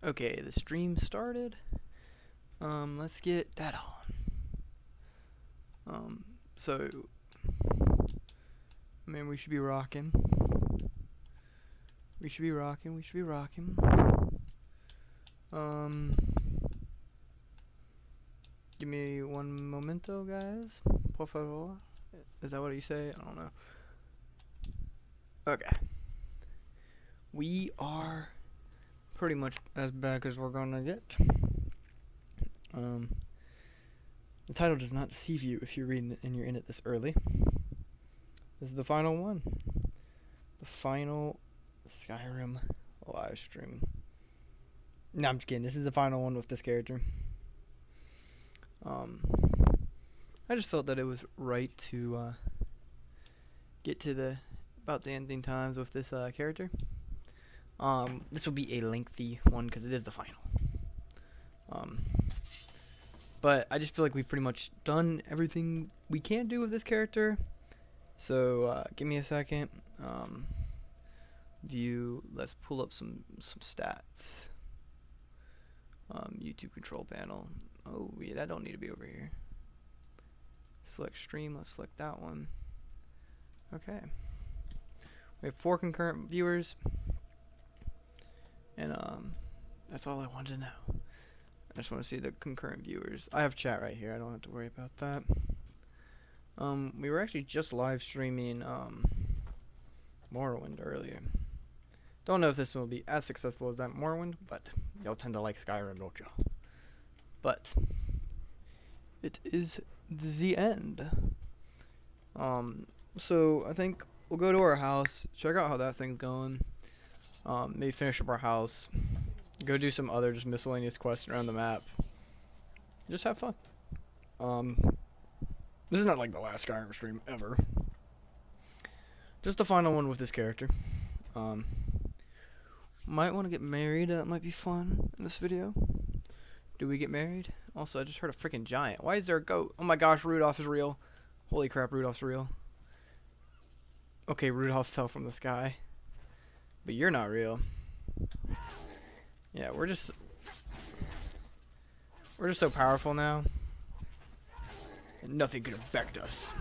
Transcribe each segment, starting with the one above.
Okay, the stream started. Let's get that on. So, man, we should be rocking. We should be rocking. We should be rocking. Um, give me one momento, guys. Por favor. Is that what you say? I don't know. Okay. We are pretty much as back as we're gonna get. The title does not deceive you if you're reading it and you're in it this early. This is the final one. The final Skyrim live stream. No, I'm just kidding. This is the final one with this character. I just felt that it was right to get to about the ending times with this character. This will be a lengthy one because it is the final. But I just feel like we've pretty much done everything we can do with this character. So give me a second. View. Let's pull up some stats. YouTube control panel. Oh yeah, that don't need to be over here. Select stream. Let's select that one. Okay. We have 4 concurrent viewers, and that's all I wanted to know. I just want to see the concurrent viewers. I have chat right here. I don't have to worry about that. We were actually just live streaming Morrowind earlier. Don't know if this one will be as successful as that Morrowind, but y'all tend to like Skyrim, don't y'all? But it is the end. So I think we'll go to our house, check out how that thing's going. Maybe finish up our house. Go do some other just miscellaneous quests around the map. Just have fun. This is not like the last Skyrim stream ever. Just the final one with this character. Might want to get married. That might be fun in this video. Do we get married? Also, I just heard a freaking giant. Why is there a goat? Oh my gosh, Rudolph is real. Holy crap, Rudolph's real. Okay, Rudolph fell from the sky. But you're not real. Yeah, we're just so powerful now. And nothing can affect us.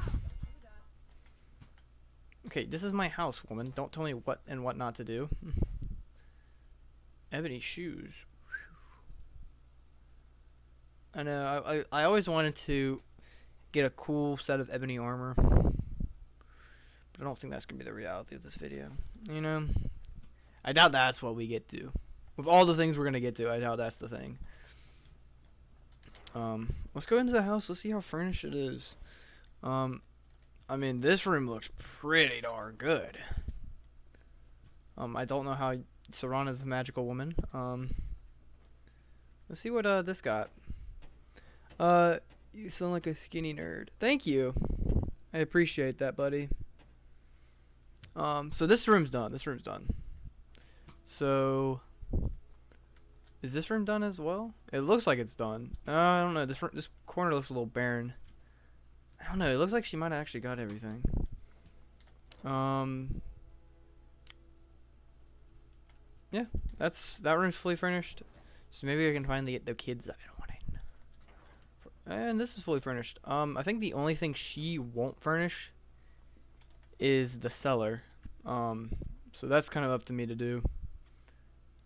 Okay, this is my house, woman. Don't tell me what and what not to do. Ebony shoes. I know, I always wanted to get a cool set of ebony armor. But I don't think that's going to be the reality of this video. You know? I doubt that's what we get to. With all the things we're going to get to, I doubt that's the thing. Let's go into the house. Let's see how furnished it is. I mean, this room looks pretty darn good. I don't know how Serana's a magical woman. Let's see what this got. You sound like a skinny nerd. Thank you. I appreciate that, buddy. So this room's done. This room's done. So is this room done as well? It looks like it's done. I don't know. This corner looks a little barren. I don't know. It looks like she might have actually got everything. Yeah, that room's fully furnished. So maybe I can finally get the kids that I wanted. And this is fully furnished. I think the only thing she won't furnish is the cellar. So that's kind of up to me to do.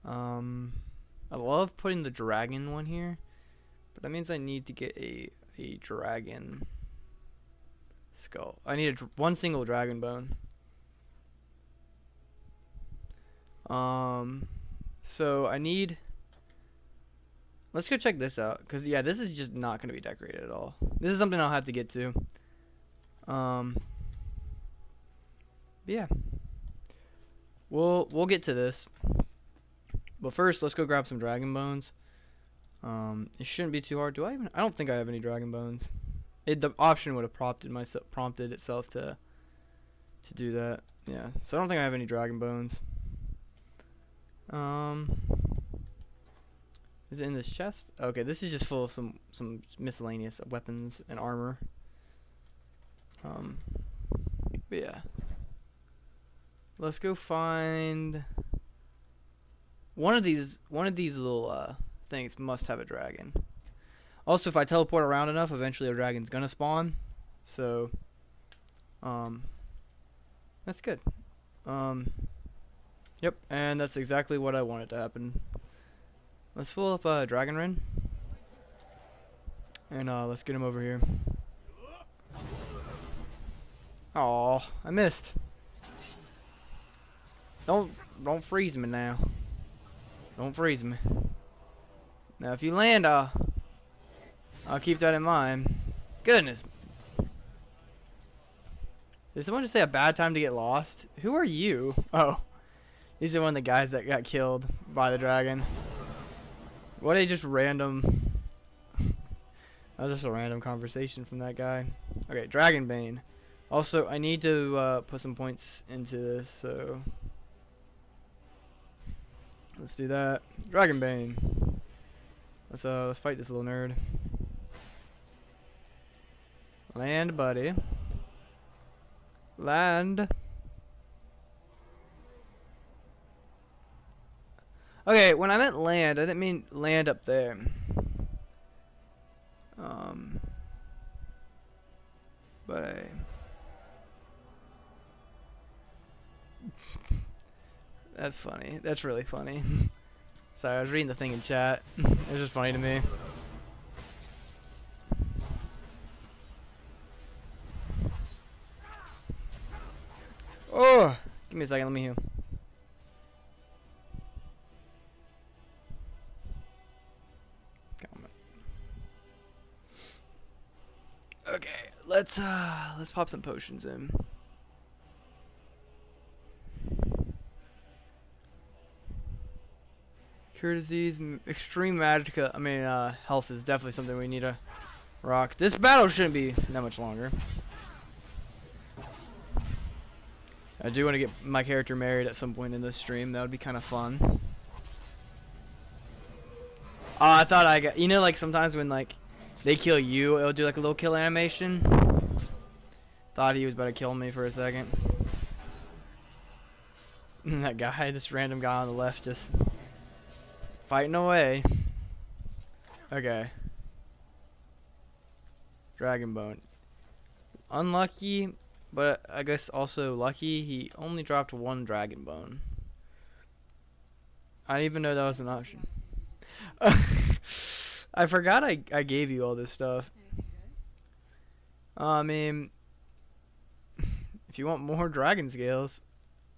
I love putting the dragon one here, but that means I need to get a dragon skull. I need one single dragon bone. So I need. Let's go check this out, cause yeah, this is just not gonna be decorated at all. This is something I'll have to get to. Yeah, we'll get to this. But first, let's go grab some dragon bones. It shouldn't be too hard. I don't think I have any dragon bones. The option would have prompted itself to do that. Yeah. So I don't think I have any dragon bones. Is it in this chest? Okay, this is just full of some miscellaneous weapons and armor. But yeah. Let's go find One of these little things must have a dragon. Also, if I teleport around enough, eventually a dragon's gonna spawn. So, um, that's good. Yep, and that's exactly what I wanted to happen. Let's pull up Dragon Ren, and let's get him over here. Oh, I missed. Don't freeze me now. Don't freeze me. Now, if you land, I'll keep that in mind. Goodness. Did someone just say a bad time to get lost? Who are you? Oh, these are one of the guys that got killed by the dragon. What a just random. That was just a random conversation from that guy. Okay, Dragonbane. Also, I need to put some points into this, so let's do that. Dragonbane. Let's fight this little nerd. Land, buddy. Land. Okay, when I meant land, I didn't mean land up there. But that's funny. That's really funny. Sorry, I was reading the thing in chat. It was just funny to me. Oh, give me a second. Let me heal. Okay, let's pop some potions in. Cure disease, extreme magicka. I mean, health is definitely something we need to rock. This battle shouldn't be that much longer. I do want to get my character married at some point in this stream. That would be kind of fun. I thought I got, you know, like sometimes when like they kill you, it'll do like a little kill animation. Thought he was about to kill me for a second. That guy, this random guy on the left, just fighting away. Okay. Dragon Bone. Unlucky, but I guess also lucky. He only dropped one Dragon Bone. I didn't even know that was an option. I forgot I gave you all this stuff. I mean, if you want more dragon scales,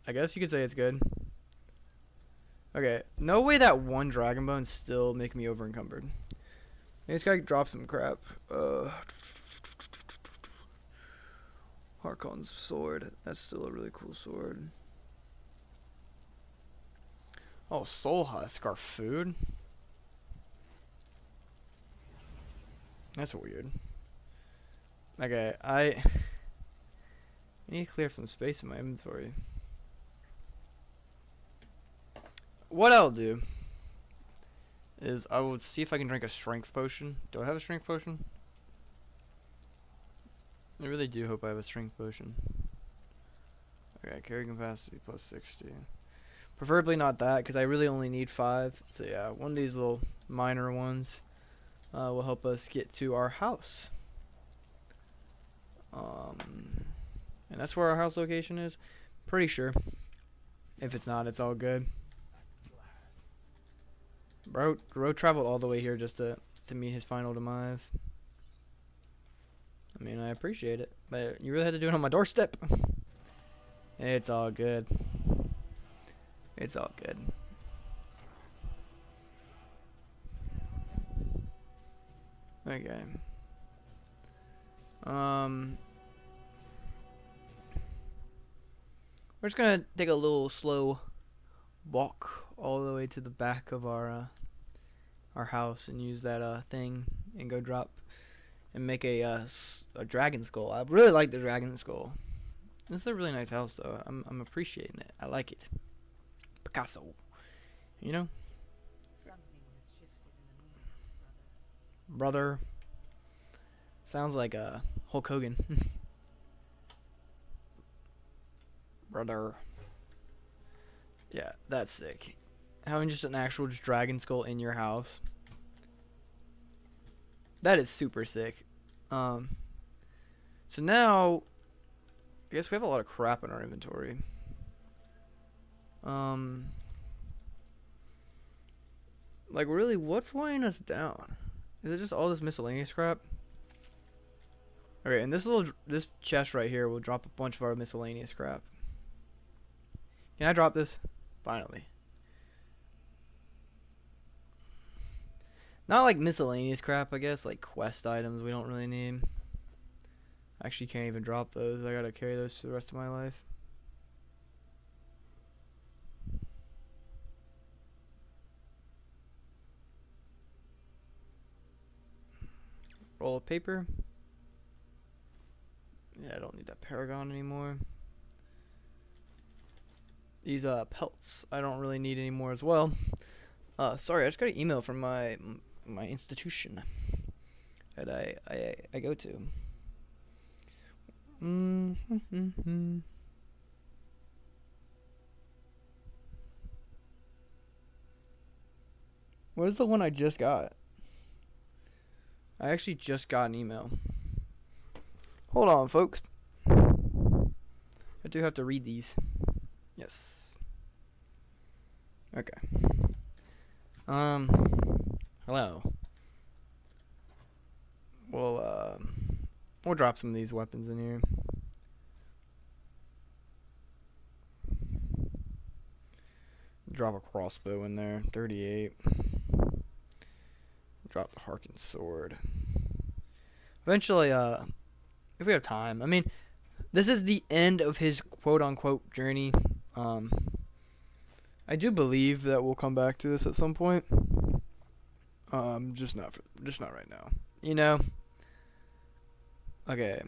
I guess you could say it's good. Okay, no way that one dragon bone still make me over encumbered. Maybe this guy dropped some crap. Harkon's sword. That's still a really cool sword. Oh, soul husk, our food. That's weird. Okay, I need to clear some space in my inventory. What I'll do is I will see if I can drink a strength potion. Do I have a strength potion? I really do hope I have a strength potion. Okay, carry capacity plus 60. Preferably not that, because I really only need 5. So yeah, one of these little minor ones will help us get to our house. And that's where our house location is. Pretty sure. If it's not, it's all good. Bro traveled all the way here just to meet his final demise. I mean, I appreciate it, but you really had to do it on my doorstep. It's all good. It's all good. Okay. We're just gonna take a little slow walk all the way to the back of our house and use that thing and go drop and make a dragon skull. I really like the dragon skull. This is a really nice house though. I'm appreciating it. I like it. Picasso, you know. Something has shifted in the universe, Brother. Sounds like Hulk Hogan. Brother. Yeah, that's sick. Having just an actual just dragon skull in your house. That is super sick. So now, I guess we have a lot of crap in our inventory. Like really, what's weighing us down? Is it just all this miscellaneous crap? Okay, and this chest right here will drop a bunch of our miscellaneous crap. Can I drop this? Finally. Not like miscellaneous crap, I guess, like quest items we don't really need. I actually can't even drop those. I gotta carry those for the rest of my life. Roll of paper. Yeah, I don't need that paragon anymore. These pelts I don't really need anymore as well. Sorry, I just got an email from my institution that I go to. What is the one I just got? I actually just got an email. Hold on, folks. I do have to read these. Yes. Okay. Hello. We'll drop some of these weapons in here. Drop a crossbow in there, 38. Drop the Harkin sword. Eventually, if we have time. I mean, this is the end of his quote-unquote journey. I do believe that we'll come back to this at some point. Just not right now. You know. Okay.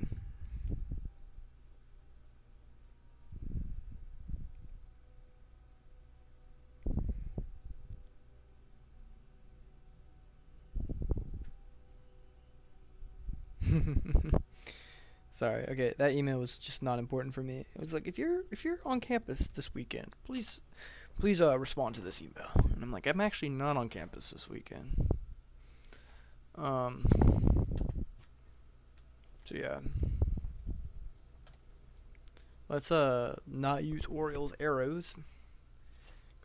Sorry. Okay, that email was just not important for me. It was like, if you're on campus this weekend, please respond to this email. And I'm like, I'm actually not on campus this weekend. So yeah. Let's not use Oriole's arrows.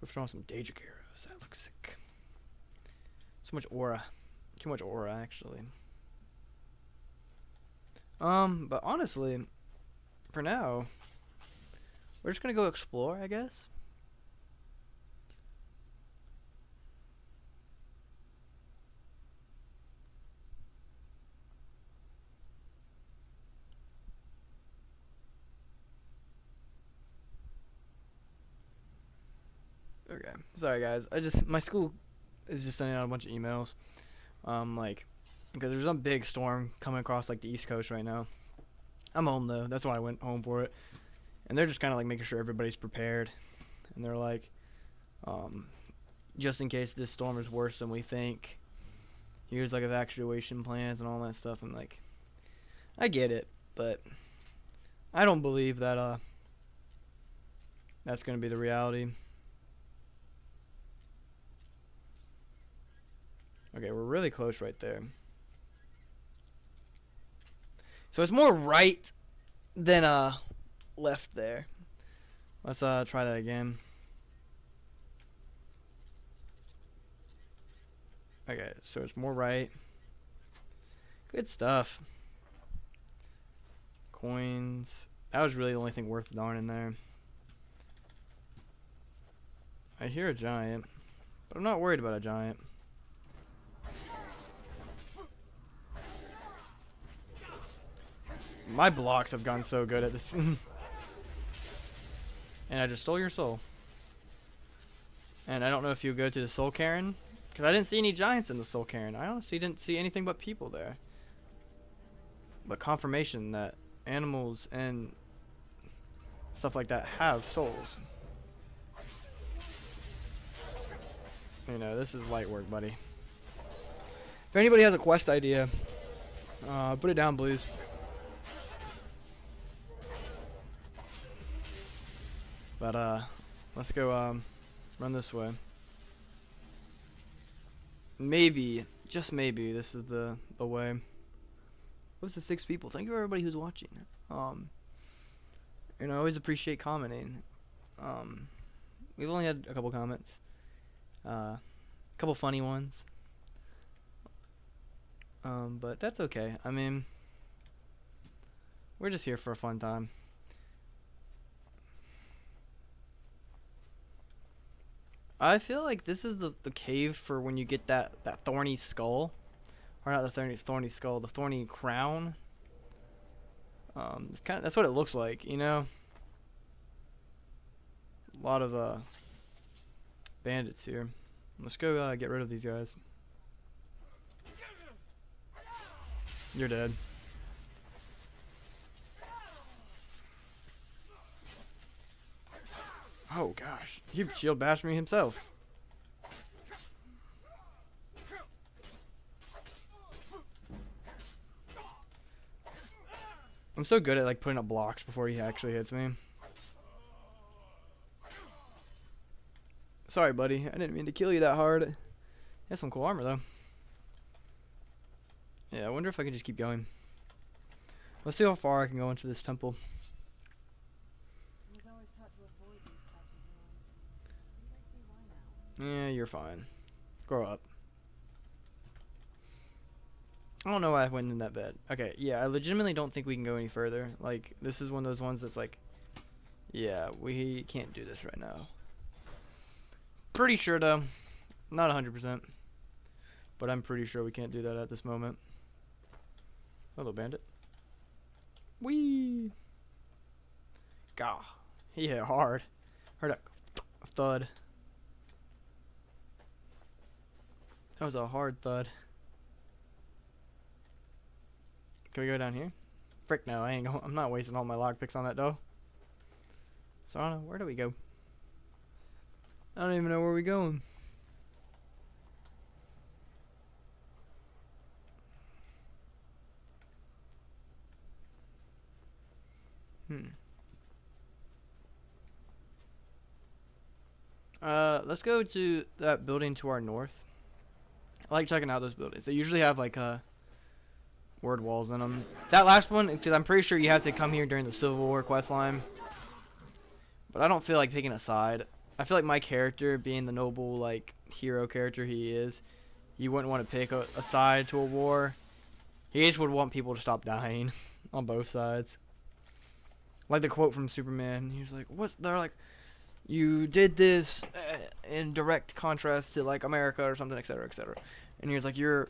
Go throw on some Daedric arrows. That looks sick. So much aura. Too much aura actually. But honestly, for now, we're just gonna go explore, I guess. Okay, sorry guys. My school is just sending out a bunch of emails. Like, because there's some big storm coming across like the East Coast right now. I'm home though. That's why I went home for it. And they're just kind of like making sure everybody's prepared. And they're like, just in case this storm is worse than we think, here's like evacuation plans and all that stuff. And like, I get it, but I don't believe that that's gonna be the reality. Okay, we're really close right there. So it's more right than left there. Let's try that again. Okay, so it's more right. Good stuff. Coins. That was really the only thing worth darn in there. I hear a giant, but I'm not worried about a giant. My blocks have gone so good at this. And I just stole your soul. And I don't know if you go to the Soul Cairn, because I didn't see any giants in the Soul Cairn. I honestly didn't see anything but people there. But confirmation that animals and stuff like that have souls. You know, this is light work, buddy. If anybody has a quest idea, put it down, please. But let's go run this way. maybe, just maybe, this is the way. What's the 6 people? Thank you for everybody who's watching. I always appreciate commenting. We've only had a couple comments. A couple funny ones. But that's okay. I mean, we're just here for a fun time. I feel like this is the cave for when you get that thorny skull. Or not the thorny skull, the thorny crown. It's that's what it looks like, you know? A lot of bandits here. Let's go get rid of these guys. You're dead. Oh gosh, he shield bashed me himself. I'm so good at like putting up blocks before he actually hits me. Sorry, buddy. I didn't mean to kill you that hard. He has some cool armor though. Yeah, I wonder if I can just keep going. Let's see how far I can go into this temple. I was always taught to avoid these types of ruins. I think I see why now. Yeah, you're fine. Grow up. I don't know why I went in that bed. Okay, yeah, I legitimately don't think we can go any further. Like, this is one of those ones that's like, yeah, we can't do this right now. Pretty sure though. Not 100%. But I'm pretty sure we can't do that at this moment. Hello, bandit. Whee! Gah. He hit hard. Heard a thud. That was a hard thud. Can we go down here? Frick no, I'm not wasting all my lockpicks on that though. So I don't know, where do we go? I don't even know where we're going. Let's go to that building to our north. I like checking out those buildings. They usually have like word walls in them. That last one, because I'm pretty sure you have to come here during the Civil War quest line. But I don't feel like picking a side. I feel like my character, being the noble like hero character he is, you wouldn't want to pick a side to a war. He just would want people to stop dying on both sides. Like the quote from Superman, he was like, "What's?" They're like, "You did this in direct contrast to like America or something, etc., etc." And he was like, "You're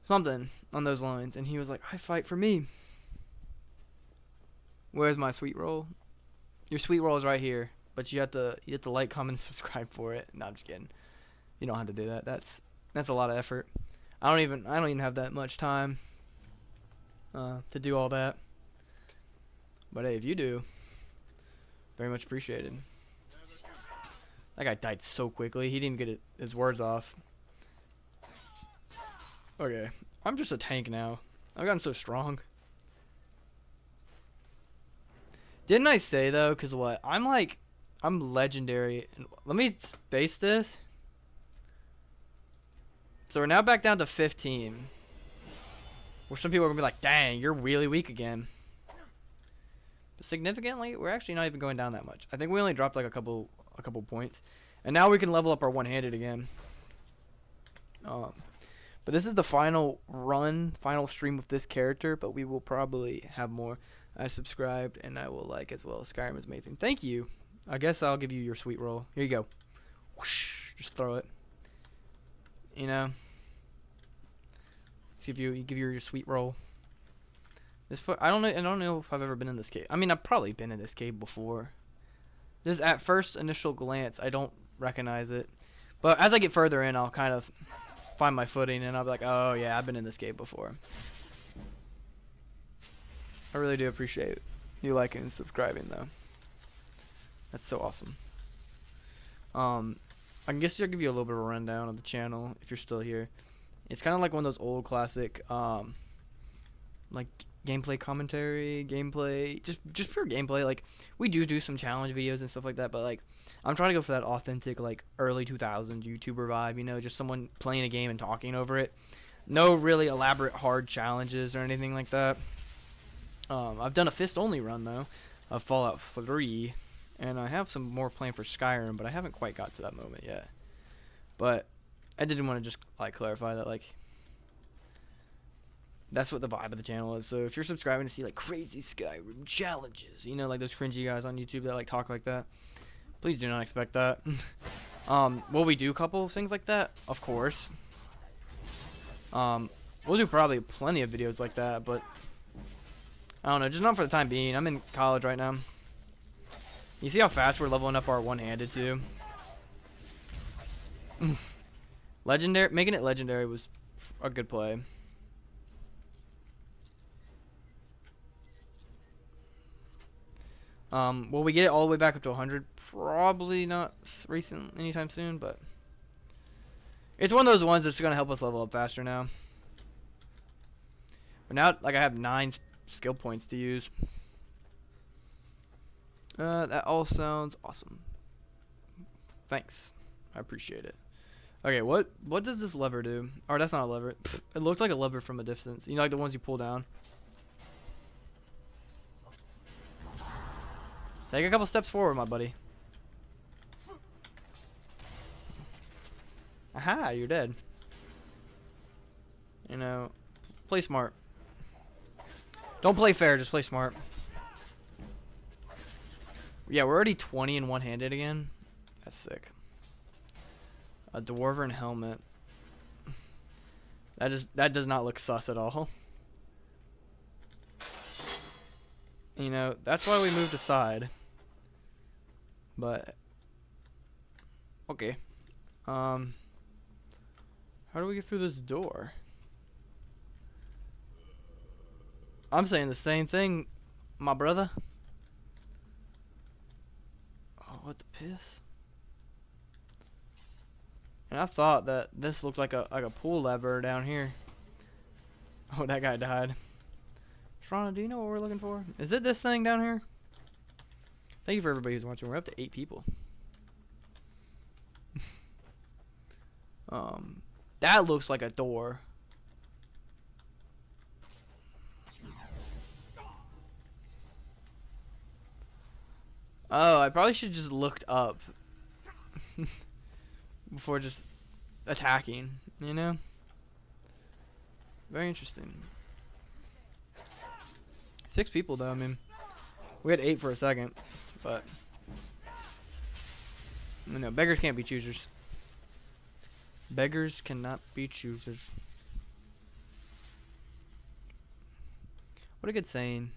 something on those lines," and he was like, "I fight for me." Where's my sweet roll? Your sweet roll is right here, but you have to like, comment, and subscribe for it. No, I'm just kidding. You don't have to do that. That's a lot of effort. I don't even have that much time to do all that. But hey, if you do, very much appreciated. That guy died so quickly. He didn't get his words off. Okay, I'm just a tank now. I've gotten so strong. Didn't I say though? Cause what? I'm legendary. Let me space this. So we're now back down to 15. Where some people are gonna be like, "Dang, you're really weak again." But significantly, we're actually not even going down that much. I think we only dropped like a couple points, and now we can level up our one-handed again. But this is the final stream with this character. But we will probably have more. I subscribed, and I will like as well. Skyrim is amazing. Thank you. I guess I'll give you your sweet roll. Here you go. Whoosh, just throw it. You know. Let's give you your sweet roll. I don't know if I've ever been in this cave. I mean, I've probably been in this cave before. Just at first initial glance, I don't recognize it. But as I get further in, I'll kind of find my footing, and I'll be like, "Oh yeah, I've been in this cave before." I really do appreciate you liking and subscribing, though. That's so awesome. I guess I'll give you a little bit of a rundown of the channel if you're still here. It's kind of like one of those old classic, like gameplay commentary, gameplay, just pure gameplay. Like we do some challenge videos and stuff like that, but like I'm trying to go for that authentic like early 2000s YouTuber vibe, you know, just someone playing a game and talking over it. No really elaborate hard challenges or anything like that. I've done a fist only run though of Fallout 3, and I have some more planned for Skyrim, but I haven't quite got to that moment yet. But I didn't want to just like clarify that like that's what the vibe of the channel is. So if you're subscribing to see like crazy Skyrim challenges, you know, like those cringy guys on YouTube that like talk like that, please do not expect that. Will we do a couple of things like that? Of course. We'll do probably plenty of videos like that, but I don't know, just not for the time being. I'm in college right now. You see how fast we're leveling up our one-handed too? Legendary, making it legendary was a good play. Will we get it all the way back up to 100? Probably not recent anytime soon, but it's one of those ones that's gonna help us level up faster now. But now, like I have 9 skill points to use. That all sounds awesome. Thanks, I appreciate it. Okay, what does this lever do? Or that's not a lever. It looked like a lever from a distance. You know, like the ones you pull down. Take a couple steps forward, my buddy. Aha, you're dead. You know, play smart. Don't play fair, just play smart. Yeah, we're already 20 and one-handed again. That's sick. A dwarven helmet. That does not look sus at all. You know, that's why we moved aside. But okay. How do we get through this door? I'm saying the same thing, my brother. Oh, what the piss? And I thought that this looked like a pull lever down here. Oh, that guy died. Shrana, do you know what we're looking for? Is it this thing down here? Thank you for everybody who's watching. We're up to 8 people. That looks like a door. Oh, I probably should just looked up before just attacking, you know? Very interesting. 6 people though, I mean, we had 8 for a second, but you know, beggars can't be choosers. Beggars cannot be choosers. What a good saying.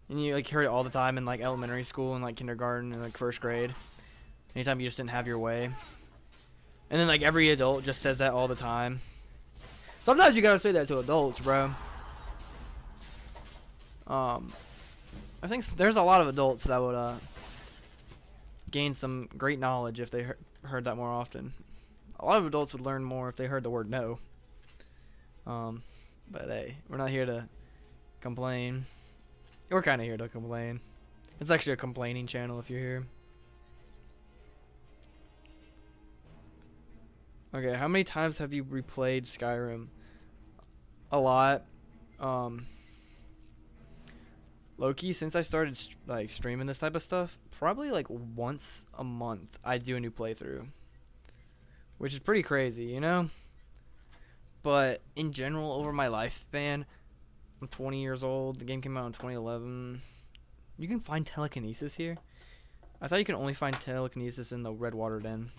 And you like heard it all the time in like elementary school and like kindergarten and like first grade. Anytime you just didn't have your way. And then like every adult just says that all the time. Sometimes you gotta say that to adults, bro. I think there's a lot of adults that would gain some great knowledge if they heard that more often. A lot of adults would learn more if they heard the word no. But hey, we're not here to complain. We're kind of here to complain. It's actually a complaining channel if you're here. Okay, how many times have you replayed Skyrim? A lot. Low-key, since I started like streaming this type of stuff, probably like once a month I do a new playthrough. Which is pretty crazy, you know? But in general, over my lifespan, I'm 20 years old. The game came out in 2011. You can find telekinesis here? I thought you could only find telekinesis in the Redwater Den.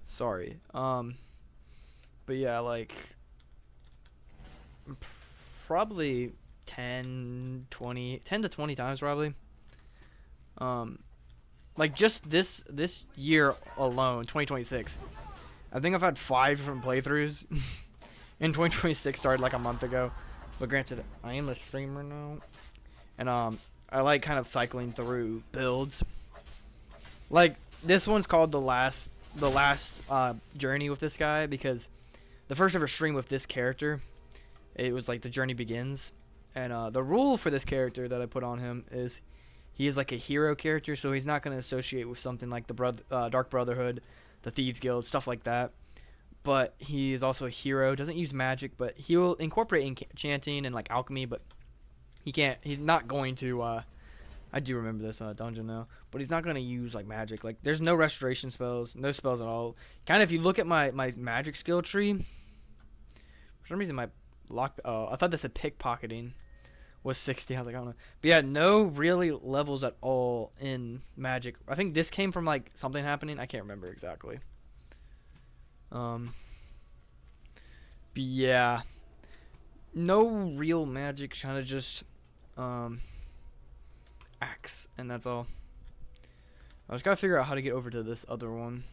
Sorry. But yeah, like probably 10 to 20 times probably. Like just this year alone, 2026. I think I've had 5 different playthroughs. And 2026 started like a month ago. But granted, I am a streamer now. And I like kind of cycling through builds. Like this one's called the last journey with this guy because the first ever stream with this character it was like the journey begins. And the rule for this character that I put on him is he is like a hero character, so he's not going to associate with something like the Dark Brotherhood, the Thieves Guild, stuff like that. But he is also a hero, doesn't use magic, but he will incorporate enchanting and like alchemy, but he's not going to, I do remember this dungeon now, but he's not going to use like magic. Like there's no restoration spells, no spells at all. Kind of if you look at my magic skill tree, for some reason my I thought this said pickpocketing was 60. I was like, I don't know. But yeah, no really levels at all in magic. I think this came from like something happening. I can't remember exactly. But yeah, no real magic, kind of just axe, and that's all. I just gotta figure out how to get over to this other one.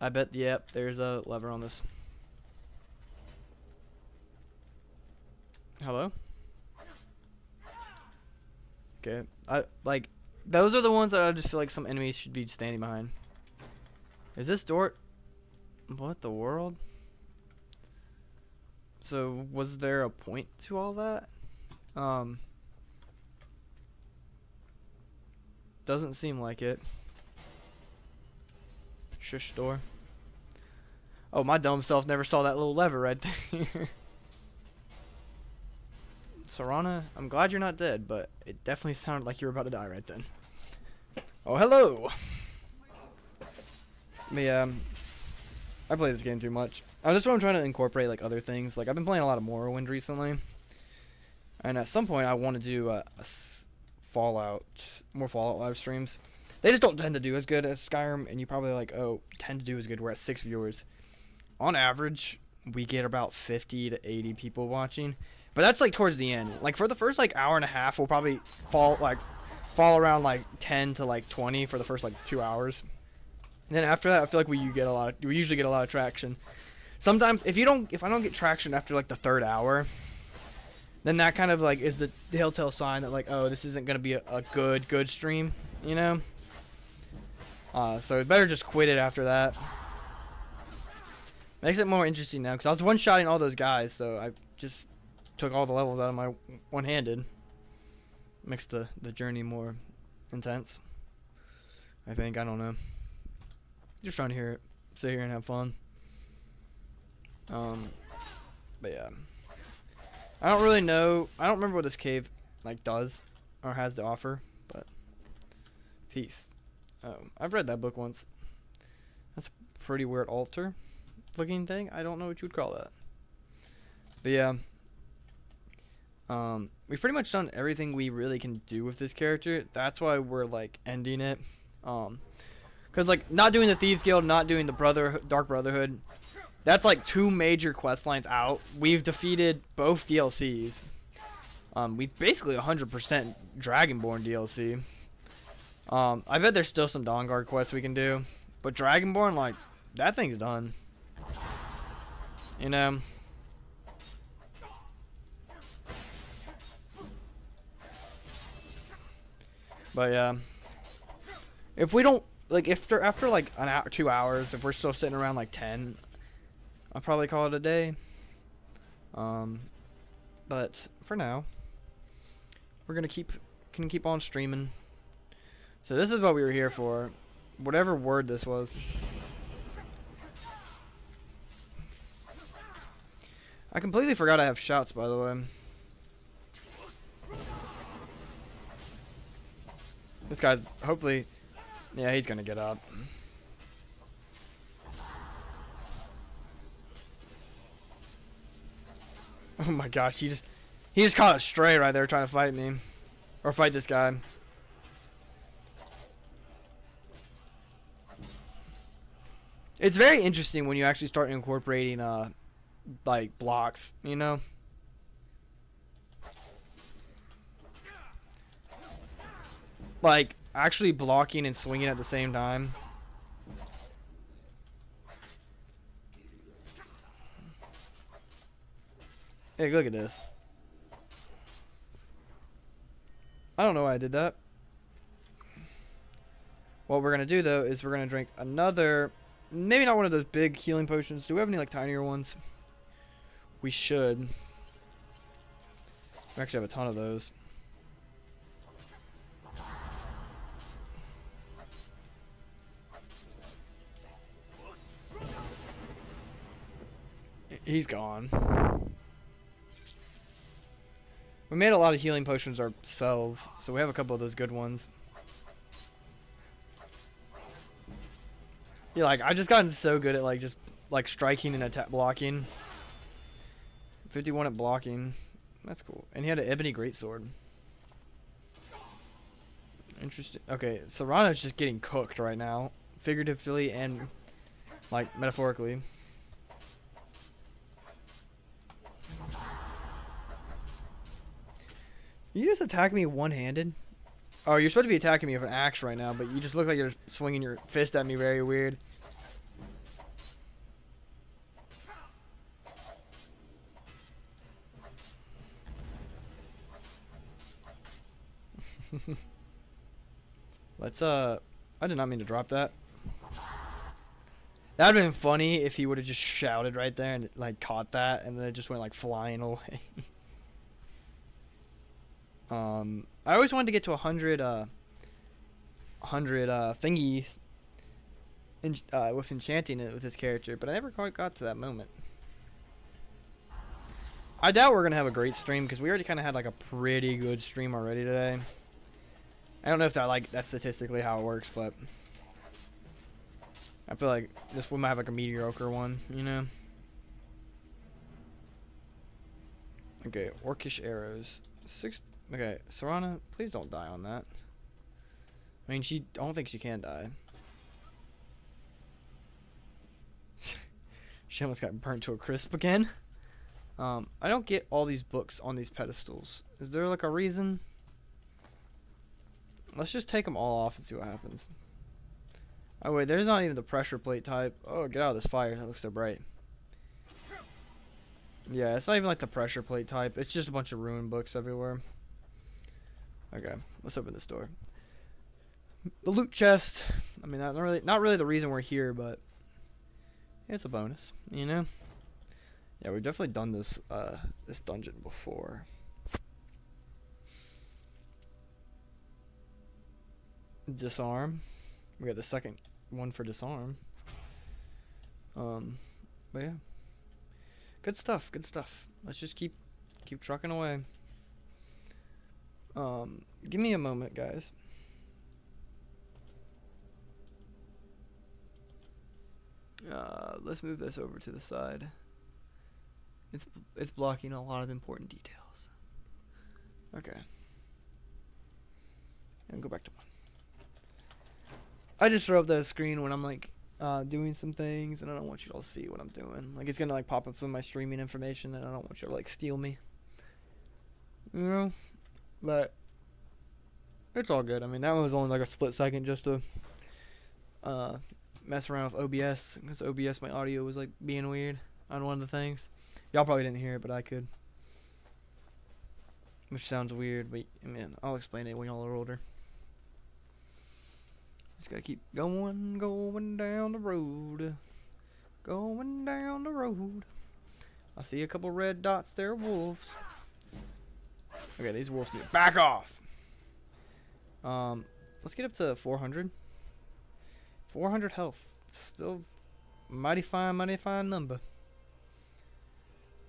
I bet, yep, there's a lever on this. Hello? Okay, those are the ones that I just feel like some enemies should be standing behind. Is this door? What the world? So, was there a point to all that? Doesn't seem like it. Shush door. Oh, my dumb self never saw that little lever right there. Sarana, I'm glad you're not dead, but it definitely sounded like you were about to die right then. Oh, hello! But yeah, I play this game too much. That's what I'm trying to incorporate, like, other things. Like, I've been playing a lot of Morrowind recently. And at some point, I want to do more Fallout live streams. They just don't tend to do as good as Skyrim, and you probably like, oh, tend to do as good. We're at 6 viewers. On average, we get about 50 to 80 people watching. But that's like towards the end. Like for the first like hour and a half, we'll probably fall around like 10 to like 20 for the first like 2 hours. And then after that, I feel like we usually get a lot of traction. Sometimes if I don't get traction after like the 3rd hour, then that kind of like is the telltale sign that like, oh, this isn't gonna be a good stream, you know. So it's better just quit it after that. Makes it more interesting now because I was one-shotting all those guys, so I just took all the levels out of my one-handed. Makes the journey more intense, I think. I don't know. Just trying to sit here and have fun. But yeah, I don't really know. I don't remember what this cave like does or has to offer, but thief. Oh, I've read that book once. That's a pretty weird altar looking thing. I don't know what you would call that. But yeah, we've pretty much done everything we really can do with this character. That's why we're like ending it. Cause like not doing the Thieves Guild, not doing the Dark Brotherhood. That's like 2 major quest lines out. We've defeated both DLCs. We basically 100% Dragonborn DLC. I bet there's still some Dawnguard quests we can do, but Dragonborn, like, that thing's done. You know. But yeah, if we don't like, after like an hour, 2 hours, if we're still sitting around like 10, I'll probably call it a day. But for now, we're gonna keep on streaming. So this is what we were here for. Whatever word this was. I completely forgot I have shots, by the way. This guy's hopefully, yeah, he's gonna get up. Oh my gosh, he just caught a stray right there trying to fight me. Or fight this guy. It's very interesting when you actually start incorporating like blocks, you know? Like actually blocking and swinging at the same time. Hey, look at this. I don't know why I did that. What we're gonna do though is we're gonna drink another, maybe not one of those big healing potions. Do we have any like tinier ones? We should. We actually have a ton of those. He's gone. We made a lot of healing potions ourselves, so we have a couple of those good ones. Yeah, like I just gotten so good at like just like striking and attack blocking. 51 at blocking. That's cool. And he had an ebony greatsword. Interesting. Okay, Serrano's just getting cooked right now, figuratively and like metaphorically. You just attack me one-handed? Oh, you're supposed to be attacking me with an axe right now, but you just look like you're swinging your fist at me very weird. Let's, I did not mean to drop that. That would have been funny if he would have just shouted right there and, like, caught that, and then it just went, like, flying away. I always wanted to get to 100 thingies with enchanting it with this character, but I never quite got to that moment. I doubt we're gonna have a great stream because we already kind of had like a pretty good stream already today. I don't know if that's statistically how it works, but I feel like this one might have like a mediocre one, you know? Okay, orcish arrows. 6. Okay, Serana, please don't die on that. I mean, I don't think she can die. She almost got burnt to a crisp again. I don't get all these books on these pedestals. Is there like a reason? Let's just take them all off and see what happens. Oh wait, there's not even the pressure plate type. Oh, get out of this fire. That looks so bright. Yeah, it's not even like the pressure plate type. It's just a bunch of ruined books everywhere. Okay, let's open this door. The loot chest. I mean, not really the reason we're here, but it's a bonus, you know? Yeah, we've definitely done this this dungeon before. Disarm. We got the second one for disarm. But yeah. Good stuff, good stuff. Let's just keep trucking away. Give me a moment, guys. Let's move this over to the side. It's blocking a lot of important details. Okay. And go back to one. I just throw up the screen when I'm like doing some things, and I don't want you all to see what I'm doing. Like it's gonna like pop up some of my streaming information, and I don't want you to like steal me. You know, but it's all good. I mean, that one was only like a split second just to mess around with OBS, because OBS my audio was like being weird on one of the things. Y'all probably didn't hear it, but I could. Which sounds weird, but I mean, I'll explain it when y'all are older. Just gotta keep going down the road. Going down the road. I see a couple red dots there, wolves. Okay, these wolves need to back off. Let's get up to 400. 400 health. Still mighty fine number.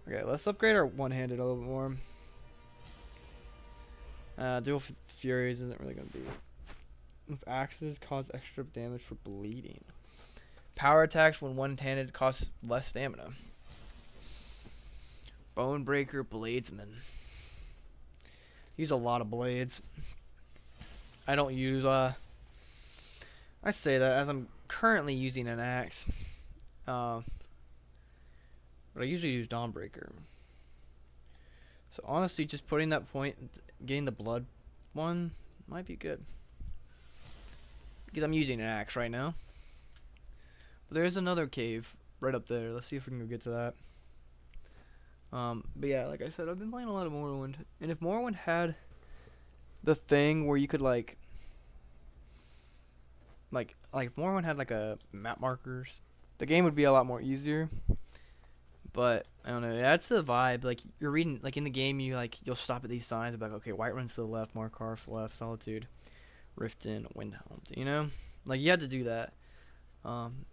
Okay, let's upgrade our one-handed a little bit more. Dual Furies isn't really going to be... With axes, cause extra damage for bleeding. Power attacks when one-handed costs less stamina. Bonebreaker Bladesman. Use a lot of blades. I don't use, I say that as I'm currently using an axe. But I usually use Dawnbreaker. So honestly, just putting that point, getting the blood one, might be good. Because I'm using an axe right now. But there's another cave right up there. Let's see if we can go get to that. But yeah, like I said, I've been playing a lot of Morrowind. And if Morrowind had the thing where you could like if Morrowind had like a map markers, the game would be a lot more easier. But I don't know. That's the vibe. Like you're reading, like in the game, you'll stop at these signs about okay, white runs to the left, mark Markarth left, Solitude, Riften, Windhelm. You know, like you had to do that.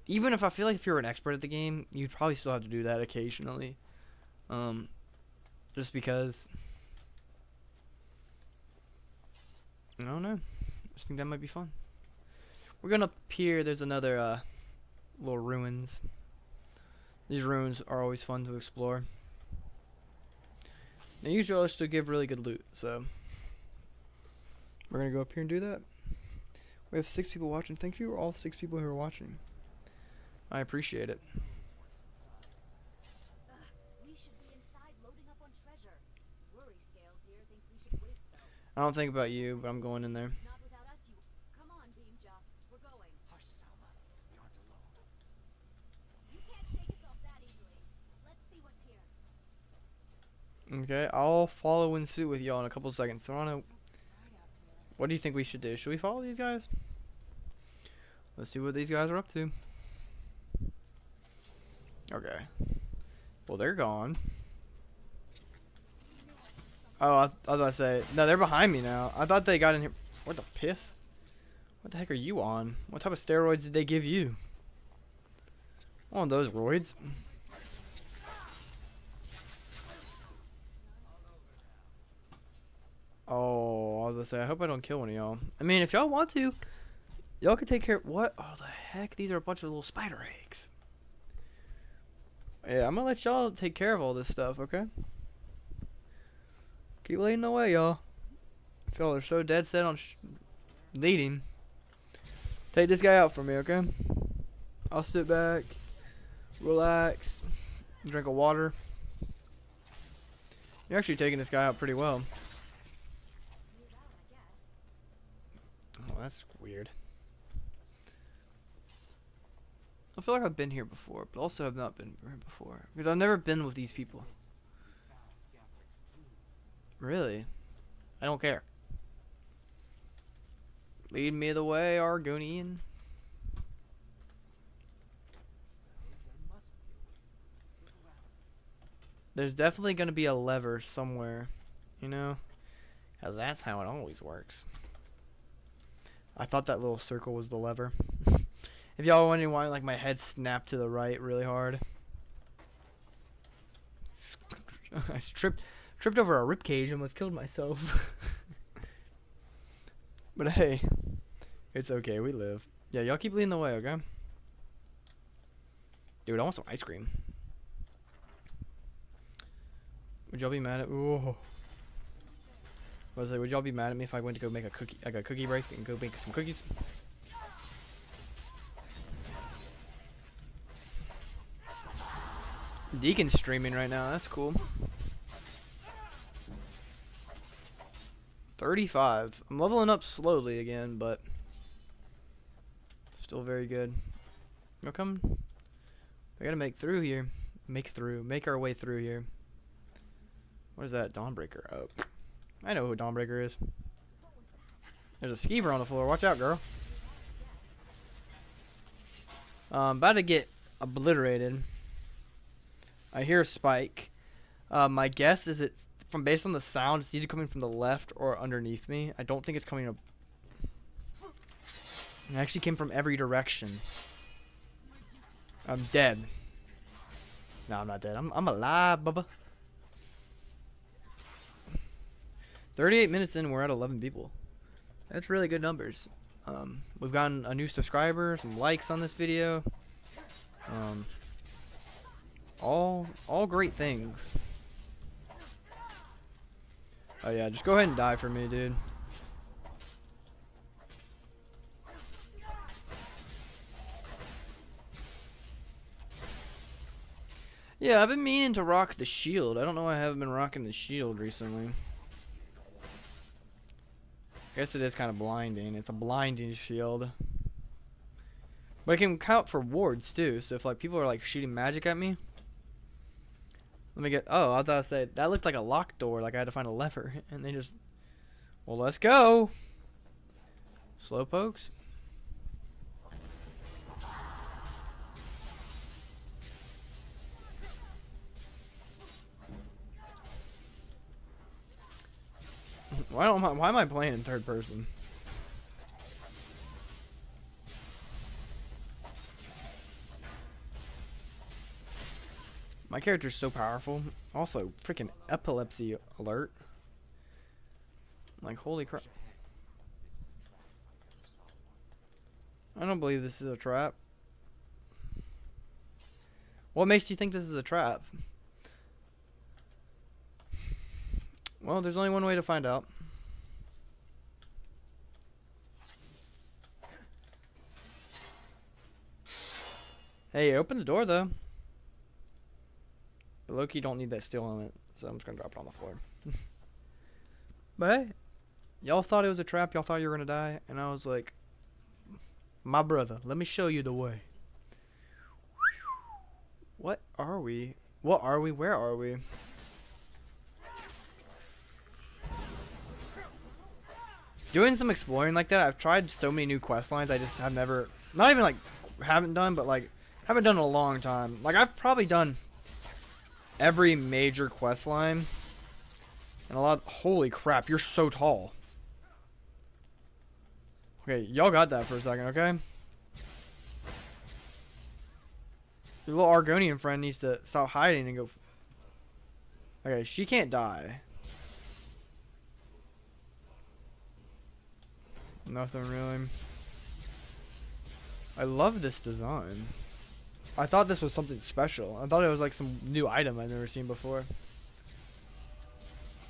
Even if I feel like if you're an expert at the game, you'd probably still have to do that occasionally. Um, just because I don't know. I just think that might be fun. We're gonna up here. There's another little ruins. These ruins are always fun to explore. They usually also give really good loot, so we're gonna go up here and do that. We have 6 people watching. Thank you for all 6 people who are watching. I appreciate it. We should be inside loading up on treasure. Worry Scales here thinks we should wait though. I don't think about you, but I'm going in there. Not without us, you. Come on, Beamja. We're going. Hush, Salma. We aren't alone. You can't shake us off that easily. Let's see what's here. Okay, I'll follow in suit with y'all in a couple seconds. So I wanna. What do you think we should do? Should we follow these guys? Let's see what these guys are up to. Okay. Well, they're gone. Oh, I was about to say. No, they're behind me now. I thought they got in here. What the piss? What the heck are you on? What type of steroids did they give you? One of those roids. Oh, I was gonna say, I hope I don't kill one of y'all. I mean, if y'all want to, y'all can take care of. What? Oh, the heck? These are a bunch of little spider eggs. Yeah, I'm gonna let y'all take care of all this stuff, okay? Keep leading the way, y'all. If y'all are so dead set on leading, take this guy out for me, okay? I'll sit back, relax, drink a water. You're actually taking this guy out pretty well. Oh, that's weird. I feel like I've been here before, but also I've not been here before. Because I've never been with these people. Really? I don't care. Lead me the way, Argonian. There's definitely going to be a lever somewhere, you know? Because that's how it always works. I thought that little circle was the lever. If y'all are wondering why like my head snapped to the right really hard. I tripped over a ribcage and almost killed myself. But hey, it's okay, we live. Yeah, y'all keep leading the way, okay? Dude, I want some ice cream. Would y'all be mad at ooh. Would y'all be mad at me if I went to go make a cookie, like a cookie break and go make some cookies? Deacon's streaming right now, that's cool. 35. I'm leveling up slowly again, but still very good. Y'all come. We gotta make through here. Make our way through here. What is that? Dawnbreaker. Oh. I know who Dawnbreaker is. There's a skeever on the floor. Watch out, girl. About to get obliterated. I hear a spike. My guess is it's from based on the sound. It's either coming from the left or underneath me. I don't think it's coming up. It actually came from every direction. I'm dead. No, I'm not dead. I'm alive, bubba. 38 minutes in, we're at 11 people. That's really good numbers. We've gotten a new subscriber, some likes on this video. All great things. Oh yeah, just go ahead and die for me, dude. Yeah, I've been meaning to rock the shield. I don't know why I haven't been rocking the shield recently. I guess it is kind of blinding. It's a blinding shield. But it can count for wards too, so if like people are like shooting magic at me. Let me get, oh, I thought I said, that looked like a locked door, like I had to find a lever, and they just, well, let's go. Slowpokes. Why am I playing in third person? My character's so powerful. Also, freaking epilepsy alert. Like, holy crap. I don't believe this is a trap. What makes you think this is a trap? Well, there's only one way to find out. Hey, open the door though. But low-key don't need that steel helmet, so I'm just gonna drop it on the floor. But hey, y'all thought it was a trap, y'all thought you were gonna die, and I was like, my brother, let me show you the way. What are we? What are we? Where are we? Doing some exploring like that, I've tried so many new quest lines I just have never, not even like haven't done, but like haven't done in a long time. Like I've probably done every major quest line and a lot. Holy crap, you're so tall. Okay, y'all got that for a second, okay? Your little Argonian friend needs to stop hiding and go. Okay, she can't die. Nothing really. I love this design. I thought this was something special. I thought it was like some new item I've never seen before.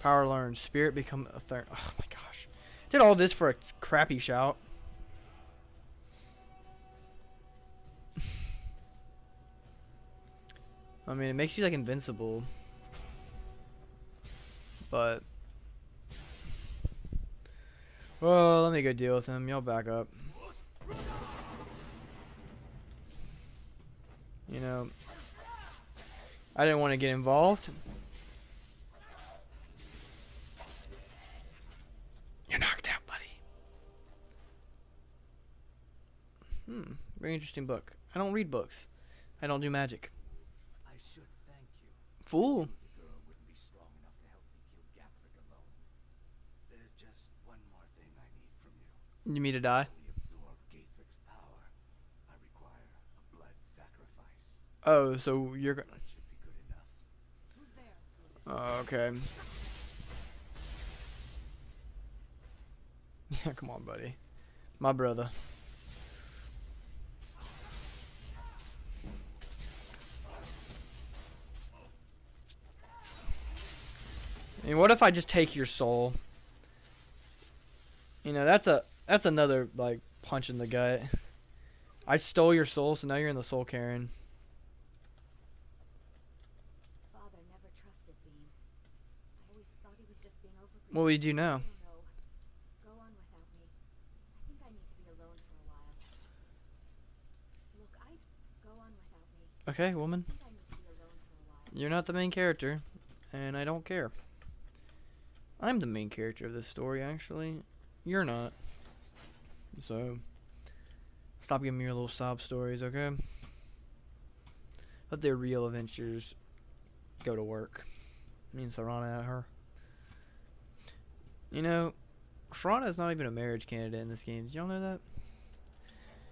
Power learned. Spirit become a third. Oh my gosh. Did all this for a crappy shout. I mean, it makes you like invincible. But. Well, let me go deal with him. Y'all back up. You know, I didn't want to get involved. You're knocked out, buddy. Very interesting book. I don't read books. I don't do magic. I should thank you. Fool. The girl wouldn't be strong enough to help me kill Gathric alone. There's just one more thing I need from you. You need to die? To absorb Gathric's power, I require a blood sacrifice. Oh, so you're. Blood should be good enough. Who's there? Oh, okay. Yeah, come on, buddy. My brother. I mean, what if I just take your soul? You know, that's another like punch in the gut. I stole your soul, so now you're in the soul Karen. Father never trusted Bean. I always thought he was just being overprotective. What will you do now? I don't know. Go on without me. I think I need to be alone for a while. Look, I'd go on without me. Okay, woman. I think I need to be alone for a while. You're not the main character, and I don't care. I'm the main character of this story, actually. You're not. So, stop giving me your little sob stories, okay? Let their real adventures go to work. Me and Serana at her. You know, Serana is not even a marriage candidate in this game. Did y'all know that?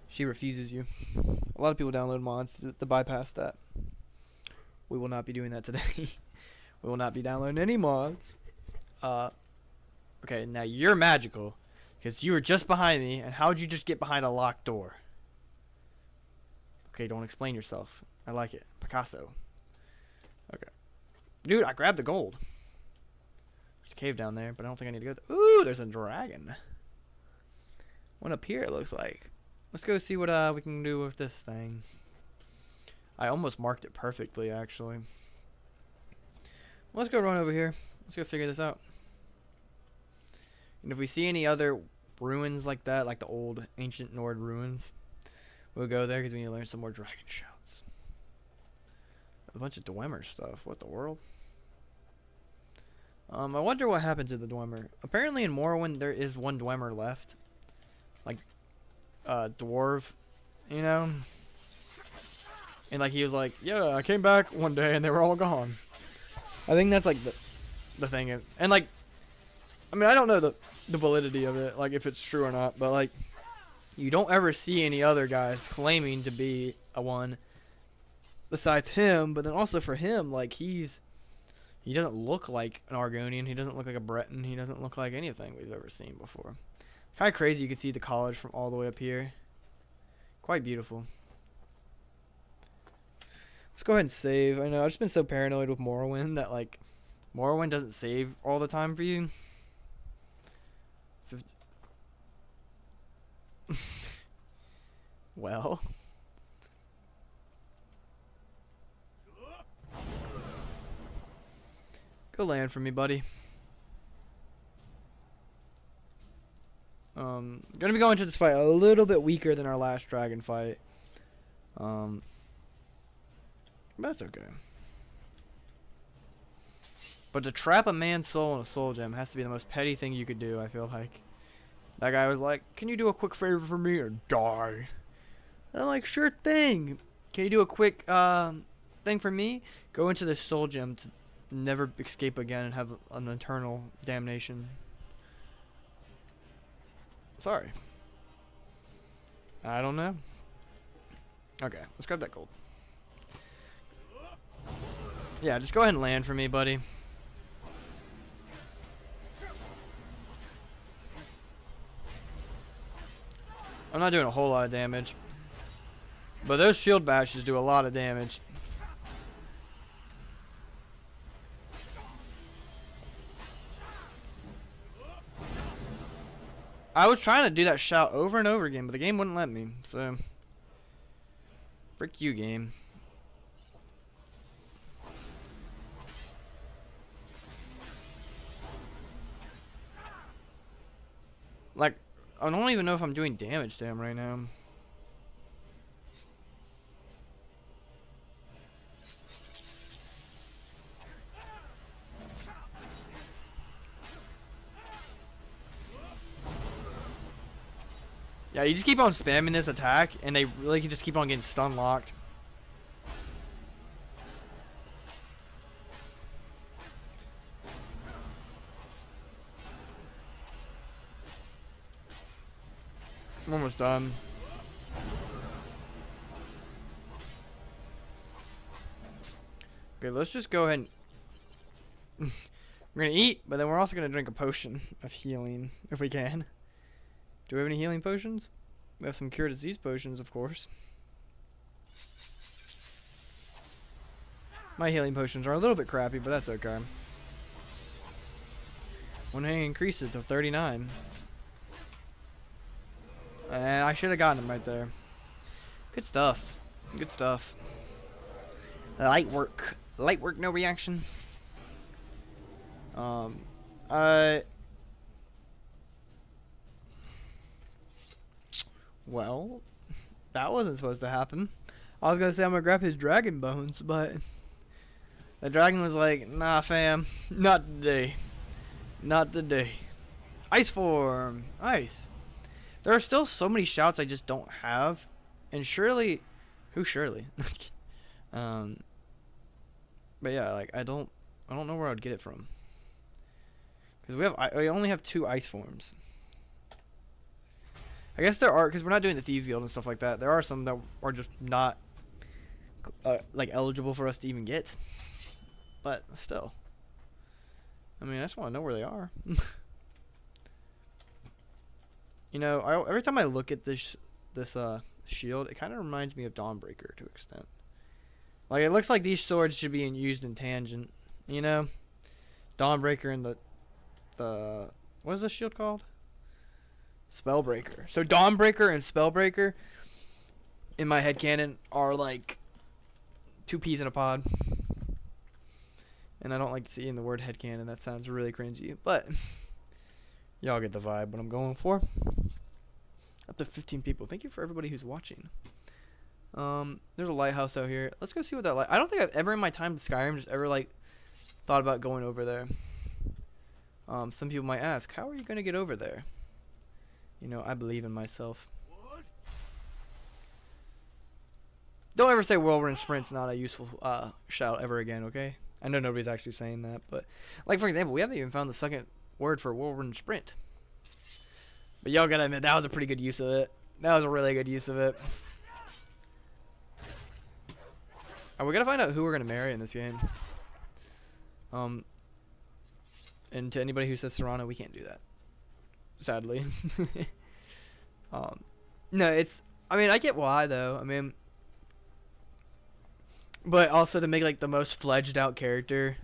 She refuses you. A lot of people download mods to bypass that. We will not be doing that today. We will not be downloading any mods. Okay, now you're magical. Because you were just behind me, and how'd you just get behind a locked door? Okay, don't explain yourself. I like it. Picasso. Okay. Dude, I grabbed the gold. There's a cave down there, but I don't think I need to go there. Ooh, there's a dragon. One up here, it looks like. Let's go see what we can do with this thing. I almost marked it perfectly, actually. Let's go run over here. Let's go figure this out. And if we see any other ruins like that, like the old ancient Nord ruins, we'll go there because we need to learn some more dragon shouts. A bunch of Dwemer stuff. What the world? I wonder what happened to the Dwemer. Apparently in Morrowind there is one Dwemer left. Like, dwarf, you know? And like he was like, yeah, I came back one day and they were all gone. I think that's like the thing. And like, I mean, I don't know the validity of it, like if it's true or not, but like you don't ever see any other guys claiming to be a one besides him. But then also for him, like he doesn't look like an Argonian. He doesn't look like a Breton. He doesn't look like anything we've ever seen before. Kind of crazy. You can see the college from all the way up here. Quite beautiful. Let's go ahead and save. I know I've just been so paranoid with Morrowind that like Morrowind doesn't save all the time for you. So well, go land for me, buddy. Gonna be going to this fight a little bit weaker than our last dragon fight. But that's okay. But to trap a man's soul in a soul gem has to be the most petty thing you could do, I feel like. That guy was like, can you do a quick favor for me or die? And I'm like, sure thing. Can you do a quick thing for me? Go into the soul gem to never escape again and have an eternal damnation. Sorry. I don't know. Okay, let's grab that gold. Yeah, just go ahead and land for me, buddy. I'm not doing a whole lot of damage. But those shield bashes do a lot of damage. I was trying to do that shout over and over again, but the game wouldn't let me, so... Frick you, game. Like, I don't even know if I'm doing damage to him right now. Yeah, you just keep on spamming this attack, and they really can just keep on getting stun locked. I'm almost done. Okay, let's just go ahead and... We're gonna eat, but then we're also gonna drink a potion of healing, if we can. Do we have any healing potions? We have some cure disease potions, of course. My healing potions are a little bit crappy, but that's okay. One hang increases to 39. And I should have gotten him right there. Good stuff. Good stuff. Light work. Light work, no reaction. Well, that wasn't supposed to happen. I was gonna say I'm gonna grab his dragon bones, but the dragon was like, nah fam, not today. Not today. Ice form! Ice. There are still so many shouts I just don't have. And surely, who surely? But yeah, like I don't know where I'd get it from. Cause we only have 2 ice forms. I guess there are, because we're not doing the Thieves Guild and stuff like that. There are some that are just not like eligible for us to even get. But still, I mean, I just want to know where they are. You know, every time I look at this shield, it kind of reminds me of Dawnbreaker to an extent. Like it looks like these swords should be used in tangent. You know, Dawnbreaker and the what is this shield called? Spellbreaker. So Dawnbreaker and Spellbreaker, in my headcanon, are like 2 peas in a pod. And I don't like seeing the word headcanon. That sounds really cringy. But y'all get the vibe what I'm going for. Up to 15 people. Thank you for everybody who's watching. There's a lighthouse out here. Let's go see what that I don't think I've ever in my time in Skyrim just ever like thought about going over there. Some people might ask, how are you gonna get over there? You know, I believe in myself. What? Don't ever say whirlwind sprint's not a useful shout ever again, okay? I know nobody's actually saying that, but like for example, we haven't even found the second word for whirlwind sprint. But y'all gotta admit, that was a pretty good use of it. That was a really good use of it. We gotta find out who we're gonna marry in this game. And to anybody who says Serrano, we can't do that. Sadly. No, it's. I mean, I get why though. I mean, but also to make like the most fledged out character,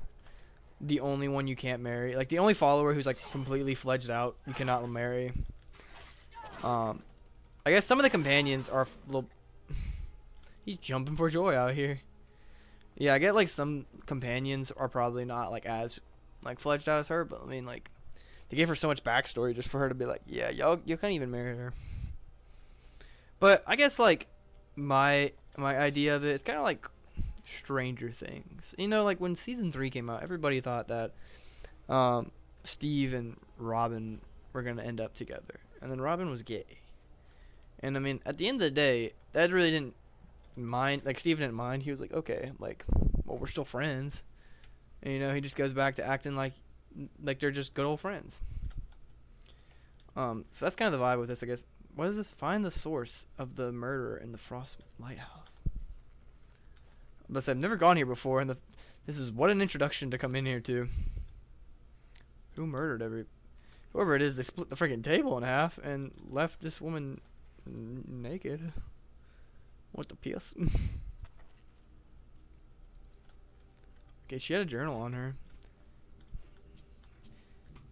the only one you can't marry, like the only follower who's like completely fledged out, you cannot marry. I guess some of the companions are little. He's jumping for joy out here. Yeah, I get like some companions are probably not like as like fledged out as her, but I mean like they gave her so much backstory just for her to be like, yeah, you can't even marry her. But I guess like my idea of it, it's kind of like Stranger Things. You know, like when season 3 came out, everybody thought that Steve and Robin were gonna end up together, and then Robin was gay. And I mean, at the end of the day, that really didn't mind. Like Steve didn't mind. He was like, okay, like, well, we're still friends. And you know, he just goes back to acting like they're just good old friends. So that's kind of the vibe with this, I guess. What is this? Find the source of the murder in the Frost Lighthouse. But I've never gone here before, and this is what an introduction to come in here to. Who murdered whoever it is? They split the freaking table in half and left this woman naked. What the piss? Okay, she had a journal on her.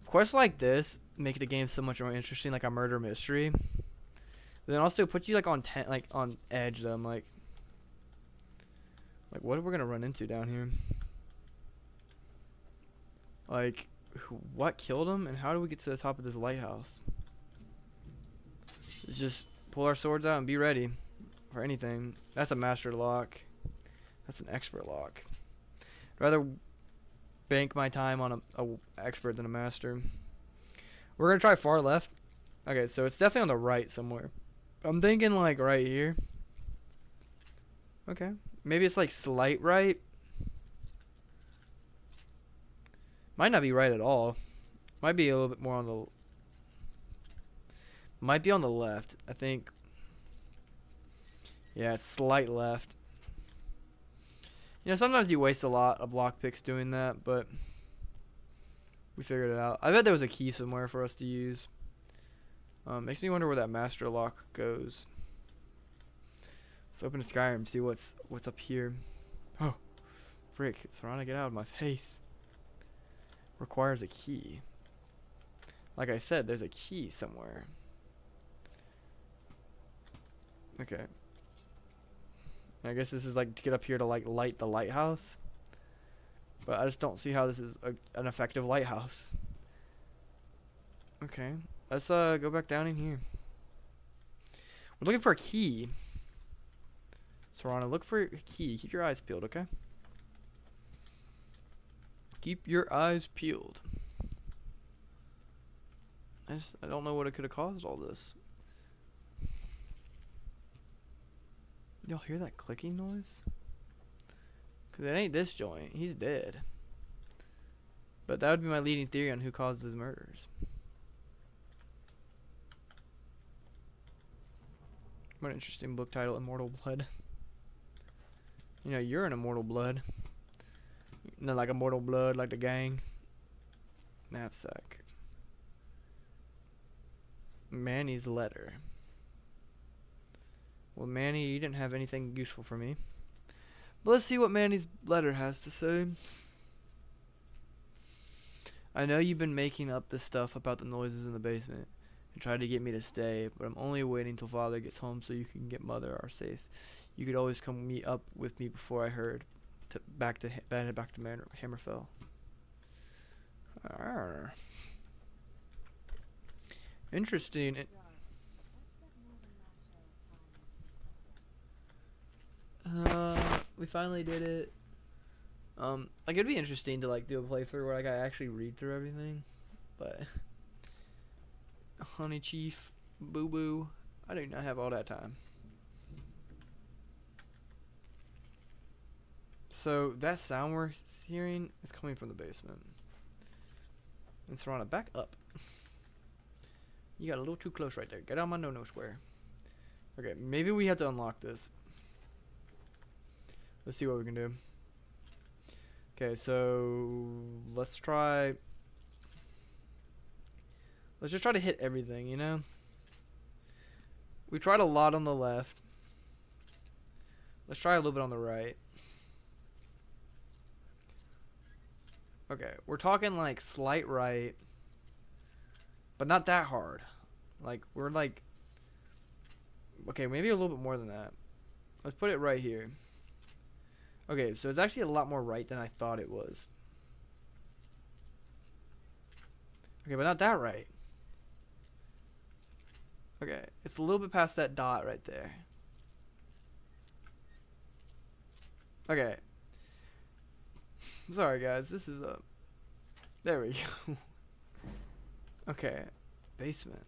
Quests like this make the game so much more interesting, like a murder mystery. But then also put you like on on edge. Though I'm like what are we gonna run into down here? Like, what killed him, and how do we get to the top of this lighthouse? Let's just pull our swords out and be ready for anything. That's a master lock. That's an expert lock. I'd rather bank my time on a expert than a master. We're gonna try far left. Okay, so it's definitely on the right somewhere. I'm thinking like right here. Okay, maybe it's like slight right. Might not be right at all. Might be a little bit more on the. Might be on the left. I think. Yeah, it's slight left. You know, sometimes you waste a lot of lockpicks doing that, but we figured it out. I bet there was a key somewhere for us to use. Makes me wonder where that master lock goes. Let's open Skyrim, see what's up here. Oh, frick! Serrano, get out of my face. Requires a key. Like I said, there's a key somewhere. Okay. I guess this is like to get up here to like light the lighthouse. But I just don't see how this is an effective lighthouse. Okay. Let's go back down in here. We're looking for a key. Serrano, look for a key. Keep your eyes peeled, okay? Keep your eyes peeled. I don't know what it could have caused all this. Y'all hear that clicking noise? Cause it ain't this joint. He's dead. But that would be my leading theory on who caused his murders. What an interesting book title, Immortal Blood. You know, you're an immortal blood. Not like immortal blood, like the gang. Knapsack. Manny's letter. Well, Manny, you didn't have anything useful for me. But let's see what Manny's letter has to say. I know you've been making up this stuff about the noises in the basement and tried to get me to stay, but I'm only waiting till Father gets home so you can get Mother our safe. You could always come meet up with me before I head back to Hammerfell. Arr. Interesting. We finally did it. Like it'd be interesting to like do a playthrough where like I actually read through everything, but Honey Chief, Boo Boo, I do not have all that time. So that sound we're hearing is coming from the basement. And Serana, back up. You got a little too close right there. Get out my no-no square. Okay, maybe we have to unlock this. Let's see what we can do. Okay, so let's try. Let's just try to hit everything, you know? We tried a lot on the left. Let's try a little bit on the right. Okay, we're talking like slight right, but not that hard. Like, we're like, okay, maybe a little bit more than that. Let's put it right here. Okay, so it's actually a lot more right than I thought it was. Okay, but not that right. Okay, it's a little bit past that dot right there. Okay. Sorry guys, this is a... There we go. Okay, basement.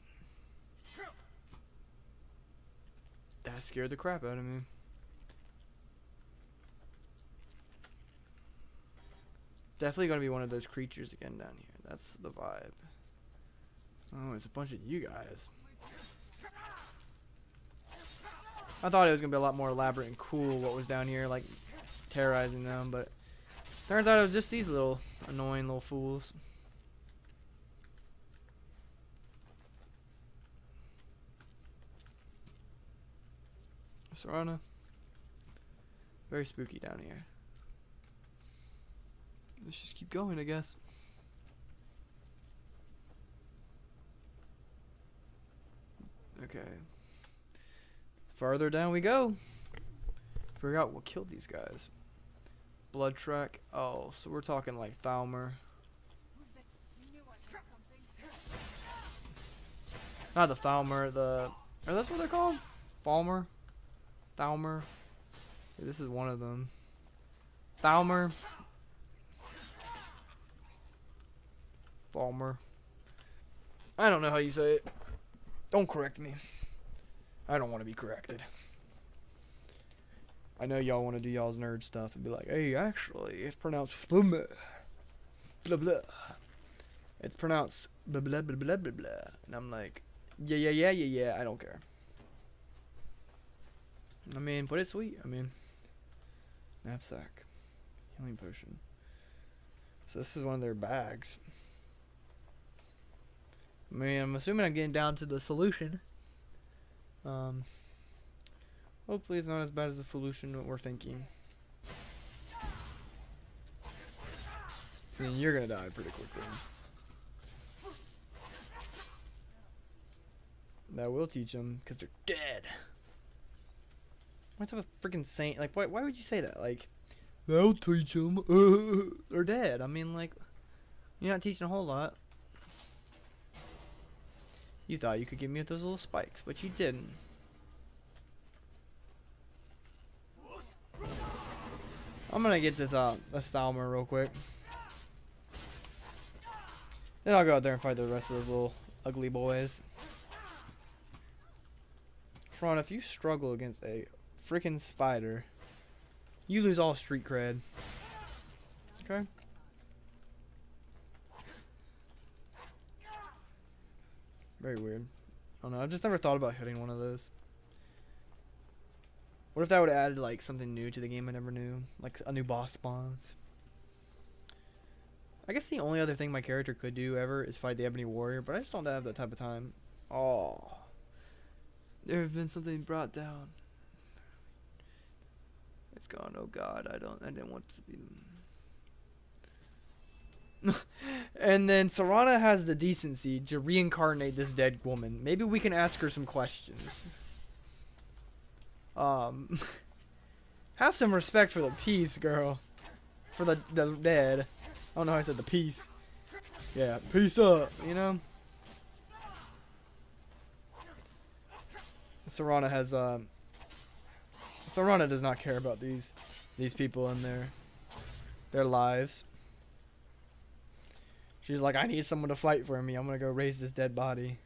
That scared the crap out of me. Definitely gonna be one of those creatures again down here. That's the vibe. Oh, it's a bunch of you guys. I thought it was gonna be a lot more elaborate and cool what was down here, like terrorizing them, but turns out it was just these little annoying little fools. Serana. Very spooky down here. Let's just keep going, I guess. Okay. Farther down we go. Forgot what killed these guys. Blood track. Oh, so we're talking like Thalmer. Who's that? You knew I heard something. Not the Thalmer, the... Are that's what they're called? Falmer? Thalmer? This is one of them. Thalmer. Falmer. I don't know how you say it. Don't correct me. I don't want to be corrected. I know y'all want to do y'all's nerd stuff and be like, hey, actually, it's pronounced blah blah blah. It's pronounced blah blah blah blah blah blah. And I'm like, yeah, I don't care. I mean, but it's sweet. I mean, knapsack. Healing potion. So this is one of their bags. I mean, I'm assuming I'm getting down to the solution. Hopefully it's not as bad as the solution that we're thinking. I mean, you're gonna die pretty quickly. That will teach them, because they're dead. What type of freaking saint? Like, why would you say that? Like, that'll teach them. They're dead. I mean, like, you're not teaching a whole lot. You thought you could get me with those little spikes, but you didn't. I'm gonna get this Thalmer real quick. Then I'll go out there and fight the rest of those little ugly boys. Tron, if you struggle against a freaking spider, you lose all street cred. Okay? Very weird. I don't know, I've just never thought about hitting one of those. What if that would have added like something new to the game I never knew? Like a new boss spawns? I guess the only other thing my character could do ever is fight the Ebony Warrior, but I just don't have that type of time. Oh. There have been something brought down. It's gone, oh god, I didn't want to be... And then Serana has the decency to reincarnate this dead woman. Maybe we can ask her some questions. Have some respect for the peace, girl. For the dead. I don't know how I said the peace. Yeah, peace up, you know? Serana has, Serana does not care about these people and their lives. She's like, I need someone to fight for me. I'm gonna go raise this dead body.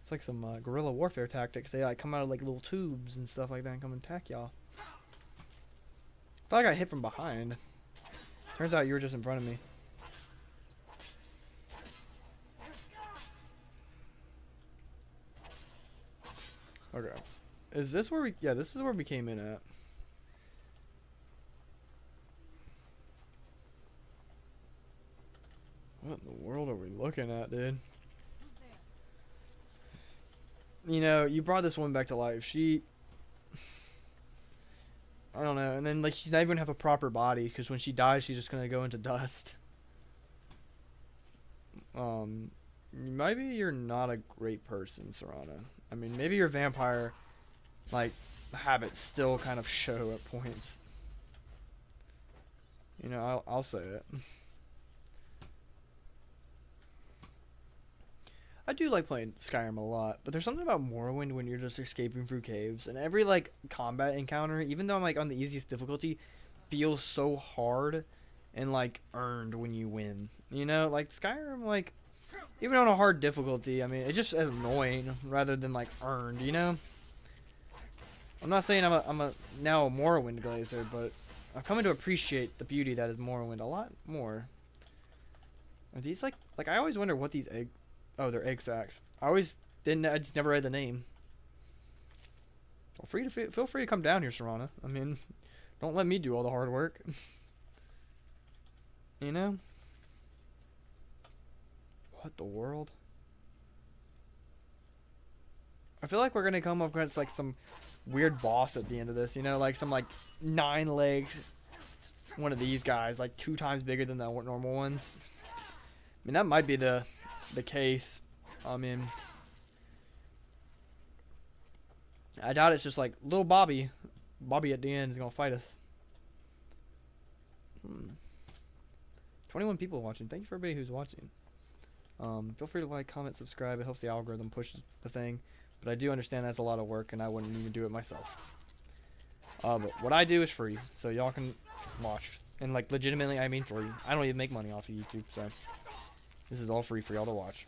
It's like some guerrilla warfare tactics. They like come out of like little tubes and stuff like that and come and attack y'all. Thought I got hit from behind. Turns out you were just in front of me. Okay. Is this where we... Yeah, this is where we came in at. What in the world are we looking at, dude? You know, you brought this woman back to life. She... I don't know. And then, like, she's not even gonna have a proper body, because when she dies, she's just gonna go into dust. Maybe you're not a great person, Serana. I mean, maybe your vampire, like, habits still kind of show at points. You know, I'll say it. I do like playing Skyrim a lot, but there's something about Morrowind when you're just escaping through caves, and every, like, combat encounter, even though I'm, like, on the easiest difficulty, feels so hard and, like, earned when you win. You know, like, Skyrim, like, even on a hard difficulty, I mean, it's just annoying rather than, like, earned, you know? I'm not saying I'm a now a Morrowind glazer, but I'm coming to appreciate the beauty that is Morrowind a lot more. Are these, like, I always wonder what these oh, they're egg sacs. I just never read the name. Feel free to come down here, Serana. I mean, don't let me do all the hard work. You know? What the world? I feel like we're gonna come up against, like, some weird boss at the end of this, you know? Like, some, like, 9-leg one of these guys, like, 2 times bigger than the normal ones. I mean, that might be the case. I mean, I doubt it's just, like, little Bobby. Bobby at the end is gonna fight us. 21 people watching. Thank you for everybody who's watching. Feel free to like, comment, subscribe. It helps the algorithm push the thing. But I do understand that's a lot of work, and I wouldn't even do it myself. But what I do is free, so y'all can watch. And, like, legitimately, I mean free. I don't even make money off of YouTube, so this is all free for y'all to watch.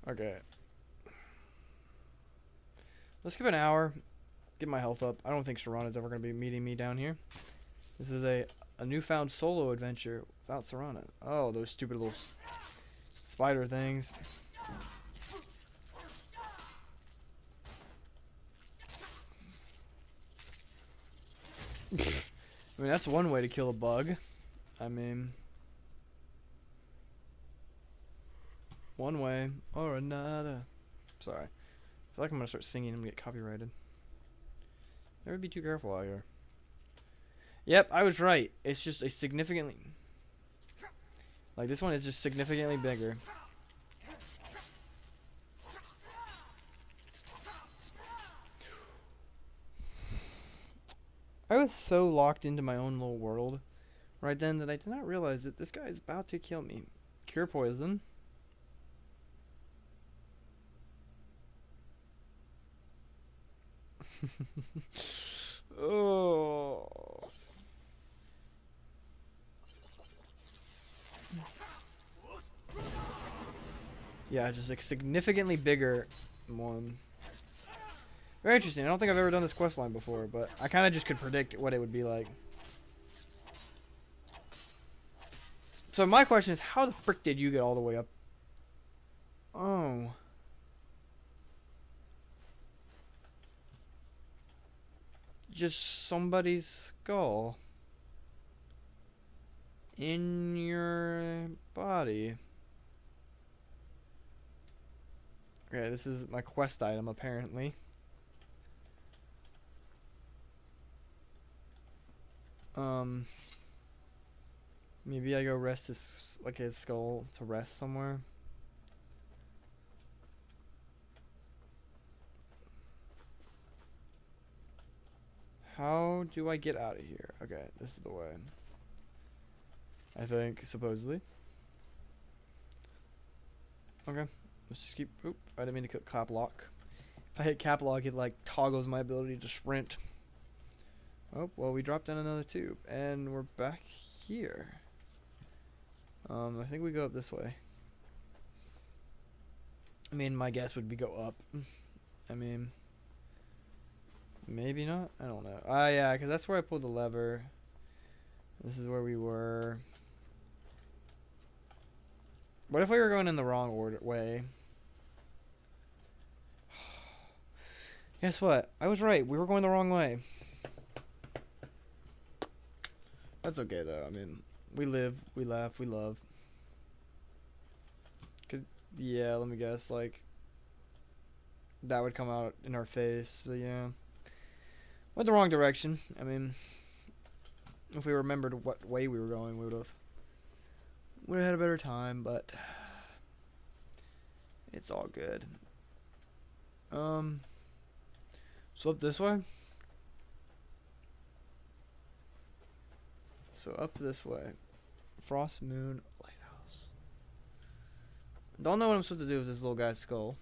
Okay. Let's give it an hour. Get my health up. I don't think Serana's ever going to be meeting me down here. This is a newfound solo adventure without Serana. Oh, those stupid little spider things. I mean, that's one way to kill a bug. I mean, one way or another. Sorry. I feel like I'm going to start singing and get copyrighted. Never be too careful out here. Yep, I was right. It's just a significantly... Like, this one is just significantly bigger. I was so locked into my own little world right then that I did not realize that this guy is about to kill me. Cure poison. Oh. Yeah, just a significantly bigger one. Very interesting. I don't think I've ever done this quest line before, but I kind of just could predict what it would be like. So my question is, how the frick did you get all the way up? Oh. Just somebody's skull in your body. Okay, this is my quest item apparently. Maybe I go rest his, like, his skull to rest somewhere. How do I get out of here? Okay, this is the way. I think, supposedly. Okay, let's just keep... Oop, I didn't mean to click cap lock. If I hit cap lock, it, like, toggles my ability to sprint. Oh, well, we dropped down another tube. And we're back here. I think we go up this way. I mean, my guess would be go up. I mean... Maybe not? I don't know. Ah, yeah, because that's where I pulled the lever. This is where we were. What if we were going in the wrong way? Guess what? I was right. We were going the wrong way. That's okay though. I mean, we live, we laugh, we love. Cause yeah, let me guess. Like that would come out in our face. So yeah, went the wrong direction. I mean, if we remembered what way we were going, we would have had a better time. But it's all good. So up this way. So up this way. Frost Moon Lighthouse. Don't know what I'm supposed to do with this little guy's skull.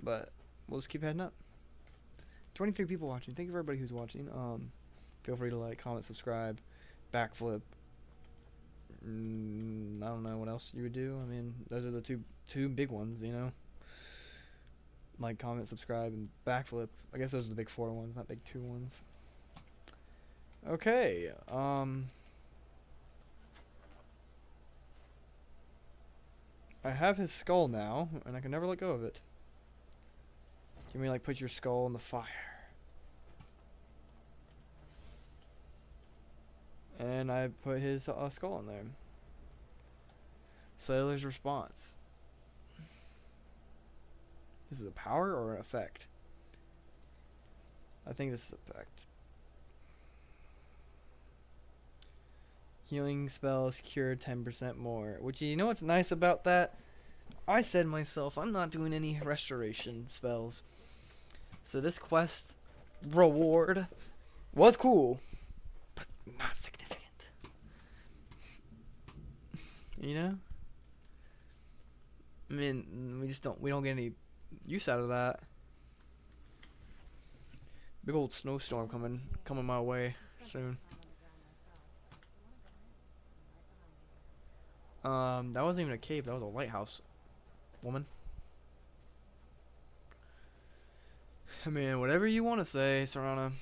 But we'll just keep heading up. 23 people watching. Thank you for everybody who's watching. Feel free to like, comment, subscribe, backflip. I don't know what else you would do. I mean, those are the two big ones, you know. Like, comment, subscribe, and backflip. I guess those are the big 4 ones, not big 2 ones. Okay. I have his skull now, and I can never let go of it. Can we like put your skull in the fire? And I put his skull in there. Sailor's response. This is a power or an effect? I think this is effect. Healing spells cure 10% more. Which, you know what's nice about that? I said myself, I'm not doing any restoration spells. So this quest reward was cool, but not significant. You know? I mean, we don't get any use out of that. Big old snowstorm coming my way soon. That wasn't even a cave, that was a lighthouse, woman. I mean, whatever you want to say, Serana.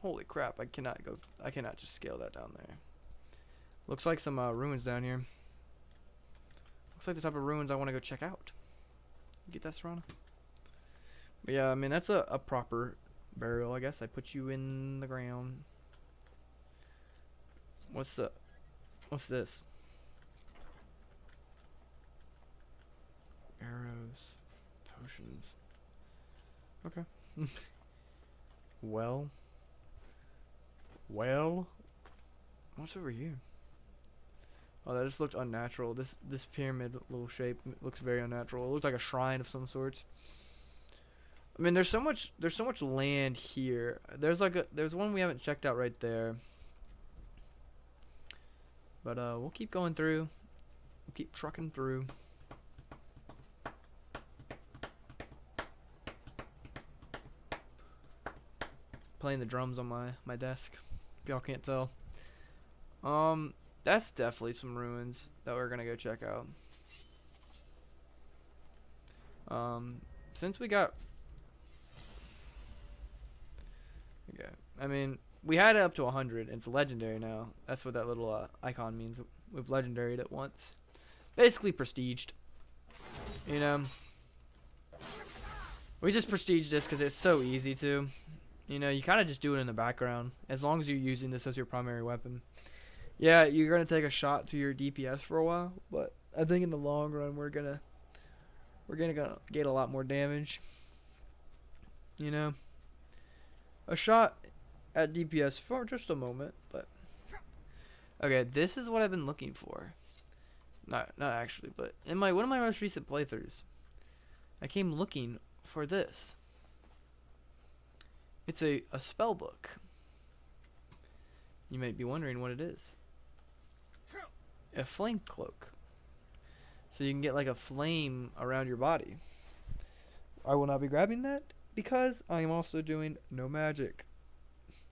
Holy crap, I cannot just scale that down there. Looks like some ruins down here. Looks like the type of ruins I want to go check out. You get that, Serana? But yeah, I mean, that's a proper burial, I guess. I put you in the ground. What's this? Arrows. Potions. Okay. Well, what's over here? Oh, that just looked unnatural. This pyramid little shape looks very unnatural. It looked like a shrine of some sorts. I mean, there's so much land here. There's one we haven't checked out right there. But we'll keep going through. We'll keep trucking through. Playing the drums on my desk. If y'all can't tell. That's definitely some ruins that we're gonna go check out. Since we got, okay, I mean, we had it up to 100. It's legendary now. That's what that little icon means. We've legendaried it once. Basically prestiged. You know, we just prestiged this because it's so easy to. You know, you kind of just do it in the background as long as you're using this as your primary weapon. Yeah, you're gonna take a shot to your DPS for a while, but I think in the long run we're gonna get a lot more damage. You know, a shot at DPS for just a moment, but okay, this is what I've been looking for. Not actually, but in one of my most recent playthroughs, I came looking for this. It's a spell book. You might be wondering what it is. A flame cloak. So you can get like a flame around your body. I will not be grabbing that because I am also doing no magic.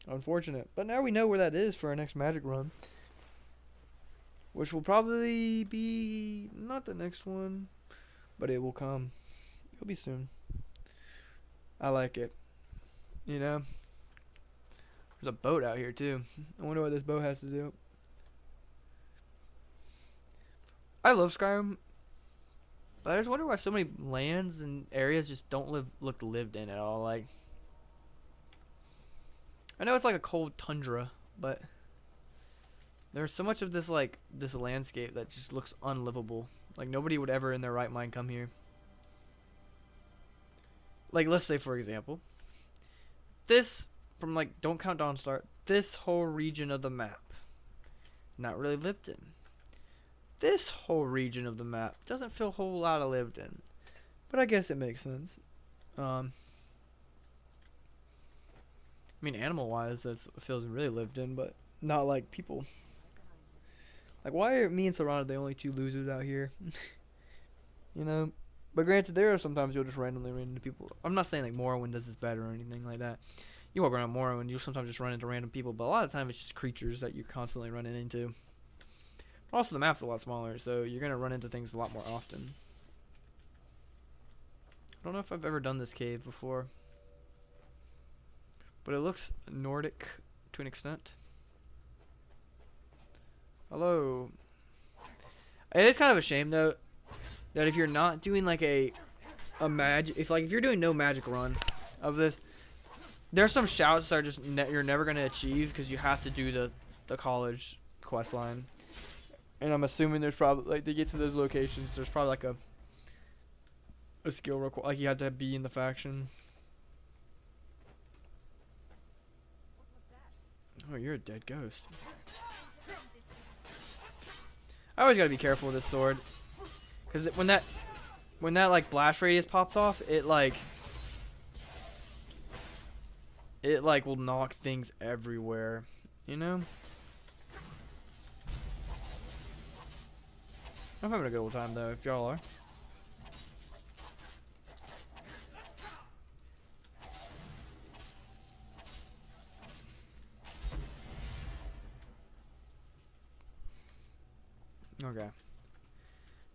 Unfortunate. But now we know where that is for our next magic run. Which will probably be not the next one, but it will come. It'll be soon. I like it. You know? There's a boat out here too. I wonder what this boat has to do. I love Skyrim, but I just wonder why so many lands and areas just don't look lived in at all. Like, I know it's like a cold tundra, but there's so much of this like this landscape that just looks unlivable. Like nobody would ever in their right mind come here. Like let's say for example, this from like Don't Count Dawnstar, this whole region of the map not really lived in. This whole region of the map doesn't feel a whole lot of lived in. But I guess it makes sense. I mean animal wise that feels really lived in, but not like people. Like why are me and Serana the only two losers out here? You know? But granted, there are sometimes you'll just randomly run into people. I'm not saying like Morrowind does this better or anything like that. You walk around Morrowind, you'll sometimes just run into random people, but a lot of the time it's just creatures that you're constantly running into. But also the map's a lot smaller, so you're gonna run into things a lot more often. I don't know if I've ever done this cave before, but it looks Nordic to an extent. Hello. It is kind of a shame though that if you're not doing like a magic, if you're doing no magic run of this, there's some shouts that are just you're never gonna achieve because you have to do the college quest line, and I'm assuming there's probably like to get to those locations there's probably like a skill require, like you have to be in the faction. Oh, you're a dead ghost. I always gotta be careful with this sword, because when that like blast radius pops off, it like will knock things everywhere, you know? I'm having a good old time though, if y'all are. Okay.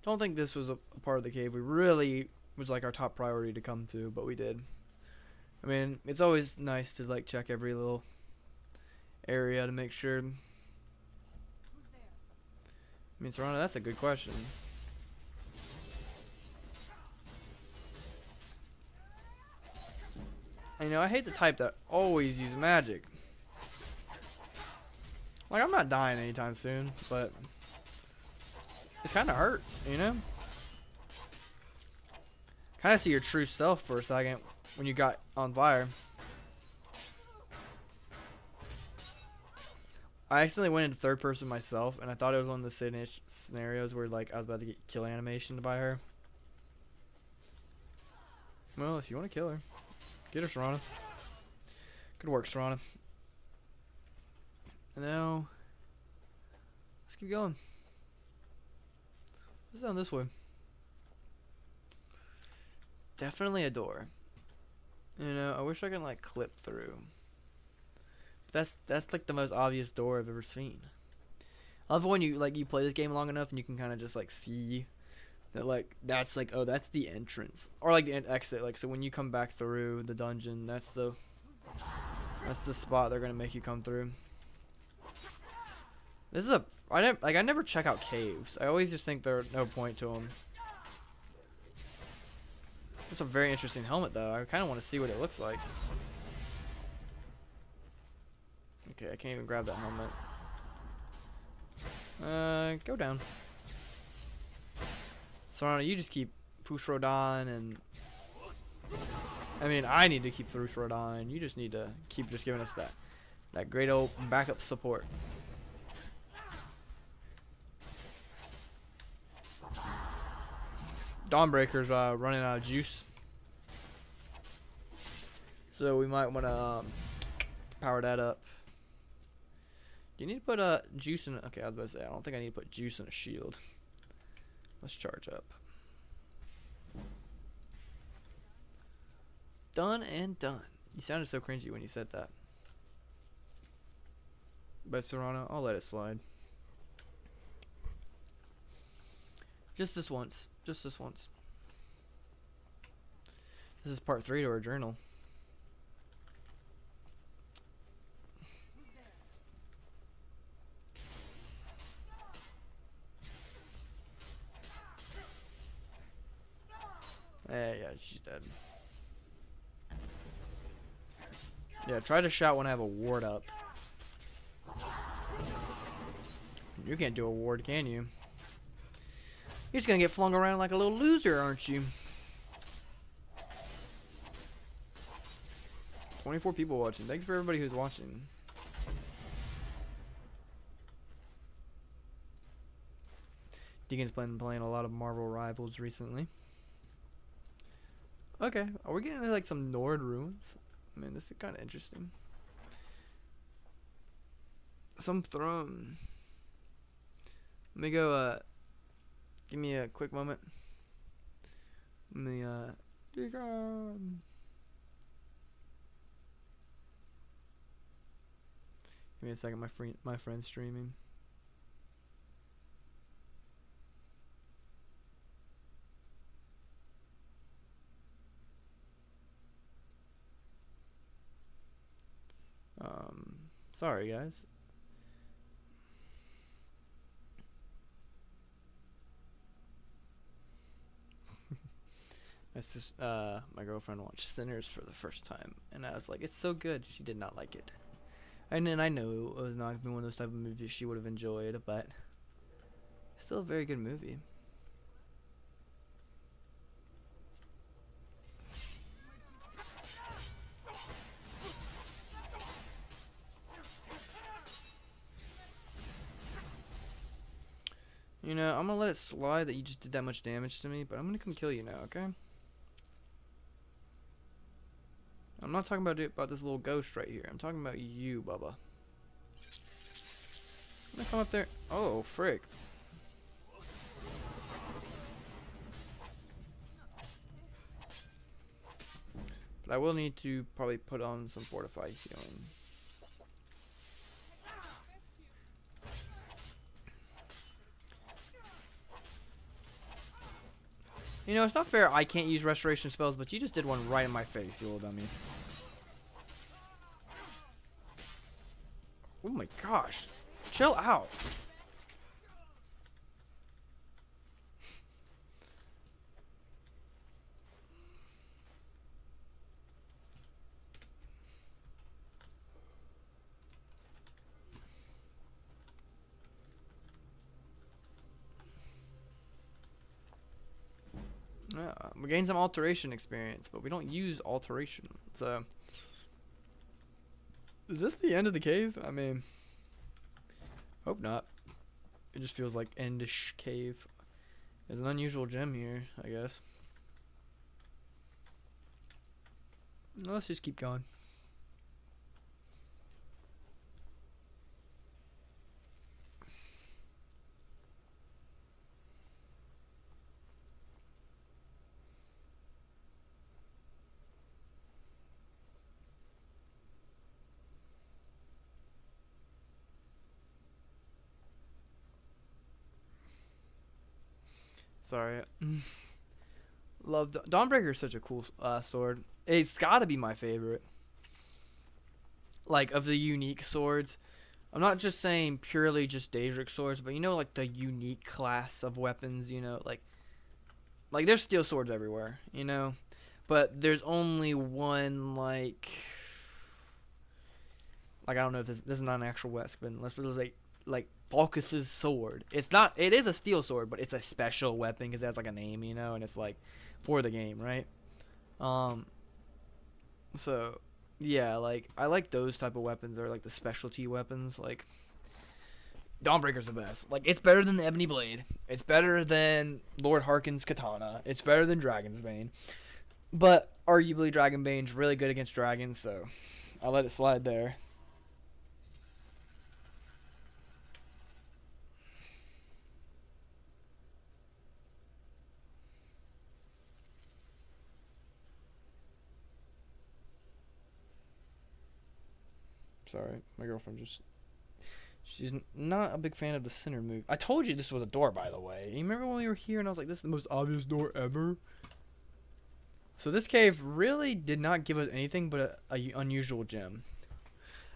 Don't think this was a part of the cave we really was like our top priority to come to, but we did. I mean, it's always nice to like check every little area to make sure. Who's there? I mean, Serana, that's a good question. And, you know, I hate the type that always use magic. Like, I'm not dying anytime soon, but it kind of hurts, you know? Kind of see your true self for a second when you got on fire. I accidentally went into third person myself, and I thought it was one of the scenarios where like I was about to get kill animation by her. Well, if you want to kill her, get her, Serana. Good work, Serana. And now, let's keep going. Let's down this way. Definitely a door. You know, I wish I could like clip through. That's like the most obvious door I've ever seen. I love when you like you play this game long enough and you can kind of just like see that like that's like, oh, that's the entrance or like the exit. Like so when you come back through the dungeon, that's the spot they're gonna make you come through. This is I never check out caves. I always just think there's no point to them. It's a very interesting helmet though. I kind of want to see what it looks like. Okay, I can't even grab that helmet. Go down. Serana, you just keep push Rodan and... I mean, I need to keep push Rodan. You just need to keep just giving us that great old backup support. Dawnbreaker's running out of juice. So we might want to power that up. Do you need to put juice in? Okay, I was about to say I don't think I need to put juice in a shield. Let's charge up. Done and done. You sounded so cringy when you said that. But Serana, I'll let it slide. Just this once. Just this once. This is part 3 to our journal. Yeah, she's dead. Yeah, try to shout when I have a ward up. You can't do a ward, can you? You're just gonna get flung around like a little loser, aren't you? 24 people watching. Thanks for everybody who's watching. Deacon's been playing a lot of Marvel Rivals recently. Okay, are we getting into like some Nord ruins? I mean, this is kind of interesting. Some throne. Let me go, give me a quick moment. Let me, Deacon! Give me a second, my friend's streaming. Sorry guys. That's just, my girlfriend watched Sinners for the first time, and I was like, it's so good. She did not like it. And then I know it was not one of those type of movies she would have enjoyed, but still a very good movie. You know, I'm gonna let it slide that you just did that much damage to me, but I'm gonna come kill you now, okay? I'm not talking about this little ghost right here. I'm talking about you, Bubba. I'm gonna come up there. Oh, frick. But I will need to probably put on some fortified healing. You know, it's not fair I can't use restoration spells, but you just did one right in my face, you little dummy. Oh my gosh. Chill out. Yeah, we gained some alteration experience, but we don't use alteration. So, is this the end of the cave? I mean, hope not. It just feels like endish cave. There's an unusual gem here, I guess. Let's just keep going. Sorry. Love Dawnbreaker is such a cool sword. It's got to be my favorite. Like of the unique swords. I'm not just saying purely just Daedric swords, but you know, like the unique class of weapons. You know, like there's steel swords everywhere. You know, but there's only one like I don't know if this is not an actual weapon. Let's put it like Falkus's sword. It's not. It is a steel sword, but it's a special weapon because it has like a name, you know, and it's like for the game, right? So yeah, like I like those type of weapons. They're like the specialty weapons. Like Dawnbreaker's the best. Like it's better than the Ebony Blade. It's better than Lord Harkin's katana. It's better than Dragon's Bane. But arguably Dragon Bane's really good against dragons, so I'll let it slide there. Sorry, my girlfriend she's not a big fan of the center move. I told you this was a door, by the way. You remember when we were here and I was like, this is the most obvious door ever? So this cave really did not give us anything but a unusual gem.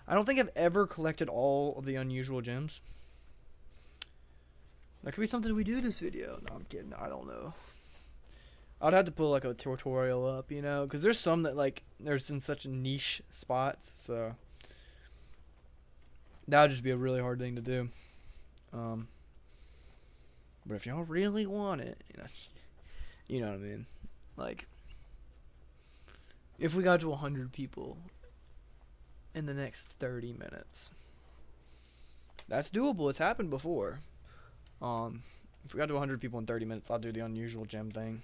I don't think I've ever collected all of the unusual gems. That could be something we do this video. No, I'm kidding. I don't know. I'd have to put like a tutorial up, because there's some that like there's in such niche spots, so that would just be a really hard thing to do. Um, but if y'all really want it, you know what I mean. Like, if we got to 100 people in the next 30 minutes, that's doable. It's happened before. If we got to 100 people in 30 minutes, I'll do the unusual gem thing.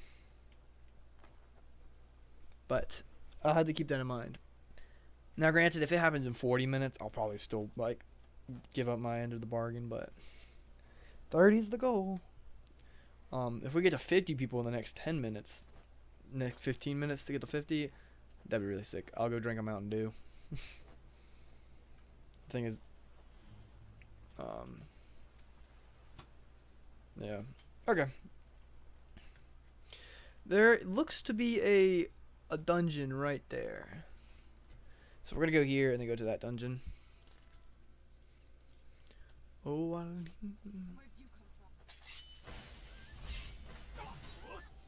But I'll have to keep that in mind. Now, granted, if it happens in 40 minutes, I'll probably still like give up my end of the bargain. But 30 is the goal. If we get to 50 people in the next 10 minutes, next 15 minutes to get to 50, that'd be really sick. I'll go drink a Mountain Dew. The thing is, yeah. Okay. There looks to be a dungeon right there. So we're gonna go here and then go to that dungeon. Oh, Where'd you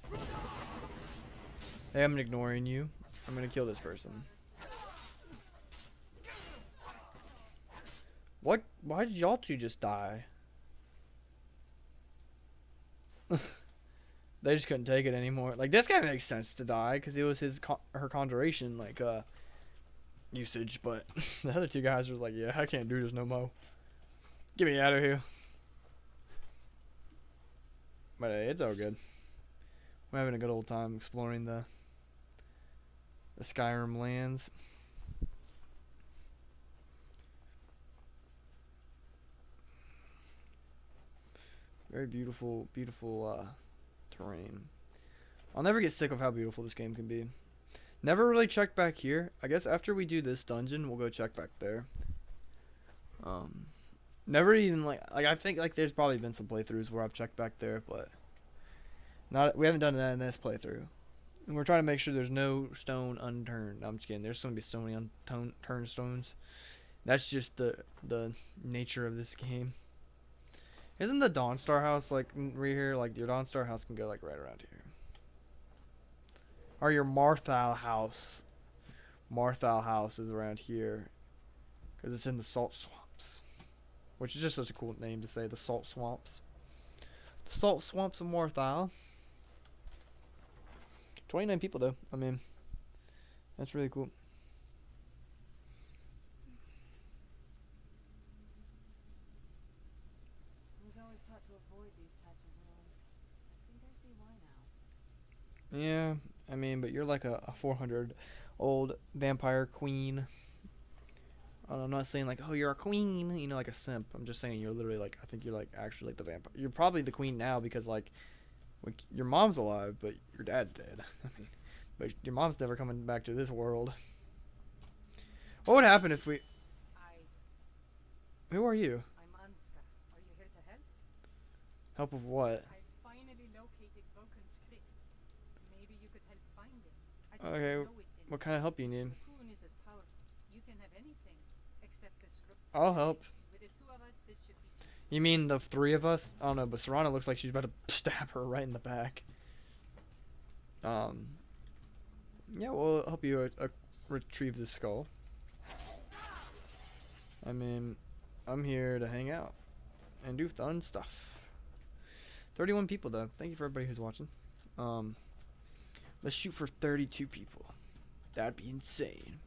come from? hey, I'm ignoring you. I'm gonna kill this person. What? Why did y'all two just die? They just couldn't take it anymore. Like, this guy makes sense to die because it was her conjuration like usage, but the other two guys were like, yeah, I can't do this no more. Get me out of here. But hey, it's all good. We're having a good old time exploring the Skyrim lands. Very beautiful, beautiful terrain. I'll never get sick of how beautiful this game can be. Never really checked back here. I guess after we do this dungeon, we'll go check back there. Never even like I think like there's probably been some playthroughs where I've checked back there, but we haven't done that in this playthrough. And we're trying to make sure there's no stone unturned. I'm just kidding. There's gonna be so many unturned stones. That's just the nature of this game. Isn't the Dawnstar house like right here? Like your Dawnstar house can go like right around here. Or your Marthal house. Marthal house is around here. Because it's in the salt swamps. Which is just such a cool name to say, the salt swamps. The salt swamps of Marthal. 29 people though. I mean, that's really cool. I was always taught to avoid these types of ruins. I think I see why now. Yeah, I mean, but you're like a 400 old vampire queen. I'm not saying like, oh, you're a queen, like a simp. I'm just saying you're literally like, I think you're like actually like the vampire. You're probably the queen now because like your mom's alive, but your dad's dead. I mean, but your mom's never coming back to this world. What would happen if we... Who are you? I'm Anska. Are you here to help? Help with what? I finally located Vulcan's crypt. Maybe you could help find it. I just Okay, know it's in what kind of help you need? The cocoon is as powerful. You can have anything except the script. I'll help. With the two of us, this should be easy. You mean the three of us? I don't know, but Serana looks like she's about to stab her right in the back. Yeah, we'll help you retrieve the skull. I mean, I'm here to hang out and do fun stuff. 31 people though. Thank you for everybody who's watching. Let's shoot for 32 people. That'd be insane.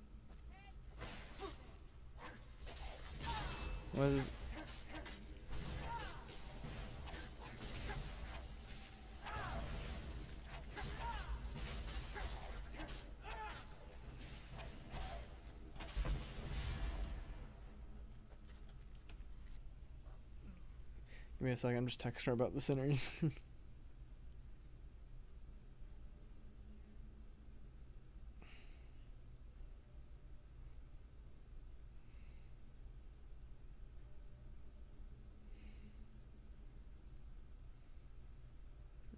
What is... Give me a second, I'm just texting her about the sinners.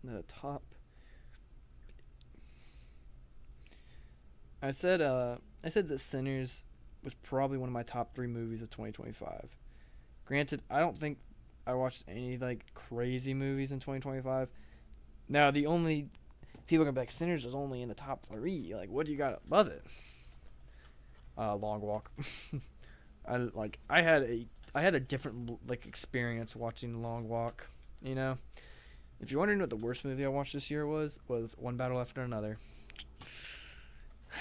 The top. I said that Sinners was probably one of my top 3 movies of 2025. Granted, I don't think I watched any like crazy movies in 2025. Now, the only people are gonna be like, Sinners is only in the top 3. Like, what do you got above it? Long Walk. I had a different like experience watching Long Walk. You know, if you're wondering what the worst movie I watched this year was One Battle After Another.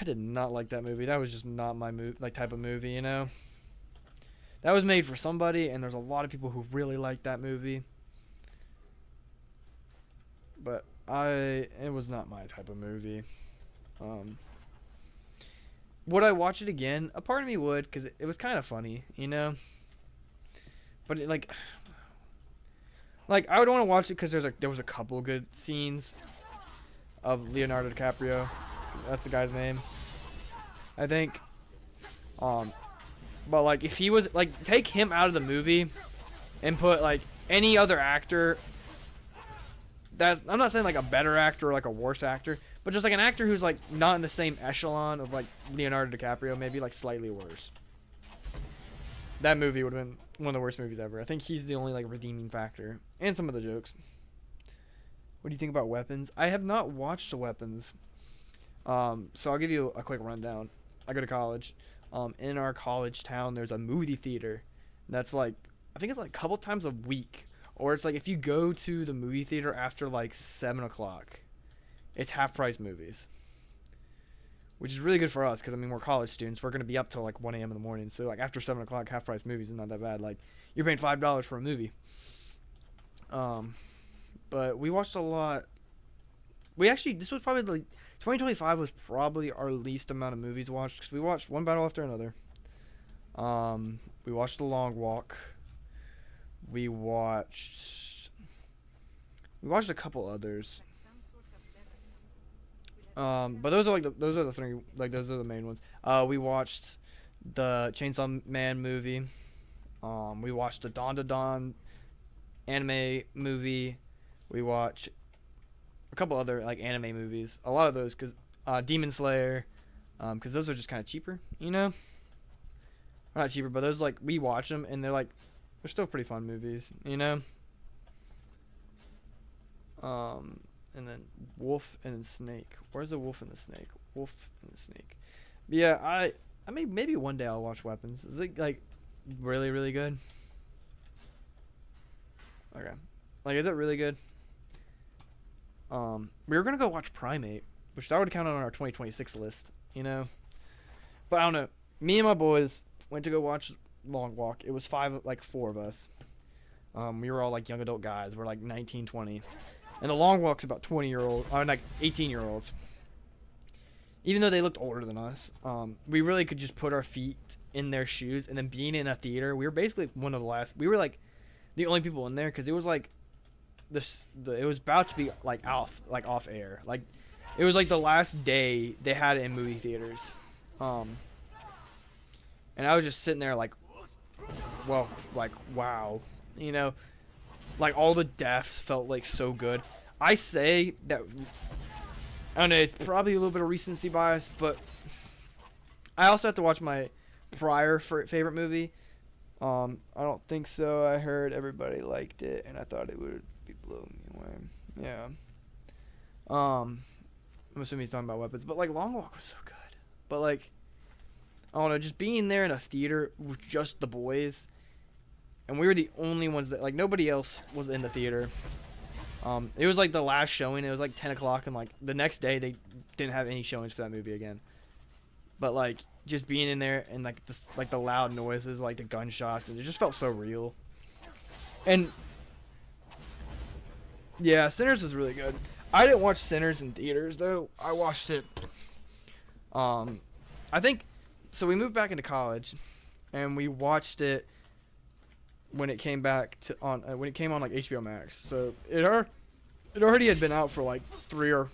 I did not like that movie. That was just not my type of movie. You know, that was made for somebody, and there's a lot of people who really like that movie. But it was not my type of movie. Would I watch it again? A part of me would, because it was kind of funny, you know? But like I would want to watch it because there was a couple good scenes of Leonardo DiCaprio. That's the guy's name, I think. But like if he was like take him out of the movie and put like any other actor. I'm not saying like a better actor or like a worse actor, but just like an actor who's like not in the same echelon of like Leonardo DiCaprio, maybe like slightly worse. That movie would have been one of the worst movies ever. I think he's the only like redeeming factor, and some of the jokes. What do you think about Weapons? I have not watched Weapons, so I'll give you a quick rundown. I go to college. In our college town, there's a movie theater. That's like I think it's like a couple times a week. Or it's like if you go to the movie theater after like 7 o'clock, it's half price movies. Which is really good for us because, I mean, we're college students. We're going to be up till like 1 a.m. in the morning. So like after 7 o'clock, half price movies is not that bad. Like you're paying $5 for a movie. But we watched a lot. This was probably like 2025 was probably our least amount of movies watched because we watched One Battle After Another. We watched The Long Walk. We watched a couple others. But those are the 3, like those are the main ones. We watched the Chainsaw Man movie. We watched the Dawn to Dawn anime movie. We watched a couple other like anime movies. A lot of those cuz Demon Slayer cuz those are just kind of cheaper, you know? Not cheaper, but those like we watch them and they're still pretty fun movies, you know? And then Wolf and Snake. Where's the Wolf and the Snake? Wolf and the Snake. But yeah, I mean, maybe one day I'll watch Weapons. Is it, like, really, really good? Okay. Like, is it really good? We were gonna go watch Primate, which that would count on our 2026 list, you know? But I don't know. Me and my boys went to go watch Long Walk. It was 4 of us. We were all like young adult guys. We're like 19, 20. And the Long Walk's about 20-year-old, like 18-year-olds. Even though they looked older than us, we really could just put our feet in their shoes. And then being in a theater, we were basically one of the last. We were like the only people in there because it was like it was about to be like off air. Like it was like the last day they had it in movie theaters. And I was just sitting there like, well, like wow, you know. Like, all the deaths felt, like, so good. I say that, I don't know, it's probably a little bit of recency bias, but I also have to watch my prior favorite movie. I don't think so. I heard everybody liked it, and I thought it would be blowing me away. Yeah. I'm assuming he's talking about Weapons, but, like, Long Walk was so good. But, like, I don't know, just being there in a theater with just the boys. And we were the only ones that, like, nobody else was in the theater. It was, like, the last showing. It was, like, 10 o'clock, and, like, the next day they didn't have any showings for that movie again. But, like, just being in there and, like, the loud noises, like, the gunshots, and it just felt so real. And, yeah, Sinners was really good. I didn't watch Sinners in theaters, though. I watched it, I think, so we moved back into college, and we watched it when it came back when it came on like HBO Max. So it already had been out for like 3 or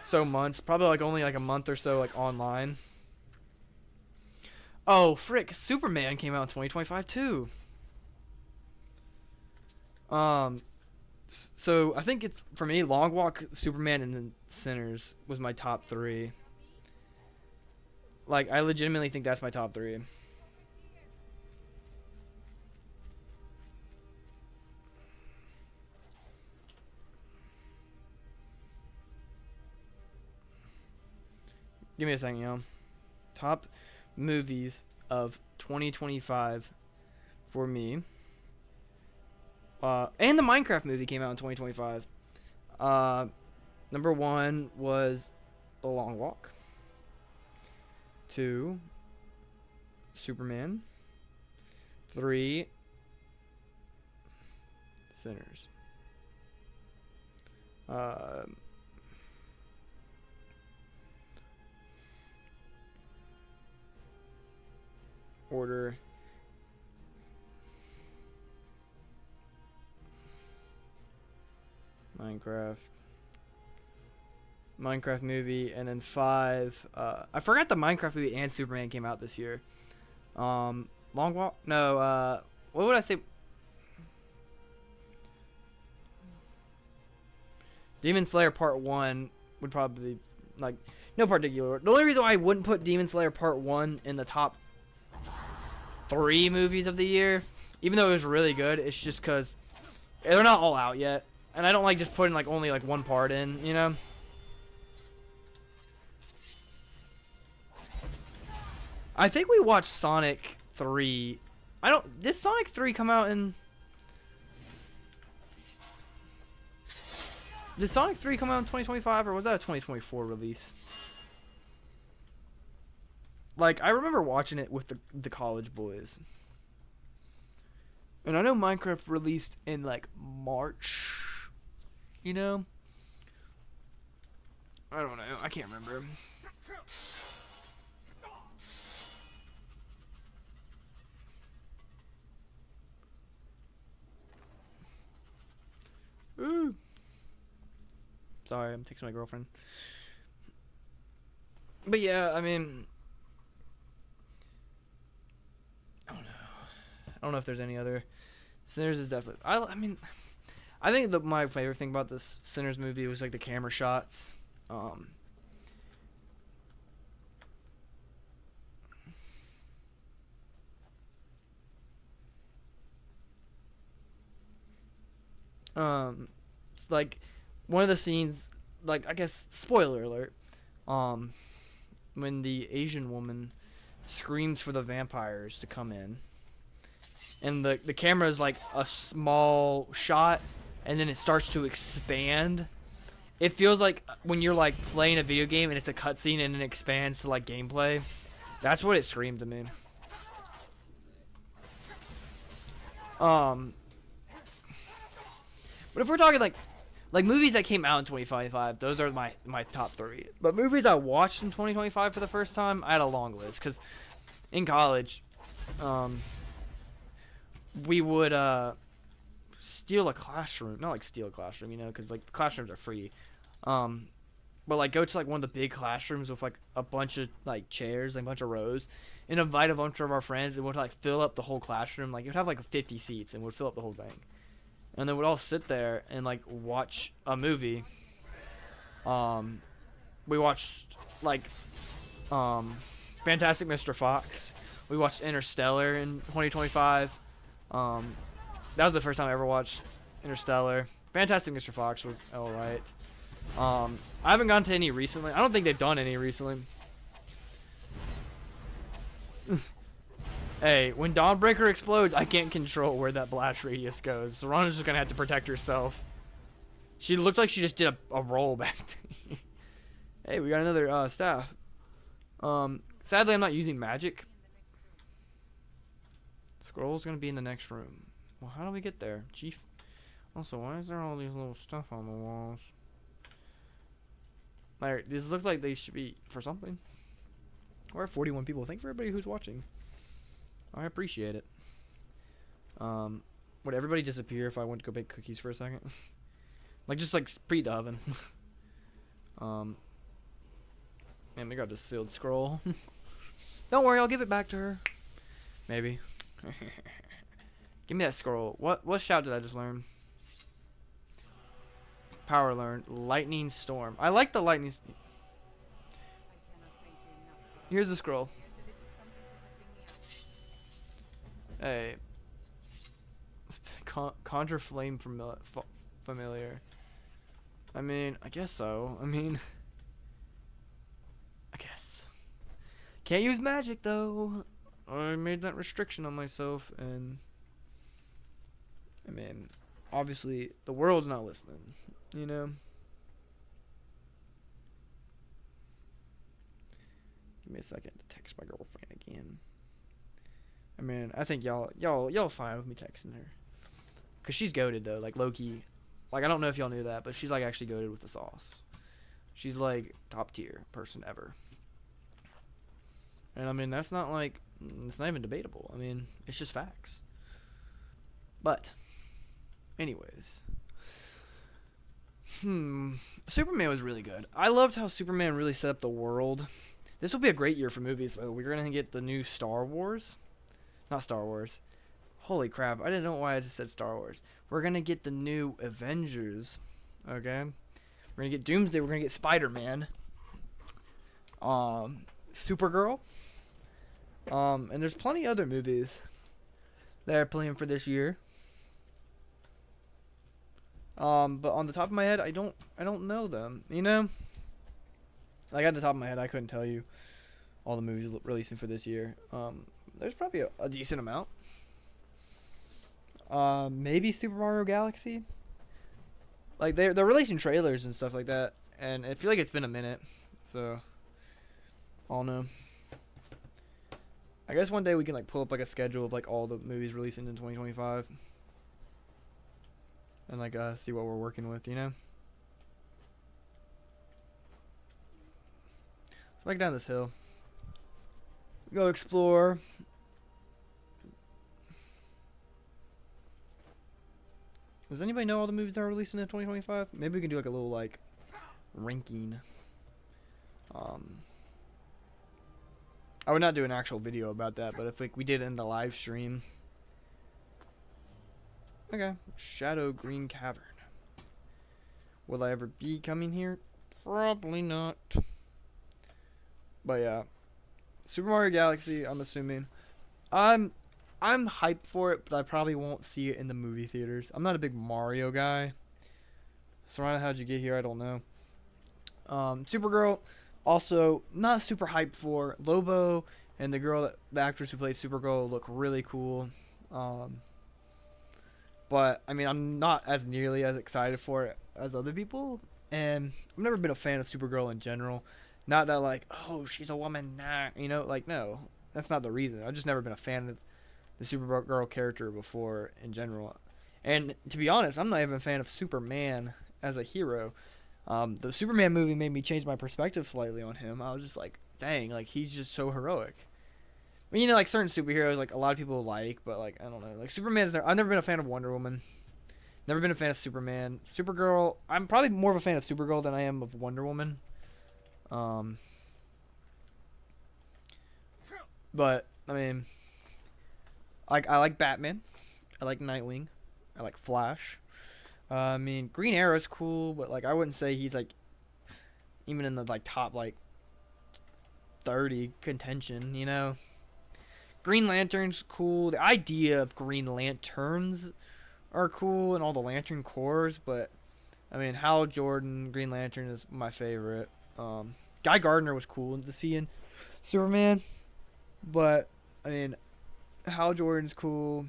so months, probably like only like a month or so like online. Oh frick, Superman came out in 2025 too. So I think it's for me Long Walk, Superman, and then Sinners was my top 3. Like I legitimately think that's my top 3. Give me a second, yo. Top movies of 2025 for me. And the Minecraft movie came out in 2025. Number 1 was The Long Walk. 2, Superman. 3, Sinners. Order. Minecraft movie, and then 5. I forgot the Minecraft movie and Superman came out this year. Long Walk. No. What would I say? Demon Slayer Part 1 would probably, like, no particular order. The only reason why I wouldn't put Demon Slayer Part 1 in the top 3 movies of the year, even though it was really good, it's just because they're not all out yet. And I don't like just putting, like, only, like, one part in, you know? I think we watched Sonic 3. Did Sonic 3 come out in... Did Sonic 3 come out in 2025, or was that a 2024 release? Like, I remember watching it with the college boys. And I know Minecraft released in, like, March. You know? I don't know. I can't remember. Ooh. Sorry, I'm texting my girlfriend. But yeah, I mean, I don't know. I don't know if there's any other. Sinners is definitely. I mean, I think my favorite thing about this Sinners movie was like the camera shots. Like one of the scenes, like, I guess, spoiler alert, when the Asian woman screams for the vampires to come in, and the camera is like a small shot, and then it starts to expand. It feels like when you're like playing a video game and it's a cutscene and it expands to like gameplay. That's what it screamed to me. But if we're talking like movies that came out in 2025, those are my top 3. But movies I watched in 2025 for the first time, I had a long list, because in college, we would steal a classroom. Not like steal a classroom, you know, because like classrooms are free. But like go to like one of the big classrooms with like a bunch of like chairs, like a bunch of rows, and invite a bunch of our friends, and we'd like fill up the whole classroom. Like you'd have like 50 seats, and we'd fill up the whole thing. And then we'd all sit there and like watch a movie. We watched like Fantastic Mr. Fox. We watched Interstellar in 2025. That was the first time I ever watched Interstellar. Fantastic Mr. Fox was alright. I haven't gone to any recently. I don't think they've done any recently. Hey, when Dawnbreaker explodes, I can't control where that blast radius goes. So Rana's just gonna have to protect herself. She looked like she just did a roll back. Hey, we got another staff. Sadly, I'm not using magic. Scroll's gonna be in the next room. Well, how do we get there, Chief? Also, why is there all these little stuff on the walls? Like, these look like they should be for something. We're at 41 people. Thank you for everybody who's watching. I appreciate it. Would everybody disappear if I went to go bake cookies for a second? Like, just like preheat the oven. Man, we got this sealed scroll. Don't worry, I'll give it back to her. Maybe. Give me that scroll. What shout did I just learn? Power learned. Lightning storm. I like the lightning. Here's the scroll. Hey. Conjure flame familiar. I mean, I guess so. I mean, I guess. Can't use magic though. I made that restriction on myself, and I mean, obviously the world's not listening. You know. Give me a second to text my girlfriend again. I mean, I think y'all fine with me texting her, cause she's goated though, like low key. Like I don't know if y'all knew that, but she's like actually goated with the sauce. She's like top tier person ever. And I mean, that's not like, it's not even debatable. I mean, it's just facts. But, anyways. Superman was really good. I loved how Superman really set up the world. This will be a great year for movies, though. We're going to get the new Star Wars. Not Star Wars. Holy crap, I didn't know why I just said Star Wars. We're going to get the new Avengers. Okay? We're going to get Doomsday. We're going to get Spider-Man. Supergirl. And there's plenty of other movies that are playing for this year. But on the top of my head, I don't know them. You know, like at the top of my head, I couldn't tell you all the movies releasing for this year. There's probably a decent amount. Maybe Super Mario Galaxy. Like they're releasing trailers and stuff like that, and I feel like it's been a minute, so I don't know. I guess one day we can like pull up like a schedule of like all the movies releasing in 2025, and like see what we're working with, you know. So like down this hill, we go explore. Does anybody know all the movies that are releasing in 2025? Maybe we can do like a little like ranking. I would not do an actual video about that, but if like we did it in the live stream. Okay, Shadow Green Cavern. Will I ever be coming here? Probably not. But yeah, Super Mario Galaxy. I'm assuming. I'm hyped for it, but I probably won't see it in the movie theaters. I'm not a big Mario guy. Serena, how'd you get here? I don't know. Supergirl. Also, not super hyped for. Lobo and the actress who plays Supergirl look really cool. But, I mean, I'm not as nearly as excited for it as other people. And I've never been a fan of Supergirl in general. Not that, like, oh, she's a woman, nah. You know, like, no. That's not the reason. I've just never been a fan of the Supergirl character before in general. And, to be honest, I'm not even a fan of Superman as a hero. The Superman movie made me change my perspective slightly on him. I was just like, dang, like he's just so heroic. I mean, you know, like certain superheroes, like a lot of people like, but like I don't know, like I've never been a fan of Wonder Woman. Never been a fan of Superman. Supergirl, I'm probably more of a fan of Supergirl than I am of Wonder Woman. But I mean, like I like Batman. I like Nightwing. I like Flash. I mean, Green Arrow's cool, but like I wouldn't say he's like even in the like top like 30 contention, you know. Green Lantern's cool. The idea of Green Lanterns are cool and all the Lantern Corps, but I mean, Hal Jordan, Green Lantern is my favorite. Guy Gardner was cool to see in Superman, but I mean, Hal Jordan's cool.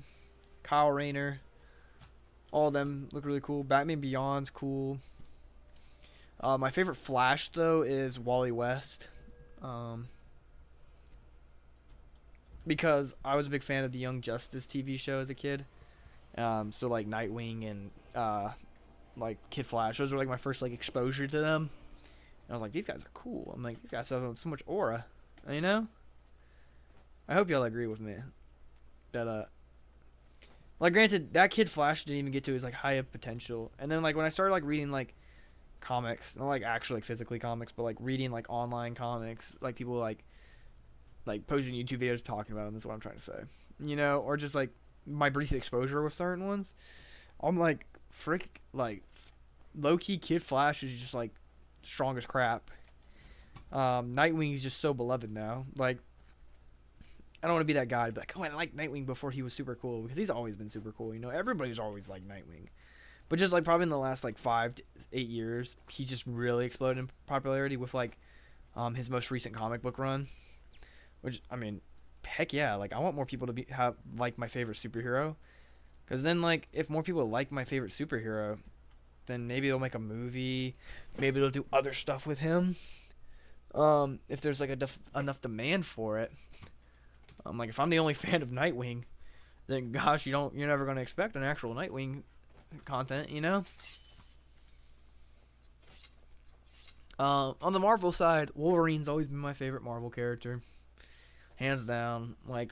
Kyle Rayner. All of them look really cool. Batman Beyond's cool. My favorite Flash, though, is Wally West. Because I was a big fan of the Young Justice TV show as a kid. So, like, Nightwing and, like, Kid Flash. Those were, like, my first, like, exposure to them. And I was like, these guys are cool. I'm like, these guys have so much aura. You know? I hope y'all agree with me. That, like, granted, that Kid Flash didn't even get to his, like, high of potential. And then, like, when I started, like, reading, like, comics, not, like, actually, like, physically comics, but, like, reading, like, online comics, like, people, like, posting YouTube videos talking about them, is what I'm trying to say. You know? Or just, like, my brief exposure with certain ones. I'm, like, low-key Kid Flash is just, like, strong as crap. Nightwing is just so beloved now. Like, I don't want to be that guy to be like, oh, I liked Nightwing before he was super cool, because he's always been super cool, you know? Everybody's always liked Nightwing. But just, like, probably in the last, like, 5 to 8 years, he just really exploded in popularity with, like, his most recent comic book run. Which I mean, heck yeah, like I want more people to be have like my favorite superhero. Because then like if more people like my favorite superhero, then maybe they'll make a movie, maybe they'll do other stuff with him. If there's like enough demand for it. Like if I'm the only fan of Nightwing, then gosh, you're never gonna expect an actual Nightwing content, you know. On the Marvel side, Wolverine's always been my favorite Marvel character, hands down. Like,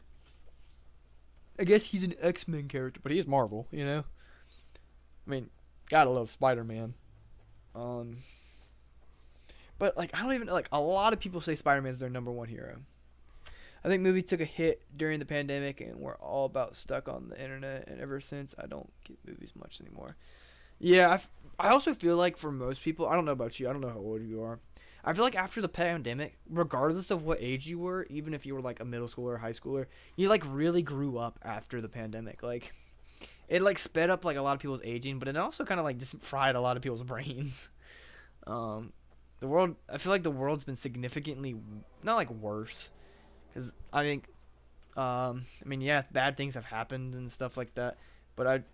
I guess he's an X-Men character, but he is Marvel, you know. I mean, gotta love Spider-Man. Um, but like, I don't even like. A lot of people say Spider-Man's their number one hero. I think movies took a hit during the pandemic, and we're all about stuck on the internet. And ever since, I don't get movies much anymore. Yeah, I also feel like for most people, I don't know about you, I don't know how old you are. I feel like after the pandemic, regardless of what age you were, even if you were like a middle schooler or high schooler, you like really grew up after the pandemic. Like it like sped up like a lot of people's aging, but it also kind of like just fried a lot of people's brains. Um, the world, I feel like the world's been significantly not like worse, because I think, I mean yeah, bad things have happened and stuff like that, but I'd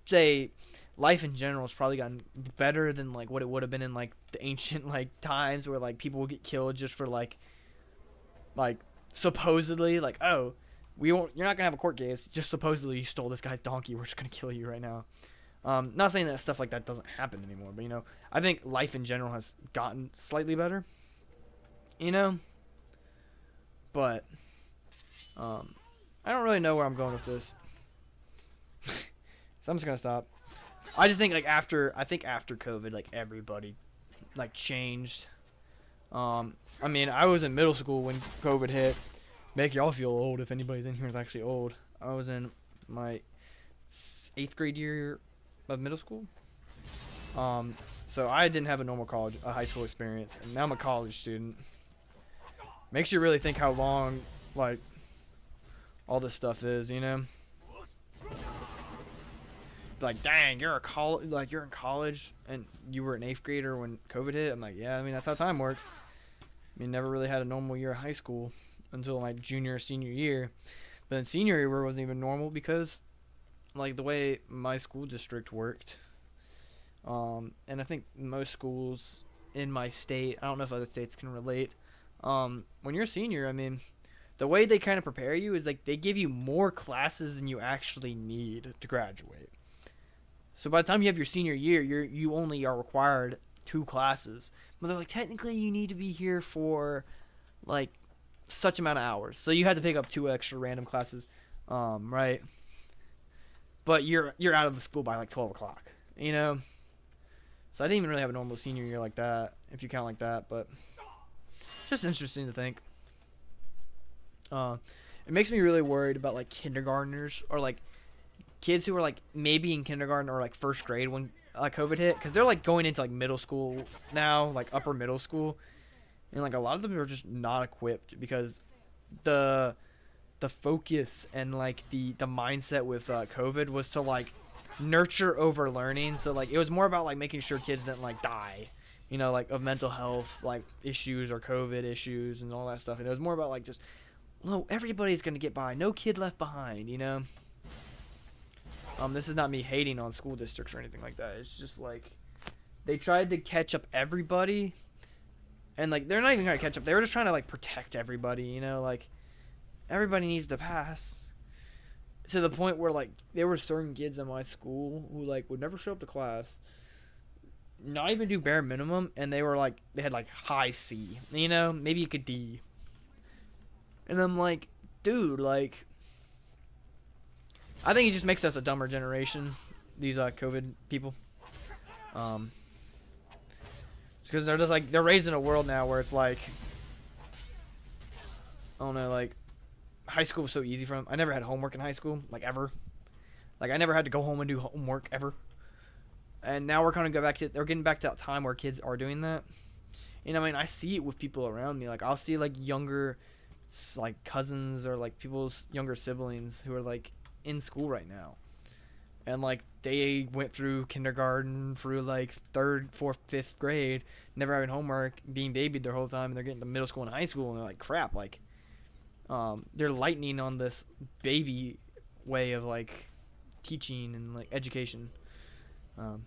say life in general has probably gotten better than like what it would have been in like the ancient like times where like people would get killed just for like supposedly like, oh, we won't, you're not gonna have a court case, just supposedly you stole this guy's donkey, we're just gonna kill you right now. Not saying that stuff like that doesn't happen anymore, but you know, I think life in general has gotten slightly better, you know. But I don't really know where I'm going with this. So I'm just gonna stop. I just think like I think after COVID, like everybody like changed. I mean, I was in middle school when COVID hit. Make y'all feel old if anybody's in here is actually old. I was in my 8th grade year of middle school. So I didn't have a normal high school experience, and now I'm a college student. Makes you really think how long like all this stuff is, you know. Like, dang, you're in college and you were an 8th grader when COVID hit. I'm like, yeah, I mean that's how time works. I mean, never really had a normal year of high school until my junior or senior year. But then senior year wasn't even normal because like the way my school district worked. And I think most schools in my state, I don't know if other states can relate. When you're a senior, I mean, the way they kind of prepare you is like they give you more classes than you actually need to graduate. So by the time you have your senior year, you only are required 2 classes. But they're like, technically you need to be here for like such amount of hours. So you had to pick up 2 extra random classes, right? But you're out of the school by like 12 o'clock, you know? So I didn't even really have a normal senior year like that, if you count like that, but it's just interesting to think. It makes me really worried about like kindergartners or like kids who are like maybe in kindergarten or like 1st grade when COVID hit, because they're like going into like middle school now, like upper middle school, and like a lot of them are just not equipped because the focus and like the mindset with COVID was to like nurture over learning. So like it was more about like making sure kids didn't like die, you know, like of mental health like issues or COVID issues and all that stuff. And it was more about like just, no, everybody's gonna get by, no kid left behind, you know. This is not me hating on school districts or anything like that. It's just like they tried to catch up everybody, and like they're not even trying to catch up. They were just trying to like protect everybody, you know, like everybody needs to pass. To the point where like there were certain kids in my school who like would never show up to class, not even do bare minimum, and they were like they had like high C, you know, maybe you could D. And I'm like, dude, like I think it just makes us a dumber generation, these COVID people. Because they're just like they're raised in a world now where it's like, I don't know, like high school was so easy for them. I never had homework in high school, like ever. Like I never had to go home and do homework ever. And now we're kind of they're getting back to that time where kids are doing that. And I mean, I see it with people around me. Like I'll see like younger, like cousins or like people's younger siblings who are like in school right now, and like they went through kindergarten through like 3rd, 4th, 5th grade, never having homework, being babied their whole time, and they're getting to middle school and high school, and they're like, crap, like they're lightening on this baby way of like teaching and like education. Um,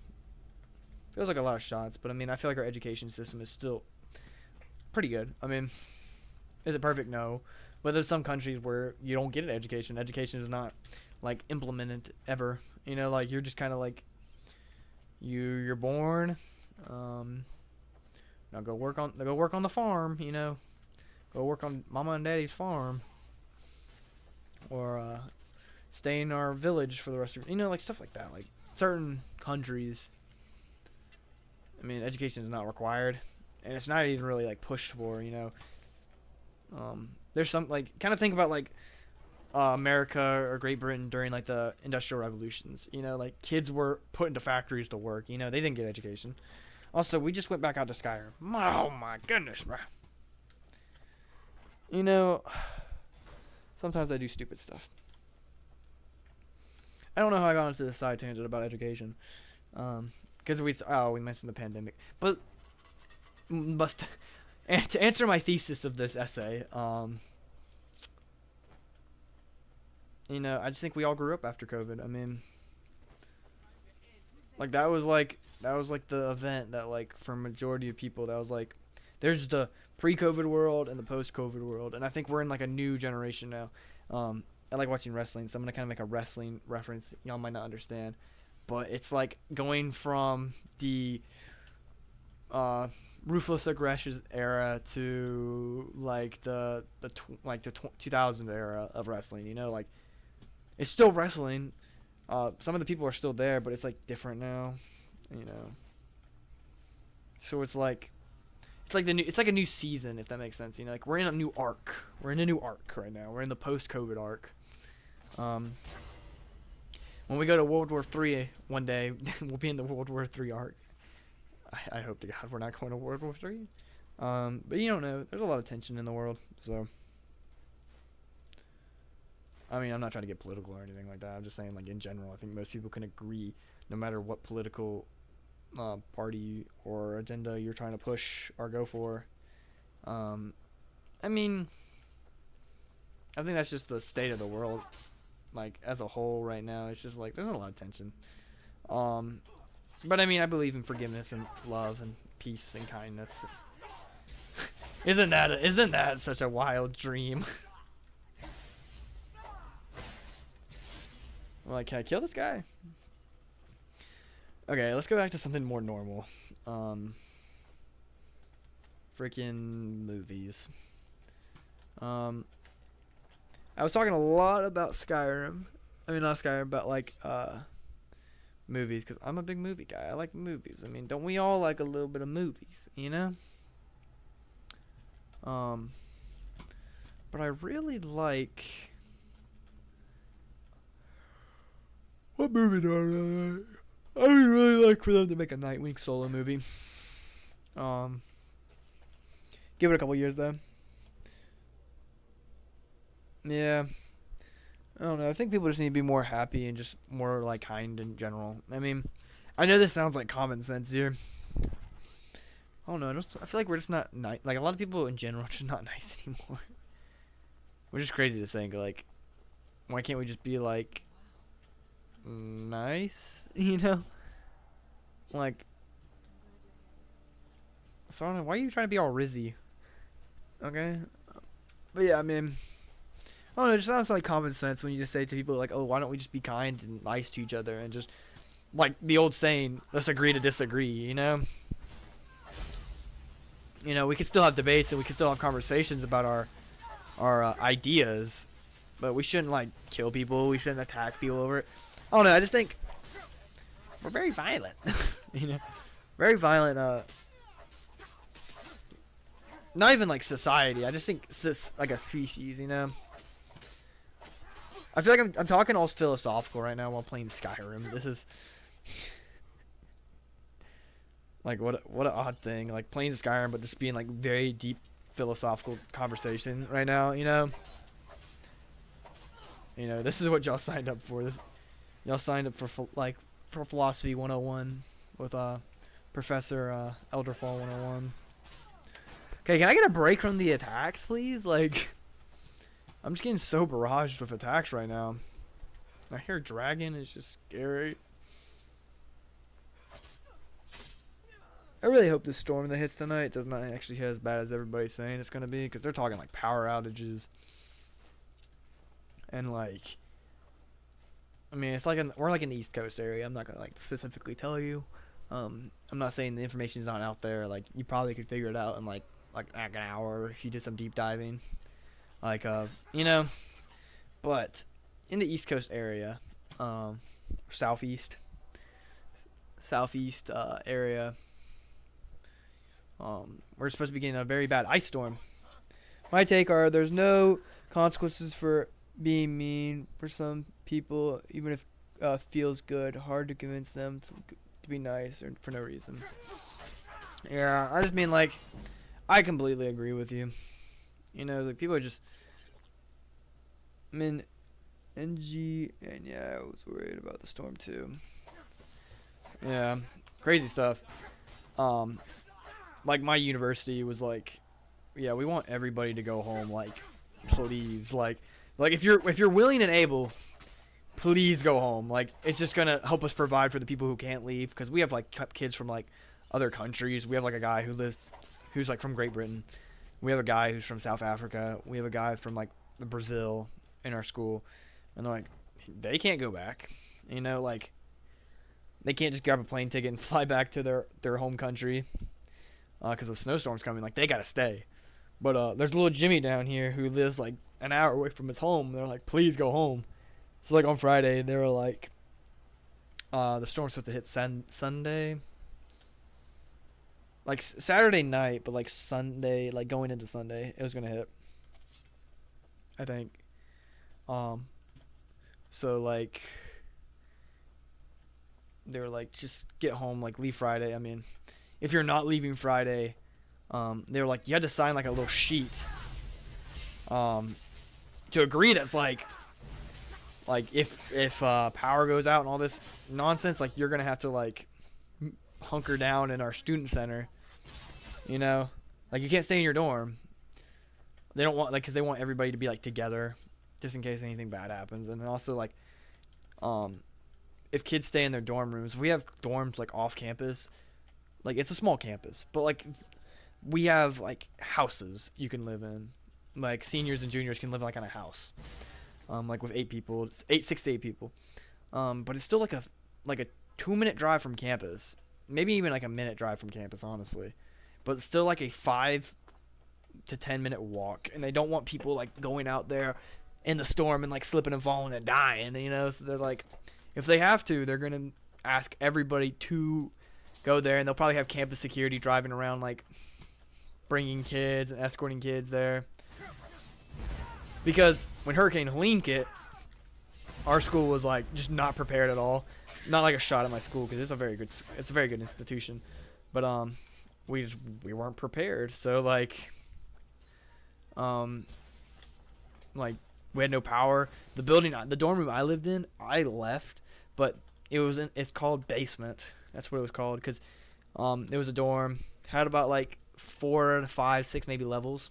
feels like a lot of shots, but I mean, I feel like our education system is still pretty good. I mean, is it perfect? No, but there's some countries where you don't get an education. Education is not like implemented ever. You know, like you're just kind of like you're born. Um, Now go work on the farm. You know, go work on mama and daddy's farm, or stay in our village for the rest of like stuff like that. Like certain countries, I mean, education is not required, and it's not even really like pushed for. There's some like kind of think about like America or Great Britain during like the industrial revolutions. Like kids were put into factories to work. They didn't get education. Also, we just went back out to Skyrim. Oh my goodness, bro. Sometimes I do stupid stuff. I don't know how I got into this side tangent about education. Because we mentioned the pandemic. But and to answer my thesis of this essay, I just think we all grew up after COVID. I mean, like that was like the event that like for a majority of people that was like, there's the pre-COVID world and the post-COVID world, and I think we're in like a new generation now. I like watching wrestling, so I'm gonna kind of make a wrestling reference. Y'all might not understand, but it's like going from the ruthless aggression era to like the 2000 era of wrestling. Like it's still wrestling. Some of the people are still there, but it's like different now. So it's like a new season, if that makes sense. Like we're in a new arc. We're in a new arc right now. We're in the post-COVID arc. When we go to World War III one day, we'll be in the World War III arc. I hope to God we're not going to World War III. But you don't know. There's a lot of tension in the world, so. I mean, I'm not trying to get political or anything like that. I'm just saying, like in general, I think most people can agree, no matter what political party or agenda you're trying to push or go for. I mean, I think that's just the state of the world, like as a whole right now. It's just like there's a lot of tension. But I mean, I believe in forgiveness and love and peace and kindness. Isn't that such a wild dream? Like, can I kill this guy? Okay, let's go back to something more normal. Freaking movies. I was talking a lot about Skyrim. I mean, not Skyrim, but like movies, because I'm a big movie guy. I like movies. I mean, don't we all like a little bit of movies, But I really like. What movie do I really like? I would really like for them to make a Nightwing solo movie. Give it a couple years though. Yeah. I don't know. I think people just need to be more happy and just more like kind in general. I mean, I know this sounds like common sense here. I don't know. I feel like we're just not nice. Like a lot of people in general are just not nice anymore. Which is crazy to think. Like, why can't we just be like nice? Like, so I don't know. Why are you trying to be all rizzy? Okay. But yeah, I mean, I don't know. It just sounds like common sense when you just say to people like, "Oh, why don't we just be kind and nice to each other and just like the old saying, let's agree to disagree." We can still have debates and we can still have conversations about our ideas, but we shouldn't like kill people. We shouldn't attack people over it. I don't know. I just think we're very violent. Very violent. Not even like society. I just think like a species. I feel like I'm talking all philosophical right now while playing Skyrim. This is like what an odd thing. Like playing Skyrim, but just being like very deep philosophical conversation right now. This is what y'all signed up for. Y'all signed up for philosophy 101 with Professor Elderfall 101. Okay, can I get a break from the attacks, please? Like, I'm just getting so barraged with attacks right now. I hear dragon is just scary. I really hope the storm that hits tonight does not actually hit as bad as everybody's saying it's gonna be, because they're talking like power outages and like, I mean, it's like we're like in the East Coast area. I'm not gonna like specifically tell you. I'm not saying the information's not out there. Like you probably could figure it out in like an hour if you did some deep diving. Like you know, but in the East Coast area, southeast area, we're supposed to be getting a very bad ice storm. My take are there's no consequences for being mean for some people, even if feels good. Hard to convince them to be nice or for no reason. Yeah, I just mean like I completely agree with you. You know, like people are just. I mean, NG and yeah, I was worried about the storm too. Yeah, crazy stuff. Like my university was like, yeah, we want everybody to go home. Like, please, like if you're willing and able, please go home. Like, it's just gonna help us provide for the people who can't leave, because we have like kids from like other countries. We have like a guy who's like from Great Britain. We have a guy who's from South Africa. We have a guy from like Brazil in our school, and they're like, they can't go back. You know, like they can't just grab a plane ticket and fly back to their home country. Because the snowstorm's coming, like they gotta stay. But there's little Jimmy down here who lives like an hour away from his home. They're like, please go home. So like on Friday, they were like, the storm's supposed to hit Sunday, like Saturday night, but like Sunday, like going into Sunday, it was gonna hit. I think. So like, they were like, just get home, like leave Friday. I mean, if you're not leaving Friday, they were like, you had to sign like a little sheet to agree that's like if power goes out and all this nonsense, like you're gonna have to like hunker down in our student center, you know, like you can't stay in your dorm. They don't want, like, because they want everybody to be like together just in case anything bad happens. And then also like if kids stay in their dorm rooms, we have dorms like off campus. Like, it's a small campus, but like we have like houses you can live in. Like seniors and juniors can live like on a house, like with 8 people, 6 to 8 people. But it's still like a 2-minute drive from campus, maybe even like a minute drive from campus, honestly. But it's still like a 5 to 10-minute walk, and they don't want people like going out there in the storm and like slipping and falling and dying, you know. So they're like, if they have to, they're gonna ask everybody to go there, and they'll probably have campus security driving around, like bringing kids and escorting kids there. Because when Hurricane Helene hit, our school was like just not prepared at all. Not like a shot at my school, because it's a very good institution, but we weren't prepared. So like we had no power. The dorm room I lived in, I left, but it's called basement. That's what it was called, because it was a dorm, had about like 4 to 5, 6 maybe levels.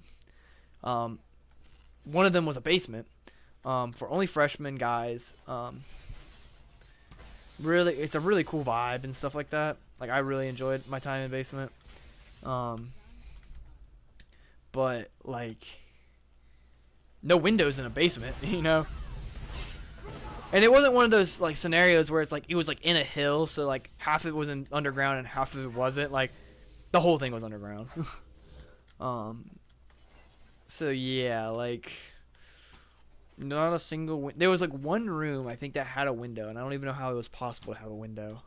One of them was a basement, for only freshman guys. Really, it's a really cool vibe and stuff like that. Like, I really enjoyed my time in basement. But like, no windows in a basement, you know. And it wasn't one of those like scenarios where it's like it was like in a hill, so like half of it was underground and half of it wasn't. Like, the whole thing was underground. So yeah, like not a single there was like one room I think that had a window, and I don't even know how it was possible to have a window.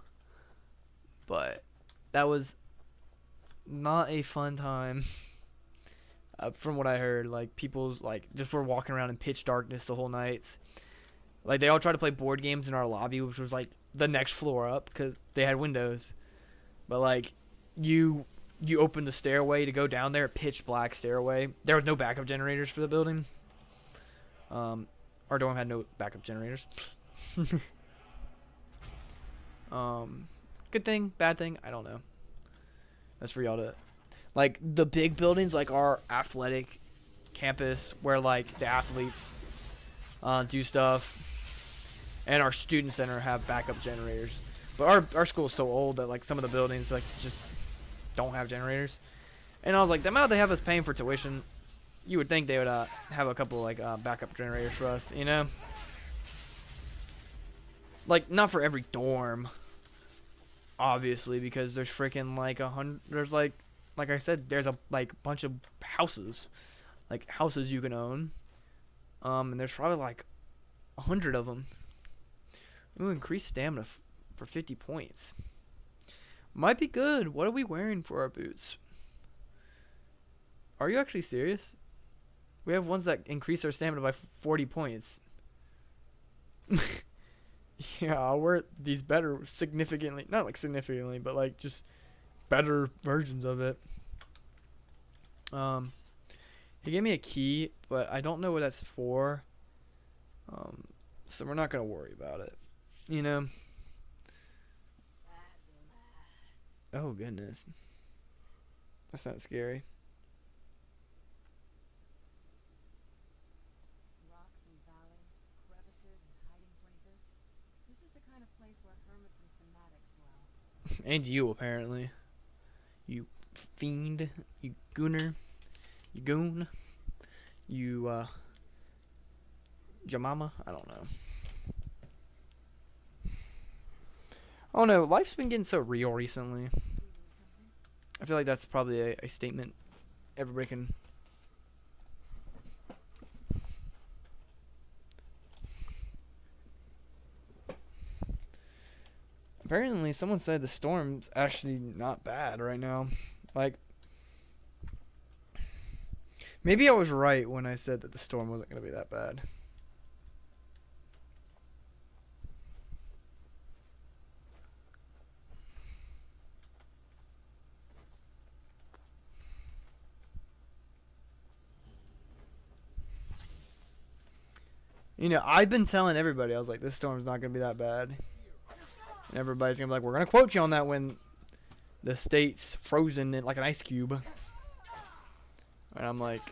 But that was not a fun time. From what I heard, like people's like just were walking around in pitch darkness the whole night. Like, they all tried to play board games in our lobby, which was like the next floor up, because they had windows. But like you open the stairway to go down there, pitch black stairway. There was no backup generators for the building. Our dorm had no backup generators. Good thing, bad thing, I don't know. That's for y'all to, like, the big buildings, like our athletic campus where like the athletes do stuff, and our student center have backup generators. But our school is so old that like some of the buildings like just don't have generators. And I was like, the amount they have us paying for tuition, you would think they would have a couple like backup generators for us, you know? Like not for every dorm, obviously, because there's freaking like 100. There's like I said, there's a like bunch of houses, like houses you can own. And there's probably like 100 of them. Ooh, increased stamina for 50 points. Might be good. What are we wearing for our boots? Are you actually serious? We have ones that increase our stamina by 40 points. Yeah, I'll wear these better significantly. Not like significantly, but like just better versions of it. He gave me a key, but I don't know what that's for. So we're not gonna worry about it. You know? Oh goodness. That's not scary. Rocks and valley, crevices and hiding places. This is the kind of place where hermits and fanatics dwell. And you, apparently. You fiend. You gooner. You goon. You, Jamama? I don't know. Oh no, life's been getting so real recently. Do you need something? I feel like that's probably a statement everybody can. Apparently, someone said the storm's actually not bad right now. Like, maybe I was right when I said that the storm wasn't going to be that bad. You know, I've been telling everybody, I was like, this storm's not going to be that bad. And everybody's going to be like, we're going to quote you on that when the state's frozen in like an ice cube. And I'm like,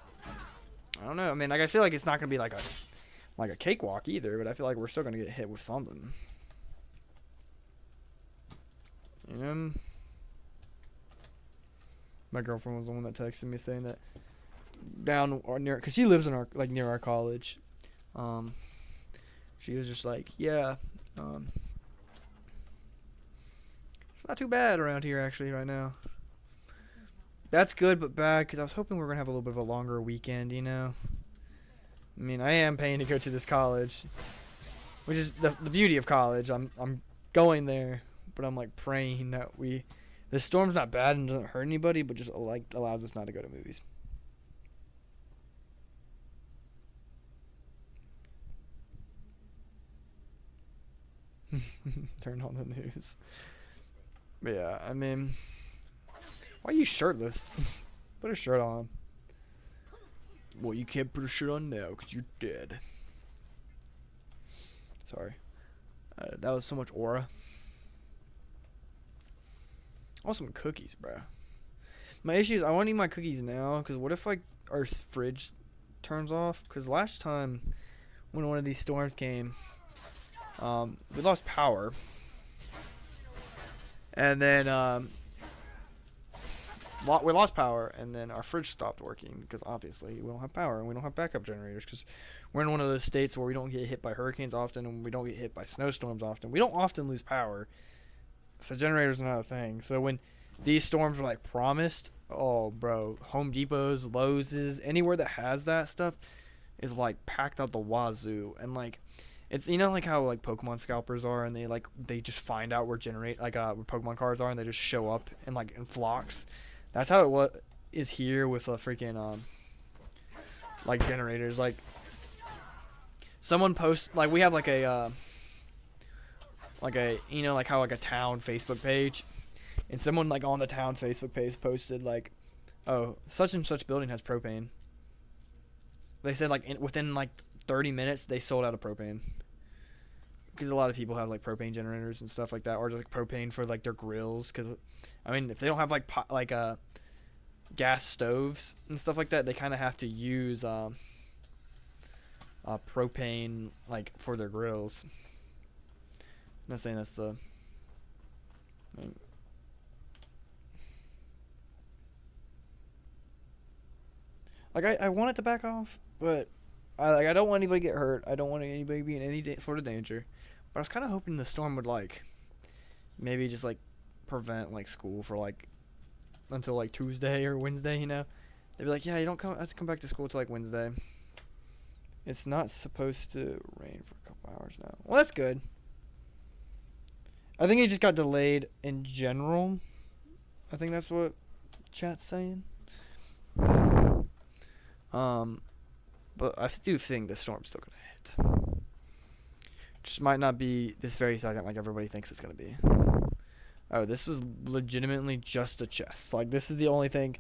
I don't know. I mean, like, I feel like it's not going to be like a cakewalk either, but I feel like we're still going to get hit with something. You know? My girlfriend was the one that texted me saying that down or near, because she lives in our, like, near our college. She was just like, yeah, it's not too bad around here actually right now. That's good but bad because I was hoping we were gonna have a little bit of a longer weekend, you know. I mean, I am paying to go to this college, which is the beauty of college. I'm going there, but I'm like praying that the storm's not bad and doesn't hurt anybody, but just like allows us not to go to movies. Turn on the news. But yeah, I mean, why are you shirtless? Put a shirt on. Well, you can't put a shirt on now because you're dead. Sorry. That was so much aura. I want some cookies, bro. My issue is I want to eat my cookies now because what if like our fridge turns off? Because last time when one of these storms came, we lost power, and then we lost power, and then our fridge stopped working because obviously we don't have power and we don't have backup generators because we're in one of those states where we don't get hit by hurricanes often and we don't get hit by snowstorms often. We don't often lose power, so generators are not a thing. So when these storms were like promised, oh bro, Home Depot's, Lowe's, anywhere that has that stuff is like packed out the wazoo. And like it's, you know, like how like Pokemon scalpers are, and they just find out where where Pokemon cards are, and they just show up in like in flocks. That's how it is here with a freaking like generators. Like someone posts, like we have like a you know, like how like a town Facebook page, and someone like on the town Facebook page posted like, oh, such and such building has propane. They said like within like 30 minutes they sold out of propane. Because a lot of people have like propane generators and stuff like that, or just like propane for like their grills. Because I mean, if they don't have like gas stoves and stuff like that, they kind of have to use propane like for their grills. I'm not saying that's the like I want it to back off, but I don't want anybody to get hurt. I don't want anybody to be in any sort of danger. But I was kind of hoping the storm would like maybe just like prevent like school for like until like Tuesday or Wednesday. You know, they'd be like, yeah, you don't have to come back to school till like Wednesday. It's not supposed to rain for a couple hours now. Well, that's good. I think it just got delayed in general. I think that's what chat's saying. But I do think the storm's still gonna hit. Just might not be this very second like everybody thinks it's gonna be. Oh, this was legitimately just a chest. Like, this is the only thing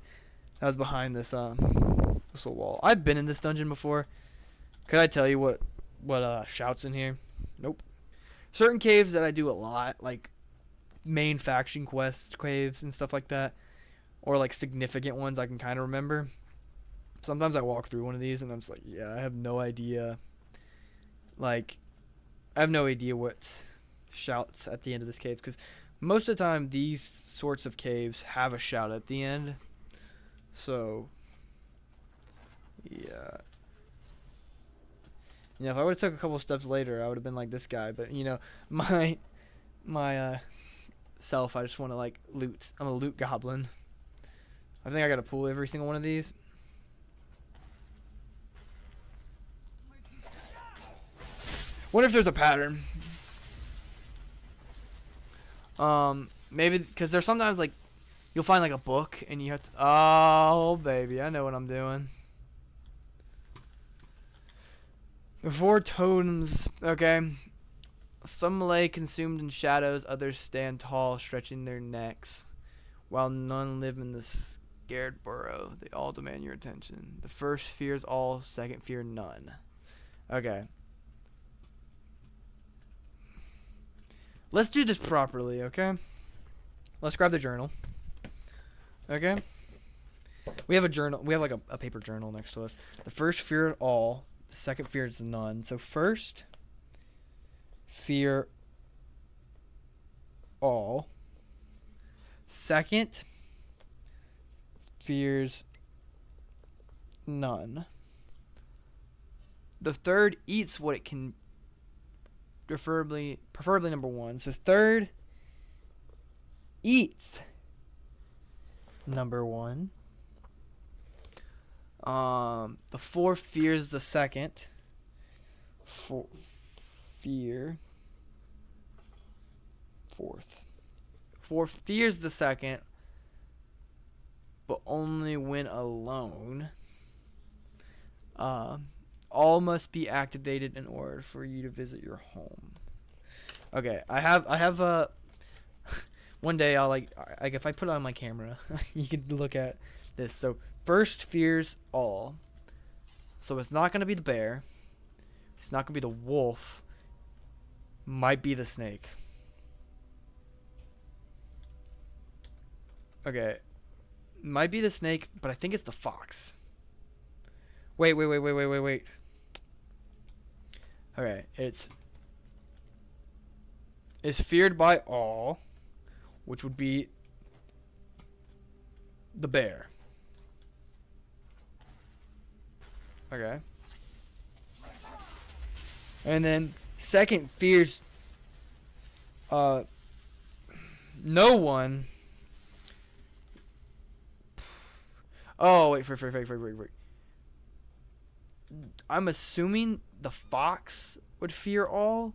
that was behind this this little wall. I've been in this dungeon before. Could I tell you what shouts in here? Nope. Certain caves that I do a lot, like main faction quest caves and stuff like that, or like significant ones I can kind of remember. Sometimes I walk through one of these and I'm just like, yeah, I have no idea. Like, I have no idea what shouts at the end of this cave, because most of the time these sorts of caves have a shout at the end. So, yeah. You know, if I would have took a couple steps later, I would have been like this guy. But you know, my self, I just want to like loot. I'm a loot goblin. I think I gotta pull every single one of these. What if there's a pattern? Maybe because there's sometimes like you'll find like a book and you have to. Oh baby, I know what I'm doing. The 4 totems. Okay. Some lay consumed in shadows, others stand tall, stretching their necks, while none live in the scared burrow. They all demand your attention. The first fears all, second fear none. Okay. Let's do this properly, okay? Let's grab the journal. Okay? We have a journal. We have like a paper journal next to us. The first fear all, the second fear is none. So first fear all. Second fears none. The third eats what it can, preferably number 1. So third eats number 1. The fourth fears the second. Fear. Fourth fears the second, but only when alone. All must be activated in order for you to visit your home. Okay, I have a. One day I'll like if I put it on my camera, you can look at this. So first fears all. So it's not gonna be the bear. It's not gonna be the wolf. Might be the snake. Okay, might be the snake, but I think it's the fox. Wait. Okay, it's feared by all, which would be the bear. Okay. And then second fears no one. Oh, wait. I'm assuming the fox would fear all.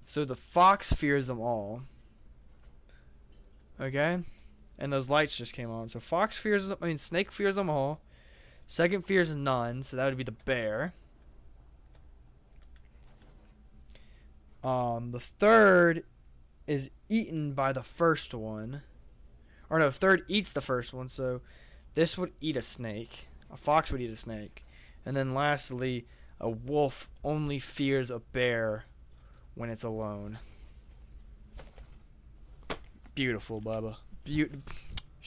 So the fox fears them all. Okay? And those lights just came on. So snake fears them all. Second fears none, so that would be the bear. The third is eaten by the first one. Or no, third eats the first one, so this would eat a snake. A fox would eat a snake. And then lastly, a wolf only fears a bear when it's alone. Beautiful, Bubba.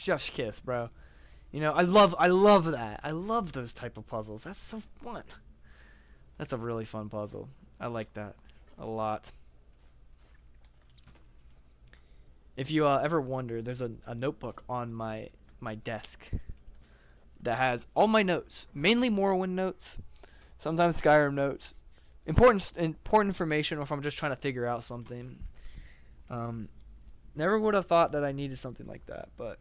Chef's kiss, bro. You know, I love that. I love those type of puzzles. That's so fun. That's a really fun puzzle. I like that a lot. If you ever wonder, there's a notebook on my desk that has all my notes, mainly Morrowind notes, sometimes Skyrim notes, important information, or if I'm just trying to figure out something. Never would have thought that I needed something like that, but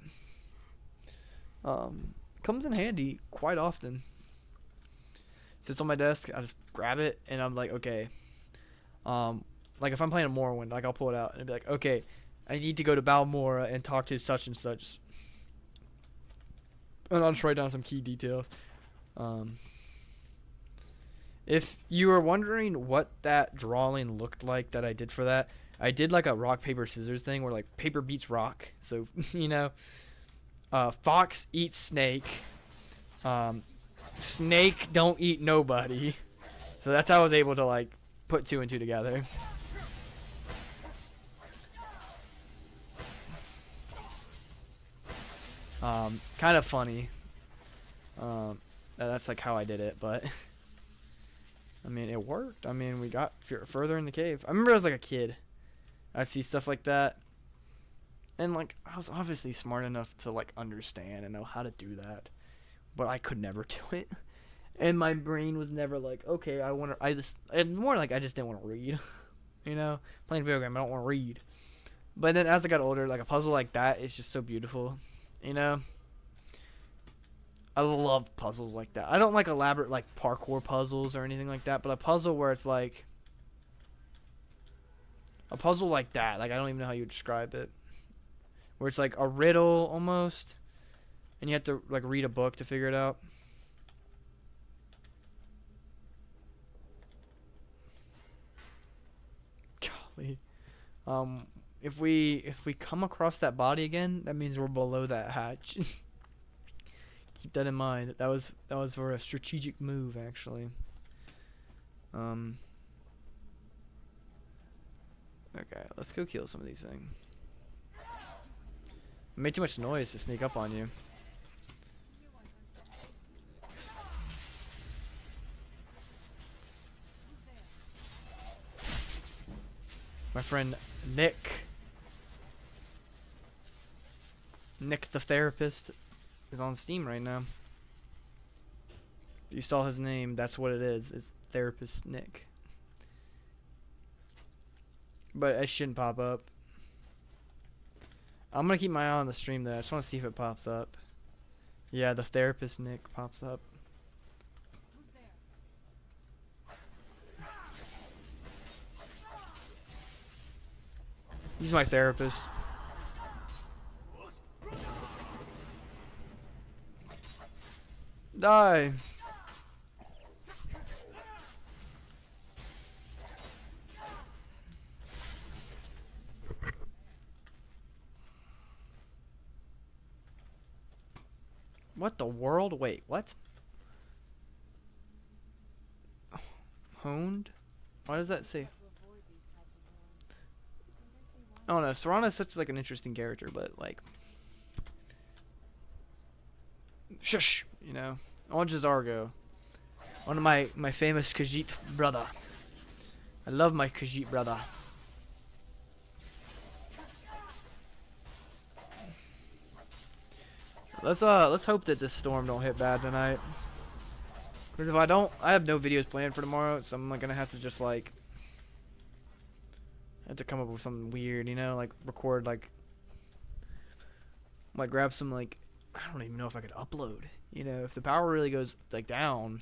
comes in handy quite often. Sits on my desk, I just grab it, and I'm like, okay. Like if I'm playing a Morrowind, like I'll pull it out and be like, okay, I need to go to Balmora and talk to such and such. And I'll just write down some key details. If you were wondering what that drawing looked like that I did for that, I did like a rock, paper, scissors thing where like paper beats rock. So, you know, fox eats snake. Snake don't eat nobody. So that's how I was able to like put 2 and 2 together. Kind of funny. That's like how I did it, but I mean, it worked. I mean, we got further in the cave. I remember I was like a kid. I'd see stuff like that, and like I was obviously smart enough to like understand and know how to do that, but I could never do it. And my brain was never like, okay, more like I just didn't want to read. You know, playing video game, I don't want to read. But then as I got older, like a puzzle like that is just so beautiful. You know, I love puzzles like that. I don't like elaborate like parkour puzzles or anything like that, but a puzzle where it's like a puzzle like that, like I don't even know how you would describe it, where it's like a riddle almost, and you have to like read a book to figure it out. Golly, if we come across that body again, that means we're below that hatch. Keep that in mind. That was for a strategic move, actually. Okay, let's go kill some of these things. I made too much noise to sneak up on you. My friend Nick. Nick the therapist is on Steam right now. If you saw his name, that's what it is. It's Therapist Nick. But it shouldn't pop up. I'm gonna keep my eye on the stream though. I just want to see if it pops up. Yeah, the Therapist Nick pops up. He's my therapist. Die. What the world? Wait, what? Honed? Why does that say? I don't know. Serana is such like an interesting character, but like, shush, you know. On Jazargo, one of my famous Khajiit brother. I love my Khajiit brother. Let's hope that this storm don't hit bad tonight. Because if I don't, I have no videos planned for tomorrow, so I'm like gonna have to just like have to come up with something weird, you know, like record like grab some like I don't even know if I could upload. You know, if the power really goes like down,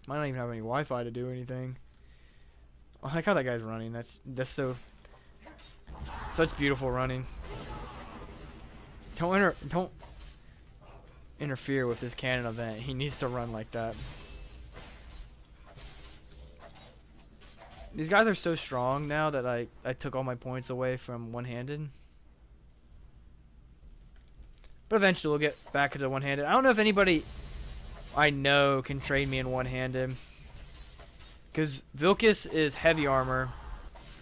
might not even have any Wi-Fi to do anything. I like how that guy's running. That's so such beautiful running. Don't interfere with this cannon event. He needs to run like that. These guys are so strong now that I took all my points away from one-handed. But eventually we'll get back to one-handed. I don't know if anybody I know can trade me in one-handed. Because Vilcus is heavy armor.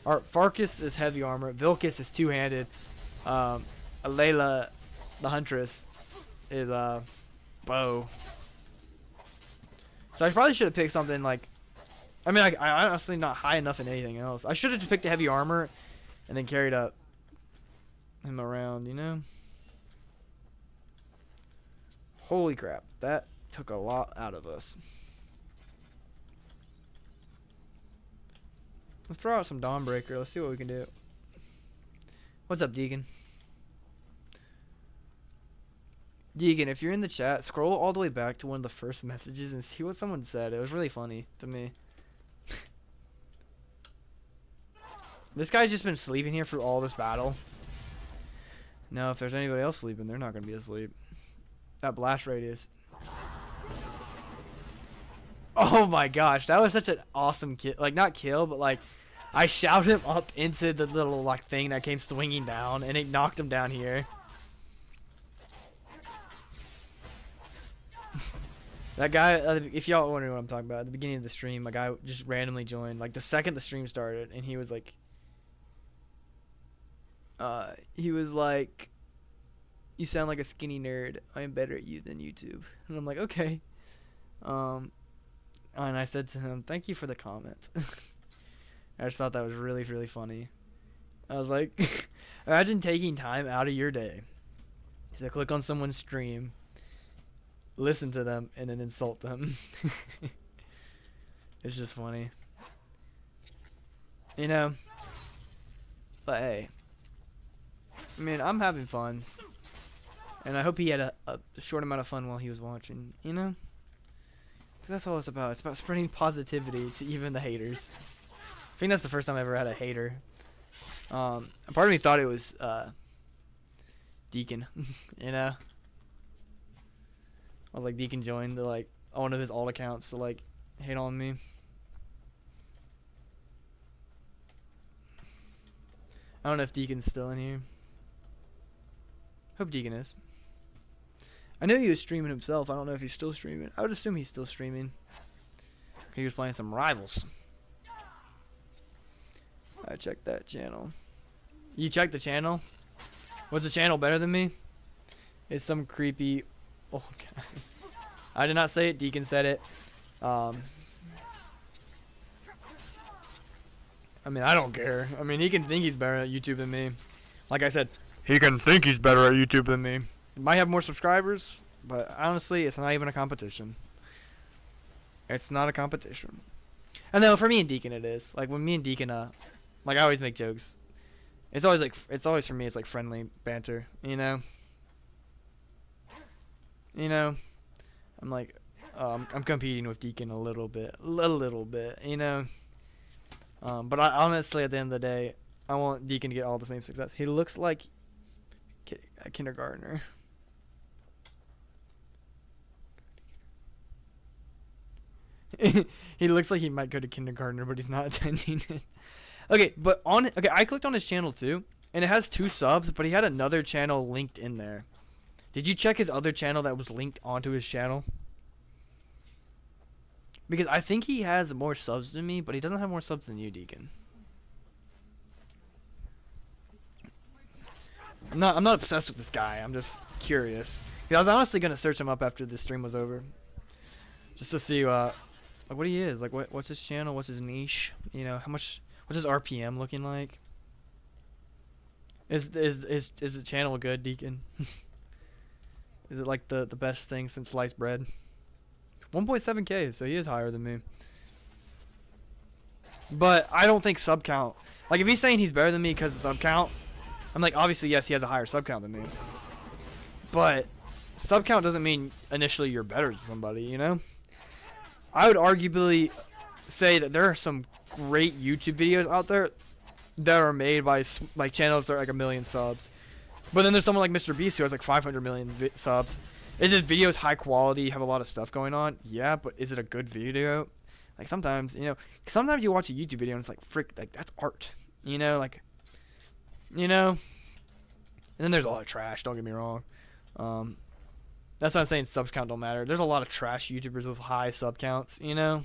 Or Farkas is heavy armor. Vilcus is two-handed. Alayla the huntress is bow. So I probably should have picked something like. I mean, I honestly not high enough in anything else. I should have just picked a heavy armor, and then carried up him around. You know. Holy crap! That took a lot out of us. Let's throw out some Dawnbreaker. Let's see what we can do. What's up, Deegan? Deegan, if you're in the chat, scroll all the way back to one of the first messages and see what someone said. It was really funny to me. This guy's just been sleeping here through all this battle. Now, if there's anybody else sleeping, they're not going to be asleep. That blast radius. Oh my gosh, that was such an awesome kill. Like, not kill, but like, I shouted him up into the little like thing that came swinging down, and it knocked him down here. That guy, if y'all wondering what I'm talking about, at the beginning of the stream, a guy just randomly joined, like the second the stream started, and he was like, "You sound like a skinny nerd. I am better at you than YouTube." And I'm like, okay. And I said to him, "Thank you for the comment." I just thought that was really, really funny. I was like, imagine taking time out of your day to click on someone's stream, listen to them, and then insult them. It's just funny. You know? But hey. I mean, I'm having fun. And I hope he had a short amount of fun while he was watching, you know? 'Cause that's all it's about. It's about spreading positivity to even the haters. I think that's the first time I ever had a hater. Part of me thought it was Deacon, you know? I was like, Deacon joined the, like, one of his alt accounts to like hate on me. I don't know if Deacon's still in here. Hope Deacon is. I knew he was streaming himself. I don't know if he's still streaming. I would assume he's still streaming. He was playing some Rivals. I checked that channel. You checked the channel? Was the channel better than me? It's some creepy old guy. I did not say it. Deacon said it. I mean, I don't care. I mean, he can think he's better at YouTube than me. Like I said, he can think he's better at YouTube than me. Might have more subscribers, but honestly, it's not even a competition. It's not a competition. And no, for me and Deacon it is. Like when me and Deacon, like I always make jokes. It's always for me. It's like friendly banter, you know. You know, I'm like, I'm competing with Deacon a little bit, you know. But I honestly, at the end of the day, I want Deacon to get all the same success. He looks like a kindergartner. He looks like he might go to kindergartner, but he's not attending it. Okay, but I clicked on his channel too, and it has 2 subs, but he had another channel linked in there. Did you check his other channel that was linked onto his channel? Because I think he has more subs than me, but he doesn't have more subs than you, Deacon. I'm not obsessed with this guy. I'm just curious. I was honestly gonna search him up after the stream was over, just to see like what he is. Like what's his channel? What's his niche? You know, what's his RPM looking like? Is the channel good, Deacon? Is it like the best thing since sliced bread? 1.7k, so he is higher than me. But I don't think sub count. Like if he's saying he's better than me because of sub count, I'm like, obviously yes, he has a higher sub count than me. But sub count doesn't mean initially you're better than somebody, you know? I would arguably say that there are some great YouTube videos out there that are made by like channels that are like 1 million subs. But then there's someone like Mr. Beast who has like 500 million subs. Is his videos high quality, have a lot of stuff going on? Yeah, but is it a good video? Like sometimes, you know, sometimes you watch a YouTube video and it's like, frick, like that's art. You know, like, you know? And then there's a lot of trash, don't get me wrong. That's why I'm saying subs count don't matter. There's a lot of trash YouTubers with high sub counts, you know?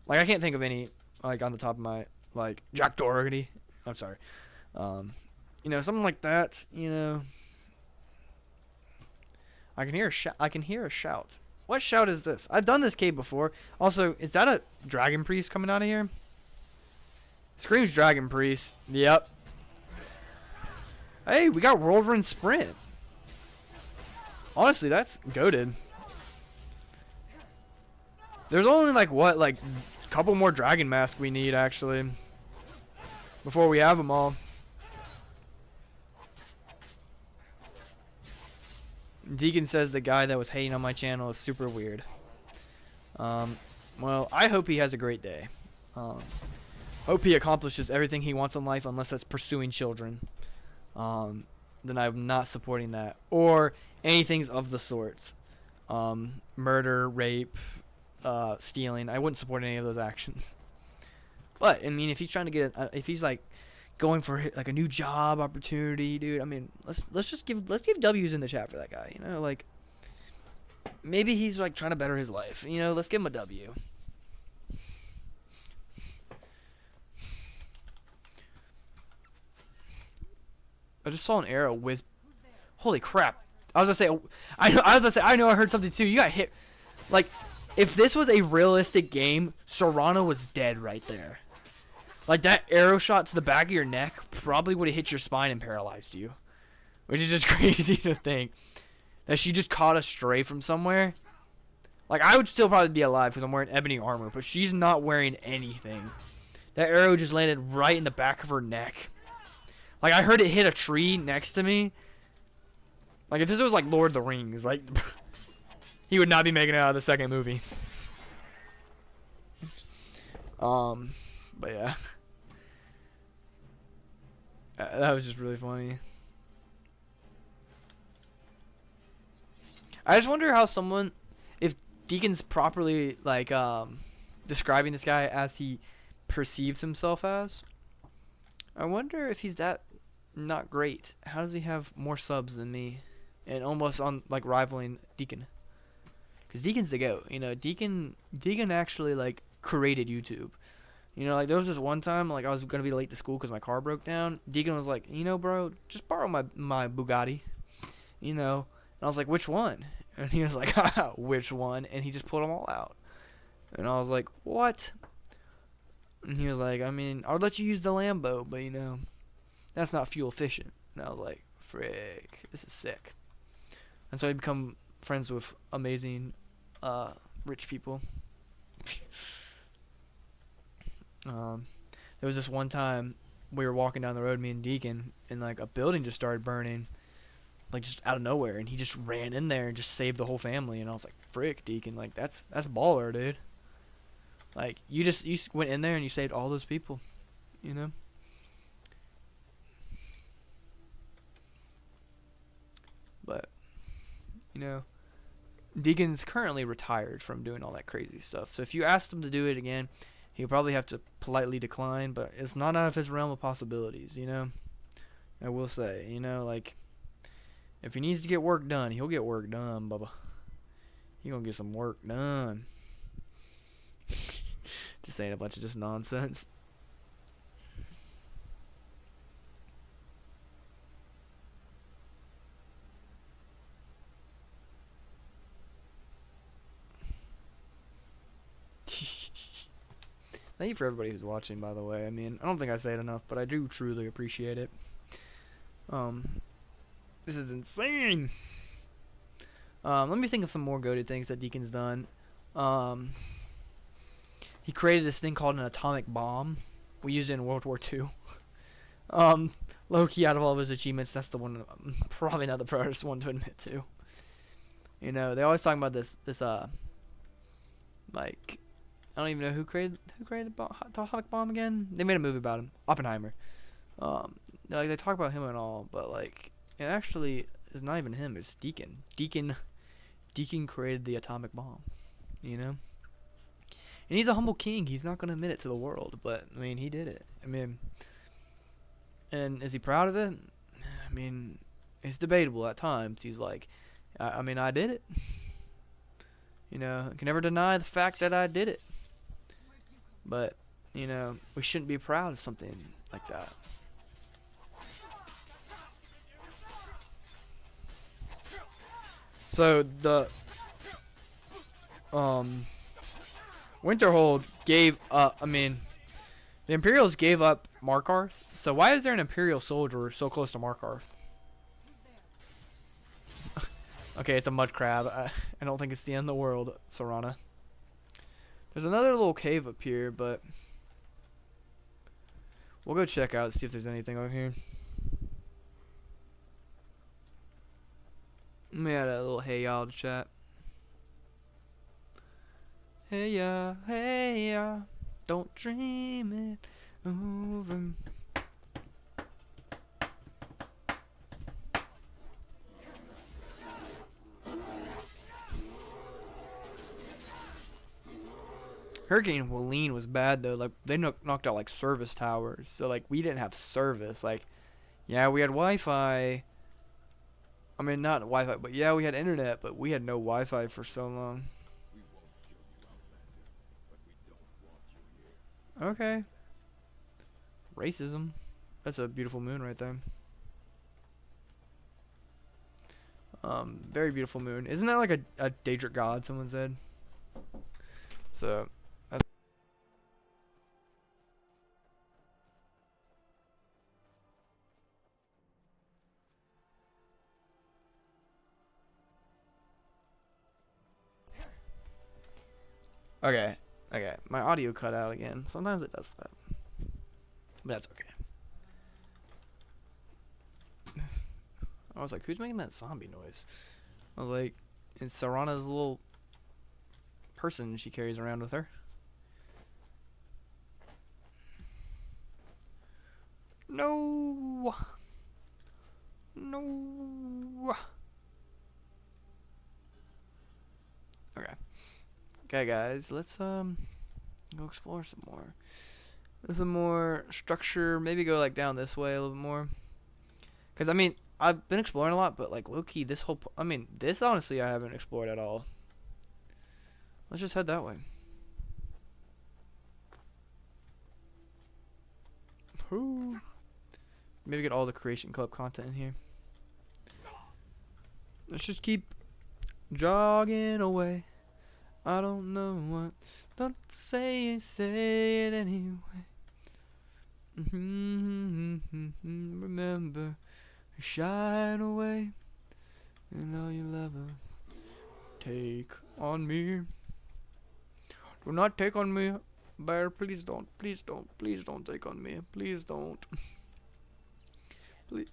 Like I can't think of any, like on the top of my, like, Jack Doherty. I'm sorry. You know, something like that. You know, I can hear a shout. I can hear a shout. What shout is this? I've done this cave before. Also, is that a dragon priest coming out of here? Screams dragon priest. Yep. Hey, we got whirlwind sprint. Honestly, that's goated. There's only like what, like a couple more dragon masks we need actually before we have them all. Deacon says the guy that was hating on my channel is super weird. Well, I hope he has a great day. Hope he accomplishes everything he wants in life, unless that's pursuing children. Then I'm not supporting that, or anything of the sorts. Murder, rape, stealing. I wouldn't support any of those actions. But I mean, if he's trying to get, if he's like going for like a new job opportunity, dude. I mean, let's give W's in the chat for that guy. You know, like maybe he's like trying to better his life. You know, let's give him a W. I just saw an arrow whiz. Holy crap! I was gonna say, I know I heard something too. You got hit. Like, if this was a realistic game, Serrano was dead right there. Like, that arrow shot to the back of your neck probably would have hit your spine and paralyzed you. Which is just crazy to think. That she just caught a stray from somewhere. Like, I would still probably be alive because I'm wearing ebony armor, but she's not wearing anything. That arrow just landed right in the back of her neck. Like, I heard it hit a tree next to me. Like, if this was like Lord of the Rings, like, he would not be making it out of the second movie. But yeah. That was just really funny. I just wonder how someone, if Deacon's properly, like, describing this guy as he perceives himself as. I wonder if he's that not great. How does he have more subs than me? And almost on, like, rivaling Deacon. Because Deacon's the GOAT. You know, Deacon actually, like, created YouTube. You know, like, there was this one time, like, I was going to be late to school because my car broke down. Deacon was like, you know, bro, just borrow my Bugatti. You know. And I was like, which one? And he was like, haha, which one? And he just pulled them all out. And I was like, what? And he was like, I mean, I would let you use the Lambo, but, you know, that's not fuel efficient. And I was like, frick, this is sick. And so I become friends with amazing rich people. There was this one time we were walking down the road, me and Deacon, and like a building just started burning, like just out of nowhere, and he just ran in there and just saved the whole family. And I was like, frick, Deacon, like that's baller, dude. Like you went in there and you saved all those people, you know. But you know, Deacon's currently retired from doing all that crazy stuff. So if you asked him to do it again, he'll probably have to politely decline, but it's not out of his realm of possibilities, you know? I will say, you know, like, if he needs to get work done, he'll get work done, Bubba. He gonna get some work done. Just saying a bunch of just nonsense. Thank you for everybody who's watching, by the way. I mean, I don't think I say it enough, but I do truly appreciate it. This is insane. Let me think of some more goated things that Deacon's done. He created this thing called an atomic bomb. We used it in World War II. Low-key, out of all of his achievements, that's the one probably not the proudest one to admit to. You know, they always talk about this, like, I don't even know who created the atomic bomb again. They made a movie about him, Oppenheimer. Like they talk about him and all, but like it actually is not even him. It's Deacon. Deacon created the atomic bomb. You know. And he's a humble king. He's not gonna admit it to the world, but I mean he did it. I mean, and is he proud of it? I mean, it's debatable at times. He's like, I mean, I did it. You know, I can never deny the fact that I did it. But, you know, we shouldn't be proud of something like that. So the um Winterhold gave up. I mean, the Imperials gave up Markarth. So why is there an Imperial soldier so close to Markarth? Okay, it's a mud crab. I don't think it's the end of the world, Serana. There's another little cave up here, but we'll go check out, see if there's anything over here. Let me add a little hey y'all to chat. Hey ya, don't dream it over. Hurricane Helene was bad though. Like they knocked out like service towers, so like we didn't have service. Like, yeah, we had Wi-Fi. I mean, not Wi-Fi, but yeah, we had internet, but we had no Wi-Fi for so long. We won't kill you, Outlander, but we don't want you here. Okay. Racism. That's a beautiful moon right there. Very beautiful moon. Isn't that like a Daedric god? Someone said. So. Okay, okay. My audio cut out again. Sometimes it does that. But that's okay. I was like, who's making that zombie noise? I was like, it's Serana's little person she carries around with her. No! No! Okay. Okay, guys, let's go explore some more. There's some more structure. Maybe go like down this way a little bit more. Cause I mean, I've been exploring a lot, but like low key, this whole I mean, this honestly I haven't explored at all. Let's just head that way. Woo. Maybe get all the Creation Club content in here. Let's just keep jogging away. I don't know what to say, say it anyway. Remember, shine away, and all you lovers take on me. Do not take on me, bear. Please don't. Please don't. Please don't take on me. Please don't. Please.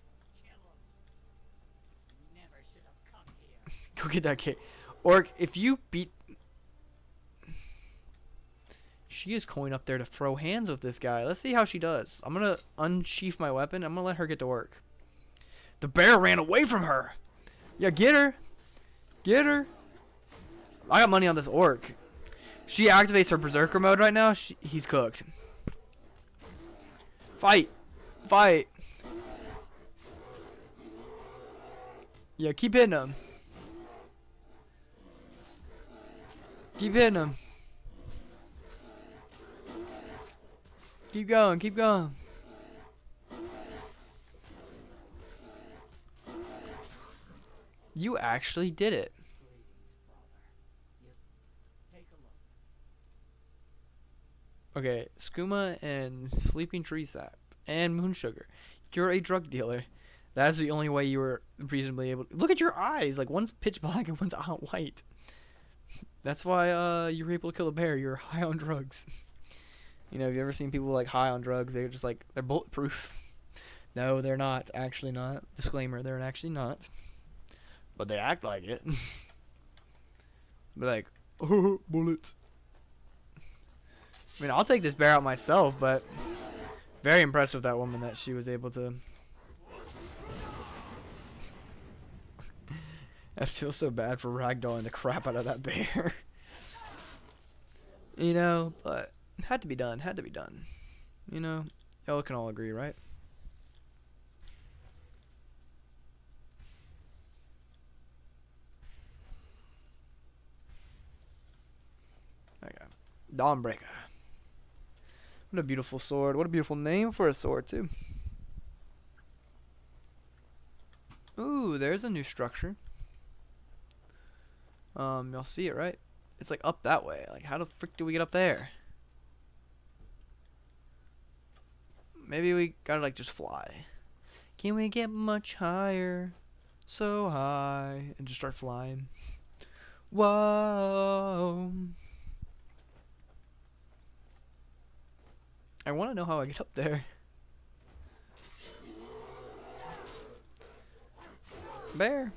Never should have come here. Go get that kid. Orc, if you beat... She is going up there to throw hands with this guy. Let's see how she does. I'm going to unsheath my weapon. I'm going to let her get to work. The bear ran away from her. Yeah, get her. Get her. I got money on this orc. She activates her berserker mode right now. He's cooked. Fight. Fight. Yeah, keep hitting him. Keep hitting him. Keep going, keep going. You actually did it. Okay, skooma and sleeping tree sap and moon sugar. You're a drug dealer. That's the only way you were reasonably able to... Look at your eyes! Like, one's pitch black and one's out white. That's why you were able to kill a bear. You're high on drugs. You know, have you ever seen people like high on drugs? They're just like, they're bulletproof. No, they're not. Actually not. Disclaimer, they're actually not. But they act like it. Be like, oh, bullets. I mean, I'll take this bear out myself, but very impressed with that woman that she was able to... I feel so bad for ragdolling the crap out of that bear. You know, but had to be done, had to be done. You know, y'all can all agree, right? Okay. Dawnbreaker. What a beautiful sword. What a beautiful name for a sword, too. Ooh, there's a new structure. Y'all see it, right? It's like up that way. Like, how the frick do we get up there? Maybe we gotta like just fly. Can we get much higher? So high. And just start flying. Whoa. I want to know how I get up there. Bear.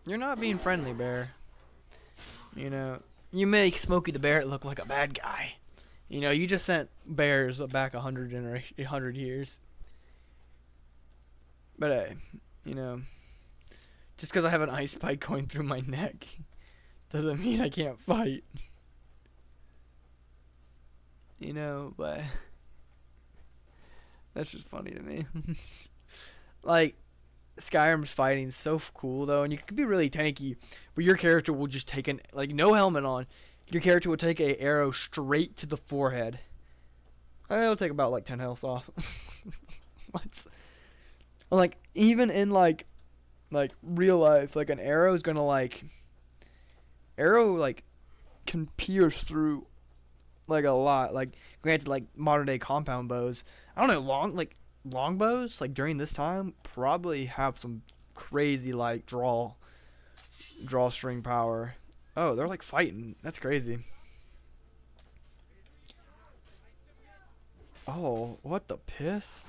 You're not being friendly, Bear. You know, you make Smokey the Bear look like a bad guy. You know, you just sent bears back 100 years. But hey, you know, just because I have an ice spike going through my neck doesn't mean I can't fight. You know, but that's just funny to me. Like, Skyrim's fighting so cool though, and you can be really tanky, but your character will just take an, like, no helmet on, your character will take a arrow straight to the forehead. It'll take about like 10 health off. What? Like, even in like real life, like an arrow is gonna like can pierce through like a lot. Like, granted, like modern day compound bows, I don't know, long bows like during this time probably have some crazy like drawstring power. Oh, they're like fighting. That's crazy. Oh, what the piss?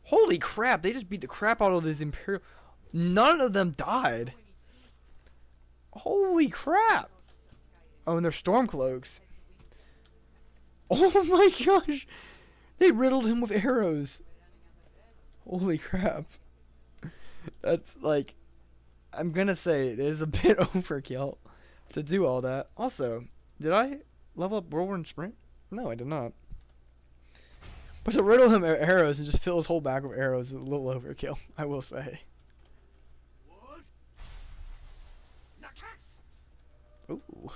Holy crap, they just beat the crap out of this Imperial. None of them died. Holy crap. Oh, and they're Stormcloaks. Oh my gosh. They riddled him with arrows. Holy crap. That's like, I'm gonna say it is a bit overkill to do all that. Also, did I level up Whirlwind Sprint? No, I did not. But to riddle him arrows and just fill his whole back with arrows is a little overkill, I will say. Ooh.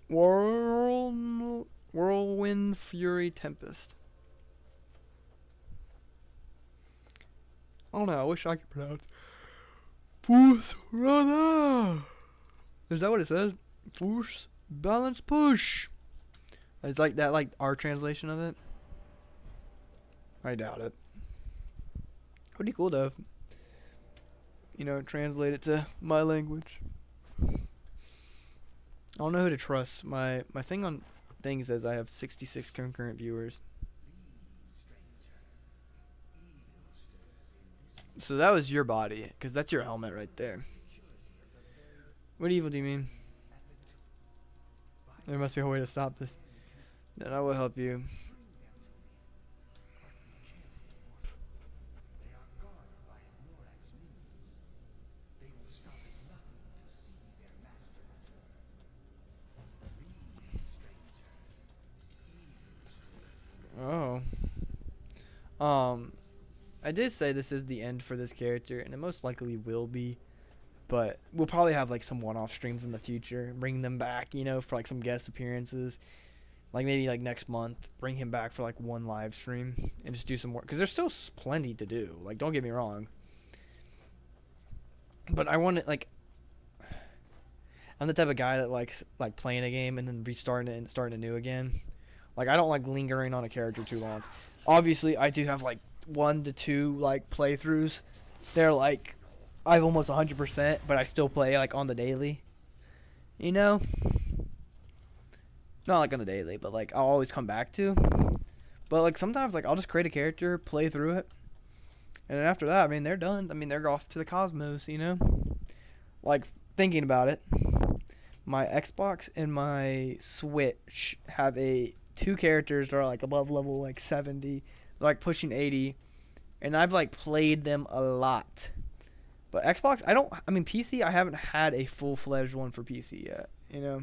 Whirlwind Fury Tempest. I don't know, I wish I could pronounce. Force runner. Is that what it says? Force balance push. It's like that, like our translation of it. I doubt it. Pretty cool though. You know, translate it to my language. I don't know who to trust. My thing on thing says I have 66 concurrent viewers. So that was your body, because that's your helmet right there. What evil do you mean? There must be a way to stop this. Then I will help you. Oh. I did say this is the end for this character, and it most likely will be. But we'll probably have like some one-off streams in the future, bring them back, you know, for like some guest appearances. Like maybe like next month, bring him back for like one live stream and just do some more, because there's still plenty to do. Like, don't get me wrong. But I want to, like, I'm the type of guy that likes like playing a game and then restarting it and starting anew again. Like, I don't like lingering on a character too long. Obviously, I do have like 1 to 2 like playthroughs. They're like, I've almost 100%, but I still play like on the daily. You know? Not like on the daily, but like I'll always come back to. But like sometimes like I'll just create a character, play through it, and then after that, I mean, they're done. I mean, they're off to the cosmos, you know? Like, thinking about it, my Xbox and my Switch have 2 characters that are like above level like 70, like pushing 80, and I've like played them a lot. But Xbox, I mean PC, I haven't had a full-fledged one for PC yet, you know?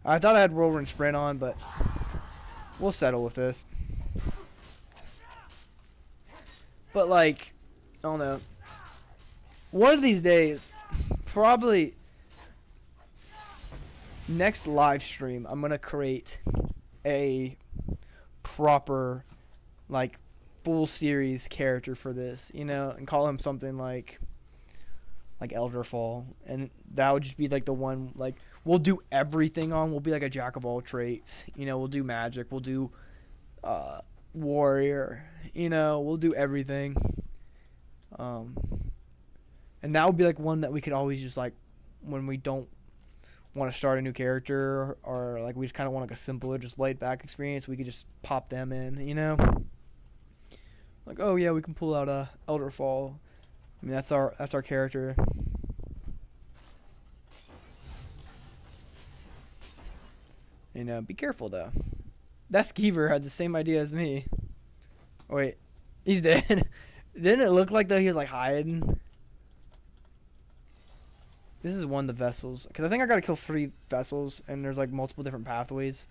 I thought I had Whirlwind Sprint on, but we'll settle with this. But like, I don't know. One of these days, probably next live stream, I'm gonna create a proper like full series character for this, you know, and call him something like Elderfall, and that would just be like the one like we'll do everything on. We'll be like a jack of all trades, you know. We'll do magic, we'll do warrior, you know. We'll do everything, um, and that would be like one that we could always just like when we don't want to start a new character or like we just kind of want like a simpler, just laid back experience. We could just pop them in, you know. Like, oh yeah, we can pull out a Elderfall. I mean, that's our character. You know, be careful though. That skeever had the same idea as me. Wait, he's dead. Didn't it look like though he was like hiding? This is one of the vessels, because I think I gotta kill 3 vessels, and there's like multiple different pathways.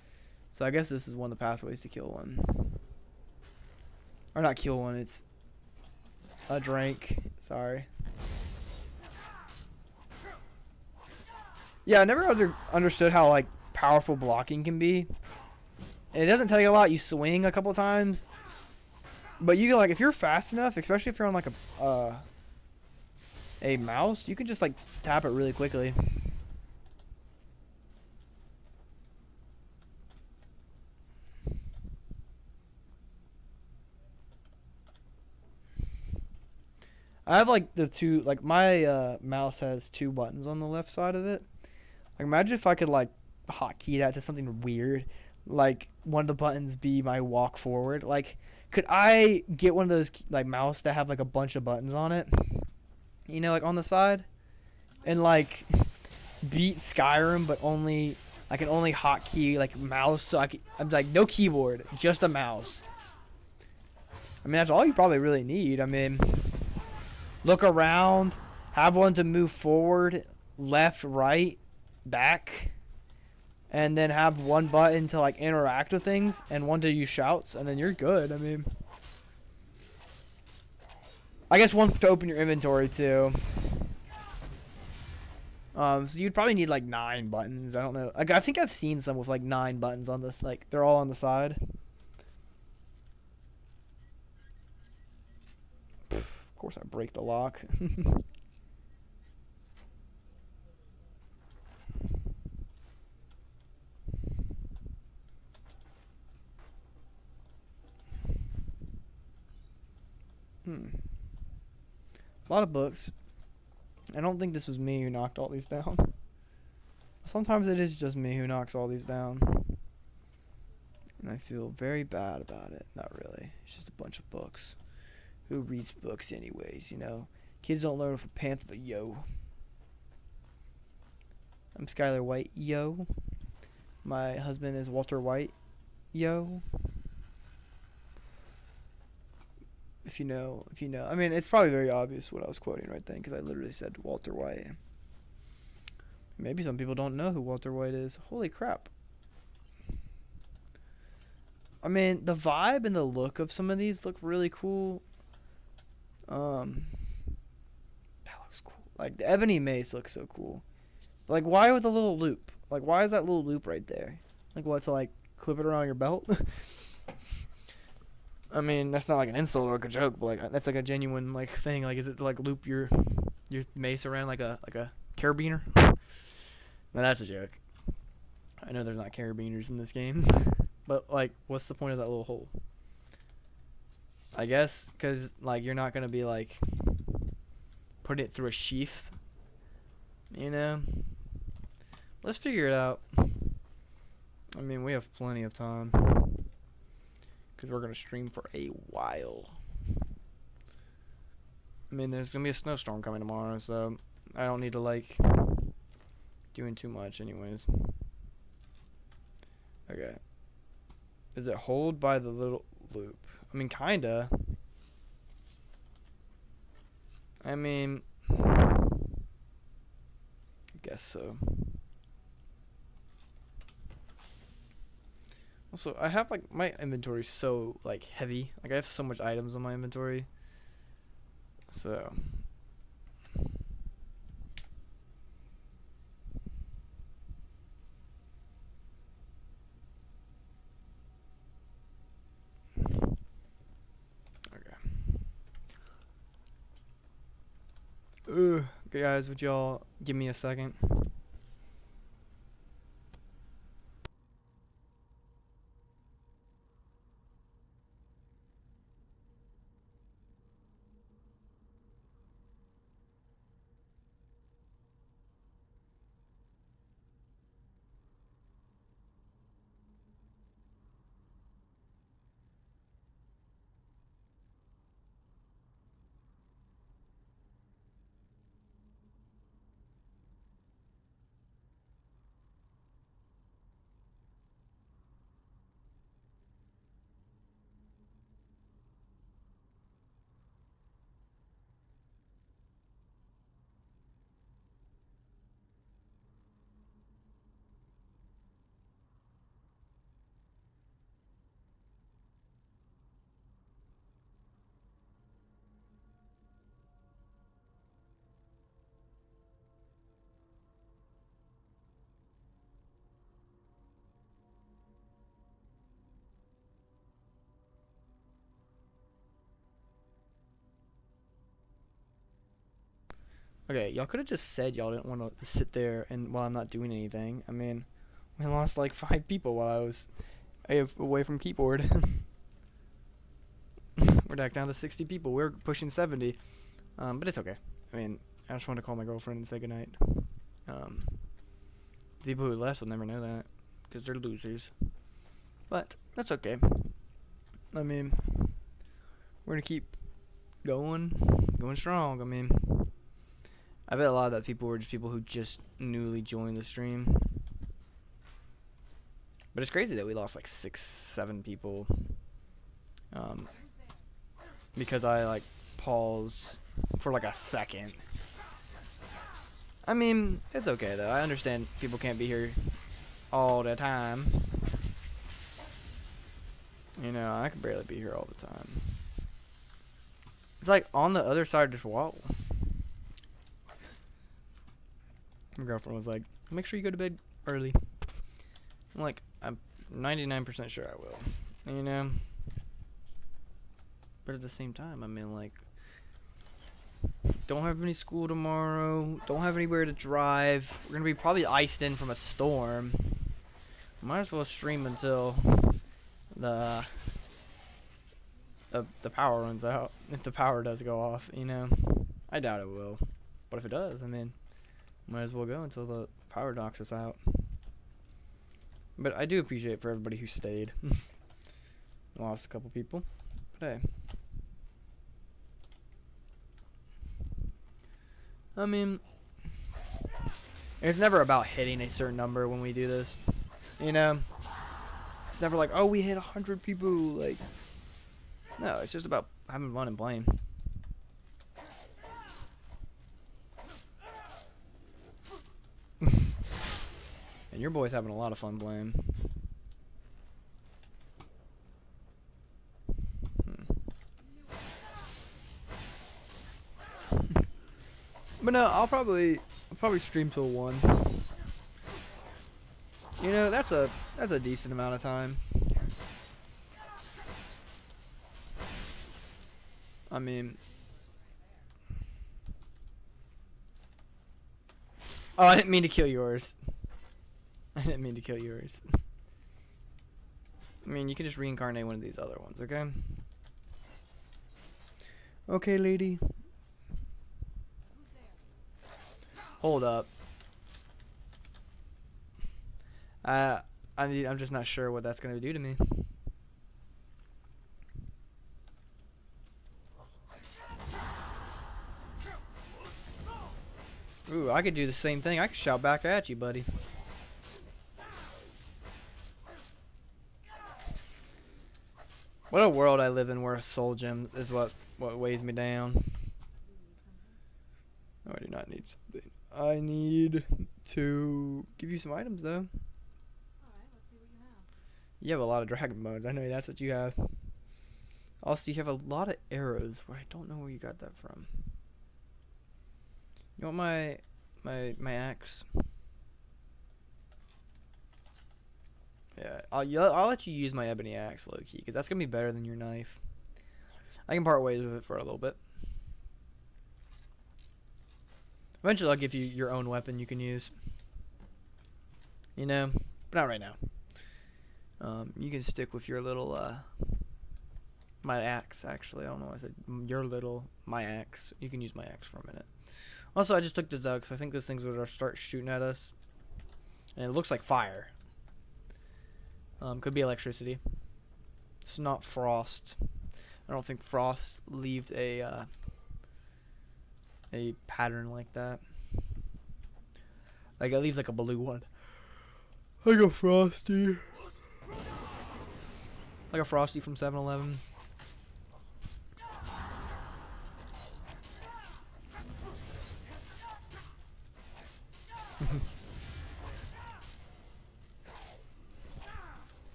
So I guess this is one of the pathways to kill one. Or not kill one, it's a drink. Sorry. Yeah, I never understood how like powerful blocking can be. It doesn't tell you a lot. You swing a couple times, but you like if you're fast enough, especially if you're on like a mouse, you can just like tap it really quickly. I have like the two, like my mouse has 2 buttons on the left side of it. Like imagine if I could like hotkey that to something weird, like one of the buttons be my walk forward. Like could I get one of those like mouse that have like a bunch of buttons on it, you know, like on the side, and like beat Skyrim, but only I can only hotkey like mouse, so I'm like no keyboard, just a mouse. I mean that's all you probably really need. I mean, look around, have one to move forward, left, right, back, and then have one button to like interact with things and one to use shouts, and then you're good. I mean, I guess one to open your inventory too. So you'd probably need like 9 buttons. I don't know. Like I think I've seen some with like 9 buttons on this. Like they're all on the side. Of course, I break the lock. A lot of books. I don't think this was me who knocked all these down. Sometimes it is just me who knocks all these down. And I feel very bad about it. Not really. It's just a bunch of books. Who reads books anyways, you know? Kids don't learn from Panther, yo. I'm Skylar White, yo. My husband is Walter White, yo. If you know. I mean, it's probably very obvious what I was quoting right then, because I literally said Walter White. Maybe some people don't know who Walter White is. Holy crap. I mean, the vibe and the look of some of these look really cool. That looks cool. Like, the Ebony Mace looks so cool. But, like, why with a little loop? Like, why is that little loop right there? Like, what, to, like, clip it around your belt? I mean, that's not like an insult or like a joke, but like that's like a genuine like thing. Like, is it to like loop your mace around like a carabiner? Now that's a joke. I know there's not carabiners in this game, but like, what's the point of that little hole? I guess because like you're not gonna be like putting it through a sheath, you know. Let's figure it out. I mean, we have plenty of time. Because we're going to stream for a while. I mean, there's going to be a snowstorm coming tomorrow, so I don't need to, like, doing too much anyways. Okay. Is it hold by the little loop? I mean, kinda. I mean, I guess so. Also, I have like my inventory so like heavy. Like I have so much items on my inventory. So Guys, would y'all give me a second? Okay, y'all could have just said y'all didn't want to sit there and while I'm not doing anything. I mean, we lost like 5 people while I was away from keyboard. We're back down to 60 people. We're pushing 70. But it's okay. I mean, I just wanted to call my girlfriend and say goodnight. The people who left will never know that because they're losers. But that's okay. I mean, we're gonna keep going strong. I mean, I bet a lot of that people were just people who just newly joined the stream. But it's crazy that we lost like 6, 7 people. Because I like paused for like a second. I mean, it's okay though. I understand people can't be here all the time. You know, I can barely be here all the time. It's like on the other side of this wall. My girlfriend was like, make sure you go to bed early. I'm like, I'm 99% sure I will. You know? But at the same time, I mean, like, don't have any school tomorrow. Don't have anywhere to drive. We're gonna be probably iced in from a storm. Might as well stream until the power runs out. If the power does go off, you know. I doubt it will. But if it does, I mean, might as well go until the power knocks us out. But I do appreciate for everybody who stayed. Lost a couple people. But hey. I mean, it's never about hitting a certain number when we do this. You know? It's never like, oh, we hit 100 people. Like, no, it's just about having fun and playing. And your boy's having a lot of fun playing. But no, I'll probably stream till 1. You know, that's a decent amount of time. I mean, oh, I didn't mean to kill yours. I didn't mean to kill yours. I mean, you can just reincarnate one of these other ones, okay? Okay, lady. Hold up. I'm just not sure what that's gonna do to me. Ooh, I could do the same thing. I could shout back at you, buddy. What a world I live in where soul gem is what weighs me down. No, I do not need something. I need to give you some items, though. Alright, let's see what you have. You have a lot of dragon bones. I know that's what you have. Also, you have a lot of arrows, where I don't know where you got that from. You want my axe? Yeah, I'll let you use my ebony axe, low-key, because that's gonna be better than your knife. I can part ways with it for a little bit. Eventually, I'll give you your own weapon you can use. You know, but not right now. You can stick with your little my axe. Actually, I don't know why I said your little my axe. You can use my axe for a minute. Also, I just took this out because I think this thing's gonna start shooting at us, and it looks like fire. Could be electricity. It's not frost. I don't think frost leaves a pattern like that. Like it leaves like a blue one. Like a frosty. Like a frosty from 7-Eleven.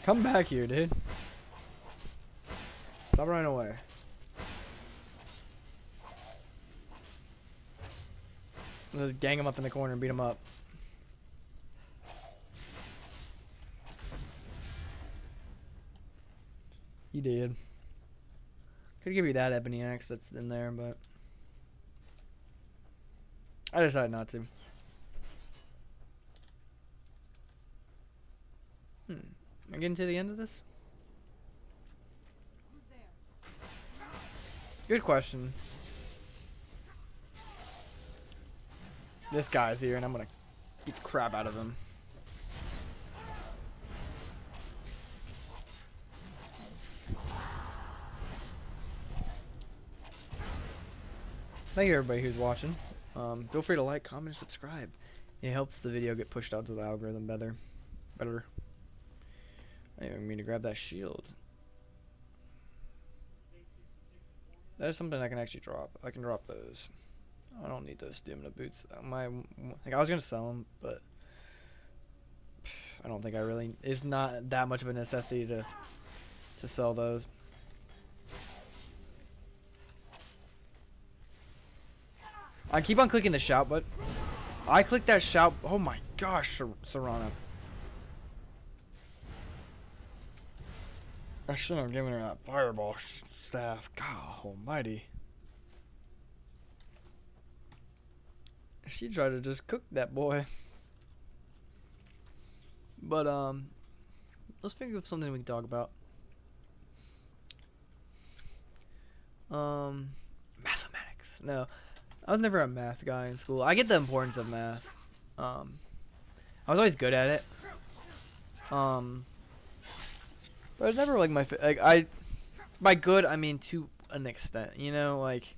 Come back here, dude. Stop running away. Let's gang him up in the corner and beat him up. He did. Could give you that ebony axe that's in there, but I decided not to. Am I getting to the end of this? Who's there? Good question. This guy's here, and I'm gonna beat the crap out of him. Thank you everybody who's watching. Feel free to like, comment, and subscribe. It helps the video get pushed out to the algorithm better. I didn't even mean to grab that shield. That is something I can actually drop. I can drop those. I don't need those stamina boots. Like I was gonna sell them, but I don't think I really. It's not that much of a necessity to sell those. I keep on clicking the shout button. I clicked that shout. Oh my gosh, Serana. I shouldn't have given her that fireball staff. God almighty. She tried to just cook that boy. But let's think of something we can talk about. Mathematics. No. I was never a math guy in school. I get the importance of math. I was always good at it. But it's never like by good I mean to an extent, you know, like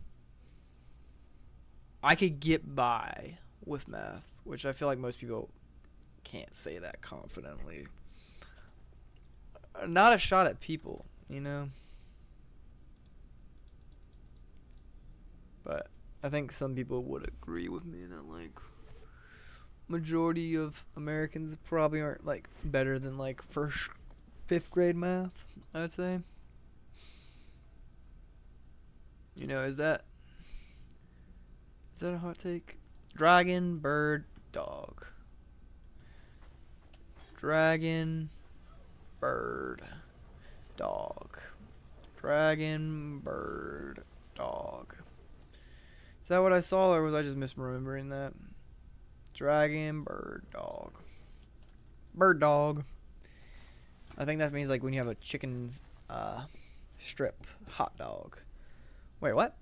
I could get by with math, which I feel like most people can't say that confidently. Not a shot at people, you know. But I think some people would agree with me that like majority of Americans probably aren't like better than like 5th grade math, I'd say. You know, is that a hot take? Dragon, bird, dog. Dragon, bird, dog. Dragon, bird, dog. Is that what I saw, or was I just misremembering that? Dragon, bird, dog. Bird dog. I think that means like when you have a chicken strip hot dog. Wait, what?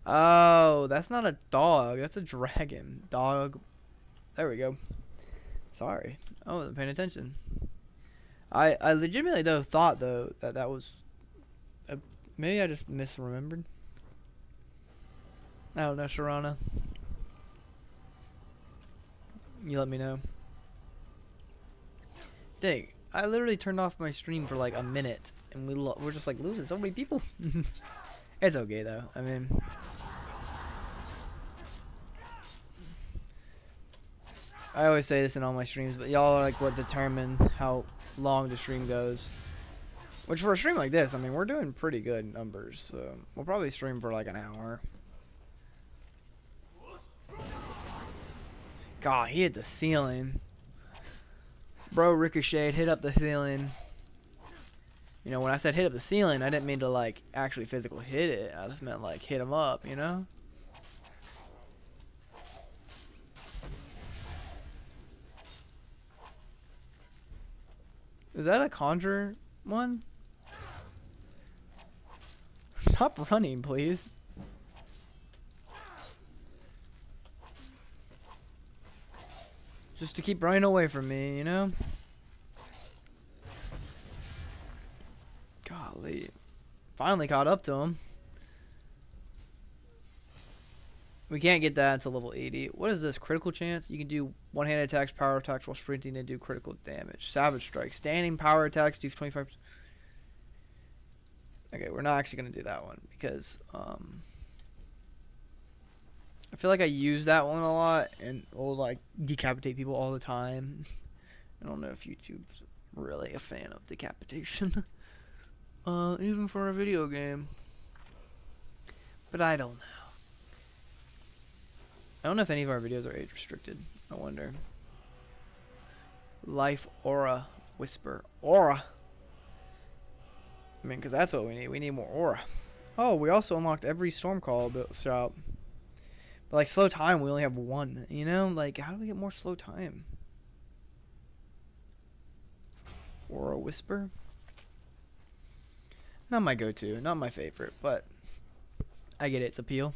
Oh, that's not a dog. That's a dragon. Dog. There we go. Sorry. I wasn't paying attention. I legitimately though thought though that was maybe I just misremembered. I don't know, Sharana. You let me know. Dang, I literally turned off my stream for like a minute, and we're just like losing so many people. It's okay though. I mean, I always say this in all my streams, but y'all are like what determine how long the stream goes. Which for a stream like this, I mean, we're doing pretty good numbers. So we'll probably stream for like an hour. God, he hit the ceiling. Bro ricocheted, hit up the ceiling. You know, when I said hit up the ceiling, I didn't mean to like actually physically hit it. I just meant like hit him up, you know? Is that a conjure one? Stop running, please. Just to keep running away from me, you know? Golly. Finally caught up to him. We can't get that until level 80. What is this? Critical chance? You can do one-handed attacks, power attacks while sprinting and do critical damage. Savage strike. Standing power attacks do 25%. Okay, we're not actually going to do that one because I feel like I use that one a lot and will like decapitate people all the time. I don't know if YouTube's really a fan of decapitation. Even for a video game. But I don't know. I don't know if any of our videos are age restricted. I wonder. Life aura whisper. Aura! I mean, because that's what we need. We need more aura. Oh, we also unlocked every Stormcall shop. But like slow time, we only have one. You know? Like, how do we get more slow time? Aura whisper? Not my go-to. Not my favorite. But I get its appeal.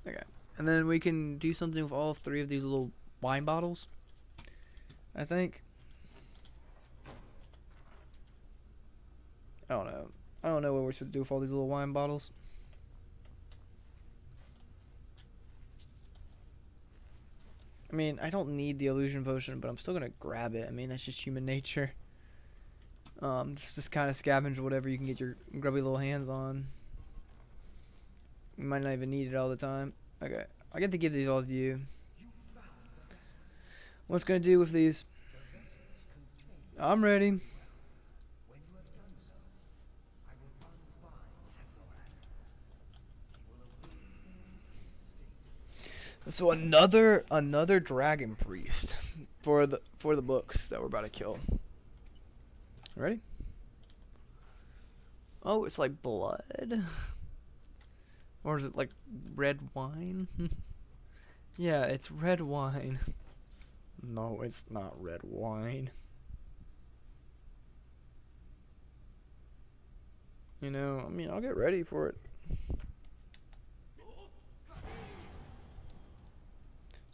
Okay. And then we can do something with all three of these little wine bottles. I think. I don't know. I don't know what we're supposed to do with all these little wine bottles. I mean, I don't need the illusion potion, but I'm still gonna grab it. I mean, that's just human nature. Just kind of scavenge whatever you can get your grubby little hands on. You might not even need it all the time. Okay, I get to give these all to you. What's gonna do with these? I'm ready. So another dragon priest for the books that we're about to kill. Ready? Oh, it's like blood. Or is it like red wine? Yeah, it's red wine. No, it's not red wine. You know, I mean, I'll get ready for it.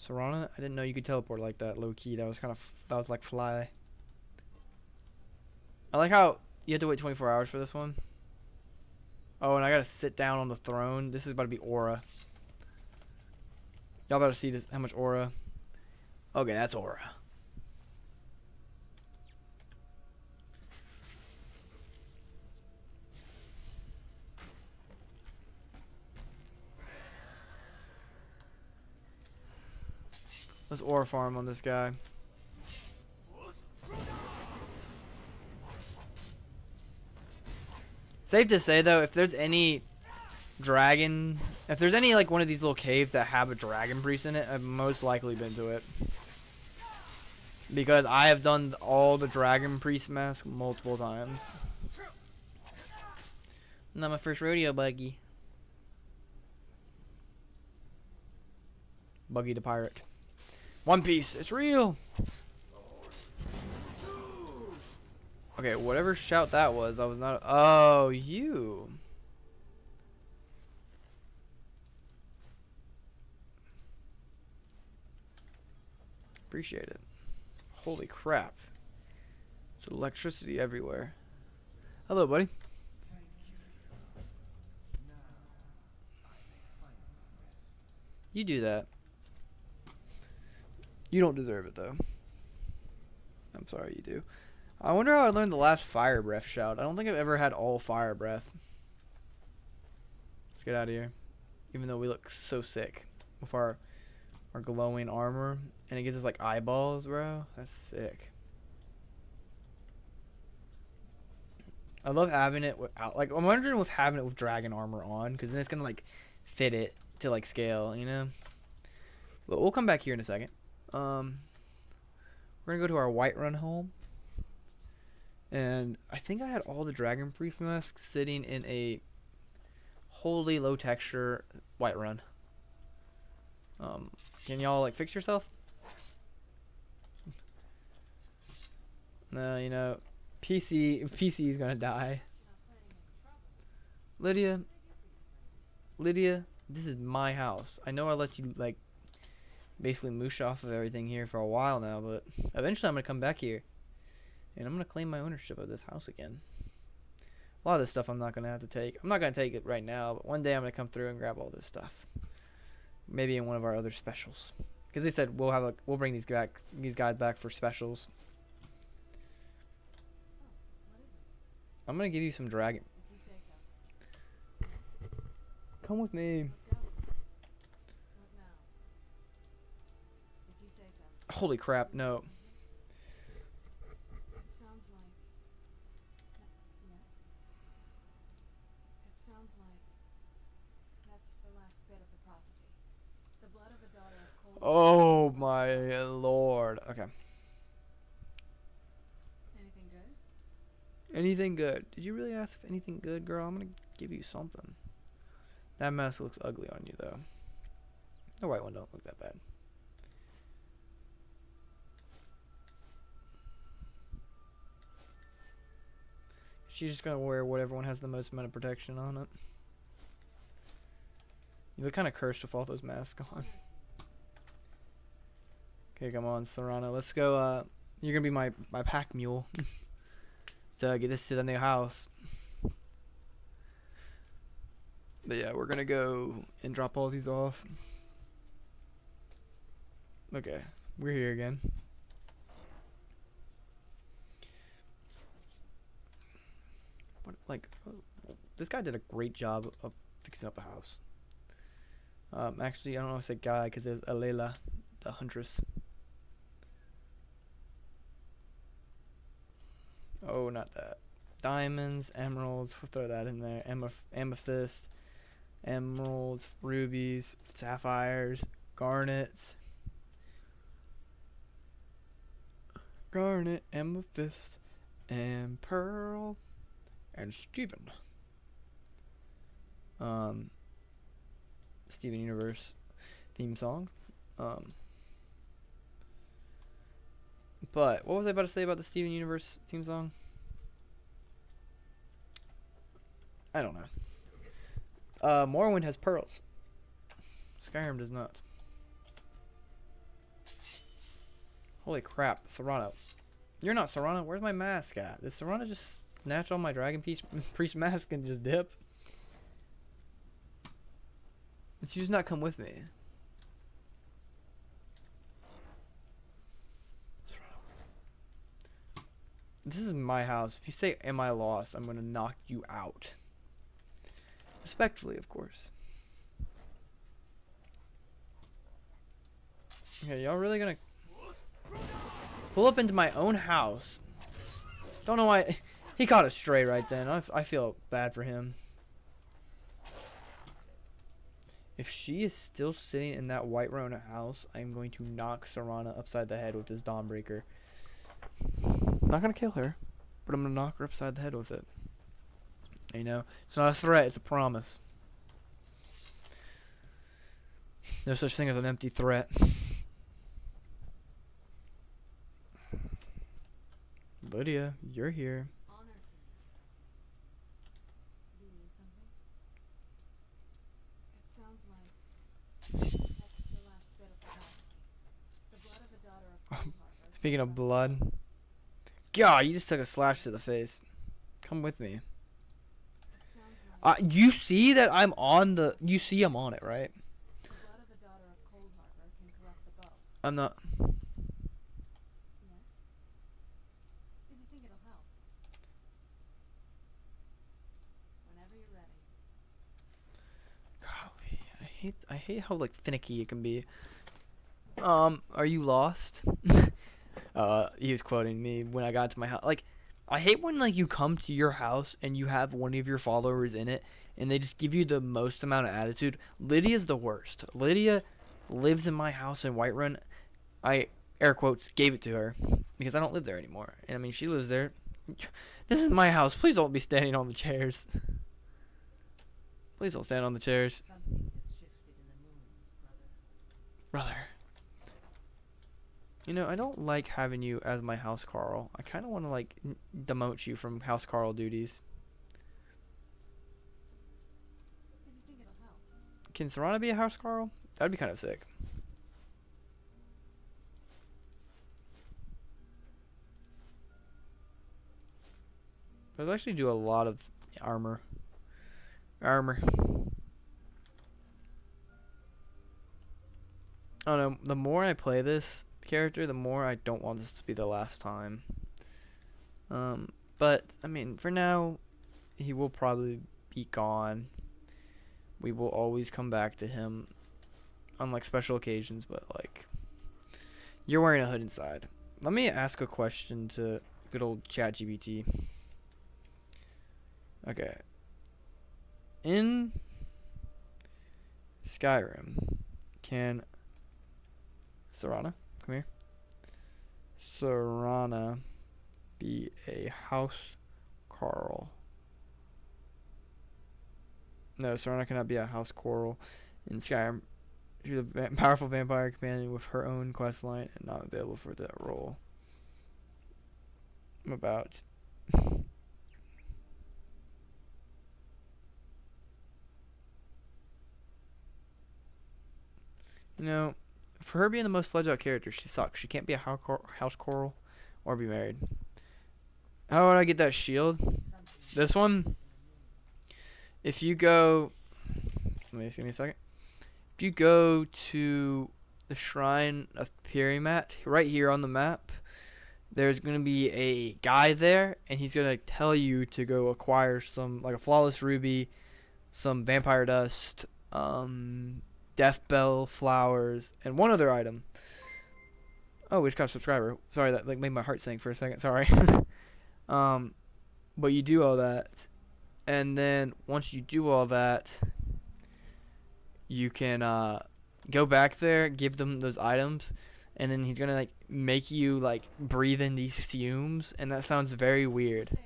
Serana, I didn't know you could teleport like that, low key. That was like fly. I like how you have to wait 24 hours for this one. Oh, and I gotta sit down on the throne. This is about to be aura. Y'all better see this, how much aura. Okay, that's aura. Let's aura farm on this guy. Safe to say though, if there's any dragon, if there's any like one of these little caves that have a dragon priest in it, I've most likely been to it. Because I have done all the dragon priest masks multiple times. Not my first rodeo, Buggy. Buggy the pirate. One Piece, it's real! Okay, whatever shout that was, I was not. Oh, you. Appreciate it. Holy crap. There's electricity everywhere. Hello, buddy. You do that. You don't deserve it, though. I'm sorry you do. I wonder how I learned the last fire breath shout. I don't think I've ever had all fire breath. Let's get out of here. Even though we look so sick with our glowing armor. And it gives us like eyeballs, bro. That's sick. I love having it without, like, I'm wondering with having it with dragon armor on, because then it's gonna like fit it to like scale, you know. But we'll come back here in a second. We're We're gonna go to our Whiterun home. And I think I had all the Dragon Priest masks sitting in a wholly low texture Whiterun. Can y'all like fix yourself? No, you know, PC is gonna die. Lydia, this is my house. I know I let you like basically moosh off of everything here for a while now, but eventually I'm gonna come back here and I'm gonna claim my ownership of this house again. A lot of this stuff I'm not gonna have to take. I'm not gonna take it right now, but one day I'm gonna come through and grab all this stuff. Maybe in one of our other specials, because they said we'll bring these guys back for specials. What is it? I'm gonna give you some dragon. If you say so. Yes. Come with me. Let's go. What now? If you say so. Holy crap! No. It sounds like. Yes. It sounds like. That's the last bit of the prophecy. The blood of a daughter of cold. Oh my lord. Okay. Anything good? Anything good? Did you really ask if anything good, girl? I'm gonna give you something. That mask looks ugly on you, though. The white one don't look that bad. She's just gonna wear whatever one has the most amount of protection on it. You look kind of cursed with all those masks on. Okay, come on, Serrano. Let's go. You're gonna be my pack mule to get this to the new house. But yeah, we're gonna go and drop all these off. Okay, we're here again. What, like, this guy did a great job of fixing up the house. Actually, I don't know if I said guy because there's Alela, the huntress. Oh, not that. Diamonds, emeralds, we'll throw that in there. Amethyst, emeralds, rubies, sapphires, garnets. Garnet, amethyst, and pearl, and Steven. Steven Universe theme song. But what was I about to say about the Steven Universe theme song? I don't know. Morrowind has pearls. Skyrim does not. Holy crap, Serrano. You're not Serrano. Where's my mask at? Did Serrano just snatch all my Dragon Priest mask and just dip? Did you just not come with me? This is my house. If you say, am I lost, I'm gonna knock you out. Respectfully, of course. Okay, y'all really gonna pull up into my own house? Don't know why. He caught a stray right then. I feel bad for him. If she is still sitting in that White Rona house, I'm going to knock Serrana upside the head with this Dawnbreaker. I'm not gonna kill her, but I'm gonna knock her upside the head with it. You know, it's not a threat, it's a promise. No such thing as an empty threat. Lydia, you're here. Honor to you. Do you need something? It sounds like that's the last bit of the prophecy. The blood of a daughter of Cold Harbor. Speaking of blood. God, you just took a slash to the face. Come with me. It sounds like You see that I'm on the... You see I'm on it, right? the blood of a daughter of Cold Harbor can corrupt the bow. I'm not... Yes? If you think it'll help. Whenever you're ready. Golly, I hate how, like, finicky it can be. Are you lost? He was quoting me when I got to my house. Like, I hate when, like, you come to your house and you have one of your followers in it and they just give you the most amount of attitude. Lydia's the worst. Lydia lives in my house in Whiterun. air quotes, gave it to her because I don't live there anymore. And I mean, she lives there. This is my house. Please don't be standing on the chairs. Please don't stand on the chairs. Something has shifted in the moons, brother. Brother. You know, I don't like having you as my House Carl. I kind of want to, like, demote you from House Carl duties. If you think it'll help. Can Serana be a House Carl? That'd be kind of sick. Those actually do a lot of armor. Armor. I don't know, the more I play this character, the more I don't want this to be the last time. But, I mean, for now, he will probably be gone. We will always come back to him on, like, special occasions, but, like, you're wearing a hood inside. Let me ask a question to good old ChatGPT. Okay. In Skyrim, can Serana, come here. Serana be a House Carl? No, Serana cannot be a House Carl in Skyrim. She's a powerful vampire companion with her own quest line and not available for that role. I'm about. You know, for her being the most fledged out character, she sucks. She can't be a House Coral or be married. How would I get that shield? This one? If you go... Give me a second. If you go to the Shrine of Perimat, right here on the map, there's going to be a guy there, and he's going to tell you to go acquire some, like a Flawless Ruby, some Vampire Dust, Death Bell flowers, and one other item. Oh, we just got a subscriber. Sorry, that like made my heart sink for a second. Sorry. But you do all that, and then once you do all that, you can go back there, give them those items, and then he's gonna like make you like breathe in these fumes, and that sounds very weird.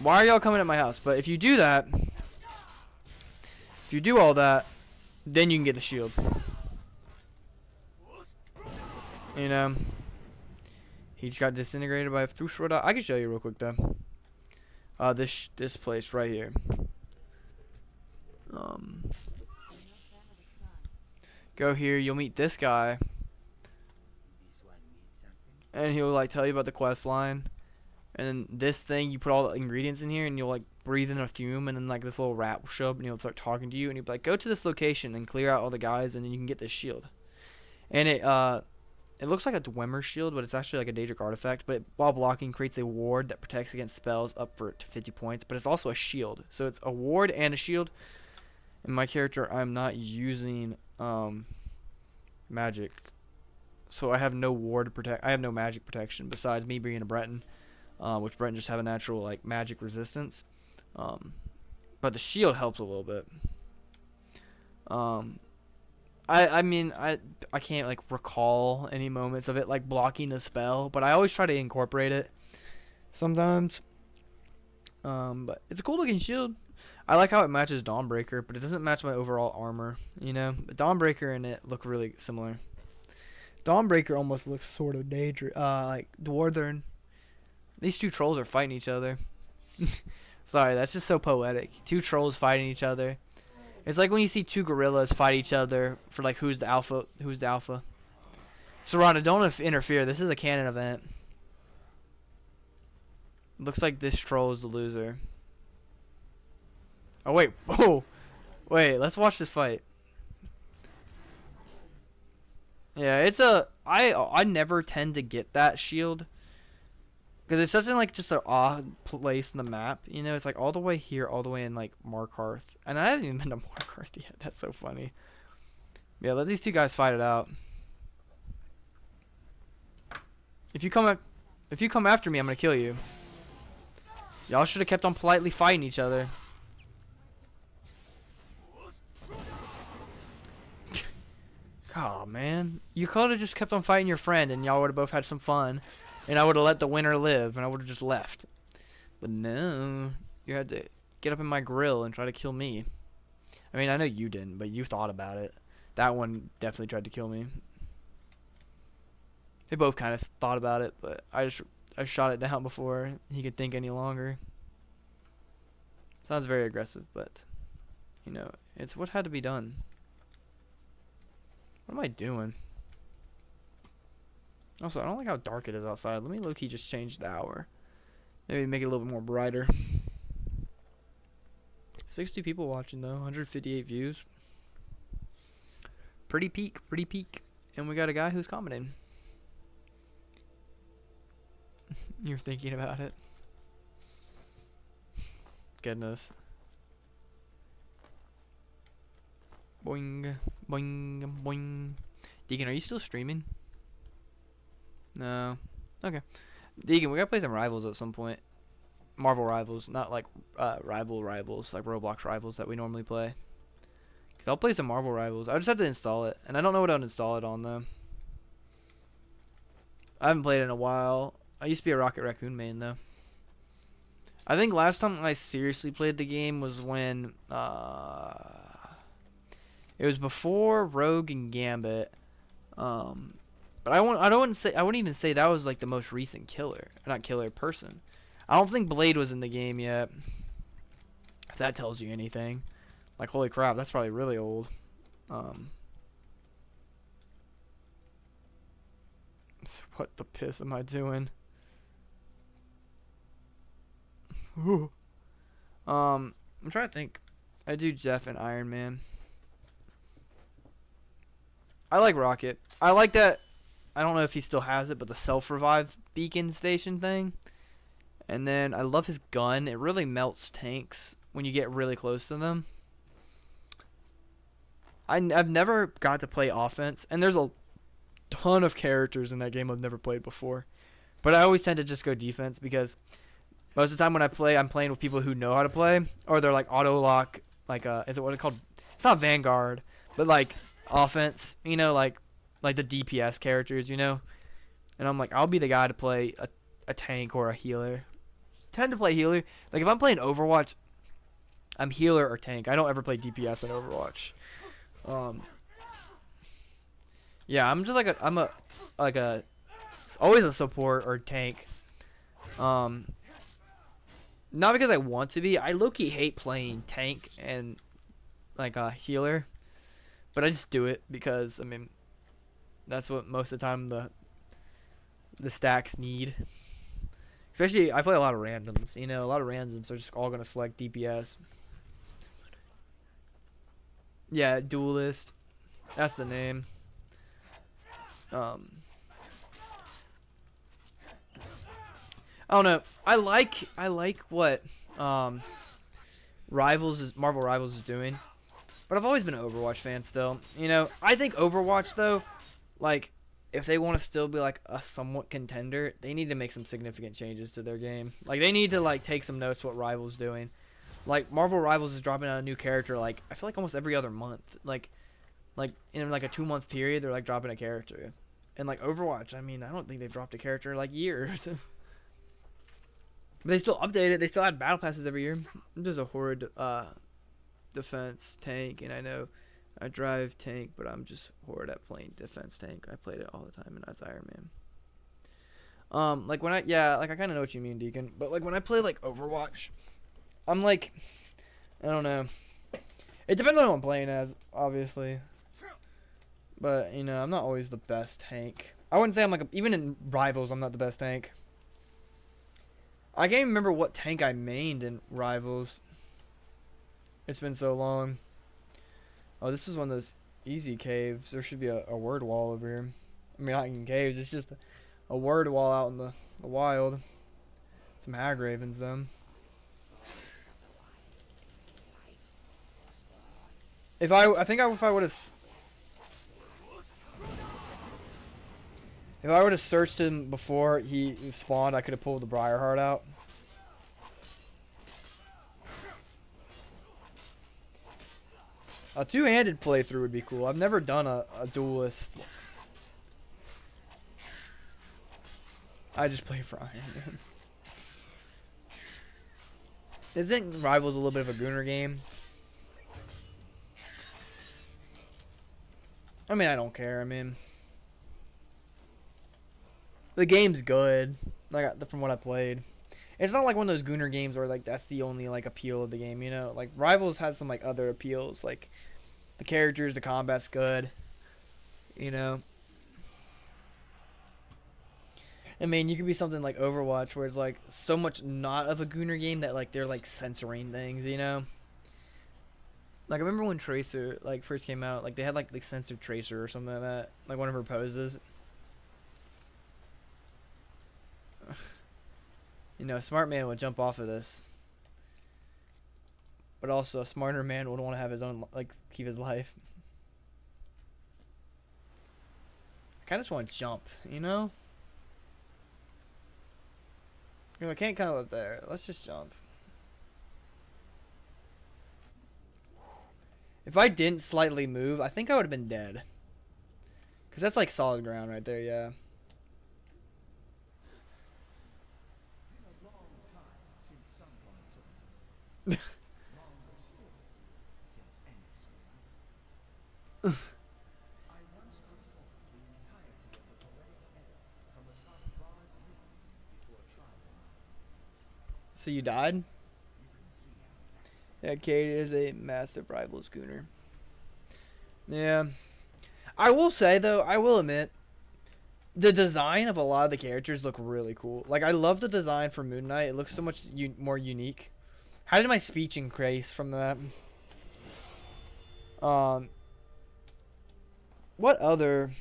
Why are y'all coming at my house? But if you do that, if you do all that, then you can get the shield. You know, he just got disintegrated by a through. I can show you real quick though. This place right here. Go here. You'll meet this guy, and he'll like tell you about the quest line. And then this thing, you put all the ingredients in here, and you'll like breathe in a fume, and then like this little rat will show up, and he'll start talking to you, and he'll be like, "Go to this location and clear out all the guys, and then you can get this shield." And it looks like a Dwemer shield, but it's actually like a Daedric artifact. But while blocking, creates a ward that protects against spells up to 50 points. But it's also a shield, so it's a ward and a shield. And my character, I'm not using magic, so I have no ward to protect. I have no magic protection besides me being a Breton. Which Breton just have a natural like magic resistance, but the shield helps a little bit. I mean I can't like recall any moments of it like blocking a spell, but I always try to incorporate it sometimes. But it's a cool looking shield. I like how it matches Dawnbreaker, but it doesn't match my overall armor. You know, Dawnbreaker and it look really similar. Dawnbreaker almost looks sort of like Dwarthern. These two trolls are fighting each other. Sorry, that's just so poetic. Two trolls fighting each other. It's like when you see two gorillas fight each other for like who's the alpha. Serana, don't interfere. This is a canon event. Looks like this troll is the loser. Oh wait. Oh, wait. Let's watch this fight. Yeah, it's a. I never tend to get that shield. Because it's such like just an odd place in the map, you know. It's like all the way here, all the way in like Markarth, and I haven't even been to Markarth yet. That's so funny. Yeah, let these two guys fight it out. If you come after me, I'm gonna kill you. Y'all should have kept on politely fighting each other. Oh man, you could have just kept on fighting your friend, and y'all would have both had some fun, and I would have let the winner live, and I would have just left. But no, you had to get up in my grill and try to kill me. I mean, I know you didn't, but you thought about it. That one definitely tried to kill me. They both kind of thought about it, but I shot it down before he could think any longer. Sounds very aggressive, but you know, it's what had to be done. What am I doing? Also, I don't like how dark it is outside. Let me low-key just change the hour. Maybe make it a little bit more brighter. 60 people watching though, 158 views. Pretty peak, pretty peak. And we got a guy who's commenting. You're thinking about it. Goodness. Boing, boing, boing. Deacon, are you still streaming? No. Okay. Deacon, we gotta play some Rivals at some point. Marvel Rivals, not like Rivals, like Roblox Rivals that we normally play. Cause I'll play some Marvel Rivals. I just have to install it, and I don't know what I'll install it on though. I haven't played it in a while. I used to be a Rocket Raccoon main though. I think last time I seriously played the game was when it was before Rogue and Gambit. But I wouldn't even say that was like the most recent person. I don't think Blade was in the game yet. If that tells you anything. Like holy crap, that's probably really old. What the piss am I doing? I'm trying to think. I do Jeff and Iron Man. I like Rocket. I like that. I don't know if he still has it, but the self-revive beacon station thing. And then I love his gun. It really melts tanks when you get really close to them. I've never got to play offense, and there's a ton of characters in that game I've never played before. But I always tend to just go defense because most of the time when I play, I'm playing with people who know how to play, or they're like auto lock, like is it what it's called? It's not Vanguard, but like offense, you know, like the DPS characters, you know. And I'm like, I'll be the guy to play a tank or a healer. Tend to play healer. Like if I'm playing Overwatch, I'm healer or tank. I don't ever play DPS in Overwatch. Yeah, I'm just like always a support or tank. Not because I want to be. I low-key hate playing tank and like a healer, but I just do it because I mean that's what most of the time the stacks need. Especially I play a lot of randoms. You know, a lot of randoms are just all gonna select DPS. Yeah, duelist. That's the name. I don't know. I like what Marvel Rivals is doing. But I've always been an Overwatch fan still. You know, I think Overwatch though, like if they want to still be like a somewhat contender, they need to make some significant changes to their game. Like they need to like take some notes what Rivals doing. Like Marvel Rivals is dropping out a new character like I feel like almost every other month. Like in like a 2-month period they're like dropping a character. And like Overwatch, I mean, I don't think they've dropped a character in like years. But they still update it. They still add battle passes every year. I'm just a horrid defense tank, and I know I drive tank, but I'm just horrid at playing defense tank. I played it all the time, and that's Iron Man. Like when I kind of know what you mean, Deacon. But like when I play like Overwatch, I'm like, I don't know. It depends on who I'm playing as, obviously. But you know, I'm not always the best tank. I wouldn't say I'm like even in Rivals, I'm not the best tank. I can't even remember what tank I mained in Rivals. It's been so long. Oh, this is one of those easy caves. There should be a word wall over here. I mean, not in caves. It's just a word wall out in the wild. Some hag ravens, though. If I would have searched him before he spawned, I could have pulled the Briarheart out. A two-handed playthrough would be cool. I've never done a duelist. I just play for Iron Man. Isn't Rivals a little bit of a gooner game? I mean, I don't care. I mean, the game's good. Like from what I played, it's not like one of those gooner games where like that's the only like appeal of the game. You know, like Rivals has some like other appeals, like the characters, the combat's good. You know, I mean, you could be something like Overwatch, where it's like so much not of a gooner game that like they're like censoring things. You know. Like I remember when Tracer like first came out, like they had like censored Tracer or something like that, like one of her poses. You know, a smart man would jump off of this, but also a smarter man would want to have his own like keep his life. I kind of just want to jump, you know. You know, I can't come up there. Let's just jump. If I didn't slightly move, I think I would have been dead. Cause that's like solid ground right there, yeah. Been a long time since someone took me. Longer still since any swimmer. I once performed the entirety of the poetic edda from atop Rod's knee before traveling. So you died? You can see how that Yeah, Kate is a massive rival schooner. Yeah. I will say though, I will admit, the design of a lot of the characters look really cool. Like I love the design for Moon Knight. It looks so much more unique. How did my speech increase from that? What other?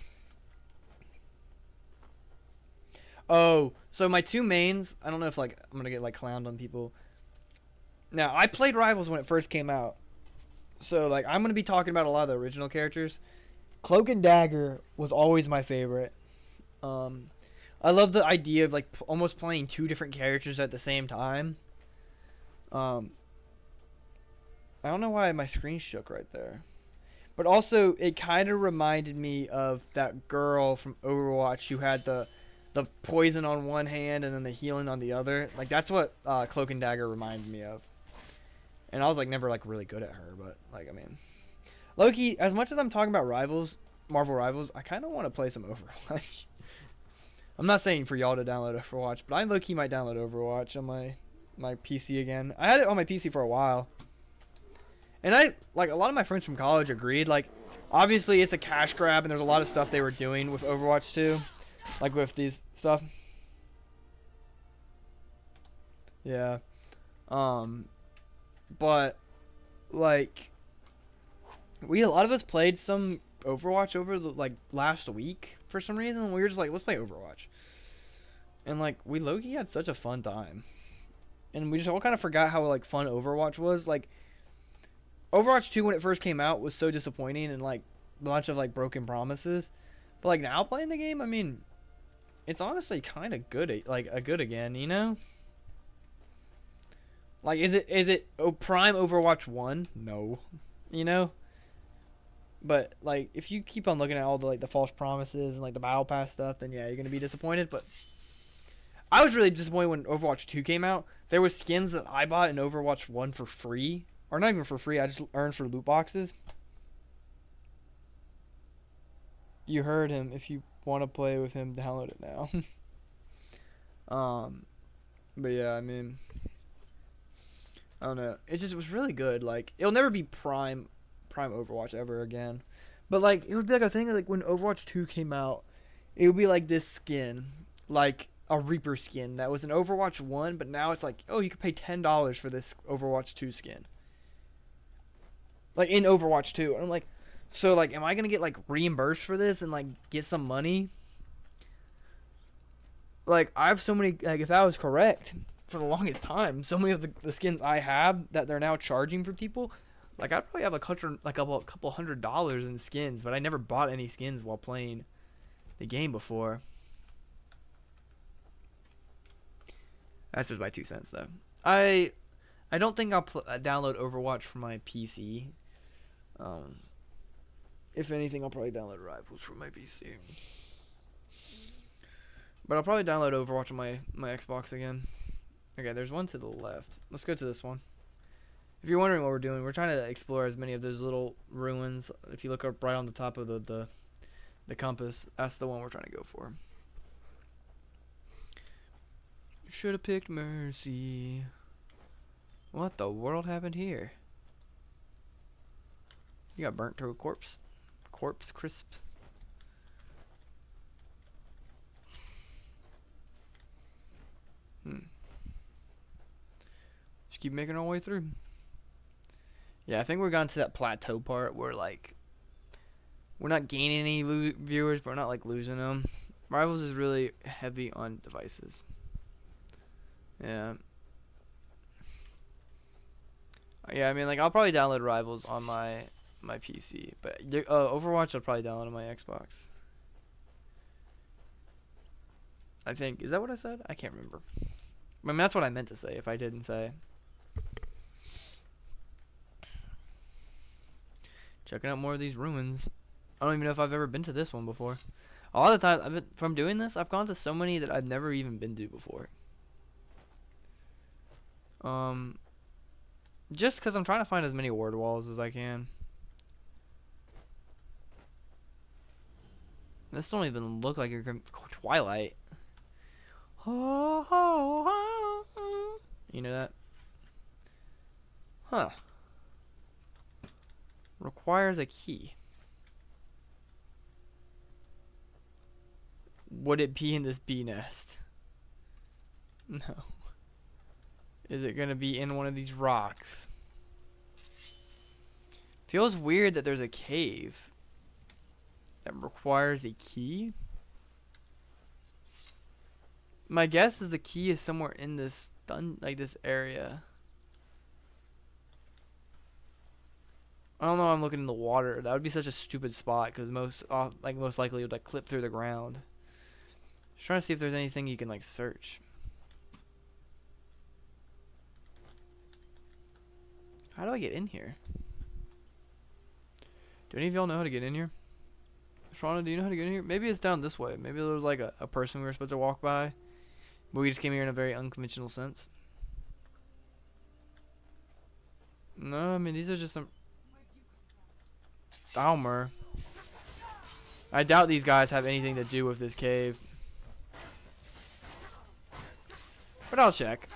Oh, so my two mains. I don't know if like I'm gonna get like clowned on people. Now I played Rivals when it first came out, so like I'm gonna be talking about a lot of the original characters. Cloak and Dagger was always my favorite. I love the idea of like almost playing two different characters at the same time. I don't know why my screen shook right there, but also it kind of reminded me of that girl from Overwatch who had the poison on one hand and then the healing on the other. Like that's what Cloak and Dagger reminded me of. And I was like never like really good at her, but like I mean, Loki. As much as I'm talking about Rivals, Marvel Rivals, I kind of want to play some Overwatch. I'm not saying for y'all to download Overwatch, but I low-key might download Overwatch on my PC again. I had it on my PC for a while. And I like a lot of my friends from college agreed. Like, obviously it's a cash grab, and there's a lot of stuff they were doing with Overwatch 2, like with these stuff. Yeah. But like, a lot of us played some Overwatch over the like last week for some reason. We were just like, let's play Overwatch, and like we low-key had such a fun time, and we just all kind of forgot how like fun Overwatch was. Like Overwatch 2 when it first came out was so disappointing and like a bunch of like broken promises, but like now playing the game, I mean, it's honestly kind of good, like a good again, you know. Like is it prime Overwatch 1? No, you know. But like if you keep on looking at all the like the false promises and like the battle pass stuff, then yeah, you're gonna be disappointed. But I was really disappointed when Overwatch 2 came out. There was skins that I bought in Overwatch 1 for free, or not even for free. I just earned for loot boxes. You heard him. If you want to play with him, download it now. But yeah, I mean, I don't know. It was really good. Like it'll never be prime Overwatch ever again. But like it would be like a thing like when Overwatch 2 came out, it would be like this skin, like a Reaper skin that was in Overwatch 1, but now it's like, oh, you could pay $10 for this Overwatch 2 skin. Like in Overwatch 2. And I'm like, so like am I going to get like reimbursed for this and like get some money? Like I have so many, like if that was correct for the longest time, so many of the skins I have that they're now charging for people. Like I'd probably have a couple $100 in skins, but I never bought any skins while playing the game before. That's just my 2 cents though. I don't think I'll download Overwatch for my PC. Um, if anything, I'll probably download Rivals from my PC. But I'll probably download Overwatch on my Xbox again. Okay, there's one to the left. Let's go to this one. If you're wondering what we're doing, we're trying to explore as many of those little ruins. If you look up right on the top of the compass, that's the one we're trying to go for. Should have picked Mercy. What the world happened here? You got burnt to a corpse. Corpse crisp. Just keep making our way through. Yeah, I think we're gotten to that plateau part where like we're not gaining any viewers, but we're not like losing them. Rivals is really heavy on devices. Yeah. Yeah, I mean, like, I'll probably download Rivals on my PC, but Overwatch I'll probably download on my Xbox. I think, is that what I said? I can't remember. I mean, that's what I meant to say, if I didn't say. Checking out more of these ruins. I don't even know if I've ever been to this one before. A lot of the time, from doing this, I've gone to so many that I've never even been to before. Just because I'm trying to find as many ward walls as I can. This don't even look like you're Twilight. You know that? Huh. Requires a key. Would it be in this bee nest? No. Is it gonna be in one of these rocks? Feels weird that there's a cave that requires a key. My guess is the key is somewhere in this this area. I don't know. I'm looking in the water. That would be such a stupid spot because most likely it would like clip through the ground. Just trying to see if there's anything you can like search. How do I get in here? Do any of y'all know how to get in here? Shauna, do you know how to get in here? Maybe it's down this way. Maybe there was like a person we were supposed to walk by, but we just came here in a very unconventional sense. No, I mean these are just some Dahmer. I doubt these guys have anything to do with this cave. But I'll check.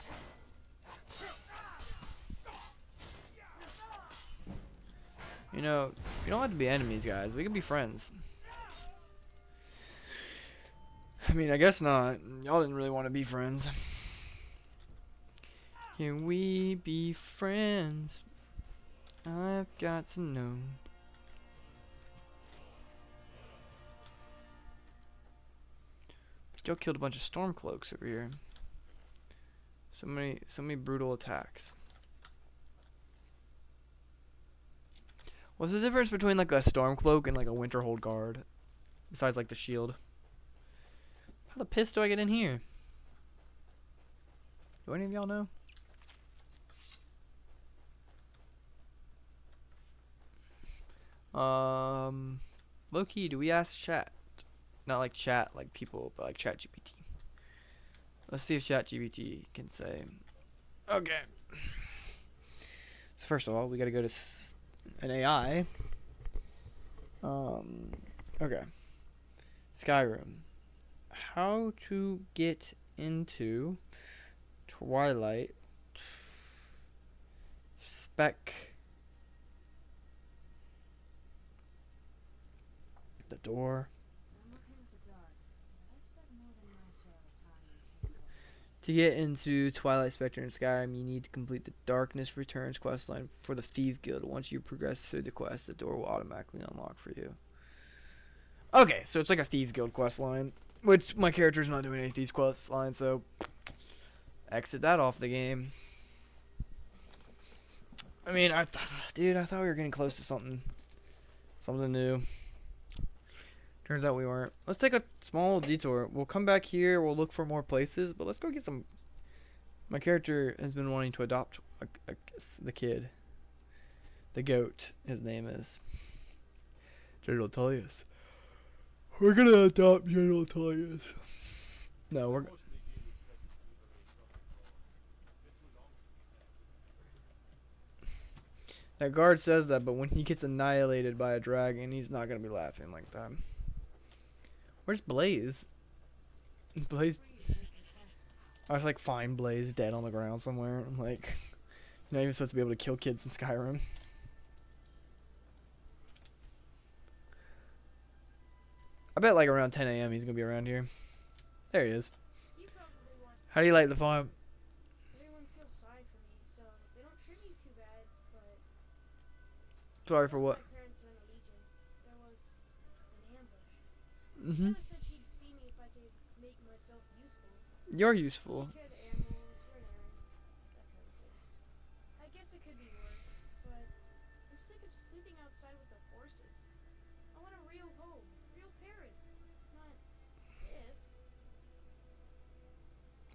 You know, you don't have to be enemies, guys. We can be friends. I mean, I guess not. Y'all didn't really want to be friends. Can we be friends? I've got to know. Still killed a bunch of Stormcloaks over here. So many brutal attacks. What's the difference between like a Stormcloak and like a Winterhold Guard? Besides like the shield. How the piss do I get in here? Do any of y'all know? Low-key, do we ask chat? Not like chat, like people, but like chat GPT. Let's see if chat GPT can say. Okay. So first of all, we gotta go to an AI. Okay. Skyrim. How to get into Twilight spec. The door. I'm okay with the dark, but I expect more than my share of time and things. To get into Twilight Spectre and Skyrim, you need to complete the Darkness Returns questline for the Thieves Guild. Once you progress through the quest, the door will automatically unlock for you. Okay, so it's like a Thieves Guild questline, which my character's not doing any Thieves questline, so exit that off the game. I mean, dude, I thought we were getting close to something new. Turns out we weren't. Let's take a small detour. We'll come back here. We'll look for more places. But let's go get some. My character has been wanting to adopt the kid. The goat, his name is General Tullius. We're gonna adopt General Tullius. No, we're Mostly deal with petty thievery, trouble frauds. Been too long since we met. that guard says that, but when he gets annihilated by a dragon, he's not gonna be laughing like that. Where's Blaze? Is Blaze? I was like, find Blaze dead on the ground somewhere. I'm like, you're not even supposed to be able to kill kids in Skyrim. I bet like around 10 a.m. he's gonna be around here. There he is. You probably want How do you like the farm? everyone feels sorry for me, so they don't treat me too bad, but Sorry for what? my parents were in the Legion. There was an ambush. Mm-hmm. Mother said she'd feed me if I could make myself useful. You're useful. Take care of the animals, run errands, that kind of thing. I guess it could be worse, but I'm sick of sleeping outside with the horses. I want a real home, real parents, not this.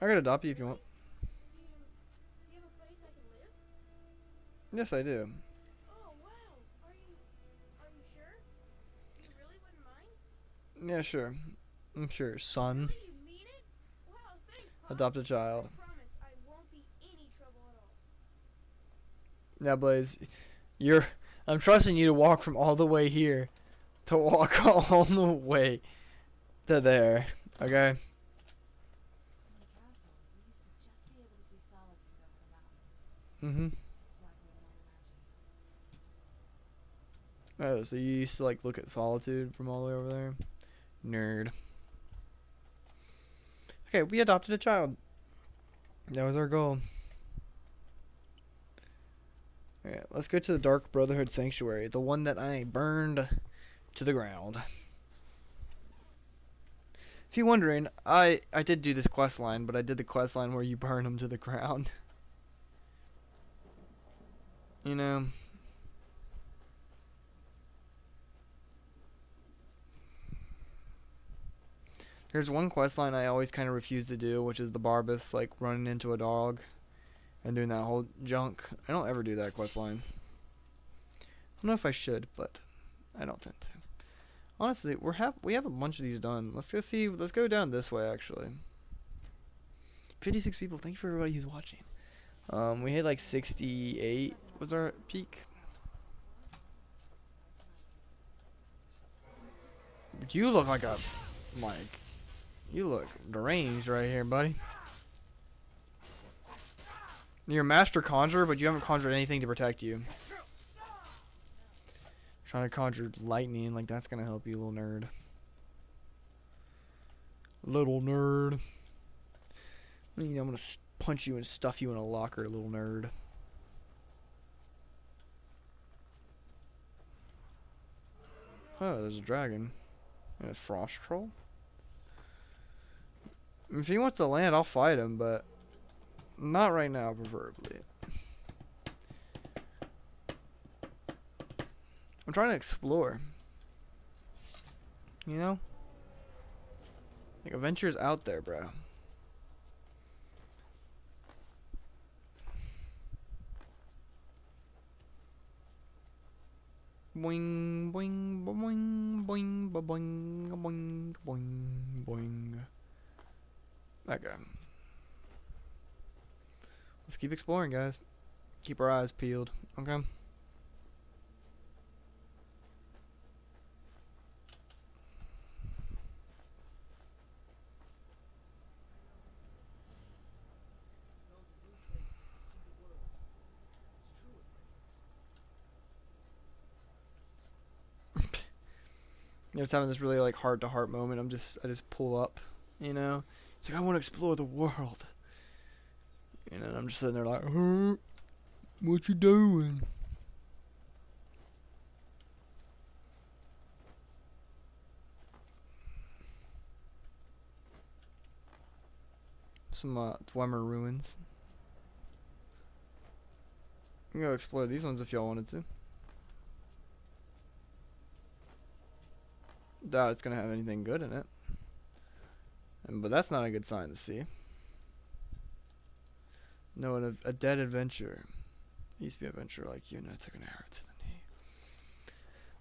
I could adopt you if you want. Do you have a place I can live? Yes, I do. Oh wow, are you sure? You really wouldn't mind? Yeah, sure. I'm sure, son. Really, you mean it? Wow, thanks, Pop. Adopt a child. I promise I won't be any trouble at all. Now, Blaze, I'm trusting you to walk from all the way here to walk all the way to there. Okay? In the castle, we used to just be able to see solitude over the mountains. Mm-hmm. It's exactly what I imagined. Oh, so you used to like look at solitude from all the way over there? Nerd. Okay, we adopted a child. That was our goal. Alright, let's go to the Dark Brotherhood Sanctuary, the one that I burned to the ground. If you're wondering, I did do this quest line, but I did the quest line where you burn them to the ground. You know. There's one quest line I always kind of refuse to do, which is the Barbus, like, running into a dog and doing that whole junk. I don't ever do that quest line. I don't know if I should, but I don't tend to. Honestly, we have a bunch of these done. Let's go down this way, actually. 56 people, thank you for everybody who's watching. We had like 68 was our peak. But you look like you look deranged right here, buddy. You're a master conjurer, but you haven't conjured anything to protect you. Trying to conjure lightning, like that's gonna help you, little nerd. Little nerd. I'm gonna punch you and stuff you in a locker, little nerd. Oh, there's a dragon. And a frost troll. If he wants to land, I'll fight him, but not right now, preferably. I'm trying to explore. You know? Like, adventure's out there, bro. Boing, boing, boing, boing, boing, boing, boing, boing. Okay. Let's keep exploring, guys. Keep our eyes peeled, okay? Know the new places and see the world. It's true it rains. You know, it's having this really like heart-to-heart moment. I just pull up, you know. It's like I want to explore the world. You know, and I'm just sitting there like, huh? What you doing? Some Dwemer ruins. You can go explore these ones if y'all wanted to. Doubt it's gonna have anything good in it. But that's not a good sign to see. No, a dead adventurer. I used to be an adventurer like you, and I took an arrow to the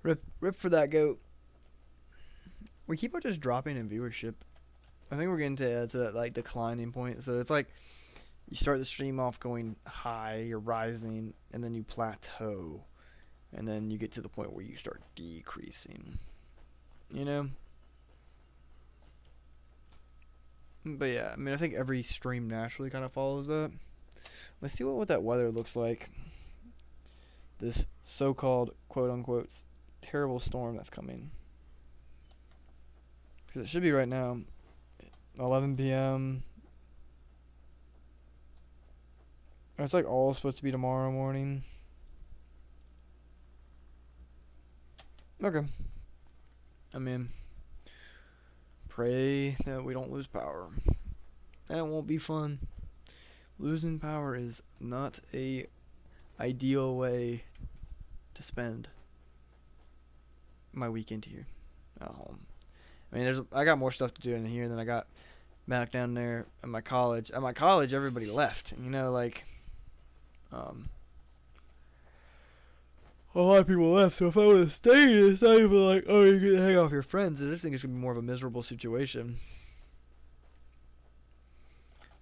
Rip for that goat. We keep on just dropping in viewership. I think we're getting to that like declining point. So it's like you start the stream off going high, you're rising, and then you plateau, and then you get to the point where you start decreasing. You know? But yeah, I mean, I think every stream naturally kind of follows that. Let's see what that weather looks like. This so-called quote-unquote terrible storm that's coming. Because it should be right now, 11 p.m. It's like all supposed to be tomorrow morning. Okay. I mean, pray that we don't lose power. That won't be fun. Losing power is not a ideal way to spend my weekend here at home. I mean, I got more stuff to do in here than I got back down there at my college. At my college, everybody left. You know, like, a lot of people left. So if I would have stayed, it's not even like, oh, you get to hang out with your friends. I just think it's gonna be more of a miserable situation.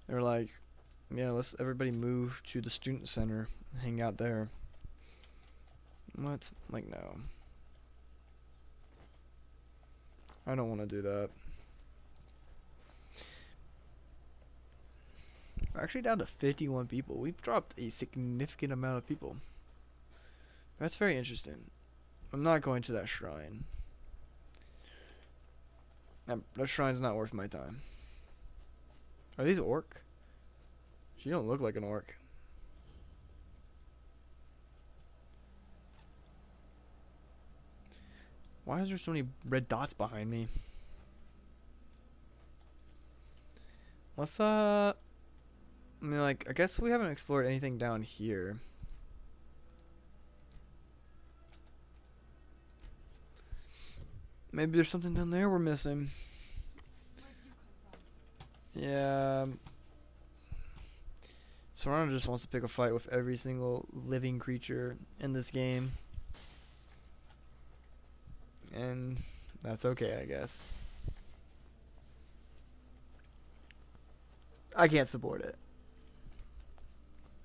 They're like, yeah, let's everybody move to the student center and hang out there. What? Like, no. I don't want to do that. We're actually down to 51 people. We've dropped a significant amount of people. That's very interesting. I'm not going to that shrine. That shrine's not worth my time. Are these orc? She don't look like an orc. Why is there so many red dots behind me? Let's I mean, like, I guess we haven't explored anything down here. Maybe there's something down there we're missing. Yeah. Serrano just wants to pick a fight with every single living creature in this game. And that's okay, I guess. I can't support it.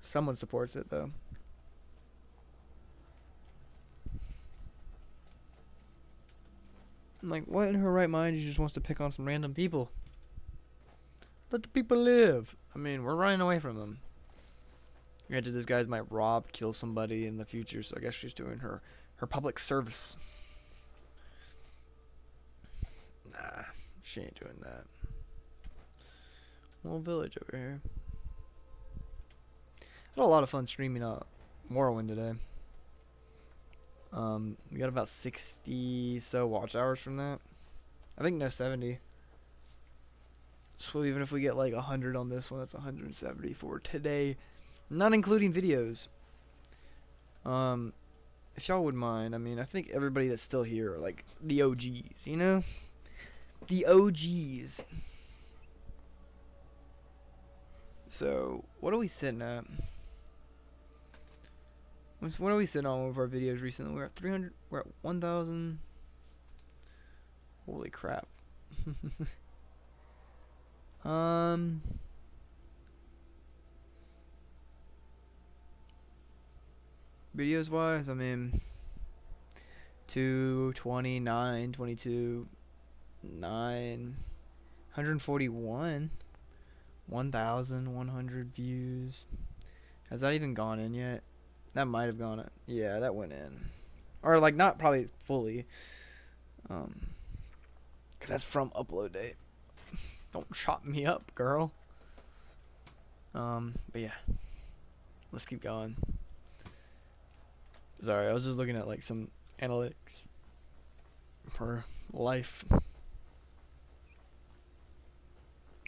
Someone supports it, though. I'm like, what in her right mind? She just wants to pick on some random people. Let the people live. I mean, we're running away from them. Granted, this guy might rob, kill somebody in the future, so I guess she's doing her public service. Nah, she ain't doing that. Little village over here. I had a lot of fun streaming Morrowind today. We got about 60 so watch hours from that. I think no 70. So even if we get like 100 on this one, that's 170 for today, not including videos. If y'all would mind, I mean, I think everybody that's still here are like the OGs, you know? The OGs. So, what are we sitting at? What are we sitting on with our videos recently? We're at 300, we're at 1,000. Holy crap. Videos wise, I mean, 229, 22, 9, 141, 1,100 views. Has that even gone in yet? That might have gone in. Yeah, that went in. Or like not probably fully. Cause that's from upload date. Don't chop me up, girl. But yeah. Let's keep going. Sorry, I was just looking at like some analytics for life.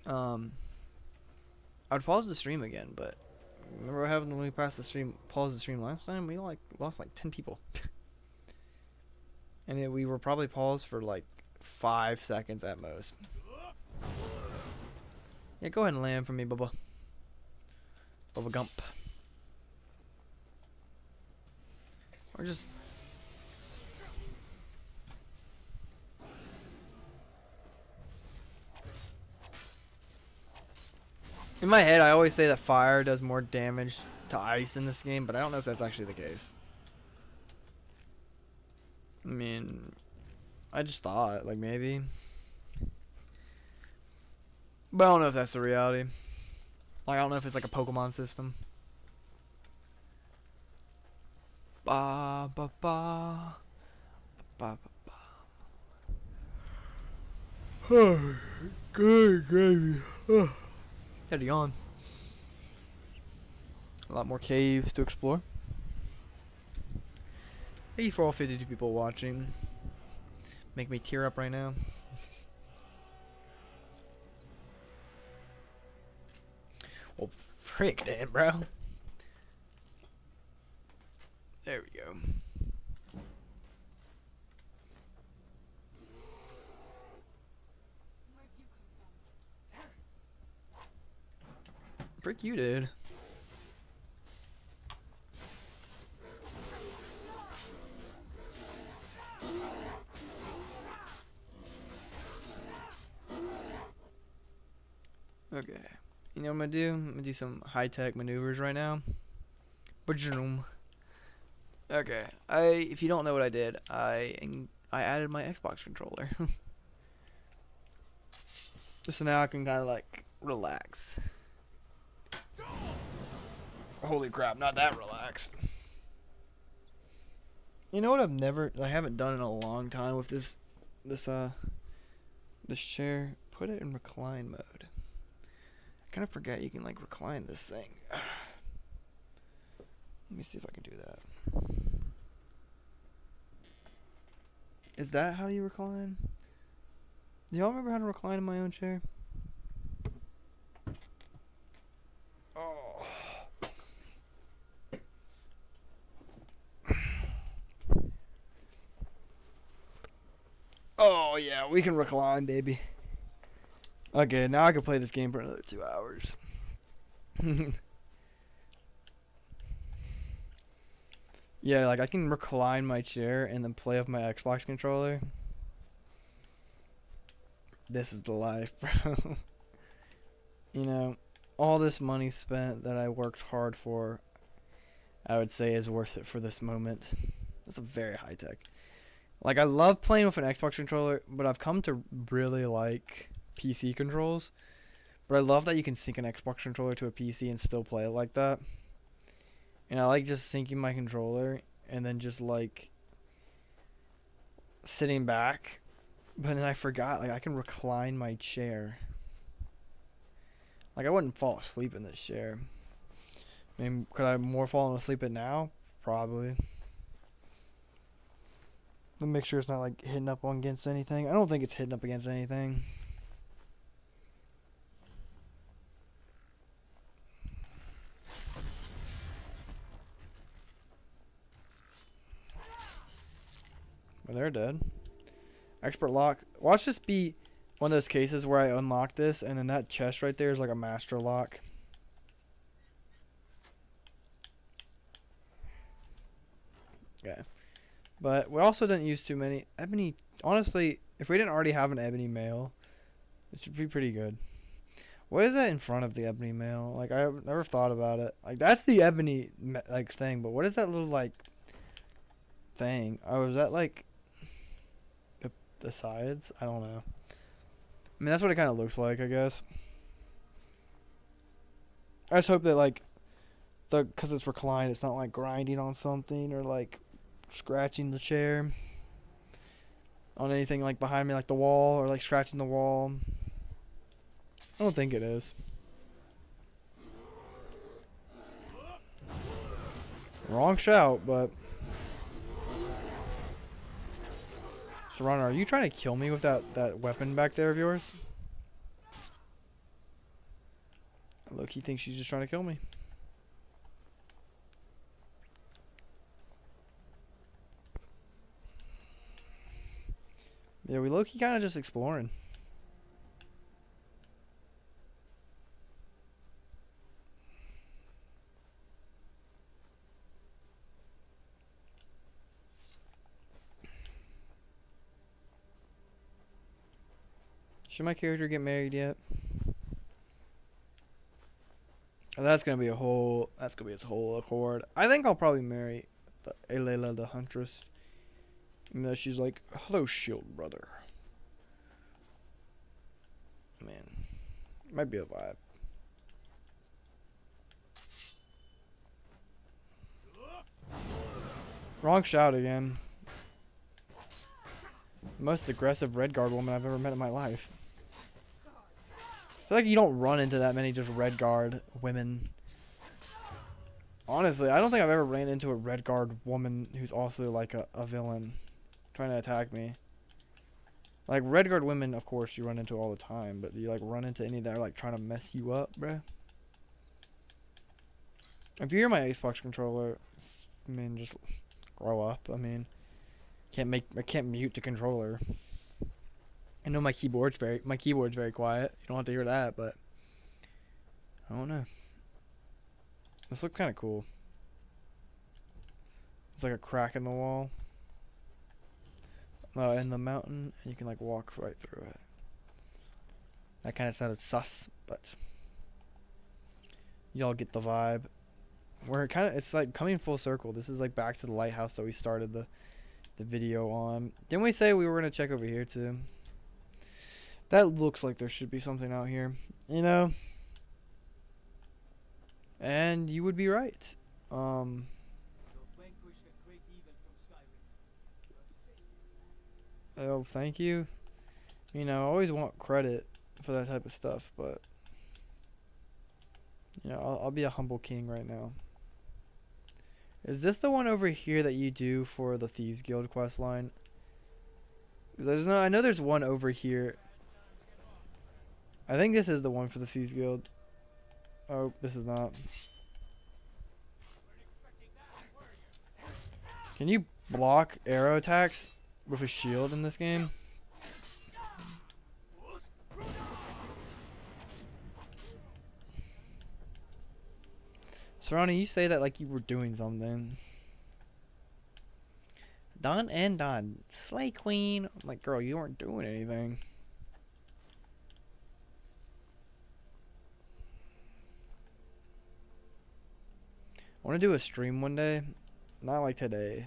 I'd pause the stream again, but remember what happened when we paused the stream last time? We like lost like 10 people. And we were probably paused for like 5 seconds at most. Yeah, go ahead and land for me, Bubba. Bubba Gump. Or just... In my head, I always say that fire does more damage to ice in this game, but I don't know if that's actually the case. I mean, I just thought, like, maybe. But I don't know if that's the reality. Like, I don't know if it's like a Pokemon system. Ba ba ba ba ba ba. Good gravy. Had to yawn. A lot more caves to explore. Thank you for all 52 people watching. Make me tear up right now. Well, frick that, bro. There we go. Where'd you come from? Frick you, dude. Okay. You know what I'm gonna do? I'm gonna do some high-tech maneuvers right now. Bajoom. Okay. If you don't know what I did, I added my Xbox controller. So now I can kind of like relax. Holy crap, not that relaxed. You know what I haven't done in a long time with this chair? Put it in recline mode. I kind of forget you can like recline this thing. Let me see if I can do that. Is that how you recline? Do y'all remember how to recline in my own chair? Oh. Oh yeah, we can recline, baby. Okay, now I can play this game for another 2 hours. Yeah, like I can recline my chair and then play with my Xbox controller. This is the life, bro. You know, all this money spent that I worked hard for, I would say is worth it for this moment. That's a very high tech. Like I love playing with an Xbox controller, but I've come to really like PC controls. But I love that you can sync an Xbox controller to a PC and still play it like that. And I like just syncing my controller and then just like sitting back. But then I forgot, like I can recline my chair. Like I wouldn't fall asleep in this chair. I mean, could I more fall asleep at now? Probably. Let me make sure it's not like hitting up against anything. I don't think it's hitting up against anything. Well, they're dead. Expert lock. Watch this be one of those cases where I unlock this and then that chest right there is like a master lock. Okay. But we also didn't use too many. Ebony, honestly, if we didn't already have an ebony mail, it should be pretty good. What is that in front of the ebony mail? Like, I've never thought about it. Like, that's the ebony, like, thing, but what is that little, like, thing? Oh, is that, like, the sides? I don't know. I mean, that's what it kind of looks like, I guess. I just hope that, like, because it's reclined, it's not, like, grinding on something or, like, scratching the chair on anything, like, behind me, like the wall, or, like, scratching the wall. I don't think it is. Wrong shout, but... Serrano, are you trying to kill me with that weapon back there of yours? Look, he thinks she's just trying to kill me. Yeah, we low-key kind of just exploring. Should my character get married yet? That's gonna be a whole. That's gonna be its whole accord. I think I'll probably marry the Elela the Huntress. Even though she's like, "Hello, shield brother." Man, might be a vibe. Wrong shout again. Most aggressive red guard woman I've ever met in my life. I feel like you don't run into that many just red guard women. Honestly, I don't think I've ever ran into a red guard woman who's also like a villain trying to attack me. Like red guard women, of course, you run into all the time, but do you like run into any that are like trying to mess you up, bruh? If you hear my Xbox controller, I mean, just grow up. I mean, I can't mute the controller. I know my keyboard's very quiet. You don't have to hear that, but I don't know. This looks kind of cool. It's like a crack in the wall. In the mountain, and you can like walk right through it. That kind of sounded sus, but y'all get the vibe. It's like coming full circle. This is like back to the lighthouse that we started the video on. Didn't we say we were gonna check over here too? That looks like there should be something out here, you know? And you would be right. You'll vanquish the great evil from Skyrim. Oh, thank you. You know, I always want credit for that type of stuff, but you know, I'll be a humble king right now. Is this the one over here that you do for the Thieves Guild quest line? I know there's one over here. I think this is the one for the Thieves Guild. Oh, this is not. Can you block arrow attacks with a shield in this game? Serrani, you say that like you were doing something. Done and done. Slay Queen. I'm like, girl, you weren't doing anything. I want to do a stream one day. Not like today.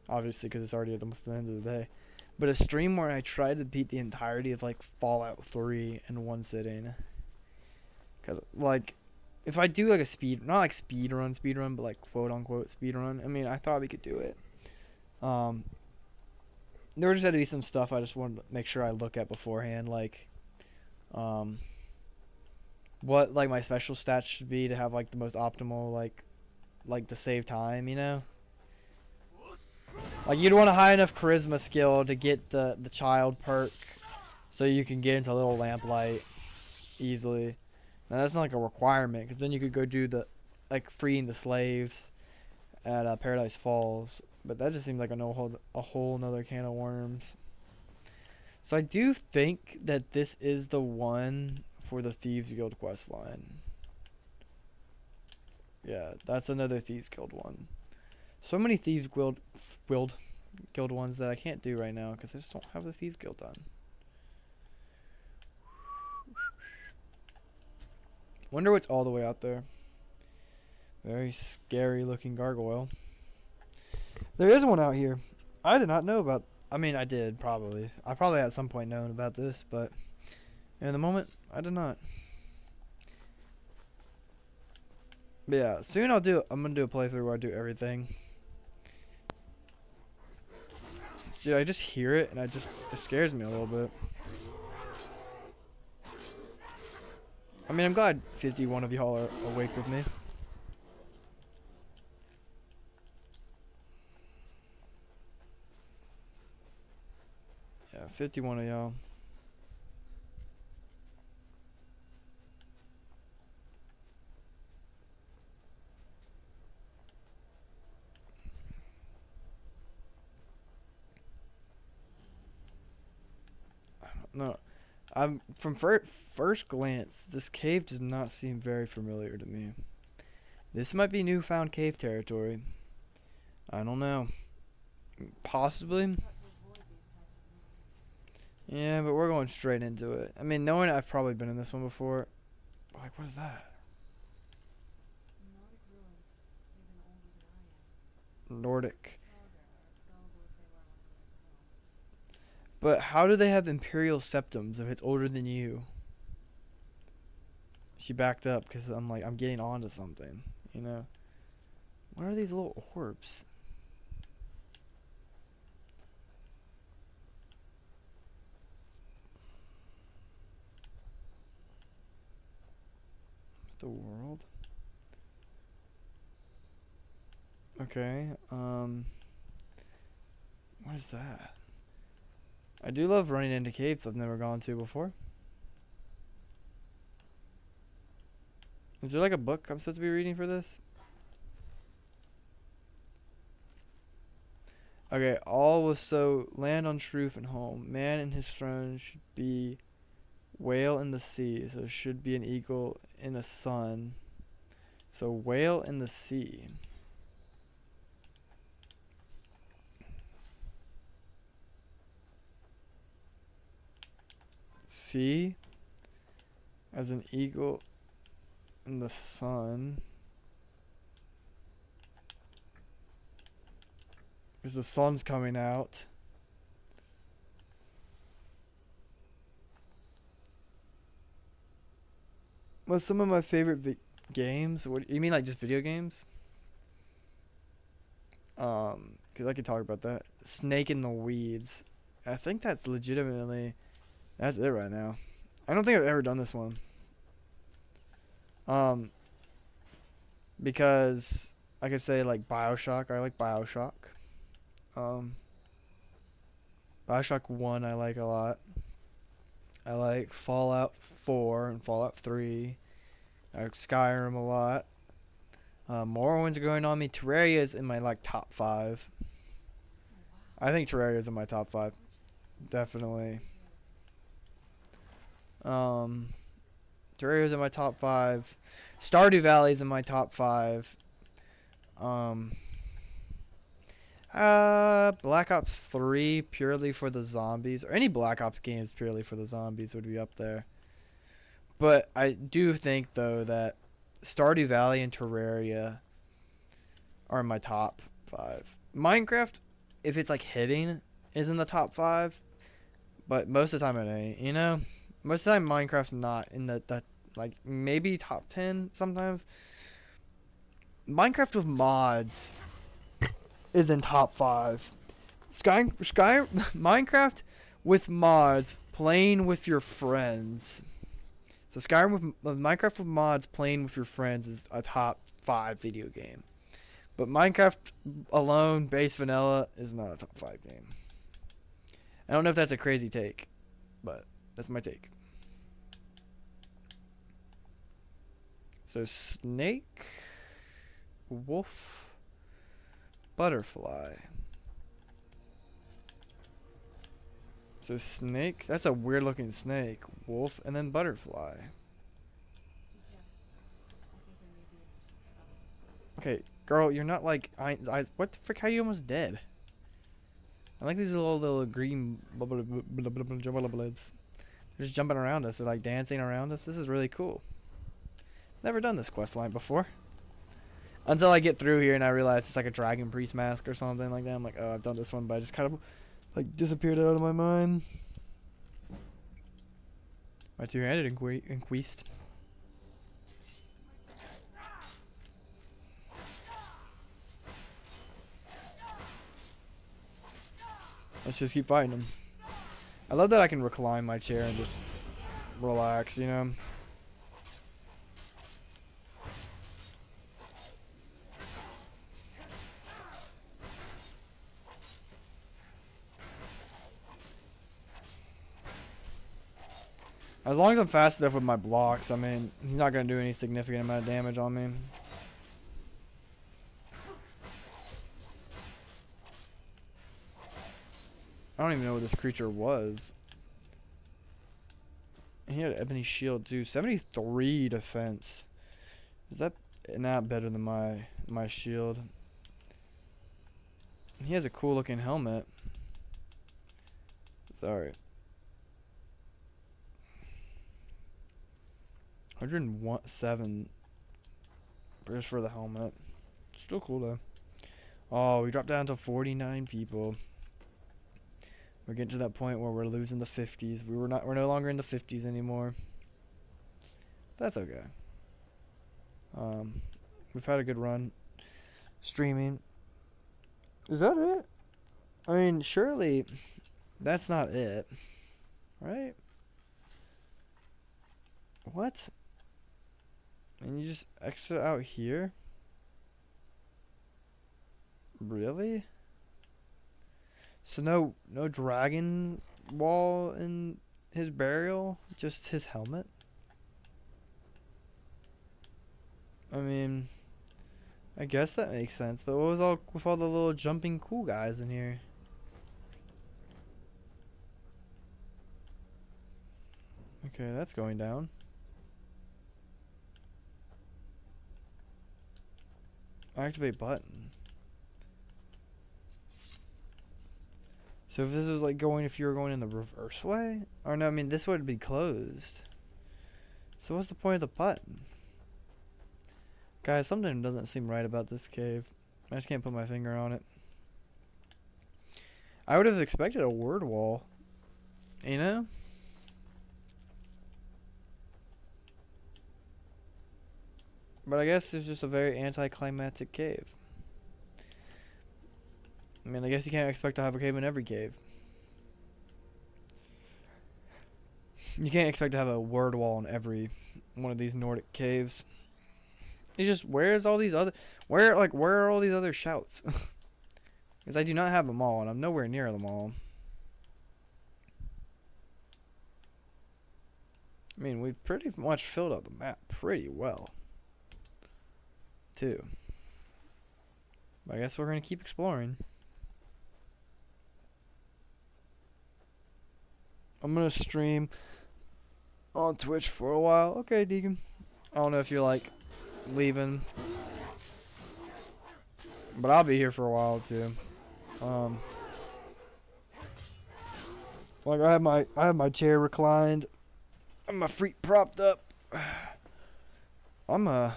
Obviously, because it's already almost the end of the day. But a stream where I try to beat the entirety of like Fallout 3 in one sitting. Because, like, if I do like a not like speed run, but like quote unquote speed run, I mean, I thought we could do it. There just had to be some stuff I just wanted to make sure I look at beforehand, like, what like my special stats should be to have like the most optimal like to save time, you know? Like you'd want a high enough charisma skill to get the child perk, so you can get into Little Lamplight easily. Now that's not like a requirement, because then you could go do the like freeing the slaves at Paradise Falls, but that just seems like a whole nother can of worms. So I do think that this is the one for the Thieves Guild quest line. Yeah, that's another Thieves Guild one. So many Thieves Guild ones that I can't do right now because I just don't have the Thieves Guild done. Wonder what's all the way out there. Very scary looking gargoyle. There is one out here. I did not know about. I mean, I did probably. I probably at some point known about this, but in the moment, I did not. But yeah, soon I'm gonna do a playthrough where I do everything. Dude, I just hear it and it scares me a little bit. I mean, I'm glad 51 of y'all are awake with me. Yeah, 51 of y'all. No, from first glance, this cave does not seem very familiar to me. This might be newfound cave territory. I don't know. Possibly. Yeah, but we're going straight into it. I mean, knowing I've probably been in this one before. Like, what is that? Nordic. Vulgar, as gullible as they were when I was at home. But how do they have imperial septums if it's older than you? She backed up because I'm like, I'm getting onto something, you know? What are these little orbs? The world? Okay, what is that? I do love running into caves I've never gone to before. Is there like a book I'm supposed to be reading for this? Okay, all was so land on truth and home. Man in his throne should be whale in the sea, so should be an eagle in the sun. So whale in the sea. Sea as an eagle in the sun. Because the sun's coming out. What's some of my favorite games? What you mean, like just video games? Because I could talk about that. Snake in the Weeds. I think that's legitimately, that's it right now. I don't think I've ever done this one. Because I could say like BioShock. I like BioShock. BioShock 1 I like a lot. I like Fallout 4 and Fallout 3. I like Skyrim a lot. Morrowind's growing on me. Terraria is in my like top 5. Oh, I think Terraria is in my top 5. gorgeous. Definitely. Terraria's in my top 5. Stardew Valley's in my top 5. Black Ops 3 purely for the zombies, or any Black Ops games purely for the zombies would be up there. But I do think though that Stardew Valley and Terraria are in my top 5. Minecraft, if it's like hitting, is in the top 5, but most of the time it ain't, you know? Most of the time Minecraft's not in the like maybe top 10 sometimes. Minecraft with mods is in top 5. Sky Minecraft with mods playing with your friends. So Skyrim with Minecraft with mods playing with your friends is a top 5 video game. But Minecraft alone, base vanilla, is not a top 5 game. I don't know if that's a crazy take, but that's my take. So snake, wolf, butterfly. So snake, that's a weird looking snake. Wolf and then butterfly. Yeah. I think we may be in for some trouble. Okay, girl, you're not like what the frick? How you almost dead? I like these little green blibs. They're just jumping around us. They're like dancing around us. This is really cool. Never done this quest line before. Until I get through here and I realize it's like a dragon priest mask or something like that. I'm like, oh, I've done this one, but I just kind of like disappeared out of my mind. My two-handed inquest. Let's just keep fighting them. I love that I can recline my chair and just relax, you know? As long as I'm fast enough with my blocks, I mean, he's not going to do any significant amount of damage on me. I don't even know what this creature was. He had an ebony shield too. 73 defense. Is that not better than my shield? He has a cool looking helmet. Sorry. 107 just for the helmet. Still cool though. Oh, we dropped down to 49 people. We're getting to that point where we're losing the 50s. We're no longer in the 50s anymore. That's okay. We've had a good run streaming. Is that it? I mean, surely that's not it, right? What? And you just exit out here? Really? So no dragon wall in his burial? Just his helmet? I mean, I guess that makes sense, but what was all with all the little jumping cool guys in here? Okay, that's going down. Activate button. So if this was like if you were going in the reverse way? Or no, I mean this would be closed. So what's the point of the button? Guys, something doesn't seem right about this cave. I just can't put my finger on it. I would have expected a word wall. You know? But I guess it's just a very anticlimactic cave. I mean, I guess you can't expect to have a cave in every cave. You can't expect to have a word wall in every one of these Nordic caves. It's just, where are all these other shouts? Because I do not have them all, and I'm nowhere near them all. I mean, we've pretty much filled out the map pretty well, too. But I guess we're going to keep exploring. I'm going to stream on Twitch for a while. Okay, Deacon. I don't know if you're, like, leaving. But I'll be here for a while, too. Like, I have my chair reclined. And my feet propped up. I'm kind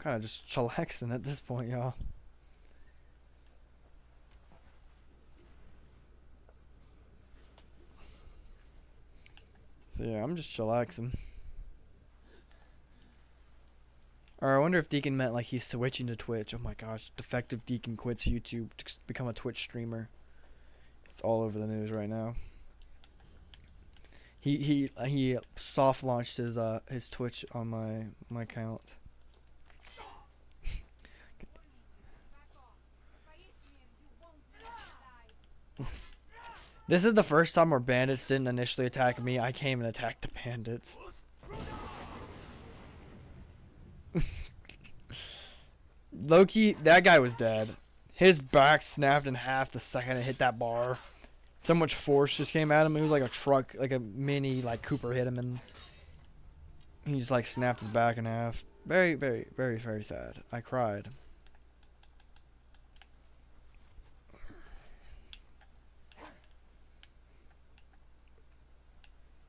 of just chillaxing at this point, y'all. So yeah, I'm just chillaxing. Or I wonder if Deacon meant like he's switching to Twitch. Oh my gosh, defective Deacon quits YouTube to become a Twitch streamer. It's all over the news right now. He soft launched his Twitch on my account. This is the first time where bandits didn't initially attack me. I came and attacked the bandits. Loki, that guy was dead. His back snapped in half the second it hit that bar. So much force just came at him. It was like a truck, like a mini, like Cooper hit him, and he just like snapped his back in half. Very, very, very, very sad. I cried.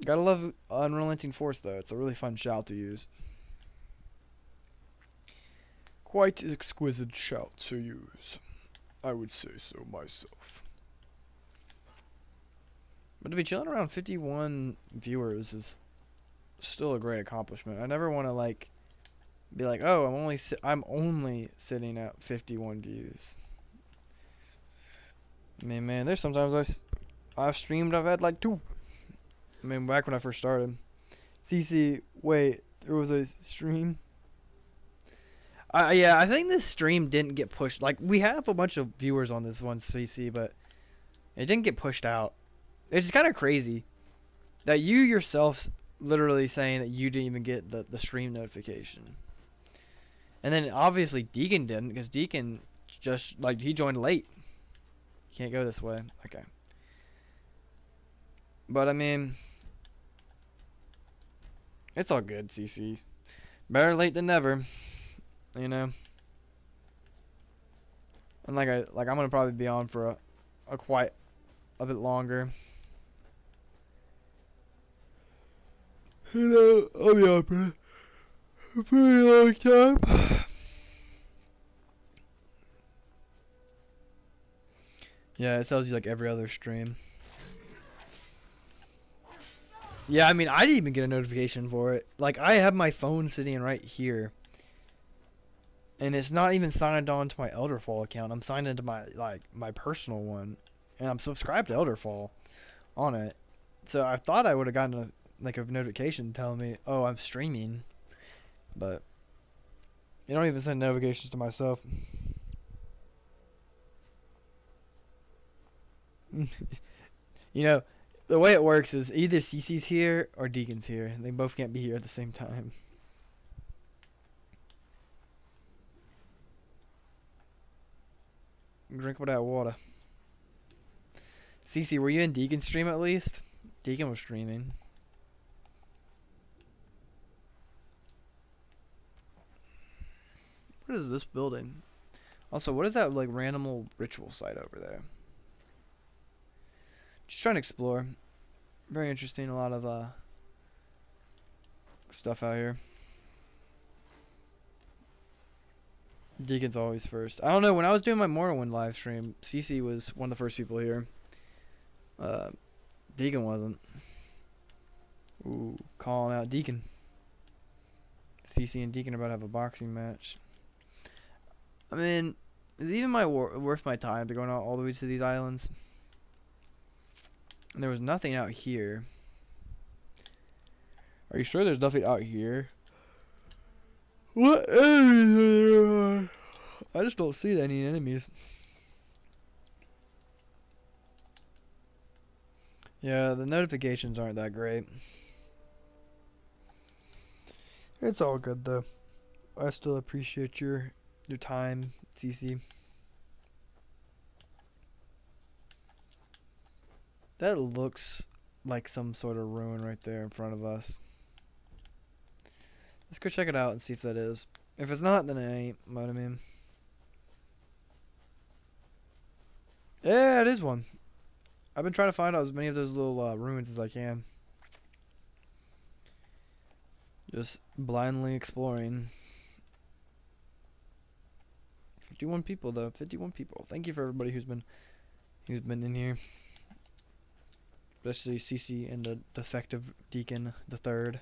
Gotta love Unrelenting Force though. It's a really fun shout to use. Quite exquisite shout to use. I would say so myself. But to be chilling around 51 viewers is still a great accomplishment. I never want to like be like, oh, I'm only sitting at 51 views. I mean, man, there's sometimes I've streamed, I've had like 2. I mean, back when I first started. CC, wait, there was a stream? Yeah, I think this stream didn't get pushed. Like, we have a bunch of viewers on this one, CC, but it didn't get pushed out. It's kind of crazy that you yourself literally saying that you didn't even get the stream notification. And then obviously Deacon didn't, because Deacon just, like, he joined late. Can't go this way. Okay. But, I mean, it's all good, CC. Better late than never. You know? And I'm gonna probably be on for a quite a bit longer. You know, I'll be on for a pretty long time. Yeah, it tells you like every other stream. Yeah, I mean, I didn't even get a notification for it. Like, I have my phone sitting right here. And it's not even signed on to my Elderfall account. I'm signed into my, like, my personal one. And I'm subscribed to Elderfall on it. So I thought I would have gotten a, like, a notification telling me, oh, I'm streaming. But you don't even send notifications to myself. You know, the way it works is either Cece's here or Deacon's here. They both can't be here at the same time. Drink with that water. Cece, were you in Deacon's stream at least? Deacon was streaming. What is this building? Also, what is that like random ritual site over there? Just trying to explore. Very interesting. A lot of stuff out here. Deacon's always first. I don't know. When I was doing my Morrowind live stream, Cece was one of the first people here. Deacon wasn't. Ooh, calling out Deacon. Cece and Deacon are about to have a boxing match. I mean, is it even worth my time to go out all the way to these islands? And there was nothing out here. Are you sure there's nothing out here? What enemies are there? I just don't see any enemies. Yeah, the notifications aren't that great. It's all good though. I still appreciate your time, CC. That looks like some sort of ruin right there in front of us. Let's go check it out and see if that is. If it's not, then it ain't. You know what I mean? Yeah, it is one. I've been trying to find out as many of those little ruins as I can. Just blindly exploring. 51 people though. 51 people. Thank you for everybody who's been in here. Especially CC and the defective Deacon the third.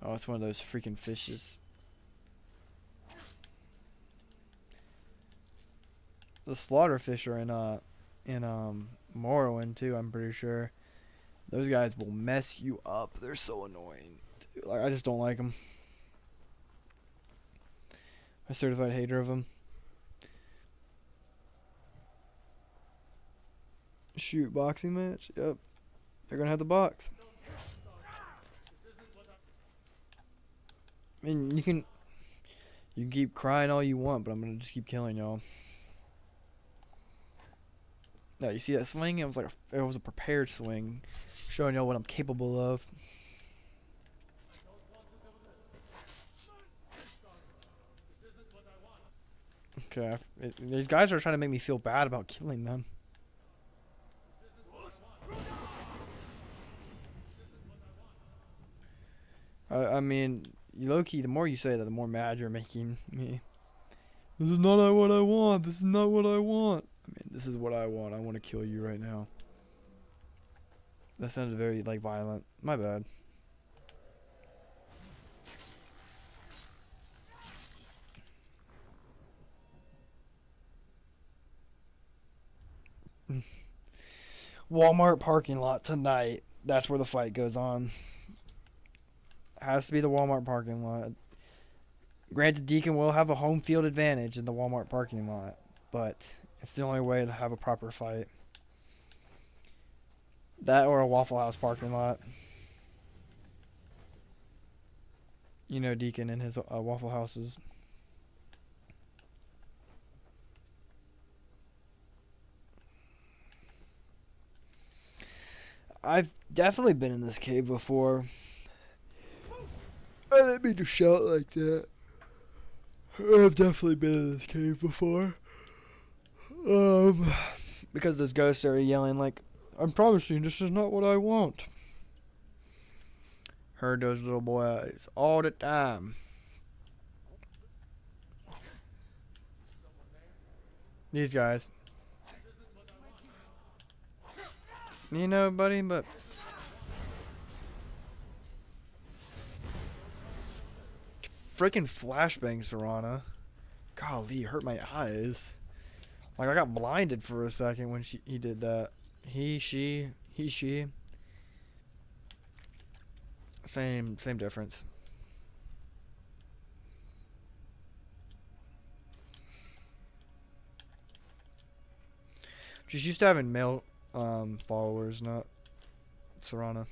Oh, it's one of those freaking fishes. The slaughterfish are in Morrowind too, I'm pretty sure. Those guys will mess you up. They're so annoying. Dude, like, I just don't like them. I'm a certified hater of them. Shoot, boxing match? Yep. They're gonna have the box. I mean, you can keep crying all you want, but I'm gonna just keep killing y'all. Now you see that swing? It was like it was a prepared swing, showing y'all what I'm capable of. Okay, these guys are trying to make me feel bad about killing them. I mean, low-key, the more you say that, the more mad you're making me. This is not what I want. This is not what I want. I mean, this is what I want. I want to kill you right now. That sounds very, like, violent. My bad. Walmart parking lot tonight. That's where the fight goes on. Has to be the Walmart parking lot. Granted, Deacon will have a home field advantage in the Walmart parking lot, but it's the only way to have a proper fight. That or a Waffle House parking lot. You know Deacon and his Waffle Houses. I've definitely been in this cave before. I didn't mean to shout like that. I've definitely been in this cave before. Because those ghosts are yelling like, I'm promising this is not what I want. Heard those little boys all the time. These guys. You know, buddy, but freaking flashbang, Serana. Golly, it hurt my eyes. Like I got blinded for a second when he did that. He, she. Same difference. She's used to having male followers, not Serana.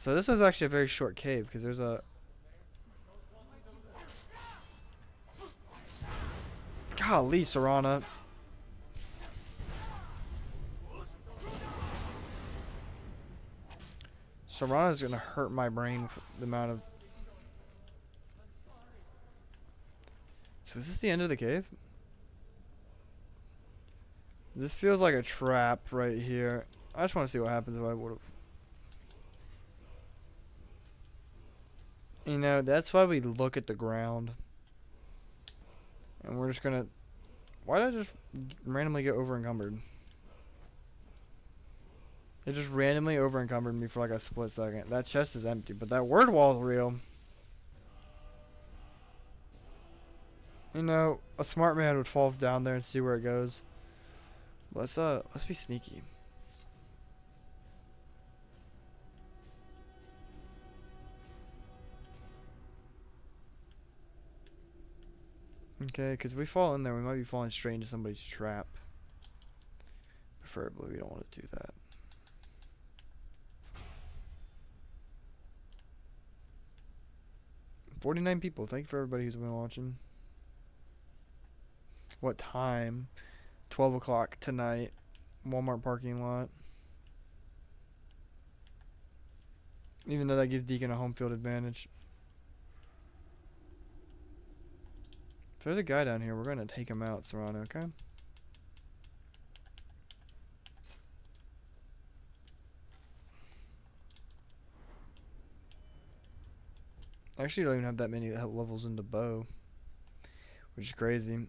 So this is actually a very short cave because there's a. Golly, Serana. Serana's gonna hurt my brain for the amount of. So is this the end of the cave? This feels like a trap right here. I just want to see what happens if I would've. You know, that's why we look at the ground. And we're just gonna. Why did I just randomly get over encumbered? It just randomly over encumbered me for like a split second. That chest is empty, but that word wall is real. You know, a smart man would fall down there and see where it goes. Let's be sneaky. Okay, because if we fall in there, we might be falling straight into somebody's trap. Preferably, we don't want to do that. $49 people. Thank you for everybody who's been watching. What time? 12 o'clock tonight. Walmart parking lot. Even though that gives Deacon a home field advantage. If there's a guy down here, we're going to take him out, Serrano, okay? I actually don't even have that many levels in the bow, which is crazy.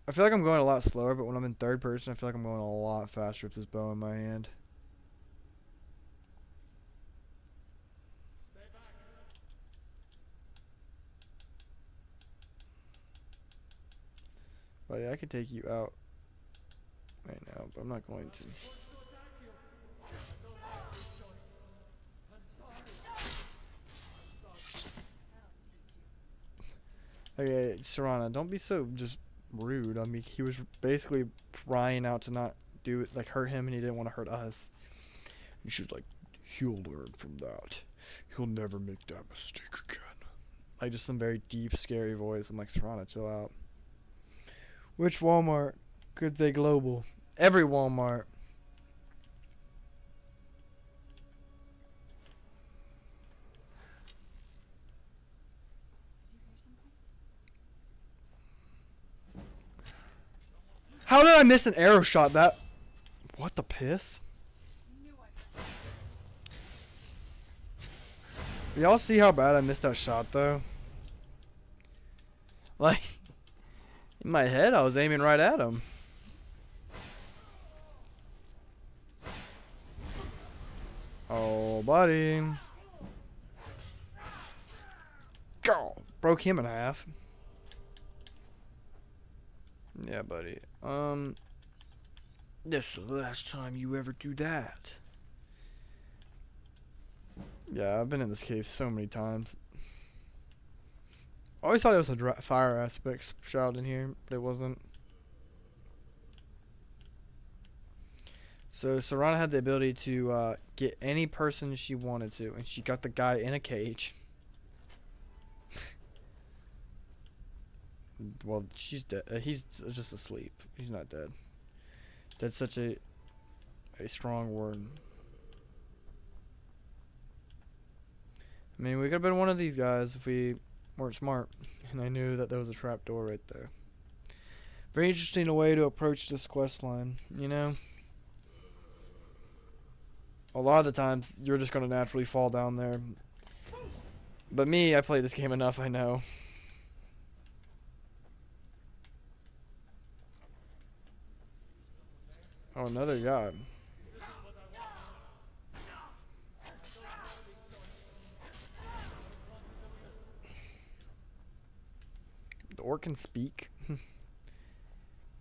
I feel like I'm going a lot slower, but when I'm in third person, I feel like I'm going a lot faster with this bow in my hand. Buddy, I could take you out right now, but I'm not going to. Okay, Serrana, don't be so just rude. I mean, he was basically crying out to not do it, like hurt him, and he didn't want to hurt us. And she's like, he'll learn from that. He'll never make that mistake again. Like just some very deep, scary voice. I'm like, Serrana, chill out. Which Walmart could say global? Every Walmart. How did I miss an arrow shot? That. What the piss? Y'all see how bad I missed that shot though? Like, in my head, I was aiming right at him. Oh, buddy. Go! Broke him in half. Yeah, buddy. This is the last time you ever do that. Yeah, I've been in this cave so many times. I always thought it was a fire aspect shroud in here, but it wasn't. So Serrana had the ability to get any person she wanted to, and she got the guy in a cage. Well, she's dead. He's just asleep. He's not dead. That's such a strong word. I mean, we could have been one of these guys if we weren't smart, and I knew that there was a trap door right there. Very interesting way to approach this quest line, you know? A lot of the times, you're just going to naturally fall down there. But me, I played this game enough, I know. another god. The orc can speak.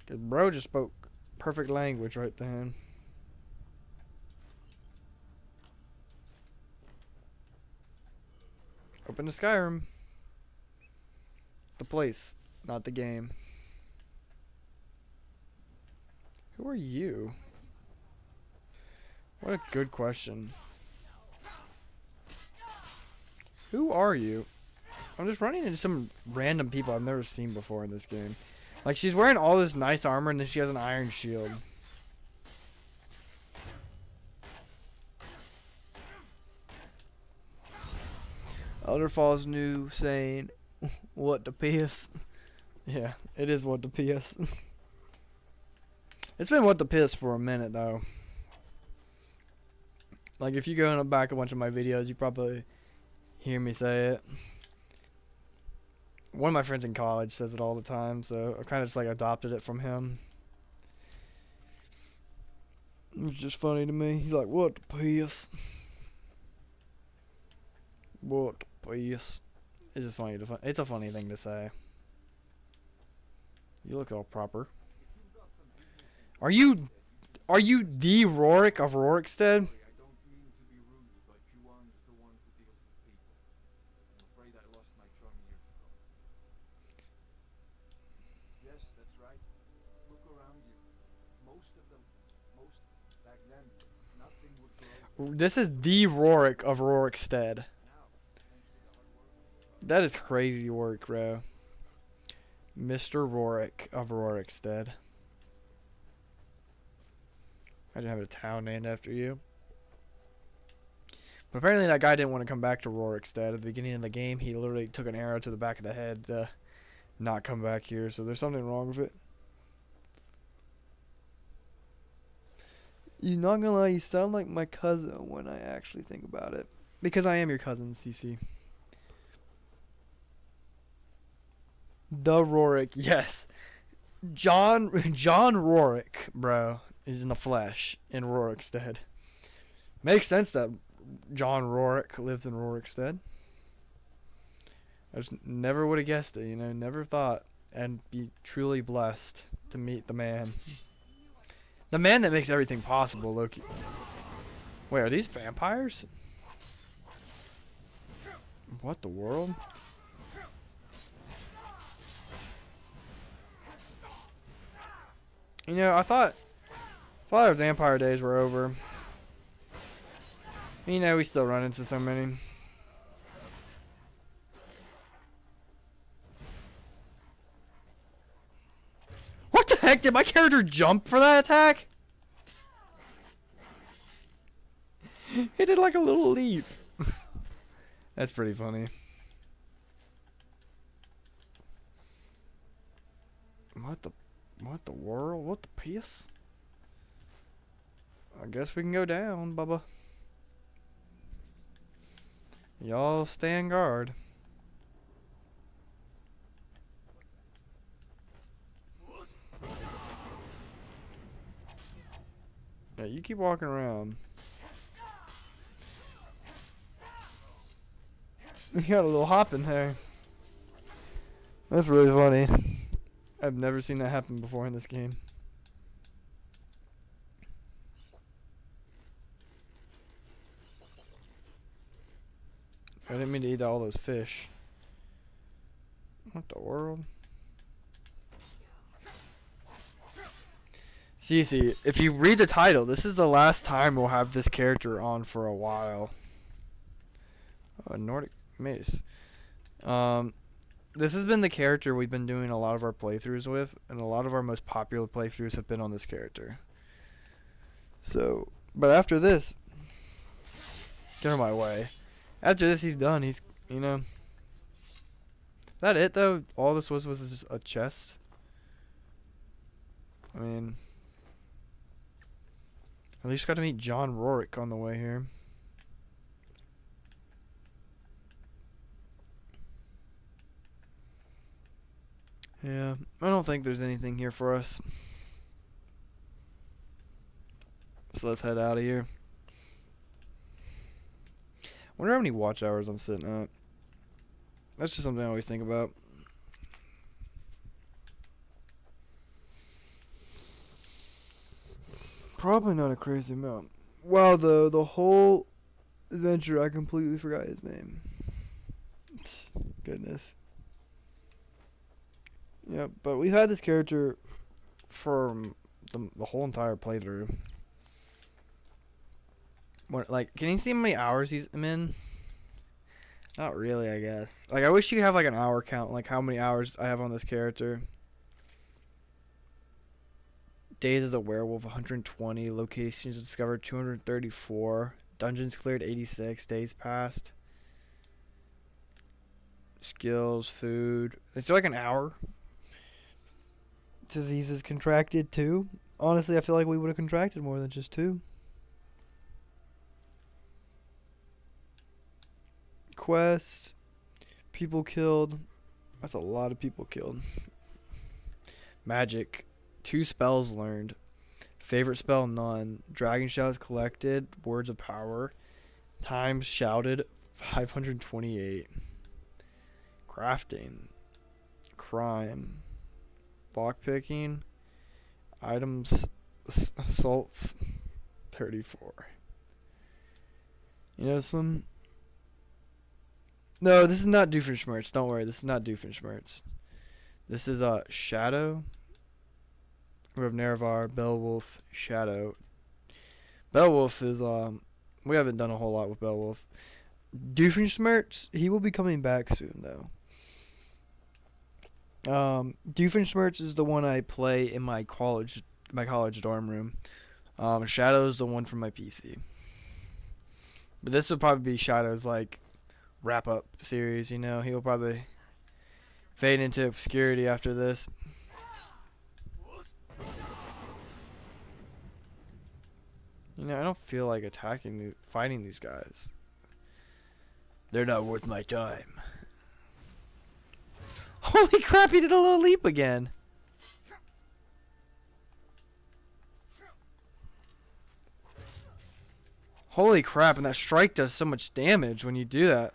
Cause bro just spoke perfect language right then. Open to Skyrim. The place, not the game. Who are you? What a good question. Who are you? I'm just running into some random people I've never seen before in this game. Like, she's wearing all this nice armor and then she has an iron shield. Elderfall's new saying, what the piss? Yeah, it is what the piss. It's been what the piss for a minute though. Like, if you go and back a bunch of my videos, you probably hear me say it. One of my friends in college says it all the time, so I kind of just like adopted it from him. It's just funny to me. He's like, what the piss? What the piss? It's just funny to it's a funny thing to say. You look all proper. Are you the Rorik of Rorikstead? I don't mean to be rude, but Juan is the one who deals with people. I'm afraid I lost my charm years ago. Yes, that's right. Look around you. Most back then, nothing would grow. This is the Rorik of Rorikstead. Now, thanks to the hard work. That is crazy work, bro. Mr. Rorik of Rorikstead. Imagine having a town named after you. But apparently that guy didn't want to come back to Rorikstead. At the beginning of the game, he literally took an arrow to the back of the head to not come back here. So there's something wrong with it. You're not gonna lie, you sound like my cousin when I actually think about it. Because I am your cousin, CC. The Rorik, yes. John Rorik, bro, is in the flesh in Rorikstead. Makes sense that John Rorik lives in Rorikstead. I just never would have guessed it, you know, never thought. And be truly blessed to meet the man. The man that makes everything possible, Loki. Wait, are these vampires? What the world? You know, I thought our vampire days were over. You know, we still run into so many. What the heck? Did my character jump for that attack? He did like a little leap. That's pretty funny. What the world? What the piss? I guess we can go down, Bubba. Y'all stand guard. Yeah, you keep walking around. You got a little hop in there. That's really funny. I've never seen that happen before in this game. I didn't mean to eat all those fish. What the world? See, if you read the title, this is the last time we'll have this character on for a while. Oh, Nordic Mace. This has been the character we've been doing a lot of our playthroughs with, and a lot of our most popular playthroughs have been on this character. So, but after this, get out of my way. After this, he's done. He's, you know. Is that it, though? All this was just a chest? I mean, at least got to meet John Rorik on the way here. Yeah, I don't think there's anything here for us. So let's head out of here. Wonder how many watch hours I'm sitting at. That's just something I always think about. Probably not a crazy amount. Wow, the whole adventure, I completely forgot his name. Goodness. Yeah, but we've had this character for the whole entire playthrough. What, like, can you see how many hours he's in? Not really, I guess. Like, I wish you could have like an hour count, like how many hours I have on this character. Days as a werewolf, 120. Locations discovered, 234. Dungeons cleared, 86. Days passed. Skills, food. Is there like an hour? Diseases contracted, 2. Honestly, I feel like we would have contracted more than just 2. Quest. People killed. That's a lot of people killed. Magic. 2 spells learned. Favorite spell, none. Dragon shouts collected. Words of power. Times shouted, 528. Crafting. Crime. Lockpicking. Items. Assaults. 34. You know some... No, this is not Doofenshmirtz. Don't worry, this is not Doofenshmirtz. This is Shadow. We have Nerevar, Beowulf, Shadow. Beowulf is we haven't done a whole lot with Beowulf. Doofenshmirtz, he will be coming back soon though. Doofenshmirtz is the one I play in my college dorm room. Shadow is the one from my PC. But this will probably be Shadow's like wrap up series, you know. He'll probably fade into obscurity after this. You know, I don't feel like fighting these guys. They're not worth my time. Holy crap, he did a little leap again. Holy crap, and that strike does so much damage when you do that.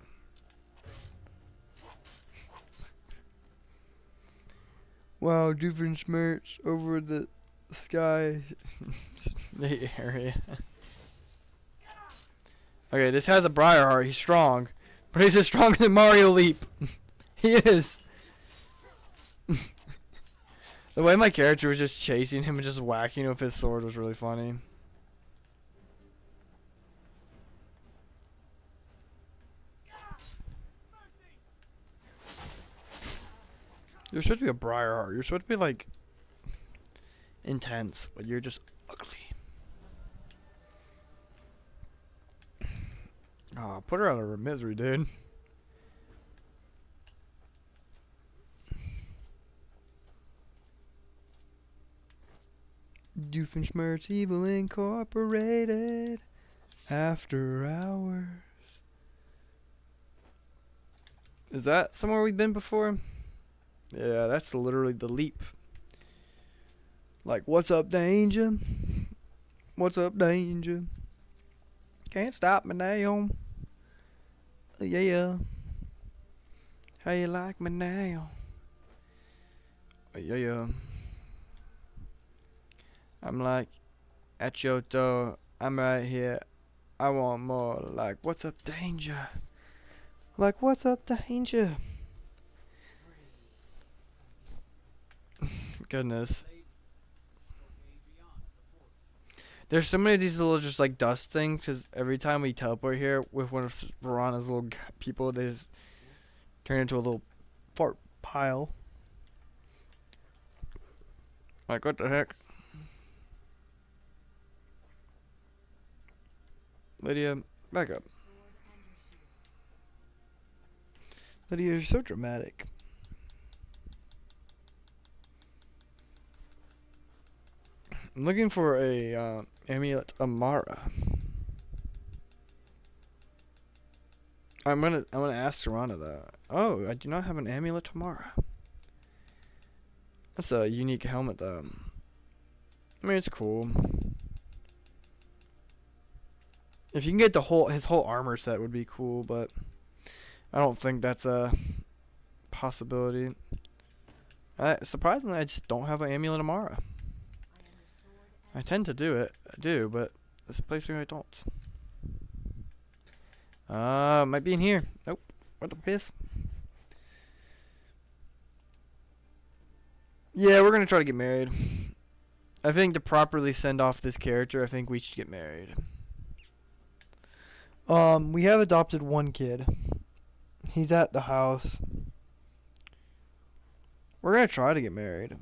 Wow, Doofenshmirtz over the sky. The area. Okay, this has a Briarheart. He's strong. But he's as strong as Mario Leap. He is. The way my character was just chasing him and just whacking him with his sword was really funny. You're supposed to be a Briarheart. You're supposed to be like intense, but you're just ugly. Aw, put her out of her misery, dude. Doofenshmirtz Evil Incorporated. After hours. Is that somewhere we've been before? Yeah, that's literally the leap. Like, what's up, danger? What's up, danger? Can't stop me now. Yeah. How you like me now? Yeah. I'm like, at your door. I'm right here. I want more. Like, what's up, danger? Like, what's up, danger? Goodness. There's so many of these little just like dust things, because every time we teleport here with one of Verana's little people, they just turn into a little fart pile. Like, what the heck? Lydia, back up. Lydia, you're so dramatic. I'm looking for a amulet Amara. I'm gonna ask Serana that. Oh, I do not have an amulet Amara. That's a unique helmet though. I mean, it's cool. If you can get the his whole armor set would be cool, but I don't think that's a possibility. Surprisingly, I just don't have an amulet of Mara. I am your sword I and tend to do it. I do, but this playthrough I don't. Might be in here. Nope. What the piss? Yeah, we're gonna try to get married. I think to properly send off this character, I think we should get married. We have adopted one kid. He's at the house. We're gonna try to get married.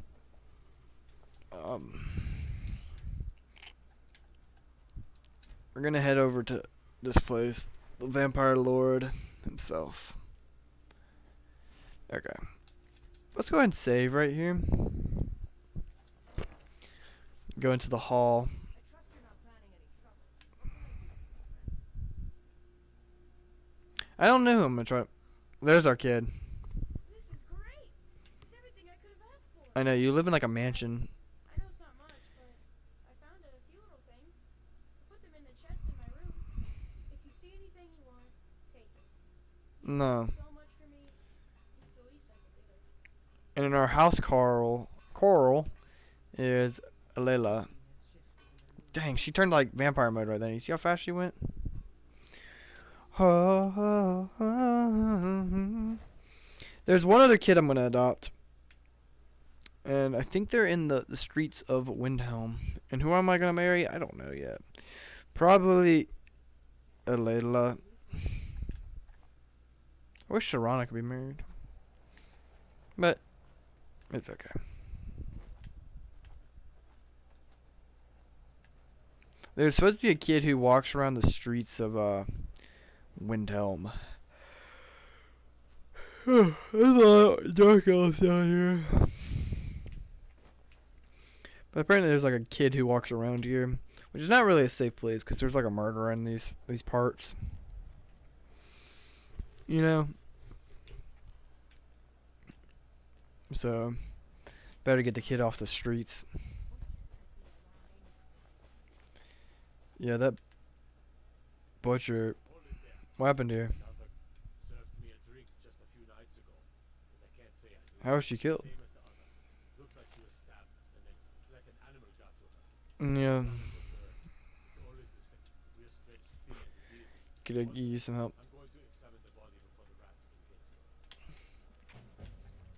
We're gonna head over to this place, the Vampire Lord himself. Okay. Let's go ahead and save right here. Go into the hall. I trust you're not planning any trouble. What can I do for you, friend? I don't know who I'm gonna try. There's our kid. This is great. It's everything I could have asked for. I know, you live in like a mansion. I know it's not much, but I found a few little things. I put them in the chest in my room. If you see anything you want, take it. You've No. done so much for me. It's the least I can do. And in our house, Coral is Layla. Dang, she turned like vampire mode right then. You see how fast she went? There's one other kid I'm gonna adopt. And I think they're in the streets of Windhelm. And who am I gonna marry? I don't know yet. Probably Layla. I wish Sharana could be married. But it's okay. There's supposed to be a kid who walks around the streets of Windhelm. There's a lot of dark elves down here. But apparently there's like a kid who walks around here, which is not really a safe place because there's like a murderer in these parts. You know? So, better get the kid off the streets. Yeah, that butcher. What happened here? Served me a drink just a few nights ago, but I can't say I knew How was she killed? same as the others. Looks like she was stabbed, and then it's like an animal got to her. Yeah, It's always the same. We're stretched thin as it is. could I use some help? I'm going to examine the body before the rats can get to her.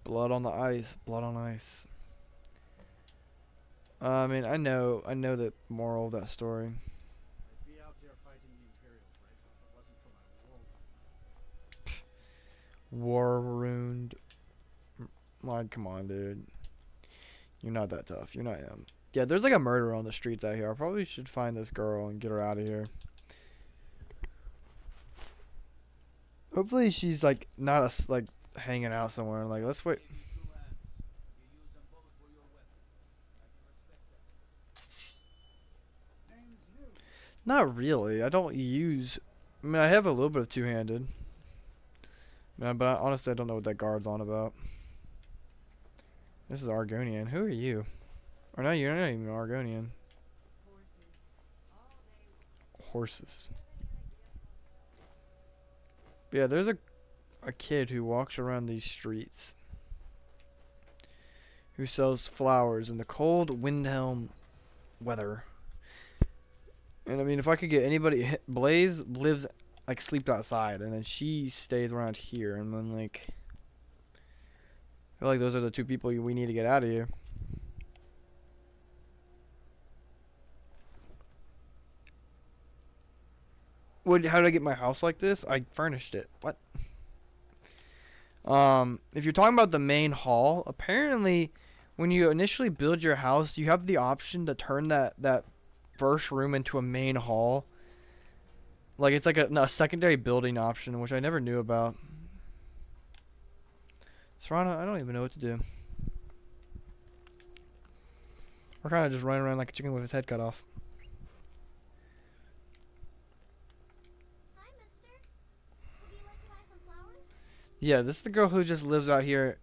Blood on the ice. Blood on ice. I mean, I know the moral of that story. I'd be out there fighting the Imperial Freight if it wasn't for my war. War ruined. Like, come on, dude. You're not that tough. You're not him. Yeah, there's like a murderer on the streets out here. I probably should find this girl and get her out of here. Hopefully she's like not like hanging out somewhere. Like, let's wait. Give you 2 hands. You use them both for your weapon. I can respect that. Name's new. Not really. I don't use. I mean, I have a little bit of two-handed. But honestly, I don't know what that guard's on about. This is Argonian. Who are you? Or no, you're not even Argonian. horses. All day. Horses. But yeah, there's a kid who walks around these streets. Who sells flowers in the cold Windhelm weather. And I mean, if I could get anybody, Blaze lives like sleeps outside, and then she stays around here, and then like, I feel like those are the two people we need to get out of here. How did I get my house like this? I furnished it. What? If you're talking about the main hall, apparently, when you initially build your house, you have the option to turn that first room into a main hall. Like, it's like a secondary building option, which I never knew about. Serana, I don't even know what to do. We're kind of just running around like a chicken with his head cut off. Hi, mister. Would you like to buy some flowers? Yeah, this is the girl who just lives out here.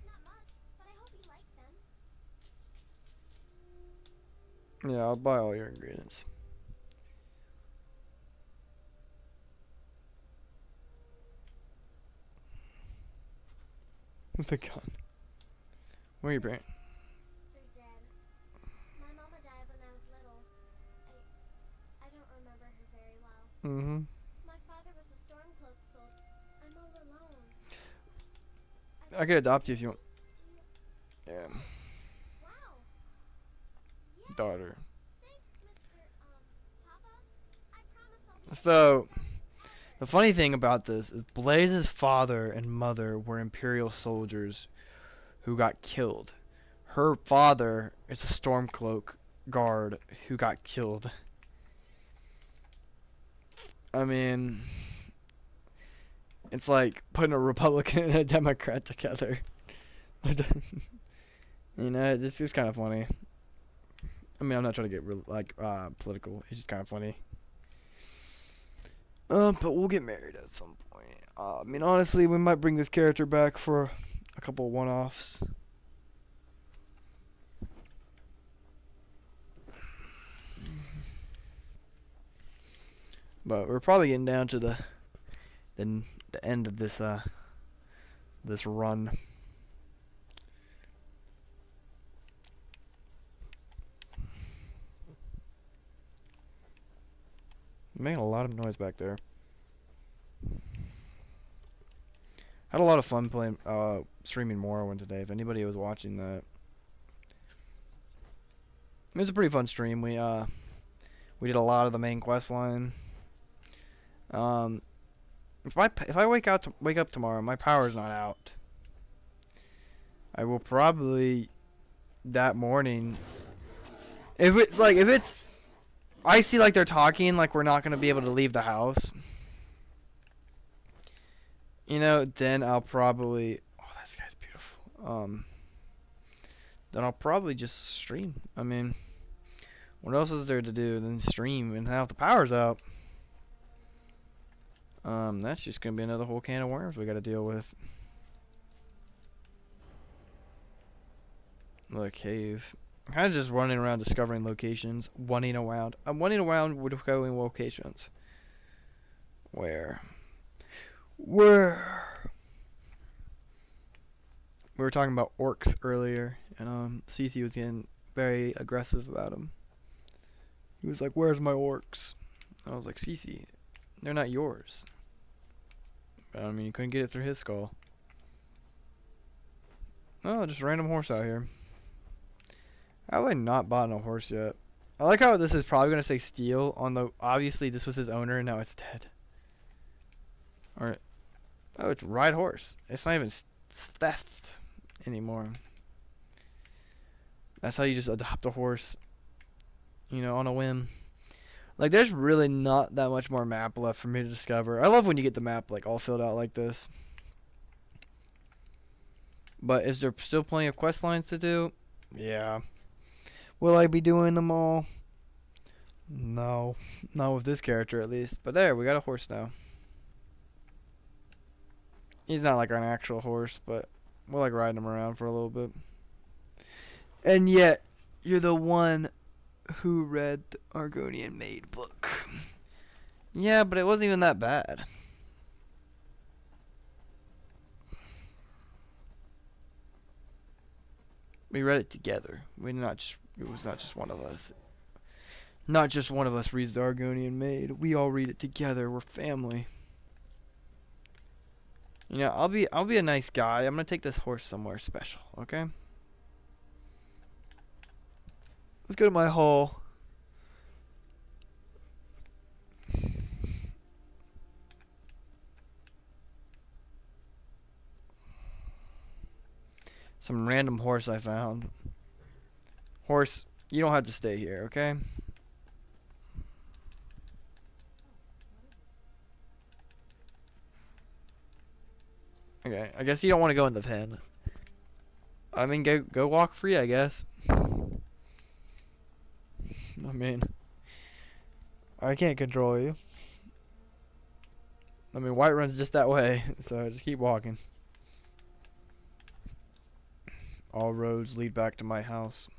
Not much, but I hope you like them. Yeah, I'll buy all your ingredients. With a gun. Where are you bringing? They're dead. My mama died when I was little. I don't remember her very well. Mm-hmm. My father was a stormcloak soldier. I'm all alone. I could adopt you if you want. Do you? Yeah. Wow. Yeah. Daughter. Thanks, Mr. Papa. I promise I'll take So, care the funny thing about this is Blaze's father and mother were Imperial soldiers who got killed. Her father is a Stormcloak guard who got killed. I mean, it's like putting a Republican and a Democrat together. You know, this is kind of funny. I mean, I'm not trying to get real, political. It's just kind of funny. But we'll get married at some point. I mean, honestly, we might bring this character back for a couple of one-offs. But we're probably getting down to the end of this this run. Making a lot of noise back there. Had a lot of fun playing streaming Morrowind today. If anybody was watching that, it was a pretty fun stream. We did a lot of the main quest line. If I wake up tomorrow, my power's not out. I will probably that morning. If it's I see like they're talking like we're not gonna be able to leave the house. You know, then I'll probably. Oh, that guy's beautiful. Then I'll probably just stream. I mean, what else is there to do than stream? And now if the power's out, that's just gonna be another whole can of worms we gotta deal with. The cave. I'm kind of just running around discovering locations, running around. I'm running around with going locations. Where? We were talking about orcs earlier, and Cece was getting very aggressive about them. He was like, "Where's my orcs?" I was like, "Cece, they're not yours." But, I mean, you couldn't get it through his skull. Oh, just a random horse out here. I would not bought a horse yet. I like how this is probably gonna say steal on the. Obviously, this was his owner, and now it's dead. Alright. Oh, it's ride horse. It's not even theft anymore. That's how you just adopt a horse, you know, on a whim. Like, there's really not that much more map left for me to discover. I love when you get the map, like, all filled out like this. But is there still plenty of quest lines to do? Yeah. Will I be doing them all? No. Not with this character, at least. But there, we got a horse now. He's not like an actual horse, but we'll like riding him around for a little bit. And yet, you're the one who read the Argonian Maid book. Yeah, but it wasn't even that bad. We read it together. It was not just one of us. Not just one of us reads the Argonian Maid. We all read it together. We're family. You know, I'll be a nice guy. I'm gonna take this horse somewhere special, okay? Let's go to my hole. Some random horse I found. Horse, you don't have to stay here, okay? Okay, I guess you don't want to go in the pen. I mean, go walk free, I guess. I mean, I can't control you. I mean, Whiterun's just that way, so just keep walking. All roads lead back to my house.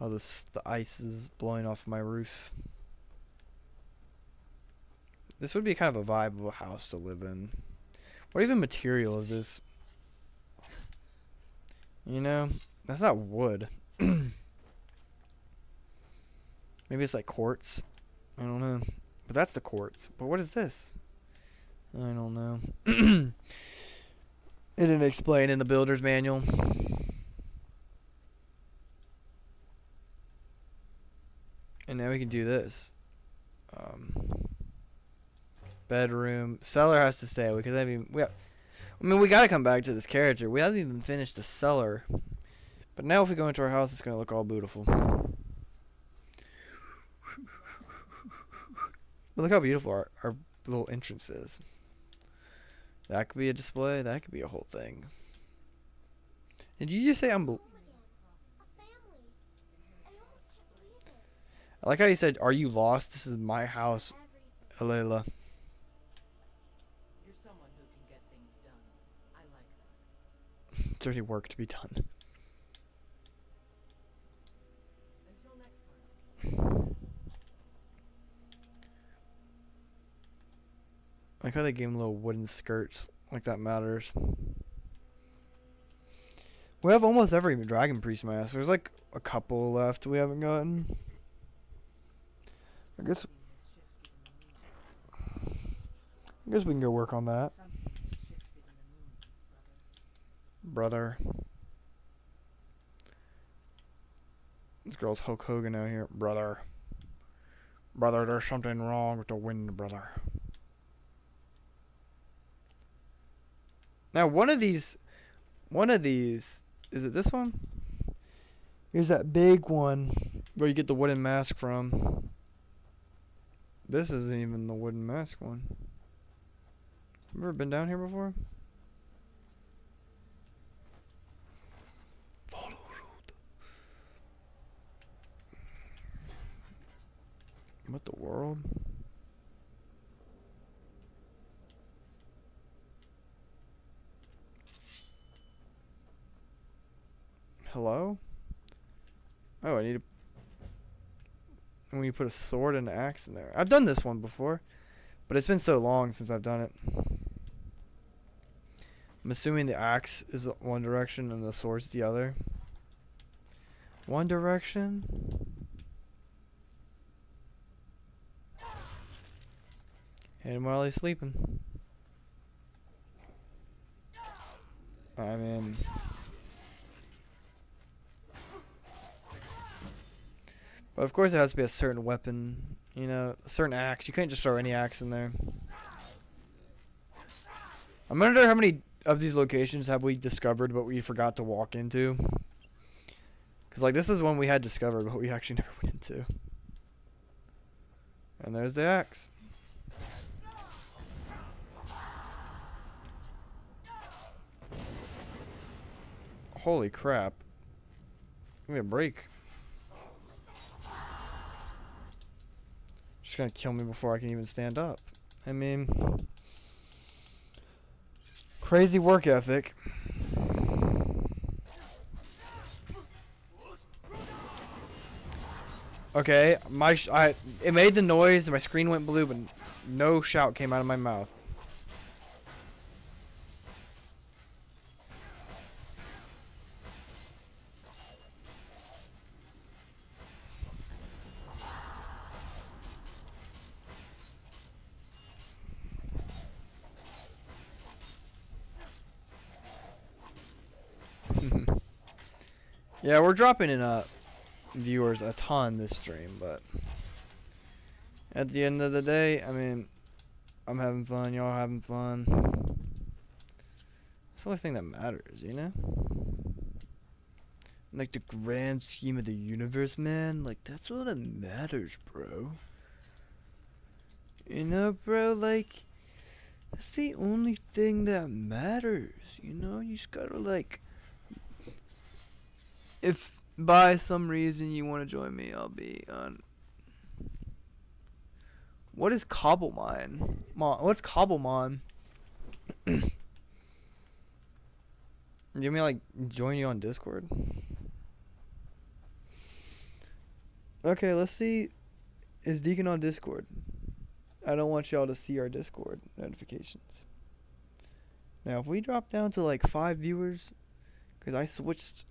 Oh, the ice is blowing off my roof. This would be kind of a vibe of a house to live in. What even material is this? You know, that's not wood. Maybe it's like quartz. I don't know. But that's the quartz. But what is this? I don't know. It didn't explain in the builder's manual. And now we can do this. Bedroom. Cellar has to stay because I mean we gotta come back to this character. We haven't even finished the cellar. But now if we go into our house, it's gonna look all beautiful. But look how beautiful our little entrance is. That could be a display. That could be a whole thing. Did you just say I'm... Home again. A family. I almost can't believe it. I like how you said, are you lost? This is my house, Everything. Alayla. You're someone who can get things done. I like that. It's already work to be done. Until next time. I like how they gave him little wooden skirts. Like that matters. We have almost every Dragon Priest mask. There's like a couple left we haven't gotten. I guess we can go work on that. Something has shifted in the moons, Brother. This girl's Hulk Hogan out here. Brother. Brother, there's something wrong with the wind, brother. Now one of these, is it this one? Here's that big one where you get the wooden mask from. This isn't even the wooden mask one. Have you ever been down here before? Follow road. What the world? Hello? Oh, I need to... And we put a sword and an axe in there. I've done this one before, but it's been so long since I've done it. I'm assuming the axe is one direction and the sword's the other. One direction? Hit him while he's sleeping. I'm in. But of course it has to be a certain weapon, you know, a certain axe. You can't just throw any axe in there. I'm wondering how many of these locations have we discovered but we forgot to walk into. Because like this is one we had discovered but we actually never went into. And there's the axe. Holy crap. Give me a break. She's gonna kill me before I can even stand up. I mean, crazy work ethic. Okay, it made the noise and my screen went blue, but no shout came out of my mouth. Yeah, we're dropping in viewers a ton this stream, but at the end of the day, I mean, I'm having fun, y'all having fun. That's the only thing that matters, you know? Like the grand scheme of the universe, man, like that's all that matters, bro. You know, bro, like that's the only thing that matters, you know? You just gotta like, if by some reason you want to join me, I'll be on. What is Cobblemine? What's Cobblemine? You want me to like join you on Discord? Okay, let's see. Is Deacon on Discord? I don't want y'all to see our Discord notifications. Now, if we drop down to like 5 viewers, because I switched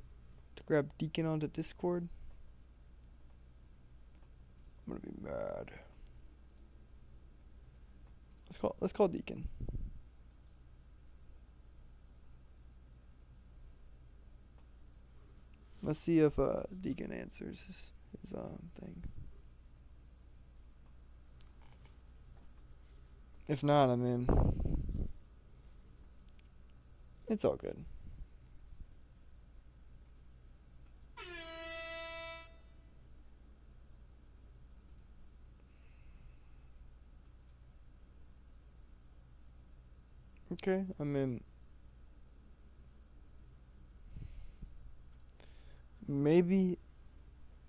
to grab Deacon onto Discord, I'm gonna be mad. Let's call Deacon. Let's see if Deacon answers his thing. If not, I mean, it's all good. Okay, I mean, maybe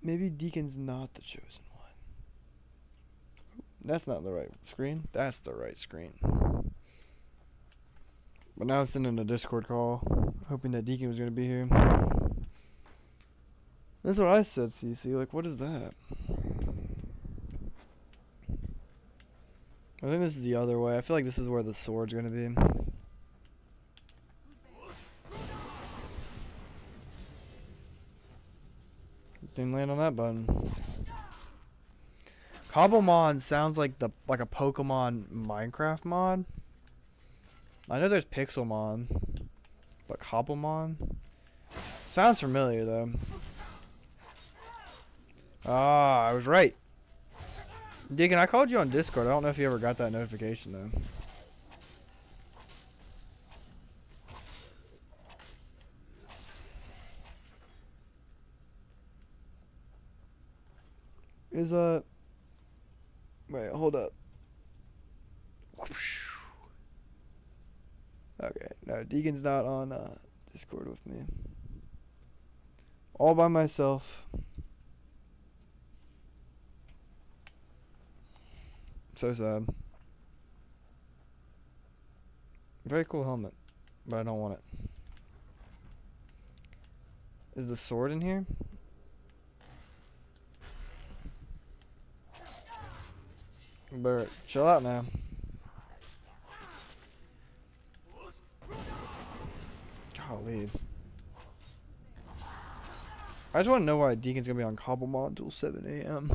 Deacon's not the chosen one. That's not the right screen. That's the right screen. But now I'm sending a Discord call, hoping that Deacon was gonna be here. That's what I said, CC. Like, what is that? I think this is the other way. I feel like this is where the sword's gonna be. Didn't land on that button. Cobblemon sounds like a Pokemon Minecraft mod. I know there's Pixelmon, but Cobblemon sounds familiar though. Ah, I was right. Deacon, I called you on Discord. I don't know if you ever got that notification though. Is wait, hold up. Okay, no, Deacon's not on Discord with me. All by myself. So sad. Very cool helmet, but I don't want it. Is the sword in here? But chill out now. Golly. I just want to know why Deacon's gonna be on Cobblemon until 7 a.m.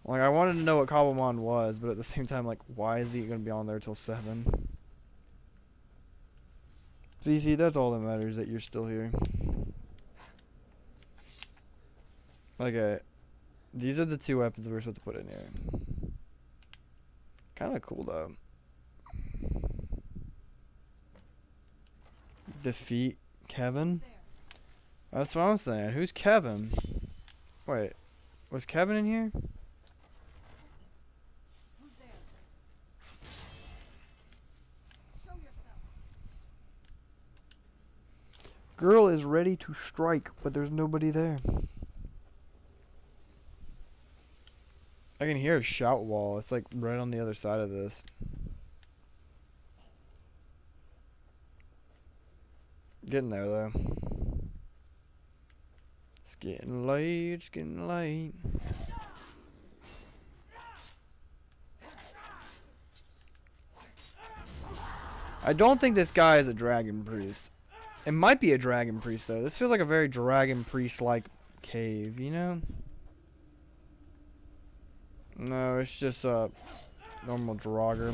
Like, I wanted to know what Cobblemon was, but at the same time, like, why is he gonna be on there till 7? CC, that's all that matters, that you're still here. Okay. These are the 2 weapons we're supposed to put in here. Kinda cool, though. Defeat Kevin? That's what I'm saying. Who's Kevin? Wait. Was Kevin in here? Who's there? Show yourself. Girl is ready to strike, but there's nobody there. I can hear a shout wall. It's like right on the other side of this. Getting there though. It's getting late, it's getting late. I don't think this guy is a dragon priest. It might be a dragon priest though. This feels like a very dragon priest-like cave, you know? No, it's just a normal Draugr.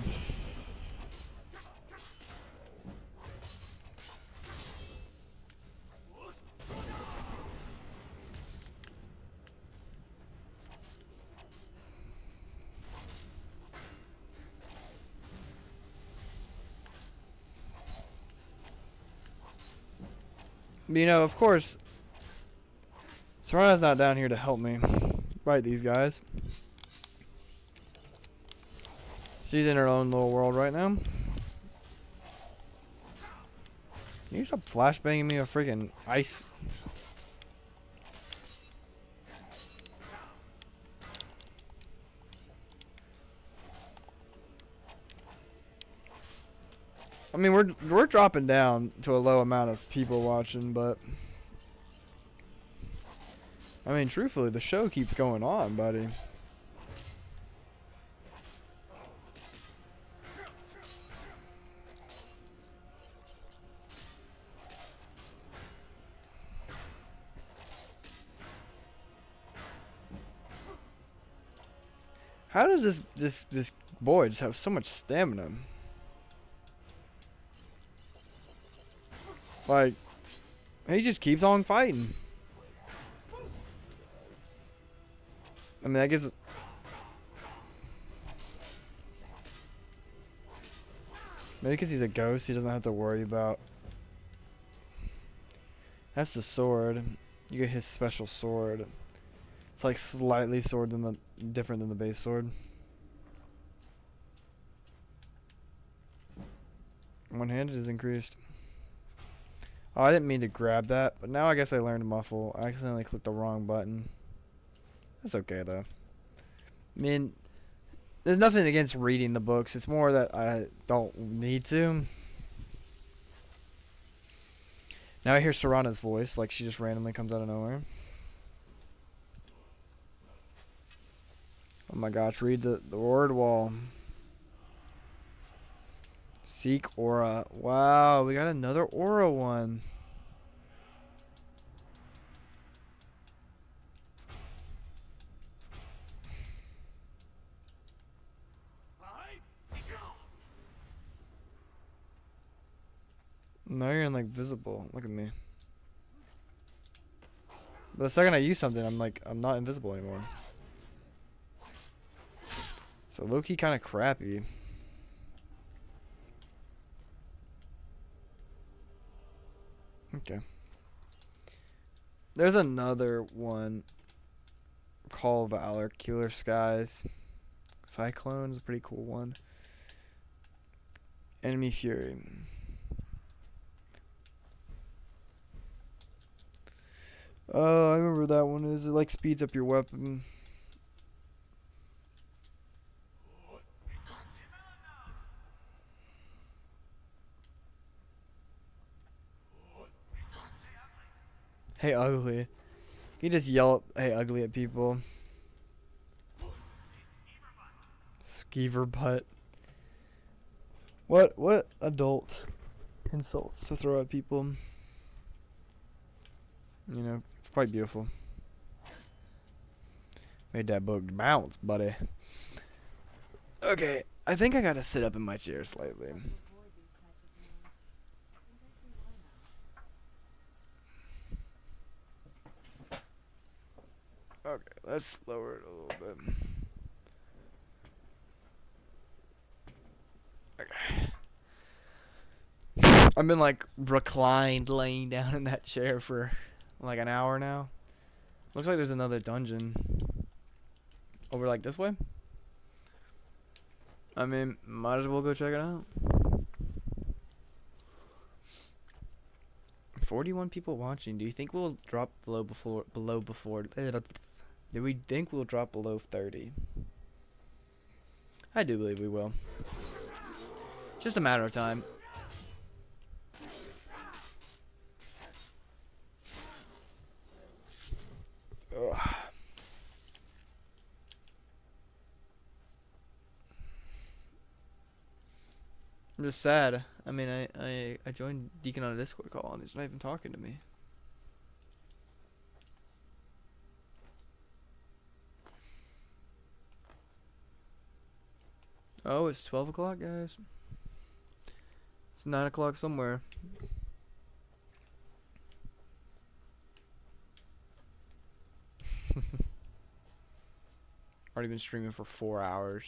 But, you know, of course, Serana's not down here to help me fight these guys. She's in her own little world right now. Can you stop flashbanging me with freaking ice? I mean, we're dropping down to a low amount of people watching, but I mean, truthfully, the show keeps going on, buddy. How does this boy just have so much stamina? Like, he just keeps on fighting. I mean, I guess. Maybe because he's a ghost, he doesn't have to worry about. That's the sword. You get his special sword. It's like slightly different than the base sword. One-handed is increased. Oh, I didn't mean to grab that, but now I guess I learned muffle. I accidentally clicked the wrong button. That's okay though. I mean, there's nothing against reading the books. It's more that I don't need to. Now I hear Serana's voice, like she just randomly comes out of nowhere. Oh my gosh, read the word wall. Seek aura. Wow, we got another aura one. Now you're in like visible. Look at me. But the second I use something, I'm not invisible anymore. So low-key kind of crappy. Okay. There's another one. Call of Valor, Killer Skies. Cyclone is a pretty cool one. Enemy Fury. Oh, I remember that one. It like speeds up your weapon. Hey, ugly. You just yell, hey, ugly at people. Skeever butt. What adult insults to throw at people? You know, it's quite beautiful. Made that book bounce, buddy. Okay, I think I gotta sit up in my chair slightly. Okay, let's lower it a little bit. Okay. I've been like reclined, laying down in that chair for like an hour now. Looks like there's another dungeon over like this way. I mean, might as well go check it out. 41 people watching. Do you think we'll drop do we think we'll drop below 30? I do believe we will. Just a matter of time. Ugh. I'm just sad. I mean, I joined Deacon on a Discord call and he's not even talking to me. Oh, it's 12 o'clock, guys. It's 9 o'clock somewhere. Already been streaming for 4 hours.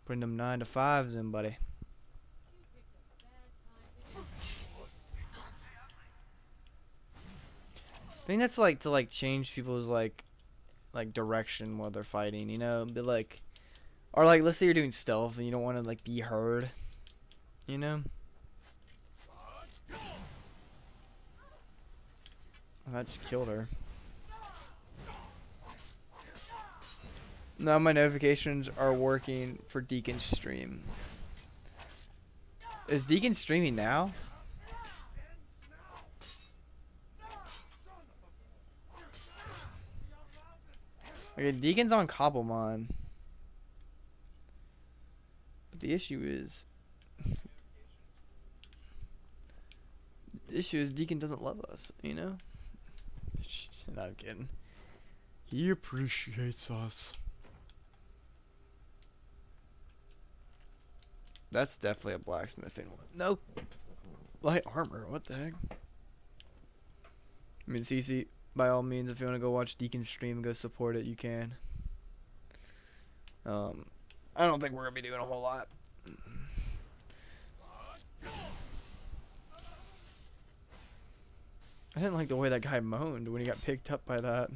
Putting them 9 to 5s in, buddy. I think that's like to like change people's like direction while they're fighting, you know? Be like, or like let's say you're doing stealth and you don't want to like be heard, you know? Oh, that just killed her. Now my notifications are working for Deacon's stream. Is Deacon streaming now? Okay, Deacon's on Cobblemon. But the issue is Deacon doesn't love us, you know? No, I'm kidding. He appreciates us. That's definitely a blacksmithing one. Nope. Light armor, what the heck? I mean, CC, by all means, if you want to go watch Deacon's stream and go support it, you can. I don't think we're going to be doing a whole lot. I didn't like the way that guy moaned when he got picked up by that.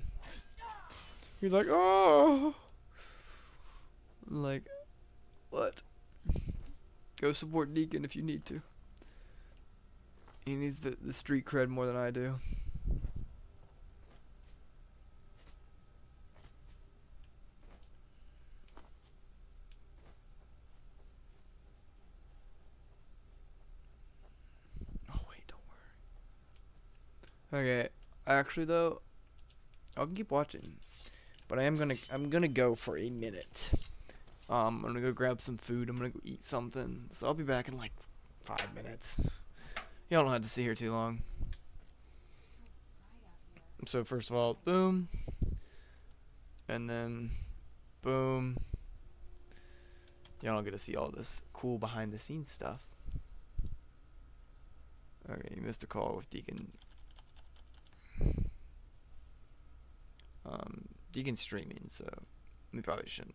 He's like, oh! Like, what? Go support Deacon if you need to. He needs the street cred more than I do. Oh wait, don't worry. Okay, actually though, I'll keep watching, but I'm gonna go for a minute. I'm gonna go grab some food. I'm gonna go eat something. So I'll be back in like 5 minutes. Y'all don't have to sit here too long. It's so bright out here. So first of all, boom, and then boom. Y'all don't get to see all this cool behind the scenes stuff. Okay, you missed a call with Deacon. Deacon's streaming, so we probably shouldn't.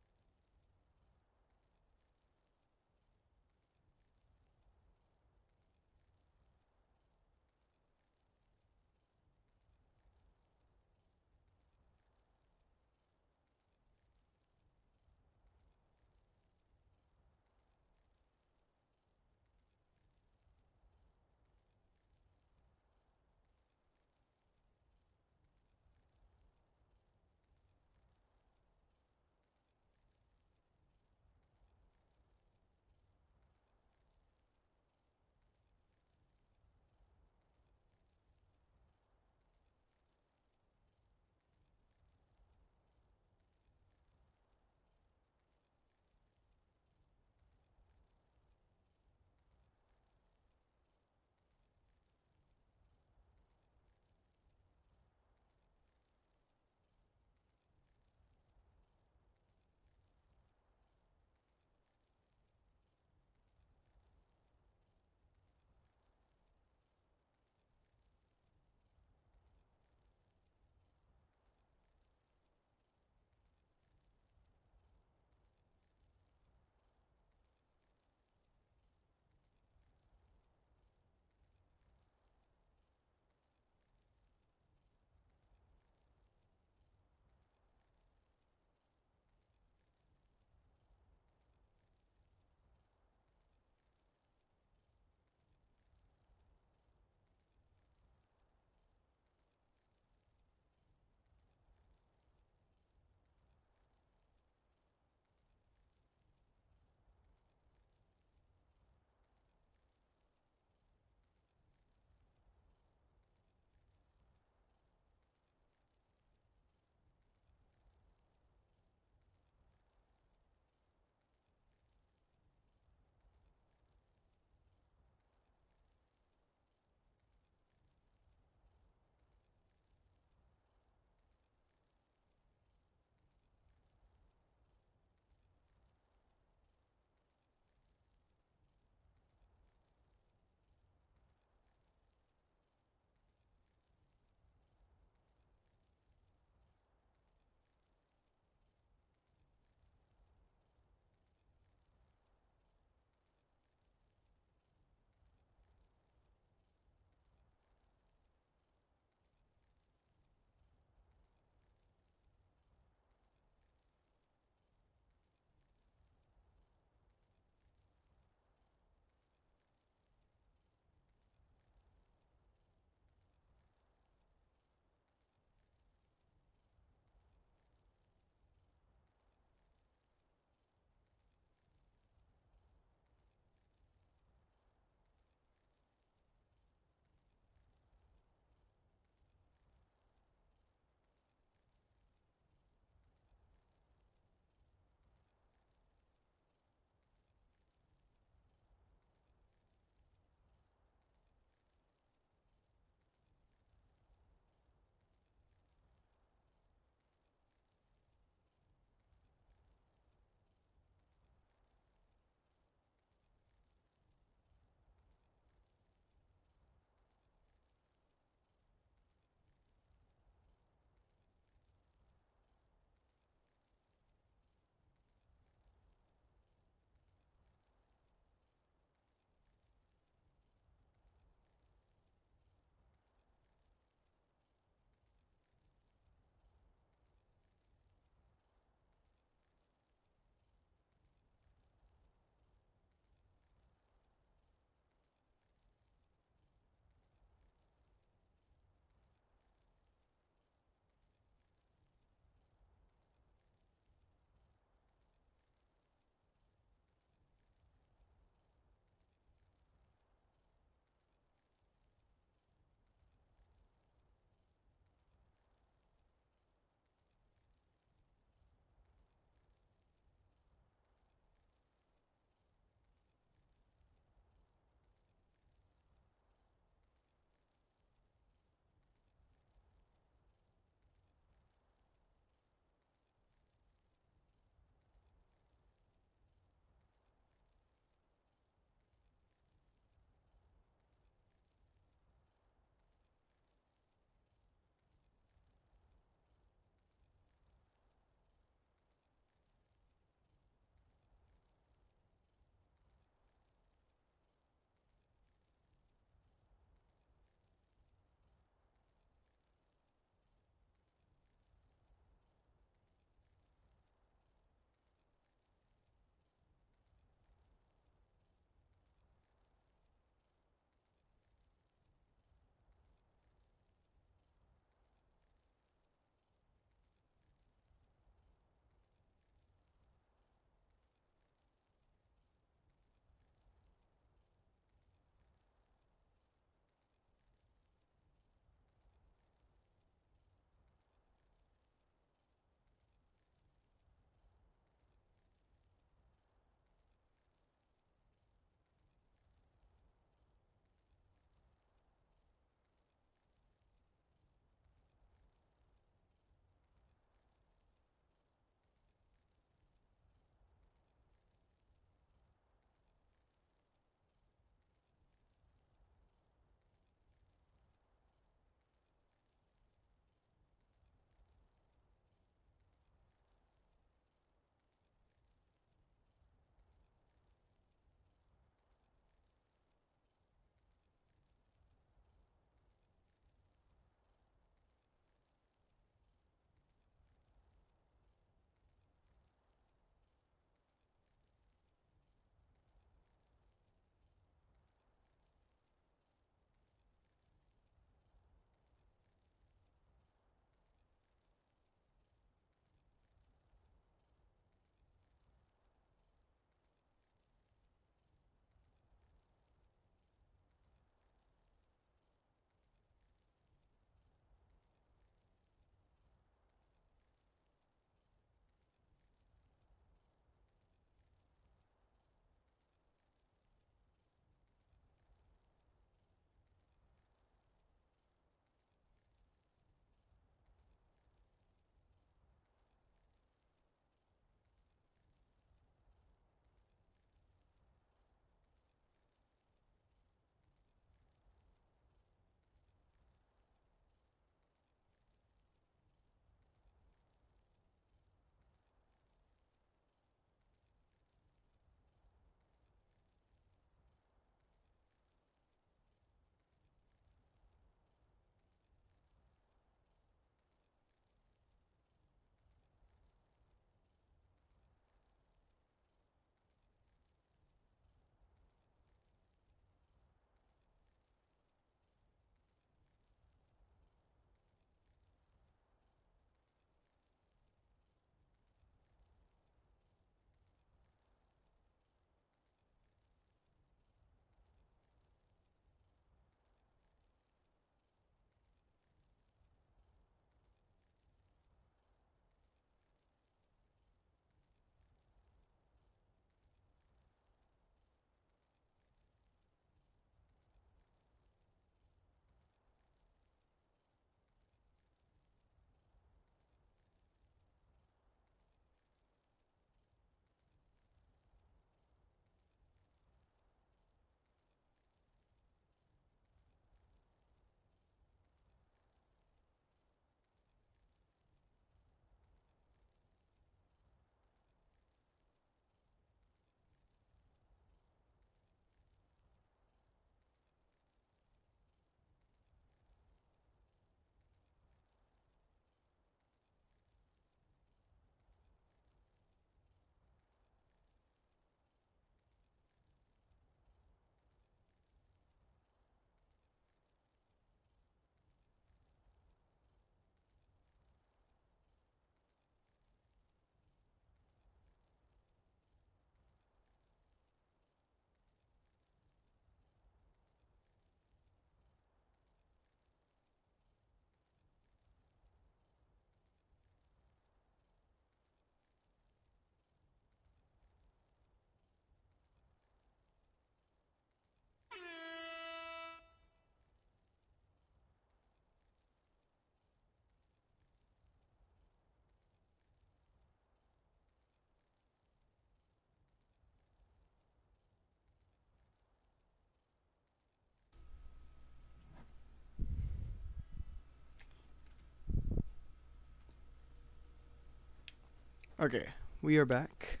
Okay, we are back.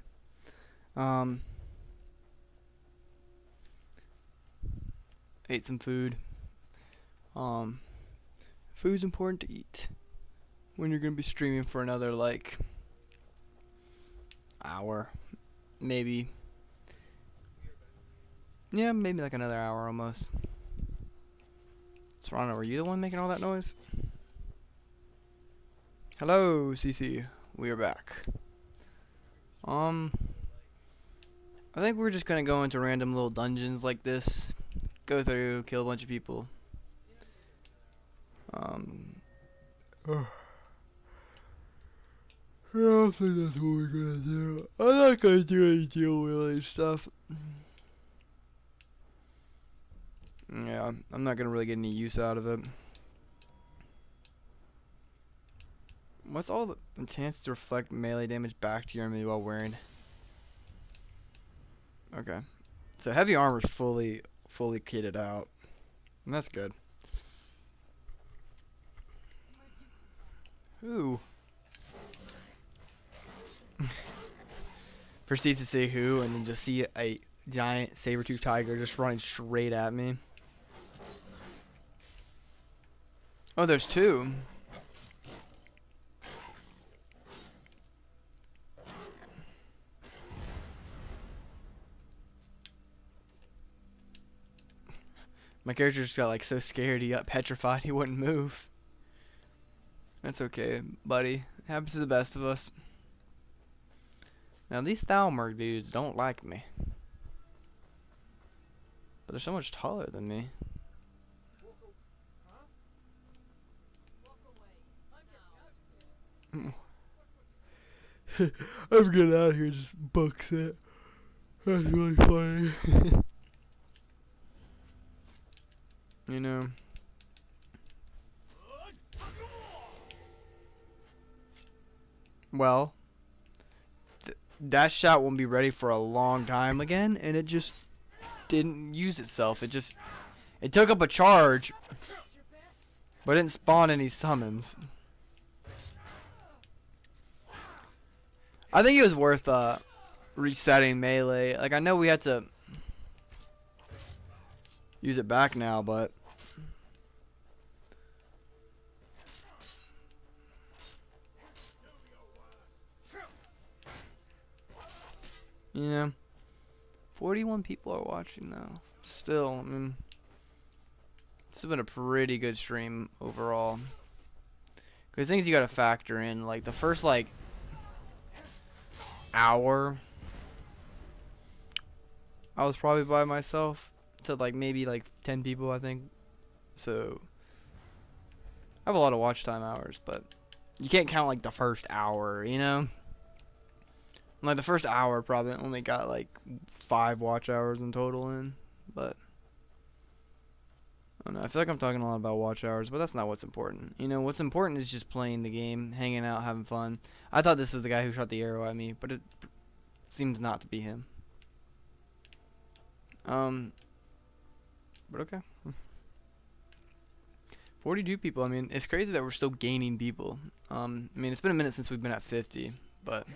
Ate some food. Food's important to eat when you're gonna be streaming for another like hour, maybe. Yeah, maybe like another hour almost. Serrano, were you the one making all that noise? Hello, CC. We are back. I think we're just gonna go into random little dungeons like this, go through, kill a bunch of people. Yeah, I think that's what we're gonna do. I'm not gonna do any deal related stuff. Yeah, I'm not gonna really get any use out of it. What's all the chance to reflect melee damage back to your enemy while wearing? Okay, so heavy armor's fully kitted out, and that's good. Who? Proceeds to say who, and then just see a giant saber-toothed tiger just running straight at me. Oh, there's two. My character just got like so scared he got petrified he wouldn't move. That's okay, buddy. It happens to the best of us. Now these Thalmor dudes don't like me. But they're so much taller than me. I'm getting out of here, just books it. That's really funny. You know. Well, that shot won't be ready for a long time again, and it just didn't use itself. It took up a charge, but didn't spawn any summons. I think it was worth resetting melee. Like, I know we had to use it back now, but you know, 41 people are watching though. Still, I mean, this has been a pretty good stream overall. Because things you gotta factor in, like the first like hour, I was probably by myself to like maybe like 10 people, I think. So I have a lot of watch time hours, but you can't count like the first hour, you know? Like the first hour probably only got like 5 watch hours in total in, but I don't know, I feel like I'm talking a lot about watch hours, but that's not what's important. You know, what's important is just playing the game, hanging out, having fun. I thought this was the guy who shot the arrow at me, but it seems not to be him. But okay. 42 people, I mean, it's crazy that we're still gaining people. I mean, it's been a minute since we've been at 50, but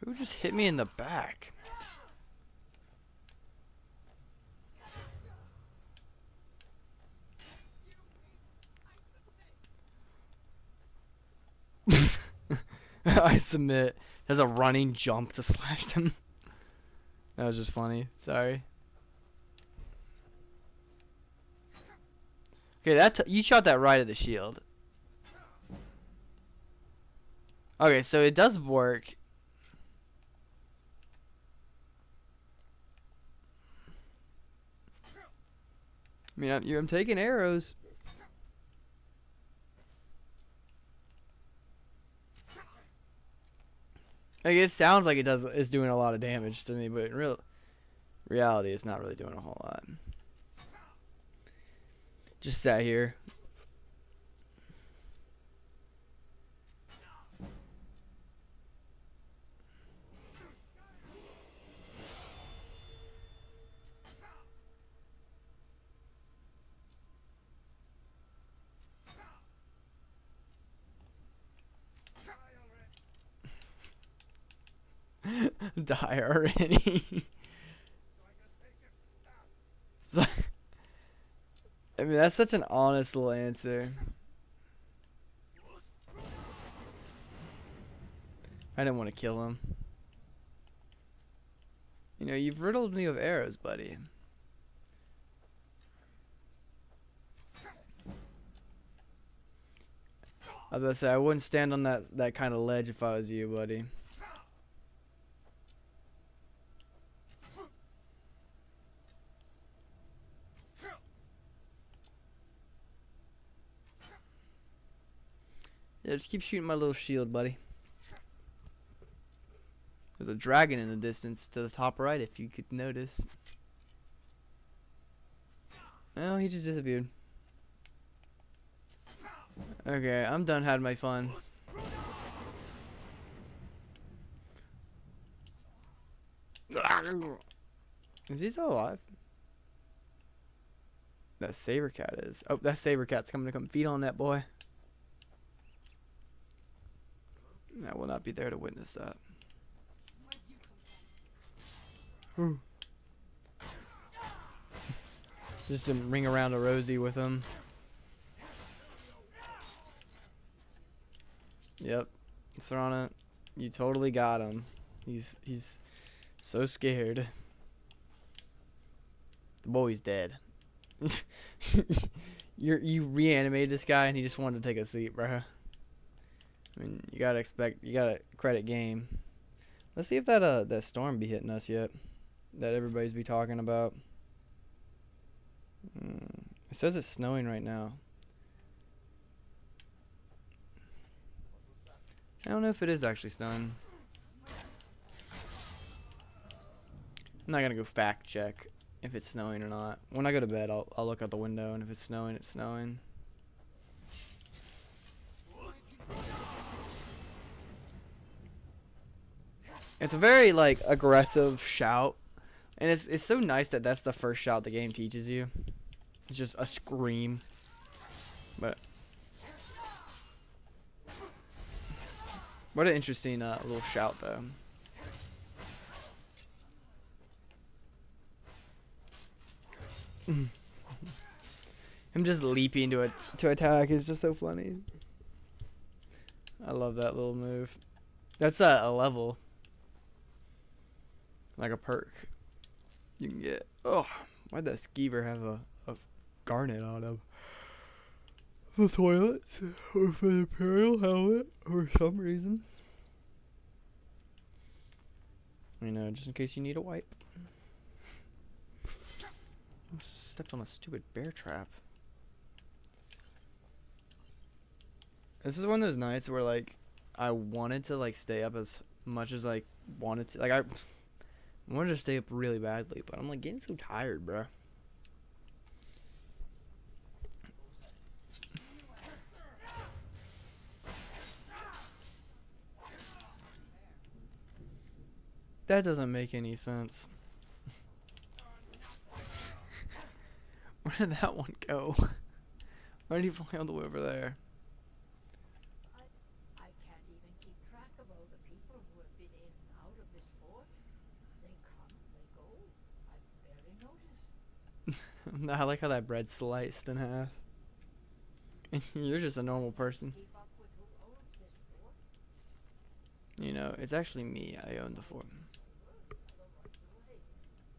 who just hit me in the back? I submit. Has a running jump to slash them. That was just funny. Sorry. Okay, you shot that right at the shield. Okay, so it does work. I mean, I'm taking arrows. Like, it sounds like it's doing a lot of damage to me, but in reality, it's not really doing a whole lot. Just sat here. Die already. So- I mean, that's such an honest little answer. I didn't want to kill him. You know, you've riddled me with arrows, buddy. I was about to say, I wouldn't stand on that kind of ledge if I was you, buddy. Yeah, just keep shooting my little shield, buddy. There's a dragon in the distance to the top right, if you could notice. Oh, he just disappeared. Okay, I'm done having my fun. Is he still alive? That saber cat is. Oh, that saber cat's coming to come feed on that boy. I will not be there to witness that. Just to ring around a rosy with him. Yep, Serana, you totally got him. He's so scared. The boy's dead. You reanimated this guy and he just wanted to take a seat, bro. I mean, you gotta credit game. Let's see if that storm be hitting us yet. That everybody's be talking about. It says it's snowing right now. I don't know if it is actually snowing. I'm not gonna go fact check if it's snowing or not. When I go to bed, I'll look out the window, and if it's snowing, it's snowing. It's a very like aggressive shout, and it's so nice that that's the first shout the game teaches you. It's just a scream, but what an interesting little shout though. Him just leaping to attack is just so funny. I love that little move. That's a level. Like a perk you can get. Oh, why'd that skeever have a garnet on him? The toilets, or for the Imperial helmet, for some reason. You know, just in case you need a wipe. I stepped on a stupid bear trap. This is one of those nights where like I wanted to like stay up as much as I wanted to. Like I wanted to stay up really badly, but I'm like getting so tired, bro. That doesn't make any sense. Where did that one go? Why did he fly all the way over there? I can't even keep track of all the people who have been in and out of this fort. They come, they go. I barely notice. I like how that bread's sliced in half. You're just a normal person. Keep up with who owns this fort. You know, it's actually me. I own the fort.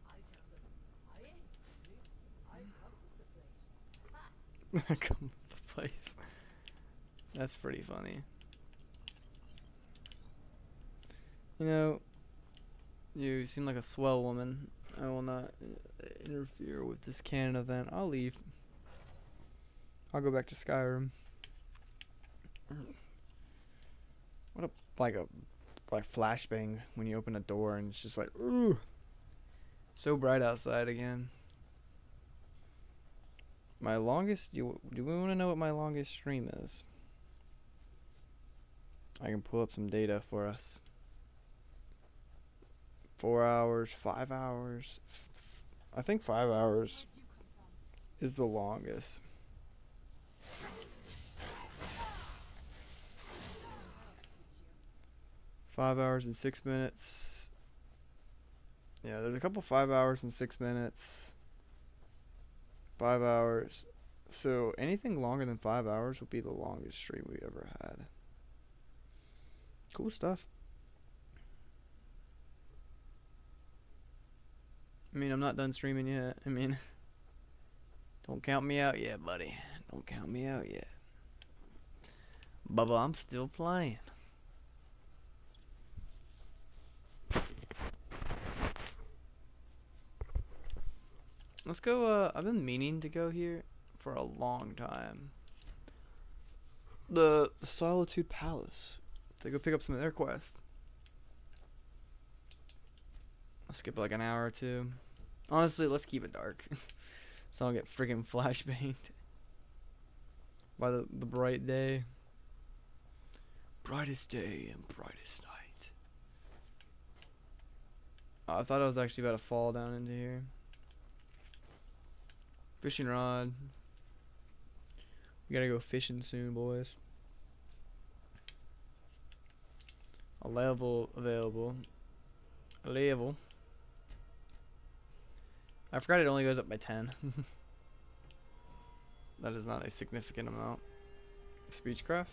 I tell them, I ain't hungry. I come to the place. I come to the place. That's pretty funny. You know, you seem like a swell woman. I will not interfere with this canon event. I'll leave. I'll go back to Skyrim. What a like flashbang when you open a door and it's just like, ooh, so bright outside again. My longest. Do we want to know what my longest stream is? I can pull up some data for us. 4 hours, 5 hours. I think 5 hours is the longest. $5 and 6 minutes. Yeah, there's a couple 5 hours and 6 minutes. 5 hours. So anything longer than 5 hours will be the longest stream we ever had. Cool stuff. I mean, I'm not done streaming yet. I mean, don't count me out yet, buddy. Don't count me out yet. Bubba, I'm still playing. Let's go, I've been meaning to go here for a long time. The Solitude Palace. To go pick up some of their quests. I'll skip like an hour or two. Honestly, let's keep it dark. So I don't get freaking flashbanged by the bright day. Brightest day and brightest night. Oh, I thought I was actually about to fall down into here. Fishing rod. We gotta go fishing soon, boys. A level available. A level. I forgot it only goes up by 10. That is not a significant amount. Speechcraft.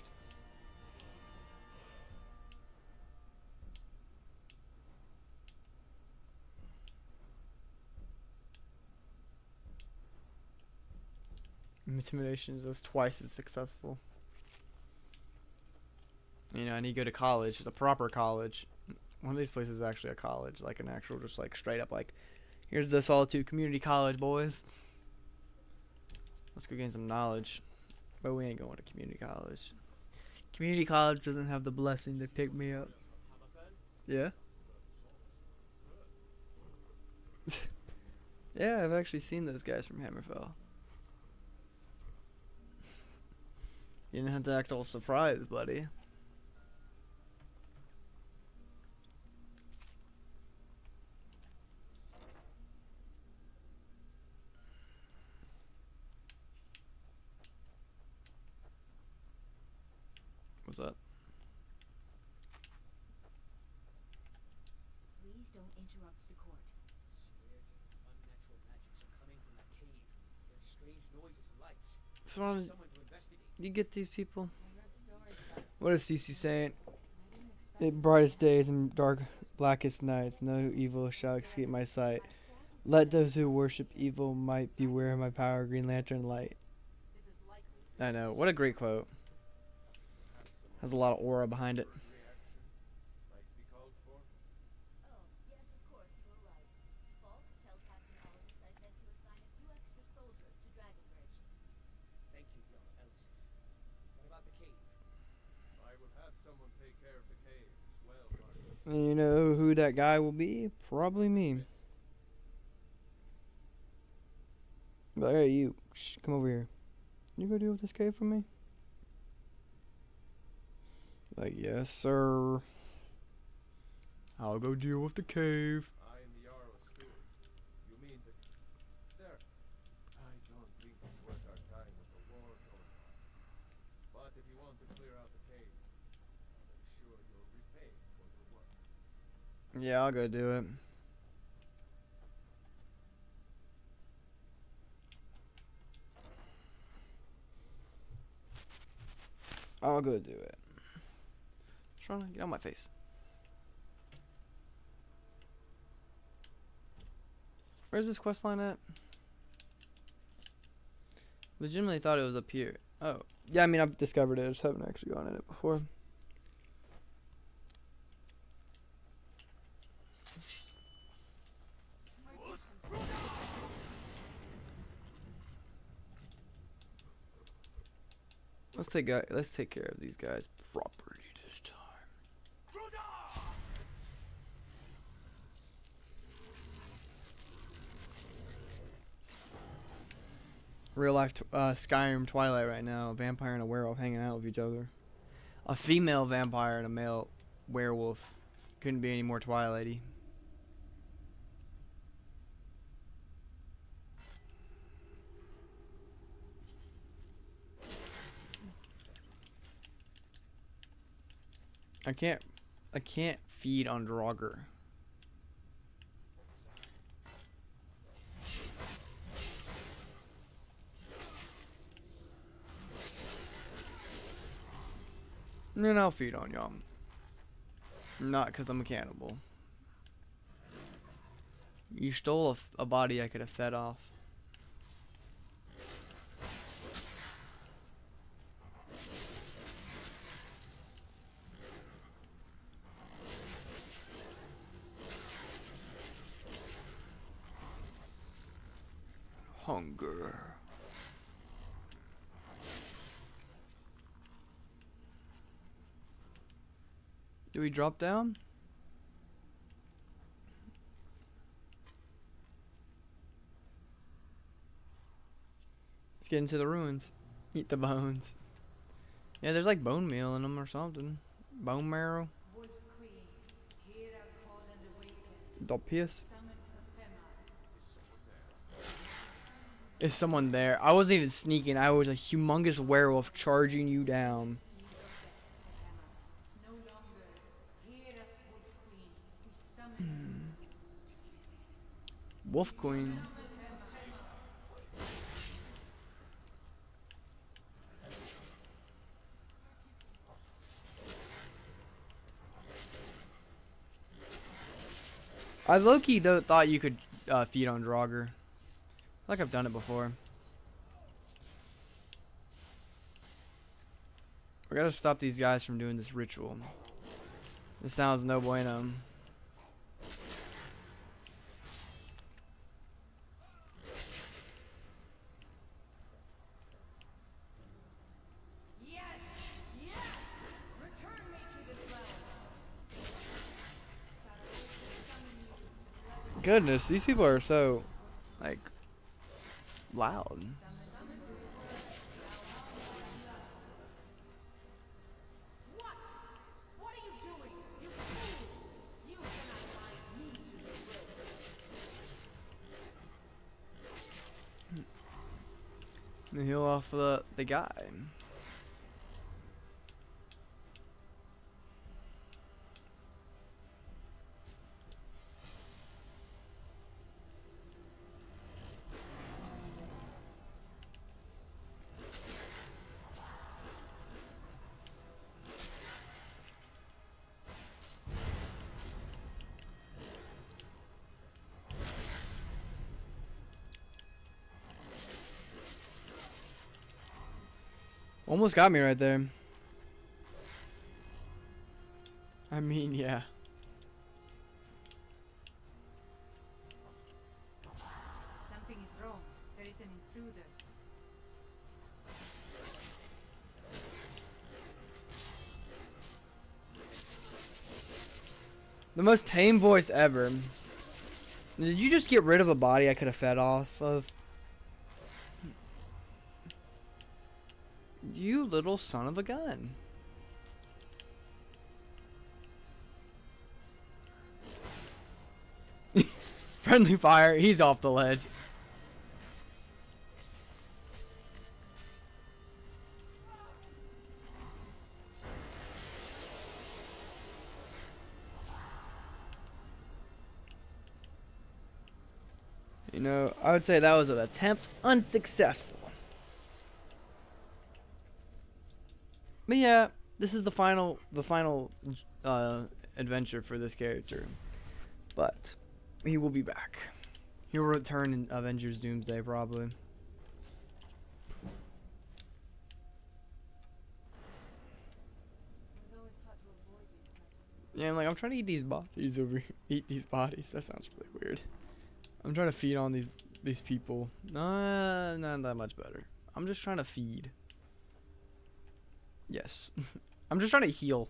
Intimidations is twice as successful. You know, I need to go to college, the proper college. One of these places is actually a college, like an actual, just like straight up, like, here's the Solitude Community College, boys. Let's go gain some knowledge. But we ain't going to community college. Community college doesn't have the blessing to pick me up. Yeah? Yeah, I've actually seen those guys from Hammerfell. You didn't have to act all surprised, buddy. What's up? Please don't interrupt the court. Swear to you, unnatural magics are coming from that cave. There's strange noises and lights. So Someone to investigate. you get these people? I read stories about this. What is CC saying? I didn't expect The it to brightest be days and dark blackest nights, no evil shall escape my sight. Let those who worship evil might beware my power, Green Lantern light. This is likely I know, what a great quote. Has a lot of aura behind it. Reaction might be called for. Oh, yes, of course, you were right. Falk, tell Captain Aldous I sent to assign a few extra soldiers to Dragonbridge. Thank you, Yara Elisif. What about the cave? I will have someone take care of the cave as well, Marcus. And you know who that guy will be? Probably me. But hey, you, come over here. You go deal with this cave for me? Like, yes, sir. I'll go deal with the cave. I am the Jarl's steward. You mean that... There. I don't think it's worth our time with the war going on. But if you want to clear out the cave, I'll make sure you're repaid for your work. Yeah, I'll go do it. I'll go do it. Trying to get on my face. Where's this quest line at? Legitimately thought it was up here. Oh. Yeah, I mean, I've discovered it. I just haven't actually gone in it before. Let's take care of these guys properly this time. Real life Skyrim Twilight right now. A vampire and a werewolf hanging out with each other. A female vampire and a male werewolf. Couldn't be any more Twilighty. I can't feed on Draugr. And I'll feed on y'all. Not because I'm a cannibal. You stole a body I could have fed off. Hunger. Do we drop down? Let's get into the ruins. Eat the bones. Yeah, there's like bone meal in them or something. Bone marrow. Wolf Queen, hear our call and awaken. The piss. Summon Pema. Is someone there? I wasn't even sneaking. I was a humongous werewolf charging you down. No longer. Hear us, Wolf Queen. We summon Wolf Queen. I low-key though thought you could feed on Draugr. Like I've done it before. We gotta stop these guys from doing this ritual. This sounds no bueno. Yes! Yes! Return me to this realm. Goodness, these people are so, like, loud. What? What are you doing? You fool! You cannot bind me to the rope. And heal off the guy. Almost got me right there. I mean, yeah. Something is wrong. There is an intruder. The most tame voice ever. Did you just get rid of a body I could have fed off of? You little son of a gun. Friendly fire, he's off the ledge. You know, I would say that was an attempt unsuccessful. But yeah, this is the final adventure for this character. But he will be back. He will return in Avengers Doomsday probably. I was always taught to avoid these types of Yeah, I'm like, I'm trying to eat these bodies over here. Eat these bodies. That sounds really weird. I'm trying to feed on these people. Not that much better. I'm just trying to feed. Yes. I'm just trying to heal.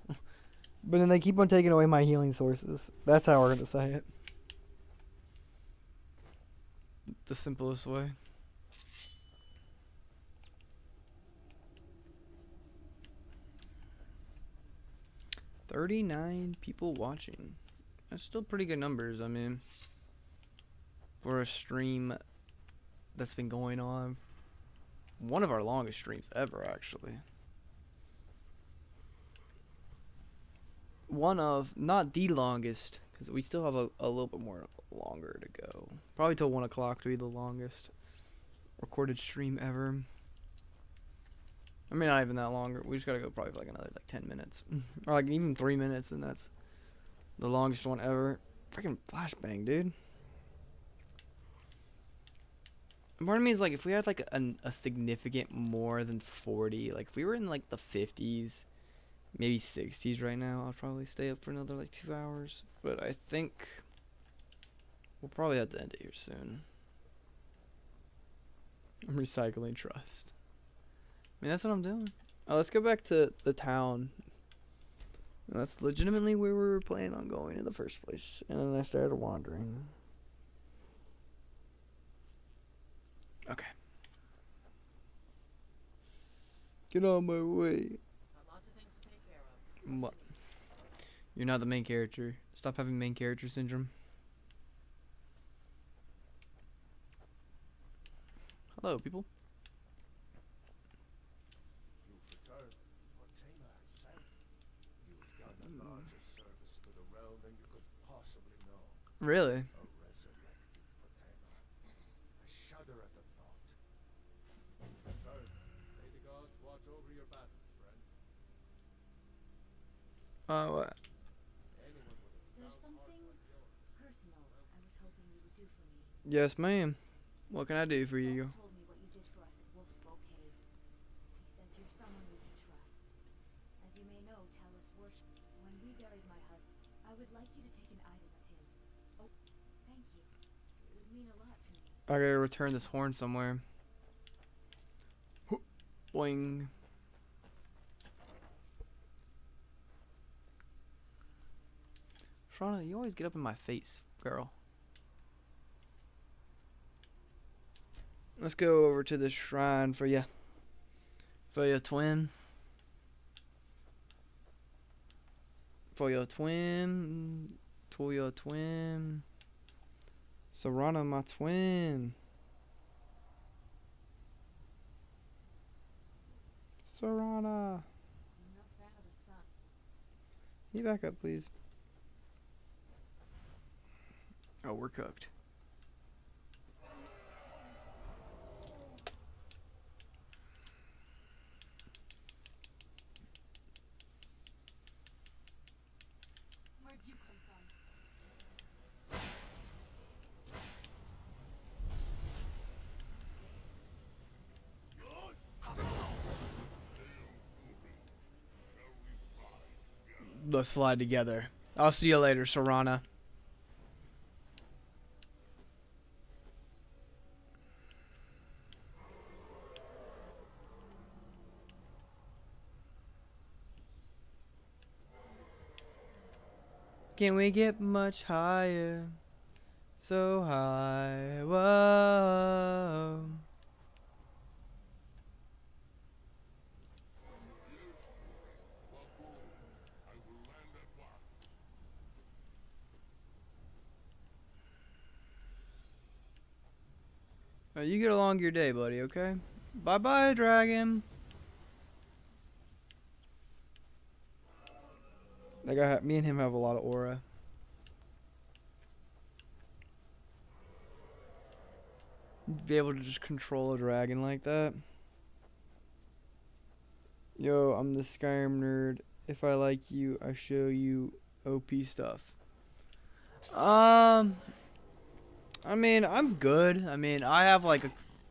But then they keep on taking away my healing sources. That's how we're gonna say it. The simplest way. $39 people watching. That's still pretty good numbers, I mean. For a stream that's been going on. One of our longest streams ever, actually. One of, not the longest, because we still have a little bit more longer to go. Probably till 1 o'clock to be the longest recorded stream ever. I mean, not even that longer. We just gotta go probably for like another like 10 minutes, or like even 3 minutes, and that's the longest one ever. Freaking flashbang, dude. Part of me is like, if we had like a significant more than 40, like if we were in like the 50s, maybe 60s right now, I'll probably stay up for another like 2 hours. But I think we'll probably have to end it here soon. I'm recycling trust. I mean, that's what I'm doing. Oh, let's go back to the town. That's legitimately where we were planning on going in the first place. And then I started wandering. Okay. Get out of my way. Got lots of things to take care of. What? You're not the main character. Stop having main character syndrome. Hello, people. You've returned, Cortana herself. You've done a larger service to the realm than you could possibly know. Really? A resurrected Cortana. I shudder at the thought. You've returned. May the gods watch over your battles, friend. What? Anyone with a There's stout heart something like yours. personal I was hoping you would do for me. Yes, ma'am. What can I do for you? Rolf told me what you did for us at Wolf's Bowl Cave. He says you're someone we can trust. As you may know, Talos worship. When we buried my husband, I would like you to take an item of his. Oh, thank you. It would mean a lot to me. I gotta return this horn somewhere. Boing. Shauna, you always get up in my face, girl. Let's go over to the shrine for ya. For your twin. For your twin. To your twin. Serana, my twin. Serana. I'm no fan of the sun. Can you back up, please? Oh, we're cooked. Where'd you come from? Let's slide together. I'll see you later, Serana. Can we get much higher? So high. Whoa. You get along your day, buddy, okay? Bye-bye, dragon. Like me and him have a lot of aura. Be able to just control a dragon like that. Yo, I'm the Skyrim nerd. If I like you, I show you OP stuff. I mean, I'm good. I mean, I have like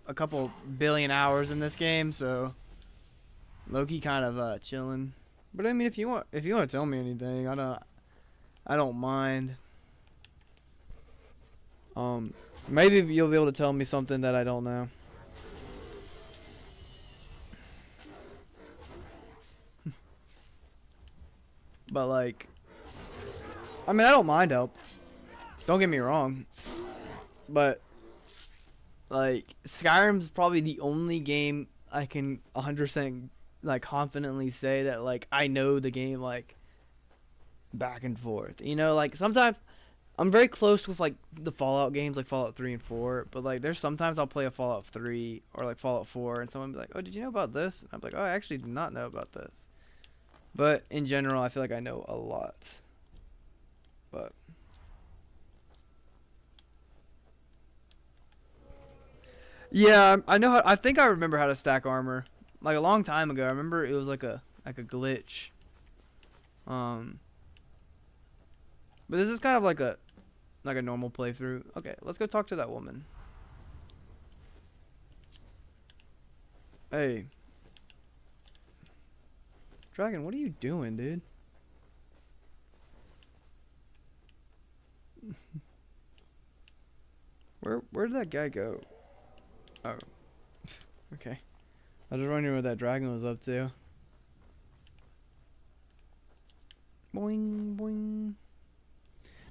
a couple billion hours in this game, so Loki kind of chilling. But I mean, if you want to tell me anything, I don't mind. Maybe you'll be able to tell me something that I don't know. But like, I mean, I don't mind help. Don't get me wrong. But like, Skyrim's probably the only game I can 100% like confidently say that like I know the game like back and forth. You know, like sometimes I'm very close with like the Fallout games, like Fallout 3 and 4. But like, there's sometimes I'll play a Fallout 3 or like Fallout 4, and someone will be like, "Oh, did you know about this?" And I'm like, "Oh, I actually did not know about this." But in general, I feel like I know a lot. But yeah, I know how. I think I remember how to stack armor. like a long time ago. I remember it was like a glitch. But this is kind of like a normal playthrough. Okay, let's go talk to that woman. Hey, Dragon, what are you doing, dude? Where did that guy go? Oh, okay. I was just wondering what that dragon was up to. Boing, boing.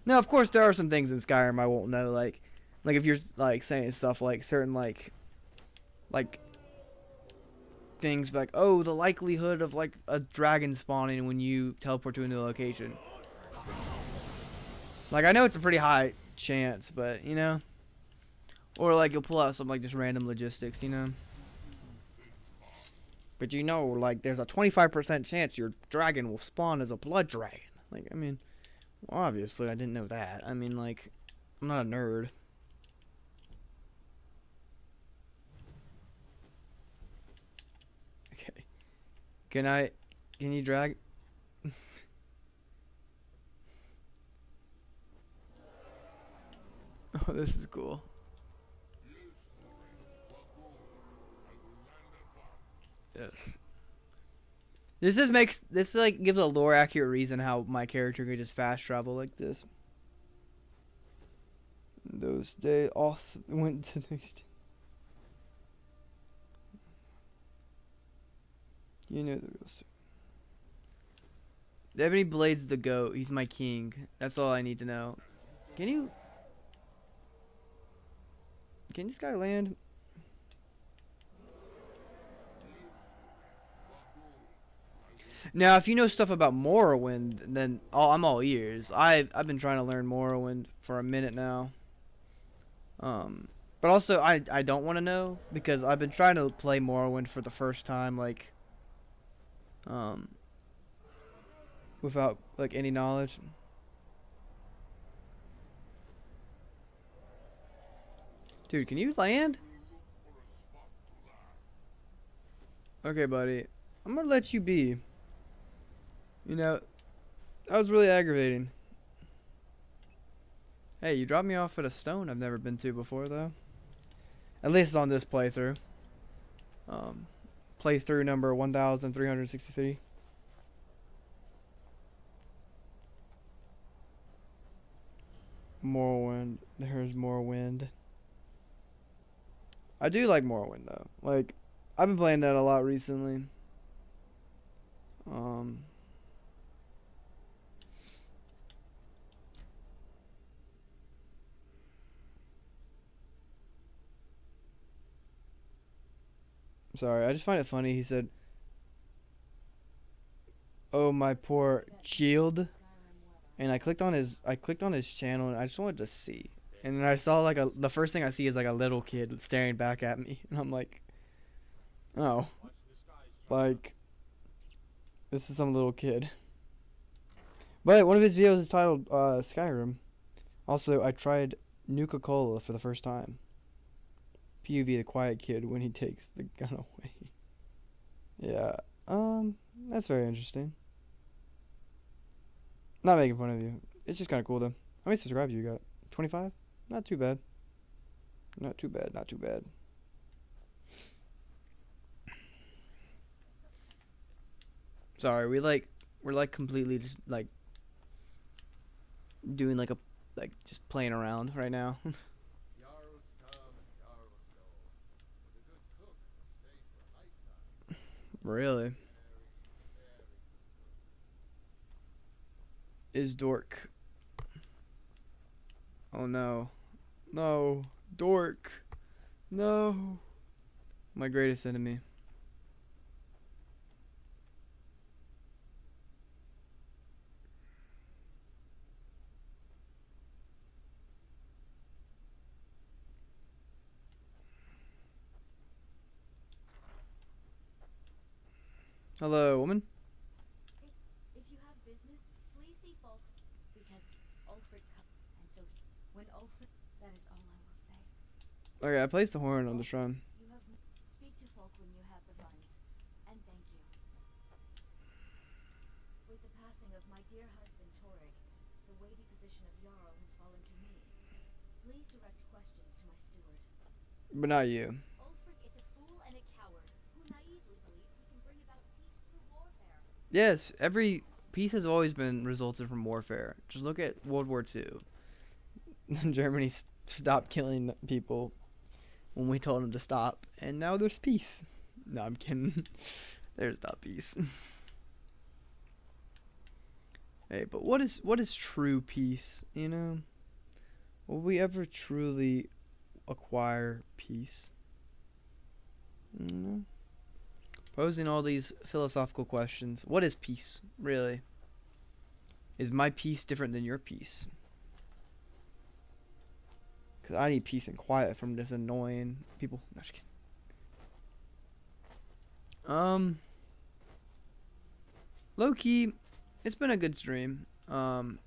Now, of course, there are some things in Skyrim I won't know, like if you're like saying stuff like certain like things like, oh, the likelihood of like a dragon spawning when you teleport to a new location. Like, I know it's a pretty high chance, but you know, or like you'll pull out some like just random logistics, you know. But you know, like there's a 25% chance your dragon will spawn as a blood dragon. Like, I mean, well, obviously I didn't know that. I mean, like, I'm not a nerd. Okay. Can you drag? Oh, this is cool. Yes. This like gives a lore accurate reason how my character could just fast travel like this. Those days off went to next. You know the real story. Ebony Blade's the goat. He's my king. That's all I need to know. Can this guy land? Now, if you know stuff about Morrowind, then I'm all ears. I've been trying to learn Morrowind for a minute now. But also I don't want to know because I've been trying to play Morrowind for the first time, like, without like any knowledge. Dude, can you land? Okay, buddy. I'm gonna let you be. You know, that was really aggravating. Hey, you dropped me off at a stone I've never been to before, though. At least on this playthrough. Playthrough number 1363. Morrowind. There's Morrowind. I do like Morrowind, though. Like, I've been playing that a lot recently. Sorry, I just find it funny. He said, "Oh, my poor shield," and I clicked on his channel, and I just wanted to see. And then I saw like the first thing I see is like a little kid staring back at me, and I'm like, oh, like this is some little kid. But one of his videos is titled Skyrim. Also, I tried Nuka-Cola for the first time. PUV the quiet kid when he takes the gun away. Yeah, that's very interesting. Not making fun of you. It's just kind of cool though. How many subscribers you got? 25? Not too bad. Not too bad, not too bad. Sorry, we're like completely just like doing like just playing around right now. Jarls come and Jarls go, but a good cook stays for a lifetime. Really? Very, very good cook. Is Dork. Oh no. No. Dork. No. My greatest enemy. Hello, woman. If you have business, please see Falk, because Ulfric and so when Ulfric, that is all I will say. Okay, I placed the horn on the shrine. You have speak to Falk when you have the funds. questions to my steward. But not you. Ulfric is a fool and a coward who naively believes he can bring about peace through warfare. Yes, every peace has always been resulted from warfare. Just look at World War II. Germany stopped killing people when we told them to stop, and now there's peace. No, I'm kidding. There's not peace. Hey, but what is true peace? You know, will we ever truly acquire peace? You know? Posing all these philosophical questions. What is peace, really? Is my peace different than your peace? Because I need peace and quiet from this annoying people. No, just kidding. Low-key, it's been a good stream. I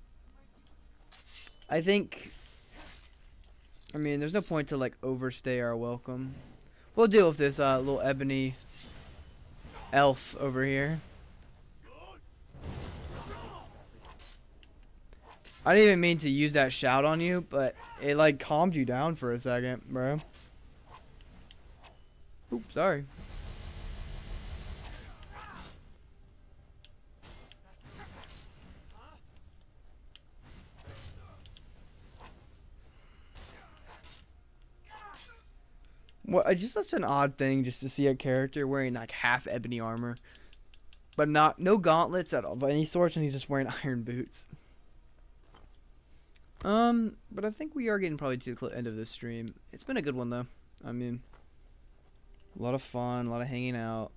think, I mean, there's no point to, like, overstay our welcome. We'll deal with this, little ebony elf over here. I didn't even mean to use that shout on you, but it, like, calmed you down for a second, bro. Oops, sorry. Well, it's just such an odd thing just to see a character wearing like half ebony armor, but no gauntlets at all of any sort, and he's just wearing iron boots. But I think we are getting probably to the end of this stream. It's been a good one though. I mean, a lot of fun, a lot of hanging out.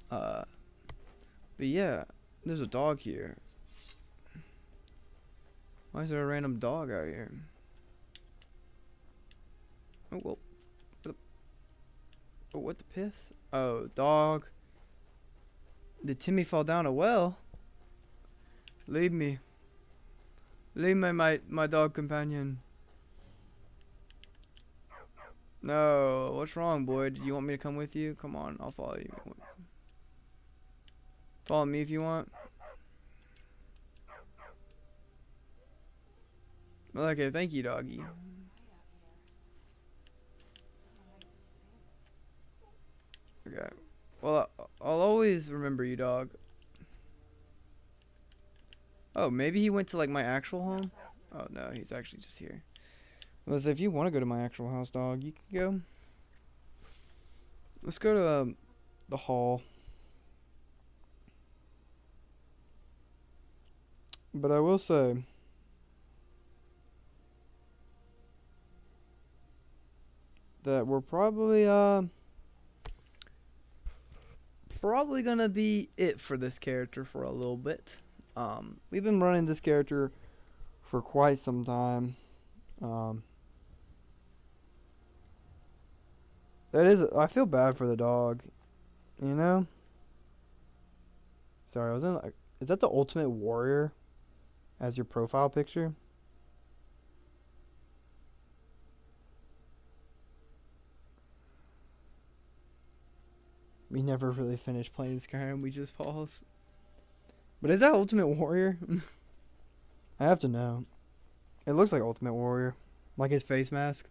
But yeah, there's a dog here. Why is there a random dog out here? Oh well. Oh, what the piss? Oh, dog. Did Timmy fall down a well? Leave me. Leave me, my dog companion. No, what's wrong, boy? Do you want me to come with you? Come on, I'll follow you. Follow me if you want. Okay, thank you, doggy. Okay. Well, I'll always remember you, dog. Oh, maybe he went to, like, my actual home? Oh, no, he's actually just here. Well, if you want to go to my actual house, dog, you can go. Let's go to the hall. But I will say, that we're probably gonna be it for this character for a little bit. We've been running this character for quite some time. I feel bad for the dog, you know? Sorry, I was in, like, is that the Ultimate Warrior as your profile picture? We never really finished playing Skyrim, we just paused. But is that Ultimate Warrior? I have to know. It looks like Ultimate Warrior. Like his face mask.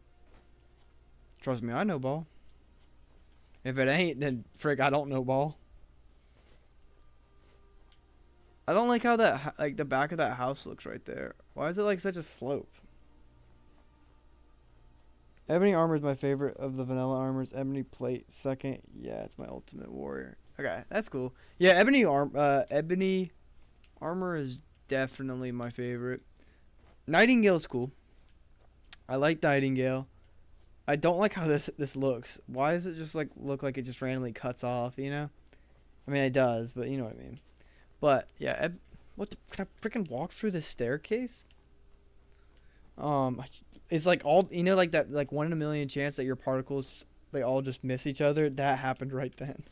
Trust me, I know ball. If it ain't, then frick, I don't know ball. I don't like how that, like, the back of that house looks right there. Why is it like such a slope? Ebony armor is my favorite of the vanilla armors. Ebony plate second. Yeah, it's my Ultimate Warrior. Okay, that's cool. Yeah, ebony armor is definitely my favorite. Nightingale's cool. I like Nightingale. I don't like how this looks. Why does it just like look like it just randomly cuts off, you know? I mean, it does, but you know what I mean. But yeah, can I freaking walk through the staircase? It's like all, you know, like that, like 1 in a million chance that your particles, they all just miss each other. That happened right then.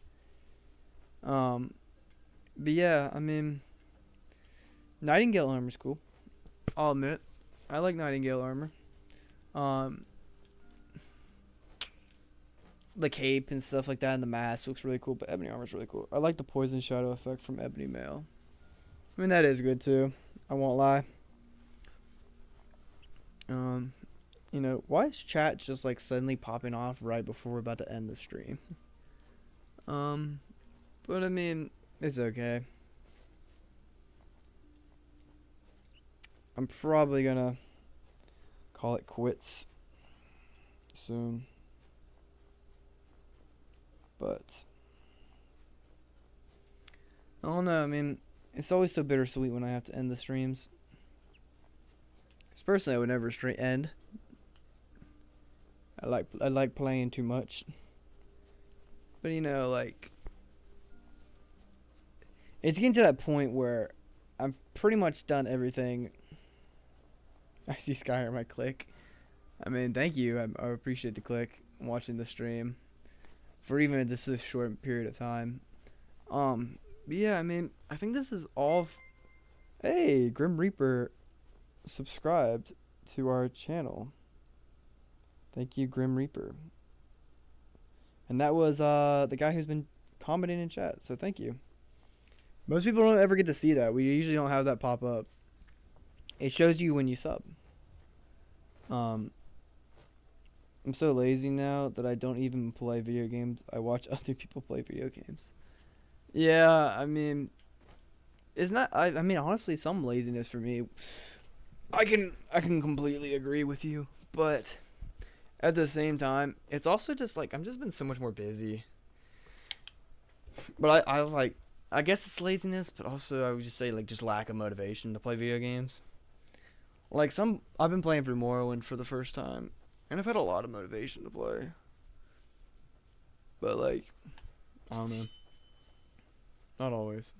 But yeah, I mean, Nightingale armor's cool. I'll admit, I like Nightingale armor. The cape and stuff like that, and the mask looks really cool. But ebony armor's really cool. I like the poison shadow effect from ebony mail. I mean, that is good too. I won't lie. You know, why is chat just like suddenly popping off right before we're about to end the stream? Um, but I mean, it's okay. I'm probably gonna call it quits soon. But I don't know. I mean, it's always so bittersweet when I have to end the streams. Cause personally, I would never straight end. I like playing too much. But you know, like it's getting to that point where I've pretty much done everything. I see Skyrim. I click. I mean, thank you. I appreciate the click watching the stream for even this a short period of time. But yeah, I mean, I think this is all. Hey, Grim Reaper subscribed to our channel. Thank you, Grim Reaper. And that was the guy who's been commenting in chat. So thank you. Most people don't ever get to see that. We usually don't have that pop up. It shows you when you sub. I'm so lazy now that I don't even play video games. I watch other people play video games. Yeah, I mean, it's not. I mean, honestly, some laziness for me. I can completely agree with you, but at the same time, it's also just like I'm just been so much more busy. But I like, I guess it's laziness, but also I would just say like just lack of motivation to play video games. Like I've been playing through Morrowind for the first time, and I've had a lot of motivation to play. But like, I don't know, not always.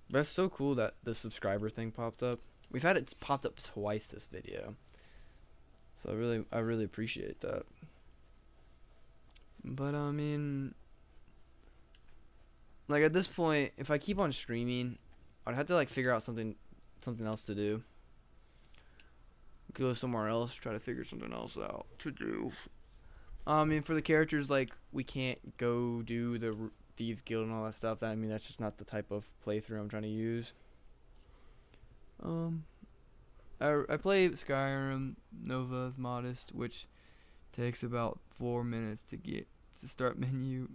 But it's so cool that the subscriber thing popped up. We've had it popped up twice this video, so I really appreciate that. But I mean, like at this point, if I keep on streaming, I'd have to like figure out something else to do. Go somewhere else, try to figure something else out to do. I mean, for the characters, like we can't go do the Thieves Guild and all that stuff. I mean, that's just not the type of playthrough I'm trying to use. I play Skyrim Nova's Modest, which takes about 4 minutes to get to start menu.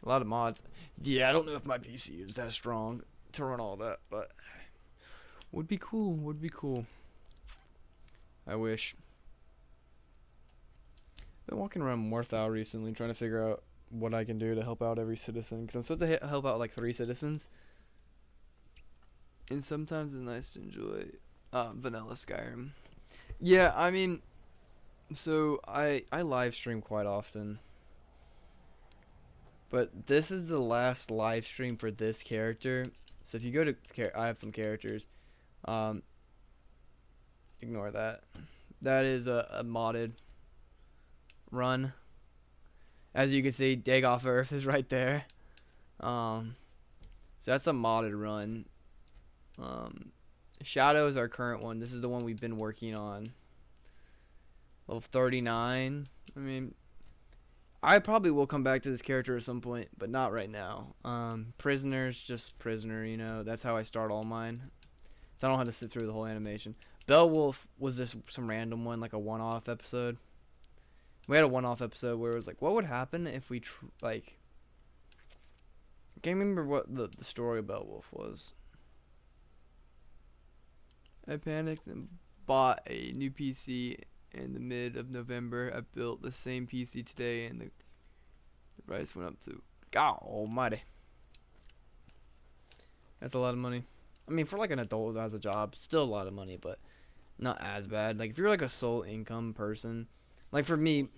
A lot of mods. Yeah, I don't know if my PC is that strong to run all that, but would be cool. Would be cool. I wish. Been walking around Morthal recently, trying to figure out what I can do to help out every citizen, because I'm supposed to help out like 3 citizens. And sometimes it's nice to enjoy vanilla Skyrim. Yeah, I mean, so I live stream quite often. But this is the last live stream for this character. So if you go to I have some characters. Ignore that. That is a modded run. As you can see, Dig Off Earth is right there. So that's a modded run. Shadow is our current one. This is the one we've been working on. Level 39. I mean, I probably will come back to this character at some point, but not right now. Prisoner's just Prisoner, you know. That's how I start all mine. So I don't have to sit through the whole animation. Beowulf was just some random one, like a one-off episode. We had a one-off episode where it was like, what would happen if we, I can't remember what the story of Beowulf was. I panicked and bought a new PC in the mid of November. I built the same PC today, and the price went up to God Almighty. That's a lot of money. I mean, for like an adult that has a job, still a lot of money, but not as bad. Like if you're like a sole income person, like for me,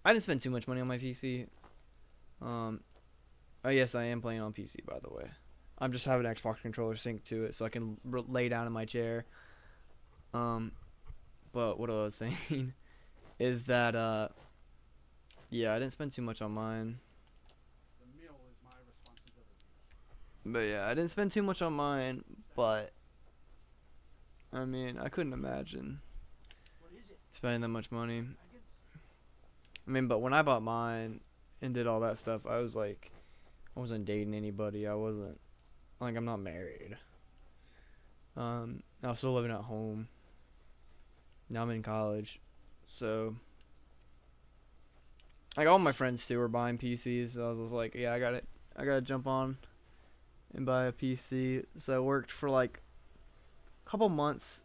I didn't spend too much money on my PC. Oh yes, I am playing on PC, by the way. I'm just having an Xbox controller synced to it so I can lay down in my chair. But what I was saying is that yeah, I didn't spend too much on mine. The meal is my responsibility. But yeah, I didn't spend too much on mine, but I mean, I couldn't imagine What is it? spending that much money. Dragons? I mean, but when I bought mine and did all that stuff, I was like, I wasn't dating anybody. I wasn't, like, I'm not married. I was still living at home. Now I'm in college, so like all my friends too were buying PCs. So I was like, yeah, I gotta jump on and buy a PC. So I worked for like a couple months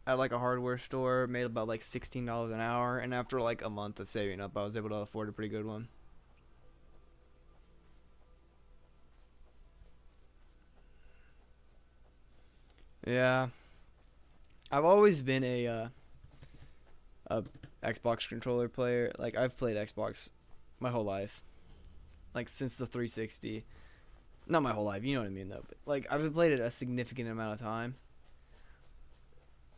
at like a hardware store, made about like $16 an hour, and after like a month of saving up, I was able to afford a pretty good one. Yeah, I've always been a Xbox controller player. Like I've played Xbox my whole life, like since the 360. Not my whole life, you know what I mean though. But like I've played it a significant amount of time,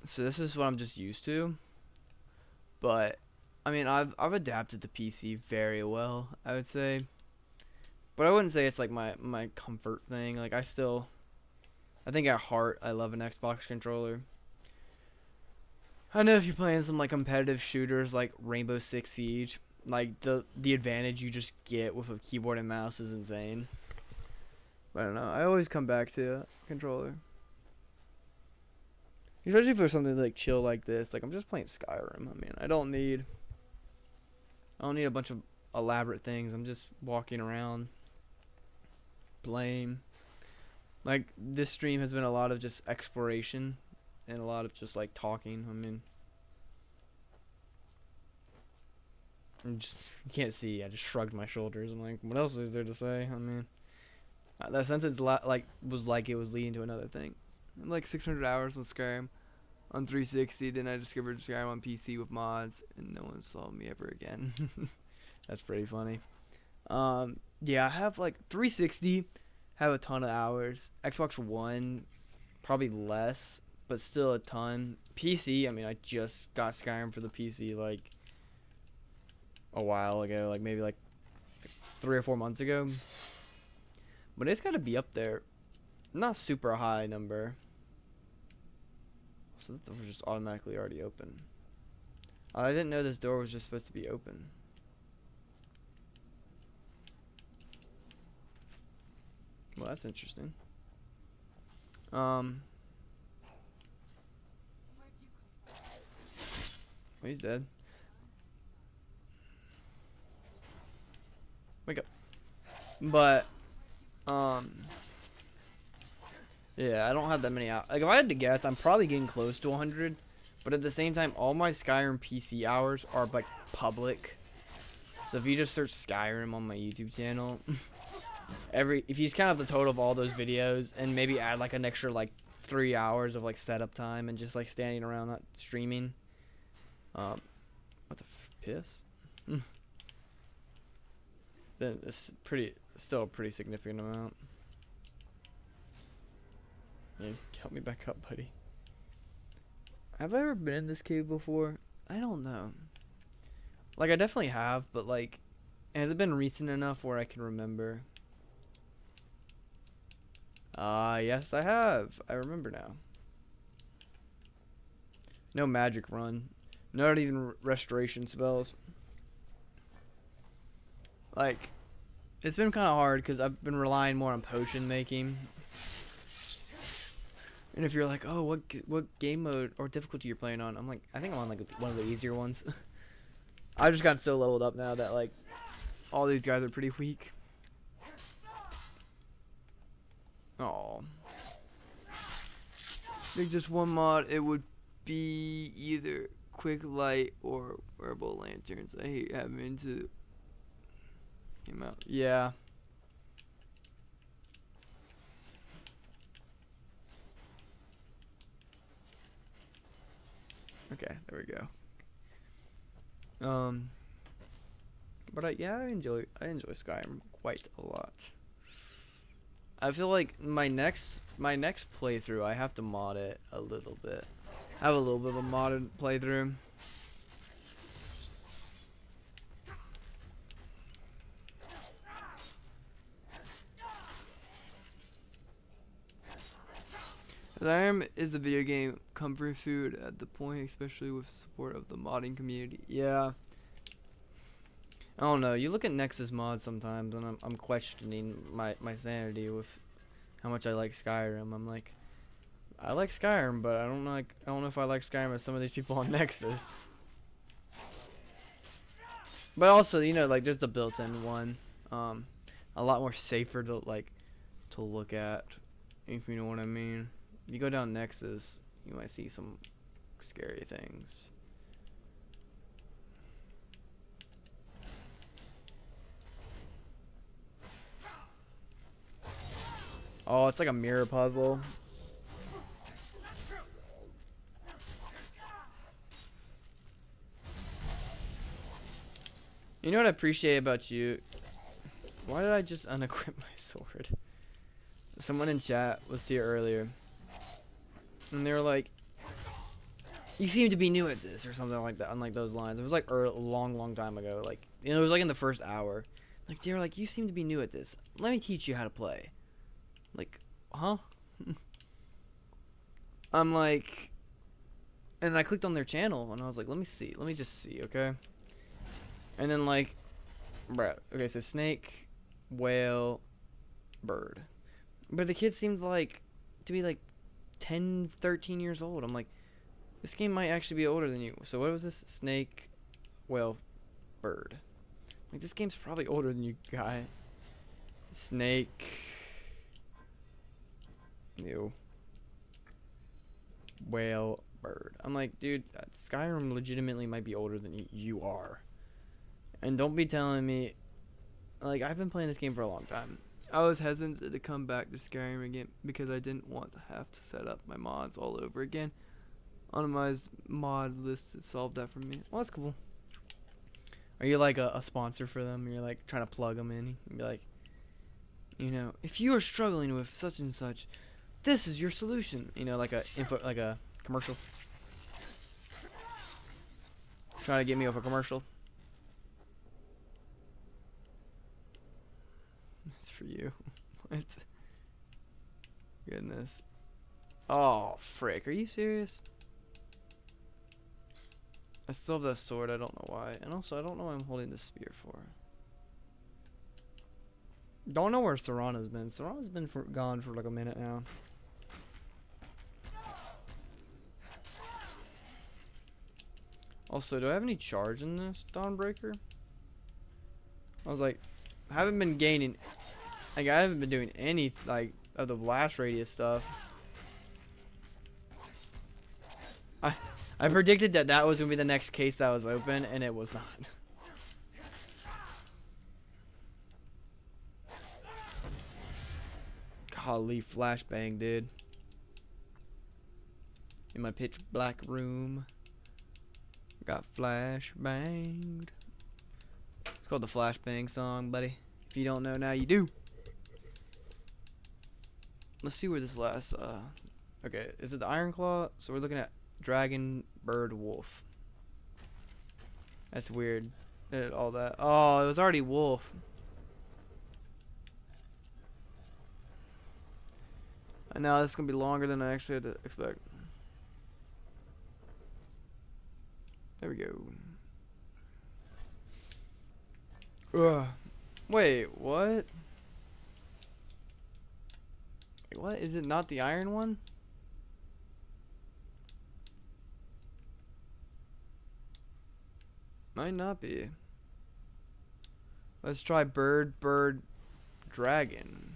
so this is what I'm just used to. But I mean, I've adapted to PC very well, I would say. But I wouldn't say it's like my comfort thing. Like I think at heart I love an Xbox controller. I know if you're playing some like competitive shooters like Rainbow Six Siege, like the advantage you just get with a keyboard and mouse is insane. But I don't know. I always come back to a controller. Especially for something like chill like this. Like I'm just playing Skyrim. I mean, I don't need a bunch of elaborate things. I'm just walking around playing. Like this stream has been a lot of just exploration and a lot of just like talking. I mean, you can't see. I just shrugged my shoulders. I'm like, what else is there to say? I mean, that sentence was like it was leading to another thing. Like 600 hours on Skyrim on 360. Then I discovered Skyrim on PC with mods, and no one saw me ever again. That's pretty funny. Yeah, I have like 360. Have a ton of hours. Xbox One, probably less, but still a ton. PC, I mean, I just got Skyrim for the PC like a while ago, like maybe like 3 or 4 months ago. But it's got to be up there. Not super high number. So that door was just automatically already open. I didn't know this door was just supposed to be open. Well, that's interesting. Well, he's dead. Wake up. But, yeah, I don't have that many out. Like, if I had to guess, I'm probably getting close to 100. But at the same time, all my Skyrim PC hours are, like, public. So if you just search Skyrim on my YouTube channel, if you just count up the total of all those videos and maybe add, like, an extra, like, 3 hours of, like, setup time and just, like, standing around not streaming. What the piss? Then it's still a pretty significant amount. Yeah, help me back up, buddy. Have I ever been in this cave before? I don't know. Like, I definitely have, but, like, has it been recent enough where I can remember? Yes, I have. I remember now. No magic run. Not even restoration spells. Like, it's been kind of hard because I've been relying more on potion making. And if you're like, oh, what game mode or difficulty you're playing on? I'm like, I think I'm on like one of the easier ones. I just got so leveled up now that like all these guys are pretty weak. Oh, like just one mod, it would be either quick light or wearable lanterns. I hate having to came out. Yeah. Okay, there we go. But yeah, I enjoy Skyrim quite a lot. I feel like my next playthrough, I have to mod it a little bit. I have a little bit of a modded playthrough. Skyrim is the video game comfort food at the point, especially with support of the modding community. Yeah. I don't know. You look at Nexus mods sometimes, and I'm questioning my sanity with how much I like Skyrim. I'm like, I like Skyrim, but I don't know if I like Skyrim as some of these people on Nexus. But also, you know, like there's the built-in one, a lot more safer to look at, if you know what I mean. If you go down Nexus, you might see some scary things. Oh, it's like a mirror puzzle. You know what I appreciate about you? Why did I just unequip my sword? Someone in chat was here earlier, and they were like, "You seem to be new at this," or something like that, unlike those lines. It was like a long time ago. Like, you know, it was like in the first hour. Like, they were like, "You seem to be new at this. Let me teach you how to play." Like, huh? I'm like, and I clicked on their channel, and I was like, "Let me see. Let me just see, okay?" And then like, bruh, okay, so snake, whale, bird. But the kid seemed like to be like 10, 13 years old. I'm like, this game might actually be older than you. So what was this? Snake, whale, bird. Like, this game's probably older than you, guy. Snake. Ew. Whale, bird. I'm like, dude, Skyrim legitimately might be older than you are. And don't be telling me, like, I've been playing this game for a long time. I was hesitant to come back to Skyrim again because I didn't want to have to set up my mods all over again. Automized mod list had solved that for me. Well, that's cool. Are you like a sponsor for them? You're like trying to plug them in. You'd be like, you know, if you are struggling with such and such, this is your solution. You know, like a info, like a commercial. Trying to get me off a commercial. That's for you. What? Goodness. Oh, frick. Are you serious? I still have that sword. I don't know why. And also, I don't know why I'm holding the spear for. Don't know where Serana's been. Serana's been gone for like a minute now. Also, do I have any charge in this Dawnbreaker? I was like, I haven't been gaining. Like, I haven't been doing any like of the blast radius stuff. I predicted that was gonna be the next case that was open, and it was not. Golly, flashbang, dude. In my pitch black room, got flashbanged. It's called the flashbang song, buddy. If you don't know now, you do. Let's see where this last. Okay, is it the Iron Claw? So we're looking at dragon, bird, wolf. That's weird. All that. Oh, it was already wolf. And now this is gonna be longer than I actually had to expect. There we go. Ugh. Wait, what? Wait, what? Is it not the iron one? Might not be. Let's try bird, dragon.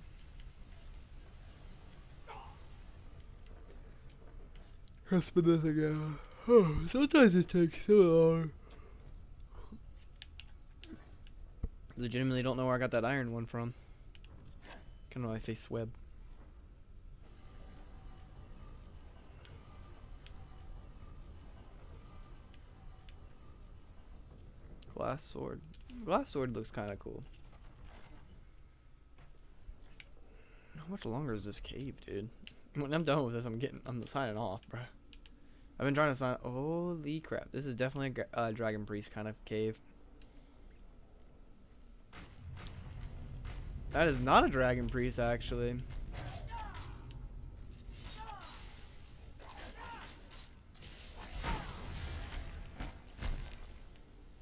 Let's put this again. Oh, sometimes it takes so long. Legitimately don't know where I got that iron one from. Kind of my face web. Glass sword. Glass sword looks kind of cool. How much longer is this cave, dude? When I'm done with this, I'm signing off, bruh. I've been trying to sign. Holy crap! This is definitely a dragon priest kind of cave. That is not a dragon priest, actually.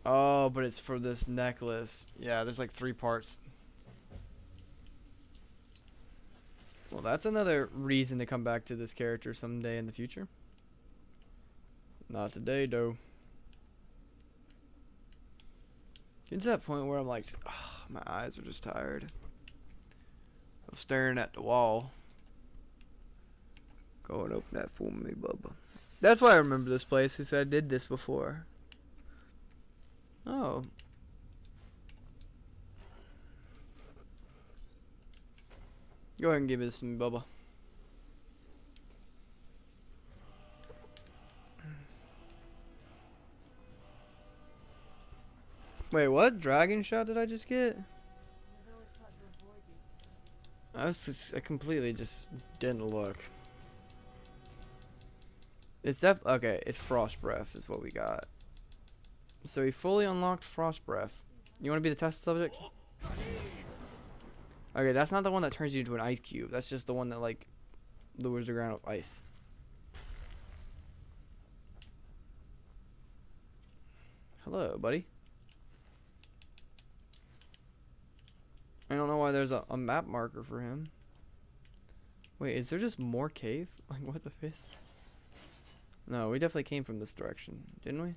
Oh, but it's for this necklace. Yeah, there's like 3 parts. Well, that's another reason to come back to this character someday in the future. Not today, though. Getting to that point where I'm like, oh, my eyes are just tired of staring at the wall. Go and open that for me, Bubba. That's why I remember this place, because I did this before. Oh. Go ahead and give this to me, Bubba. Wait, what dragon shot did I just get? I was always taught to avoid these. I completely just didn't look. It's okay, it's frost breath is what we got. So he fully unlocked frost breath. You want to be the test subject? Okay, that's not the one that turns you into an ice cube. That's just the one that like lures the ground with ice. Hello, buddy. I don't know why there's a map marker for him. Wait, is there just more cave? Like, what the fish? No, we definitely came from this direction, didn't we?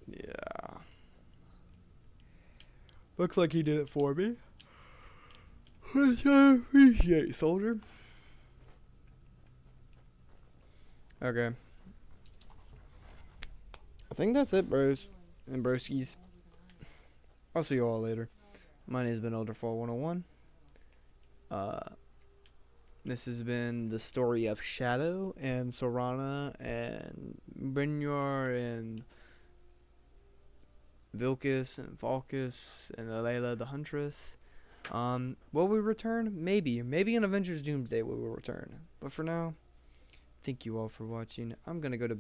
Yeah. Looks like he did it for me. Which I appreciate, soldier. Okay. I think that's it, bros and broskies. I'll see you all later. My name has been Elder4101. This has been the story of Shadow and Sorana and Brynjar and Vilcus and Falcus and Layla the Huntress. Will we return? Maybe. Maybe in Avengers Doomsday we will return. But for now, thank you all for watching. I'm gonna go to bed.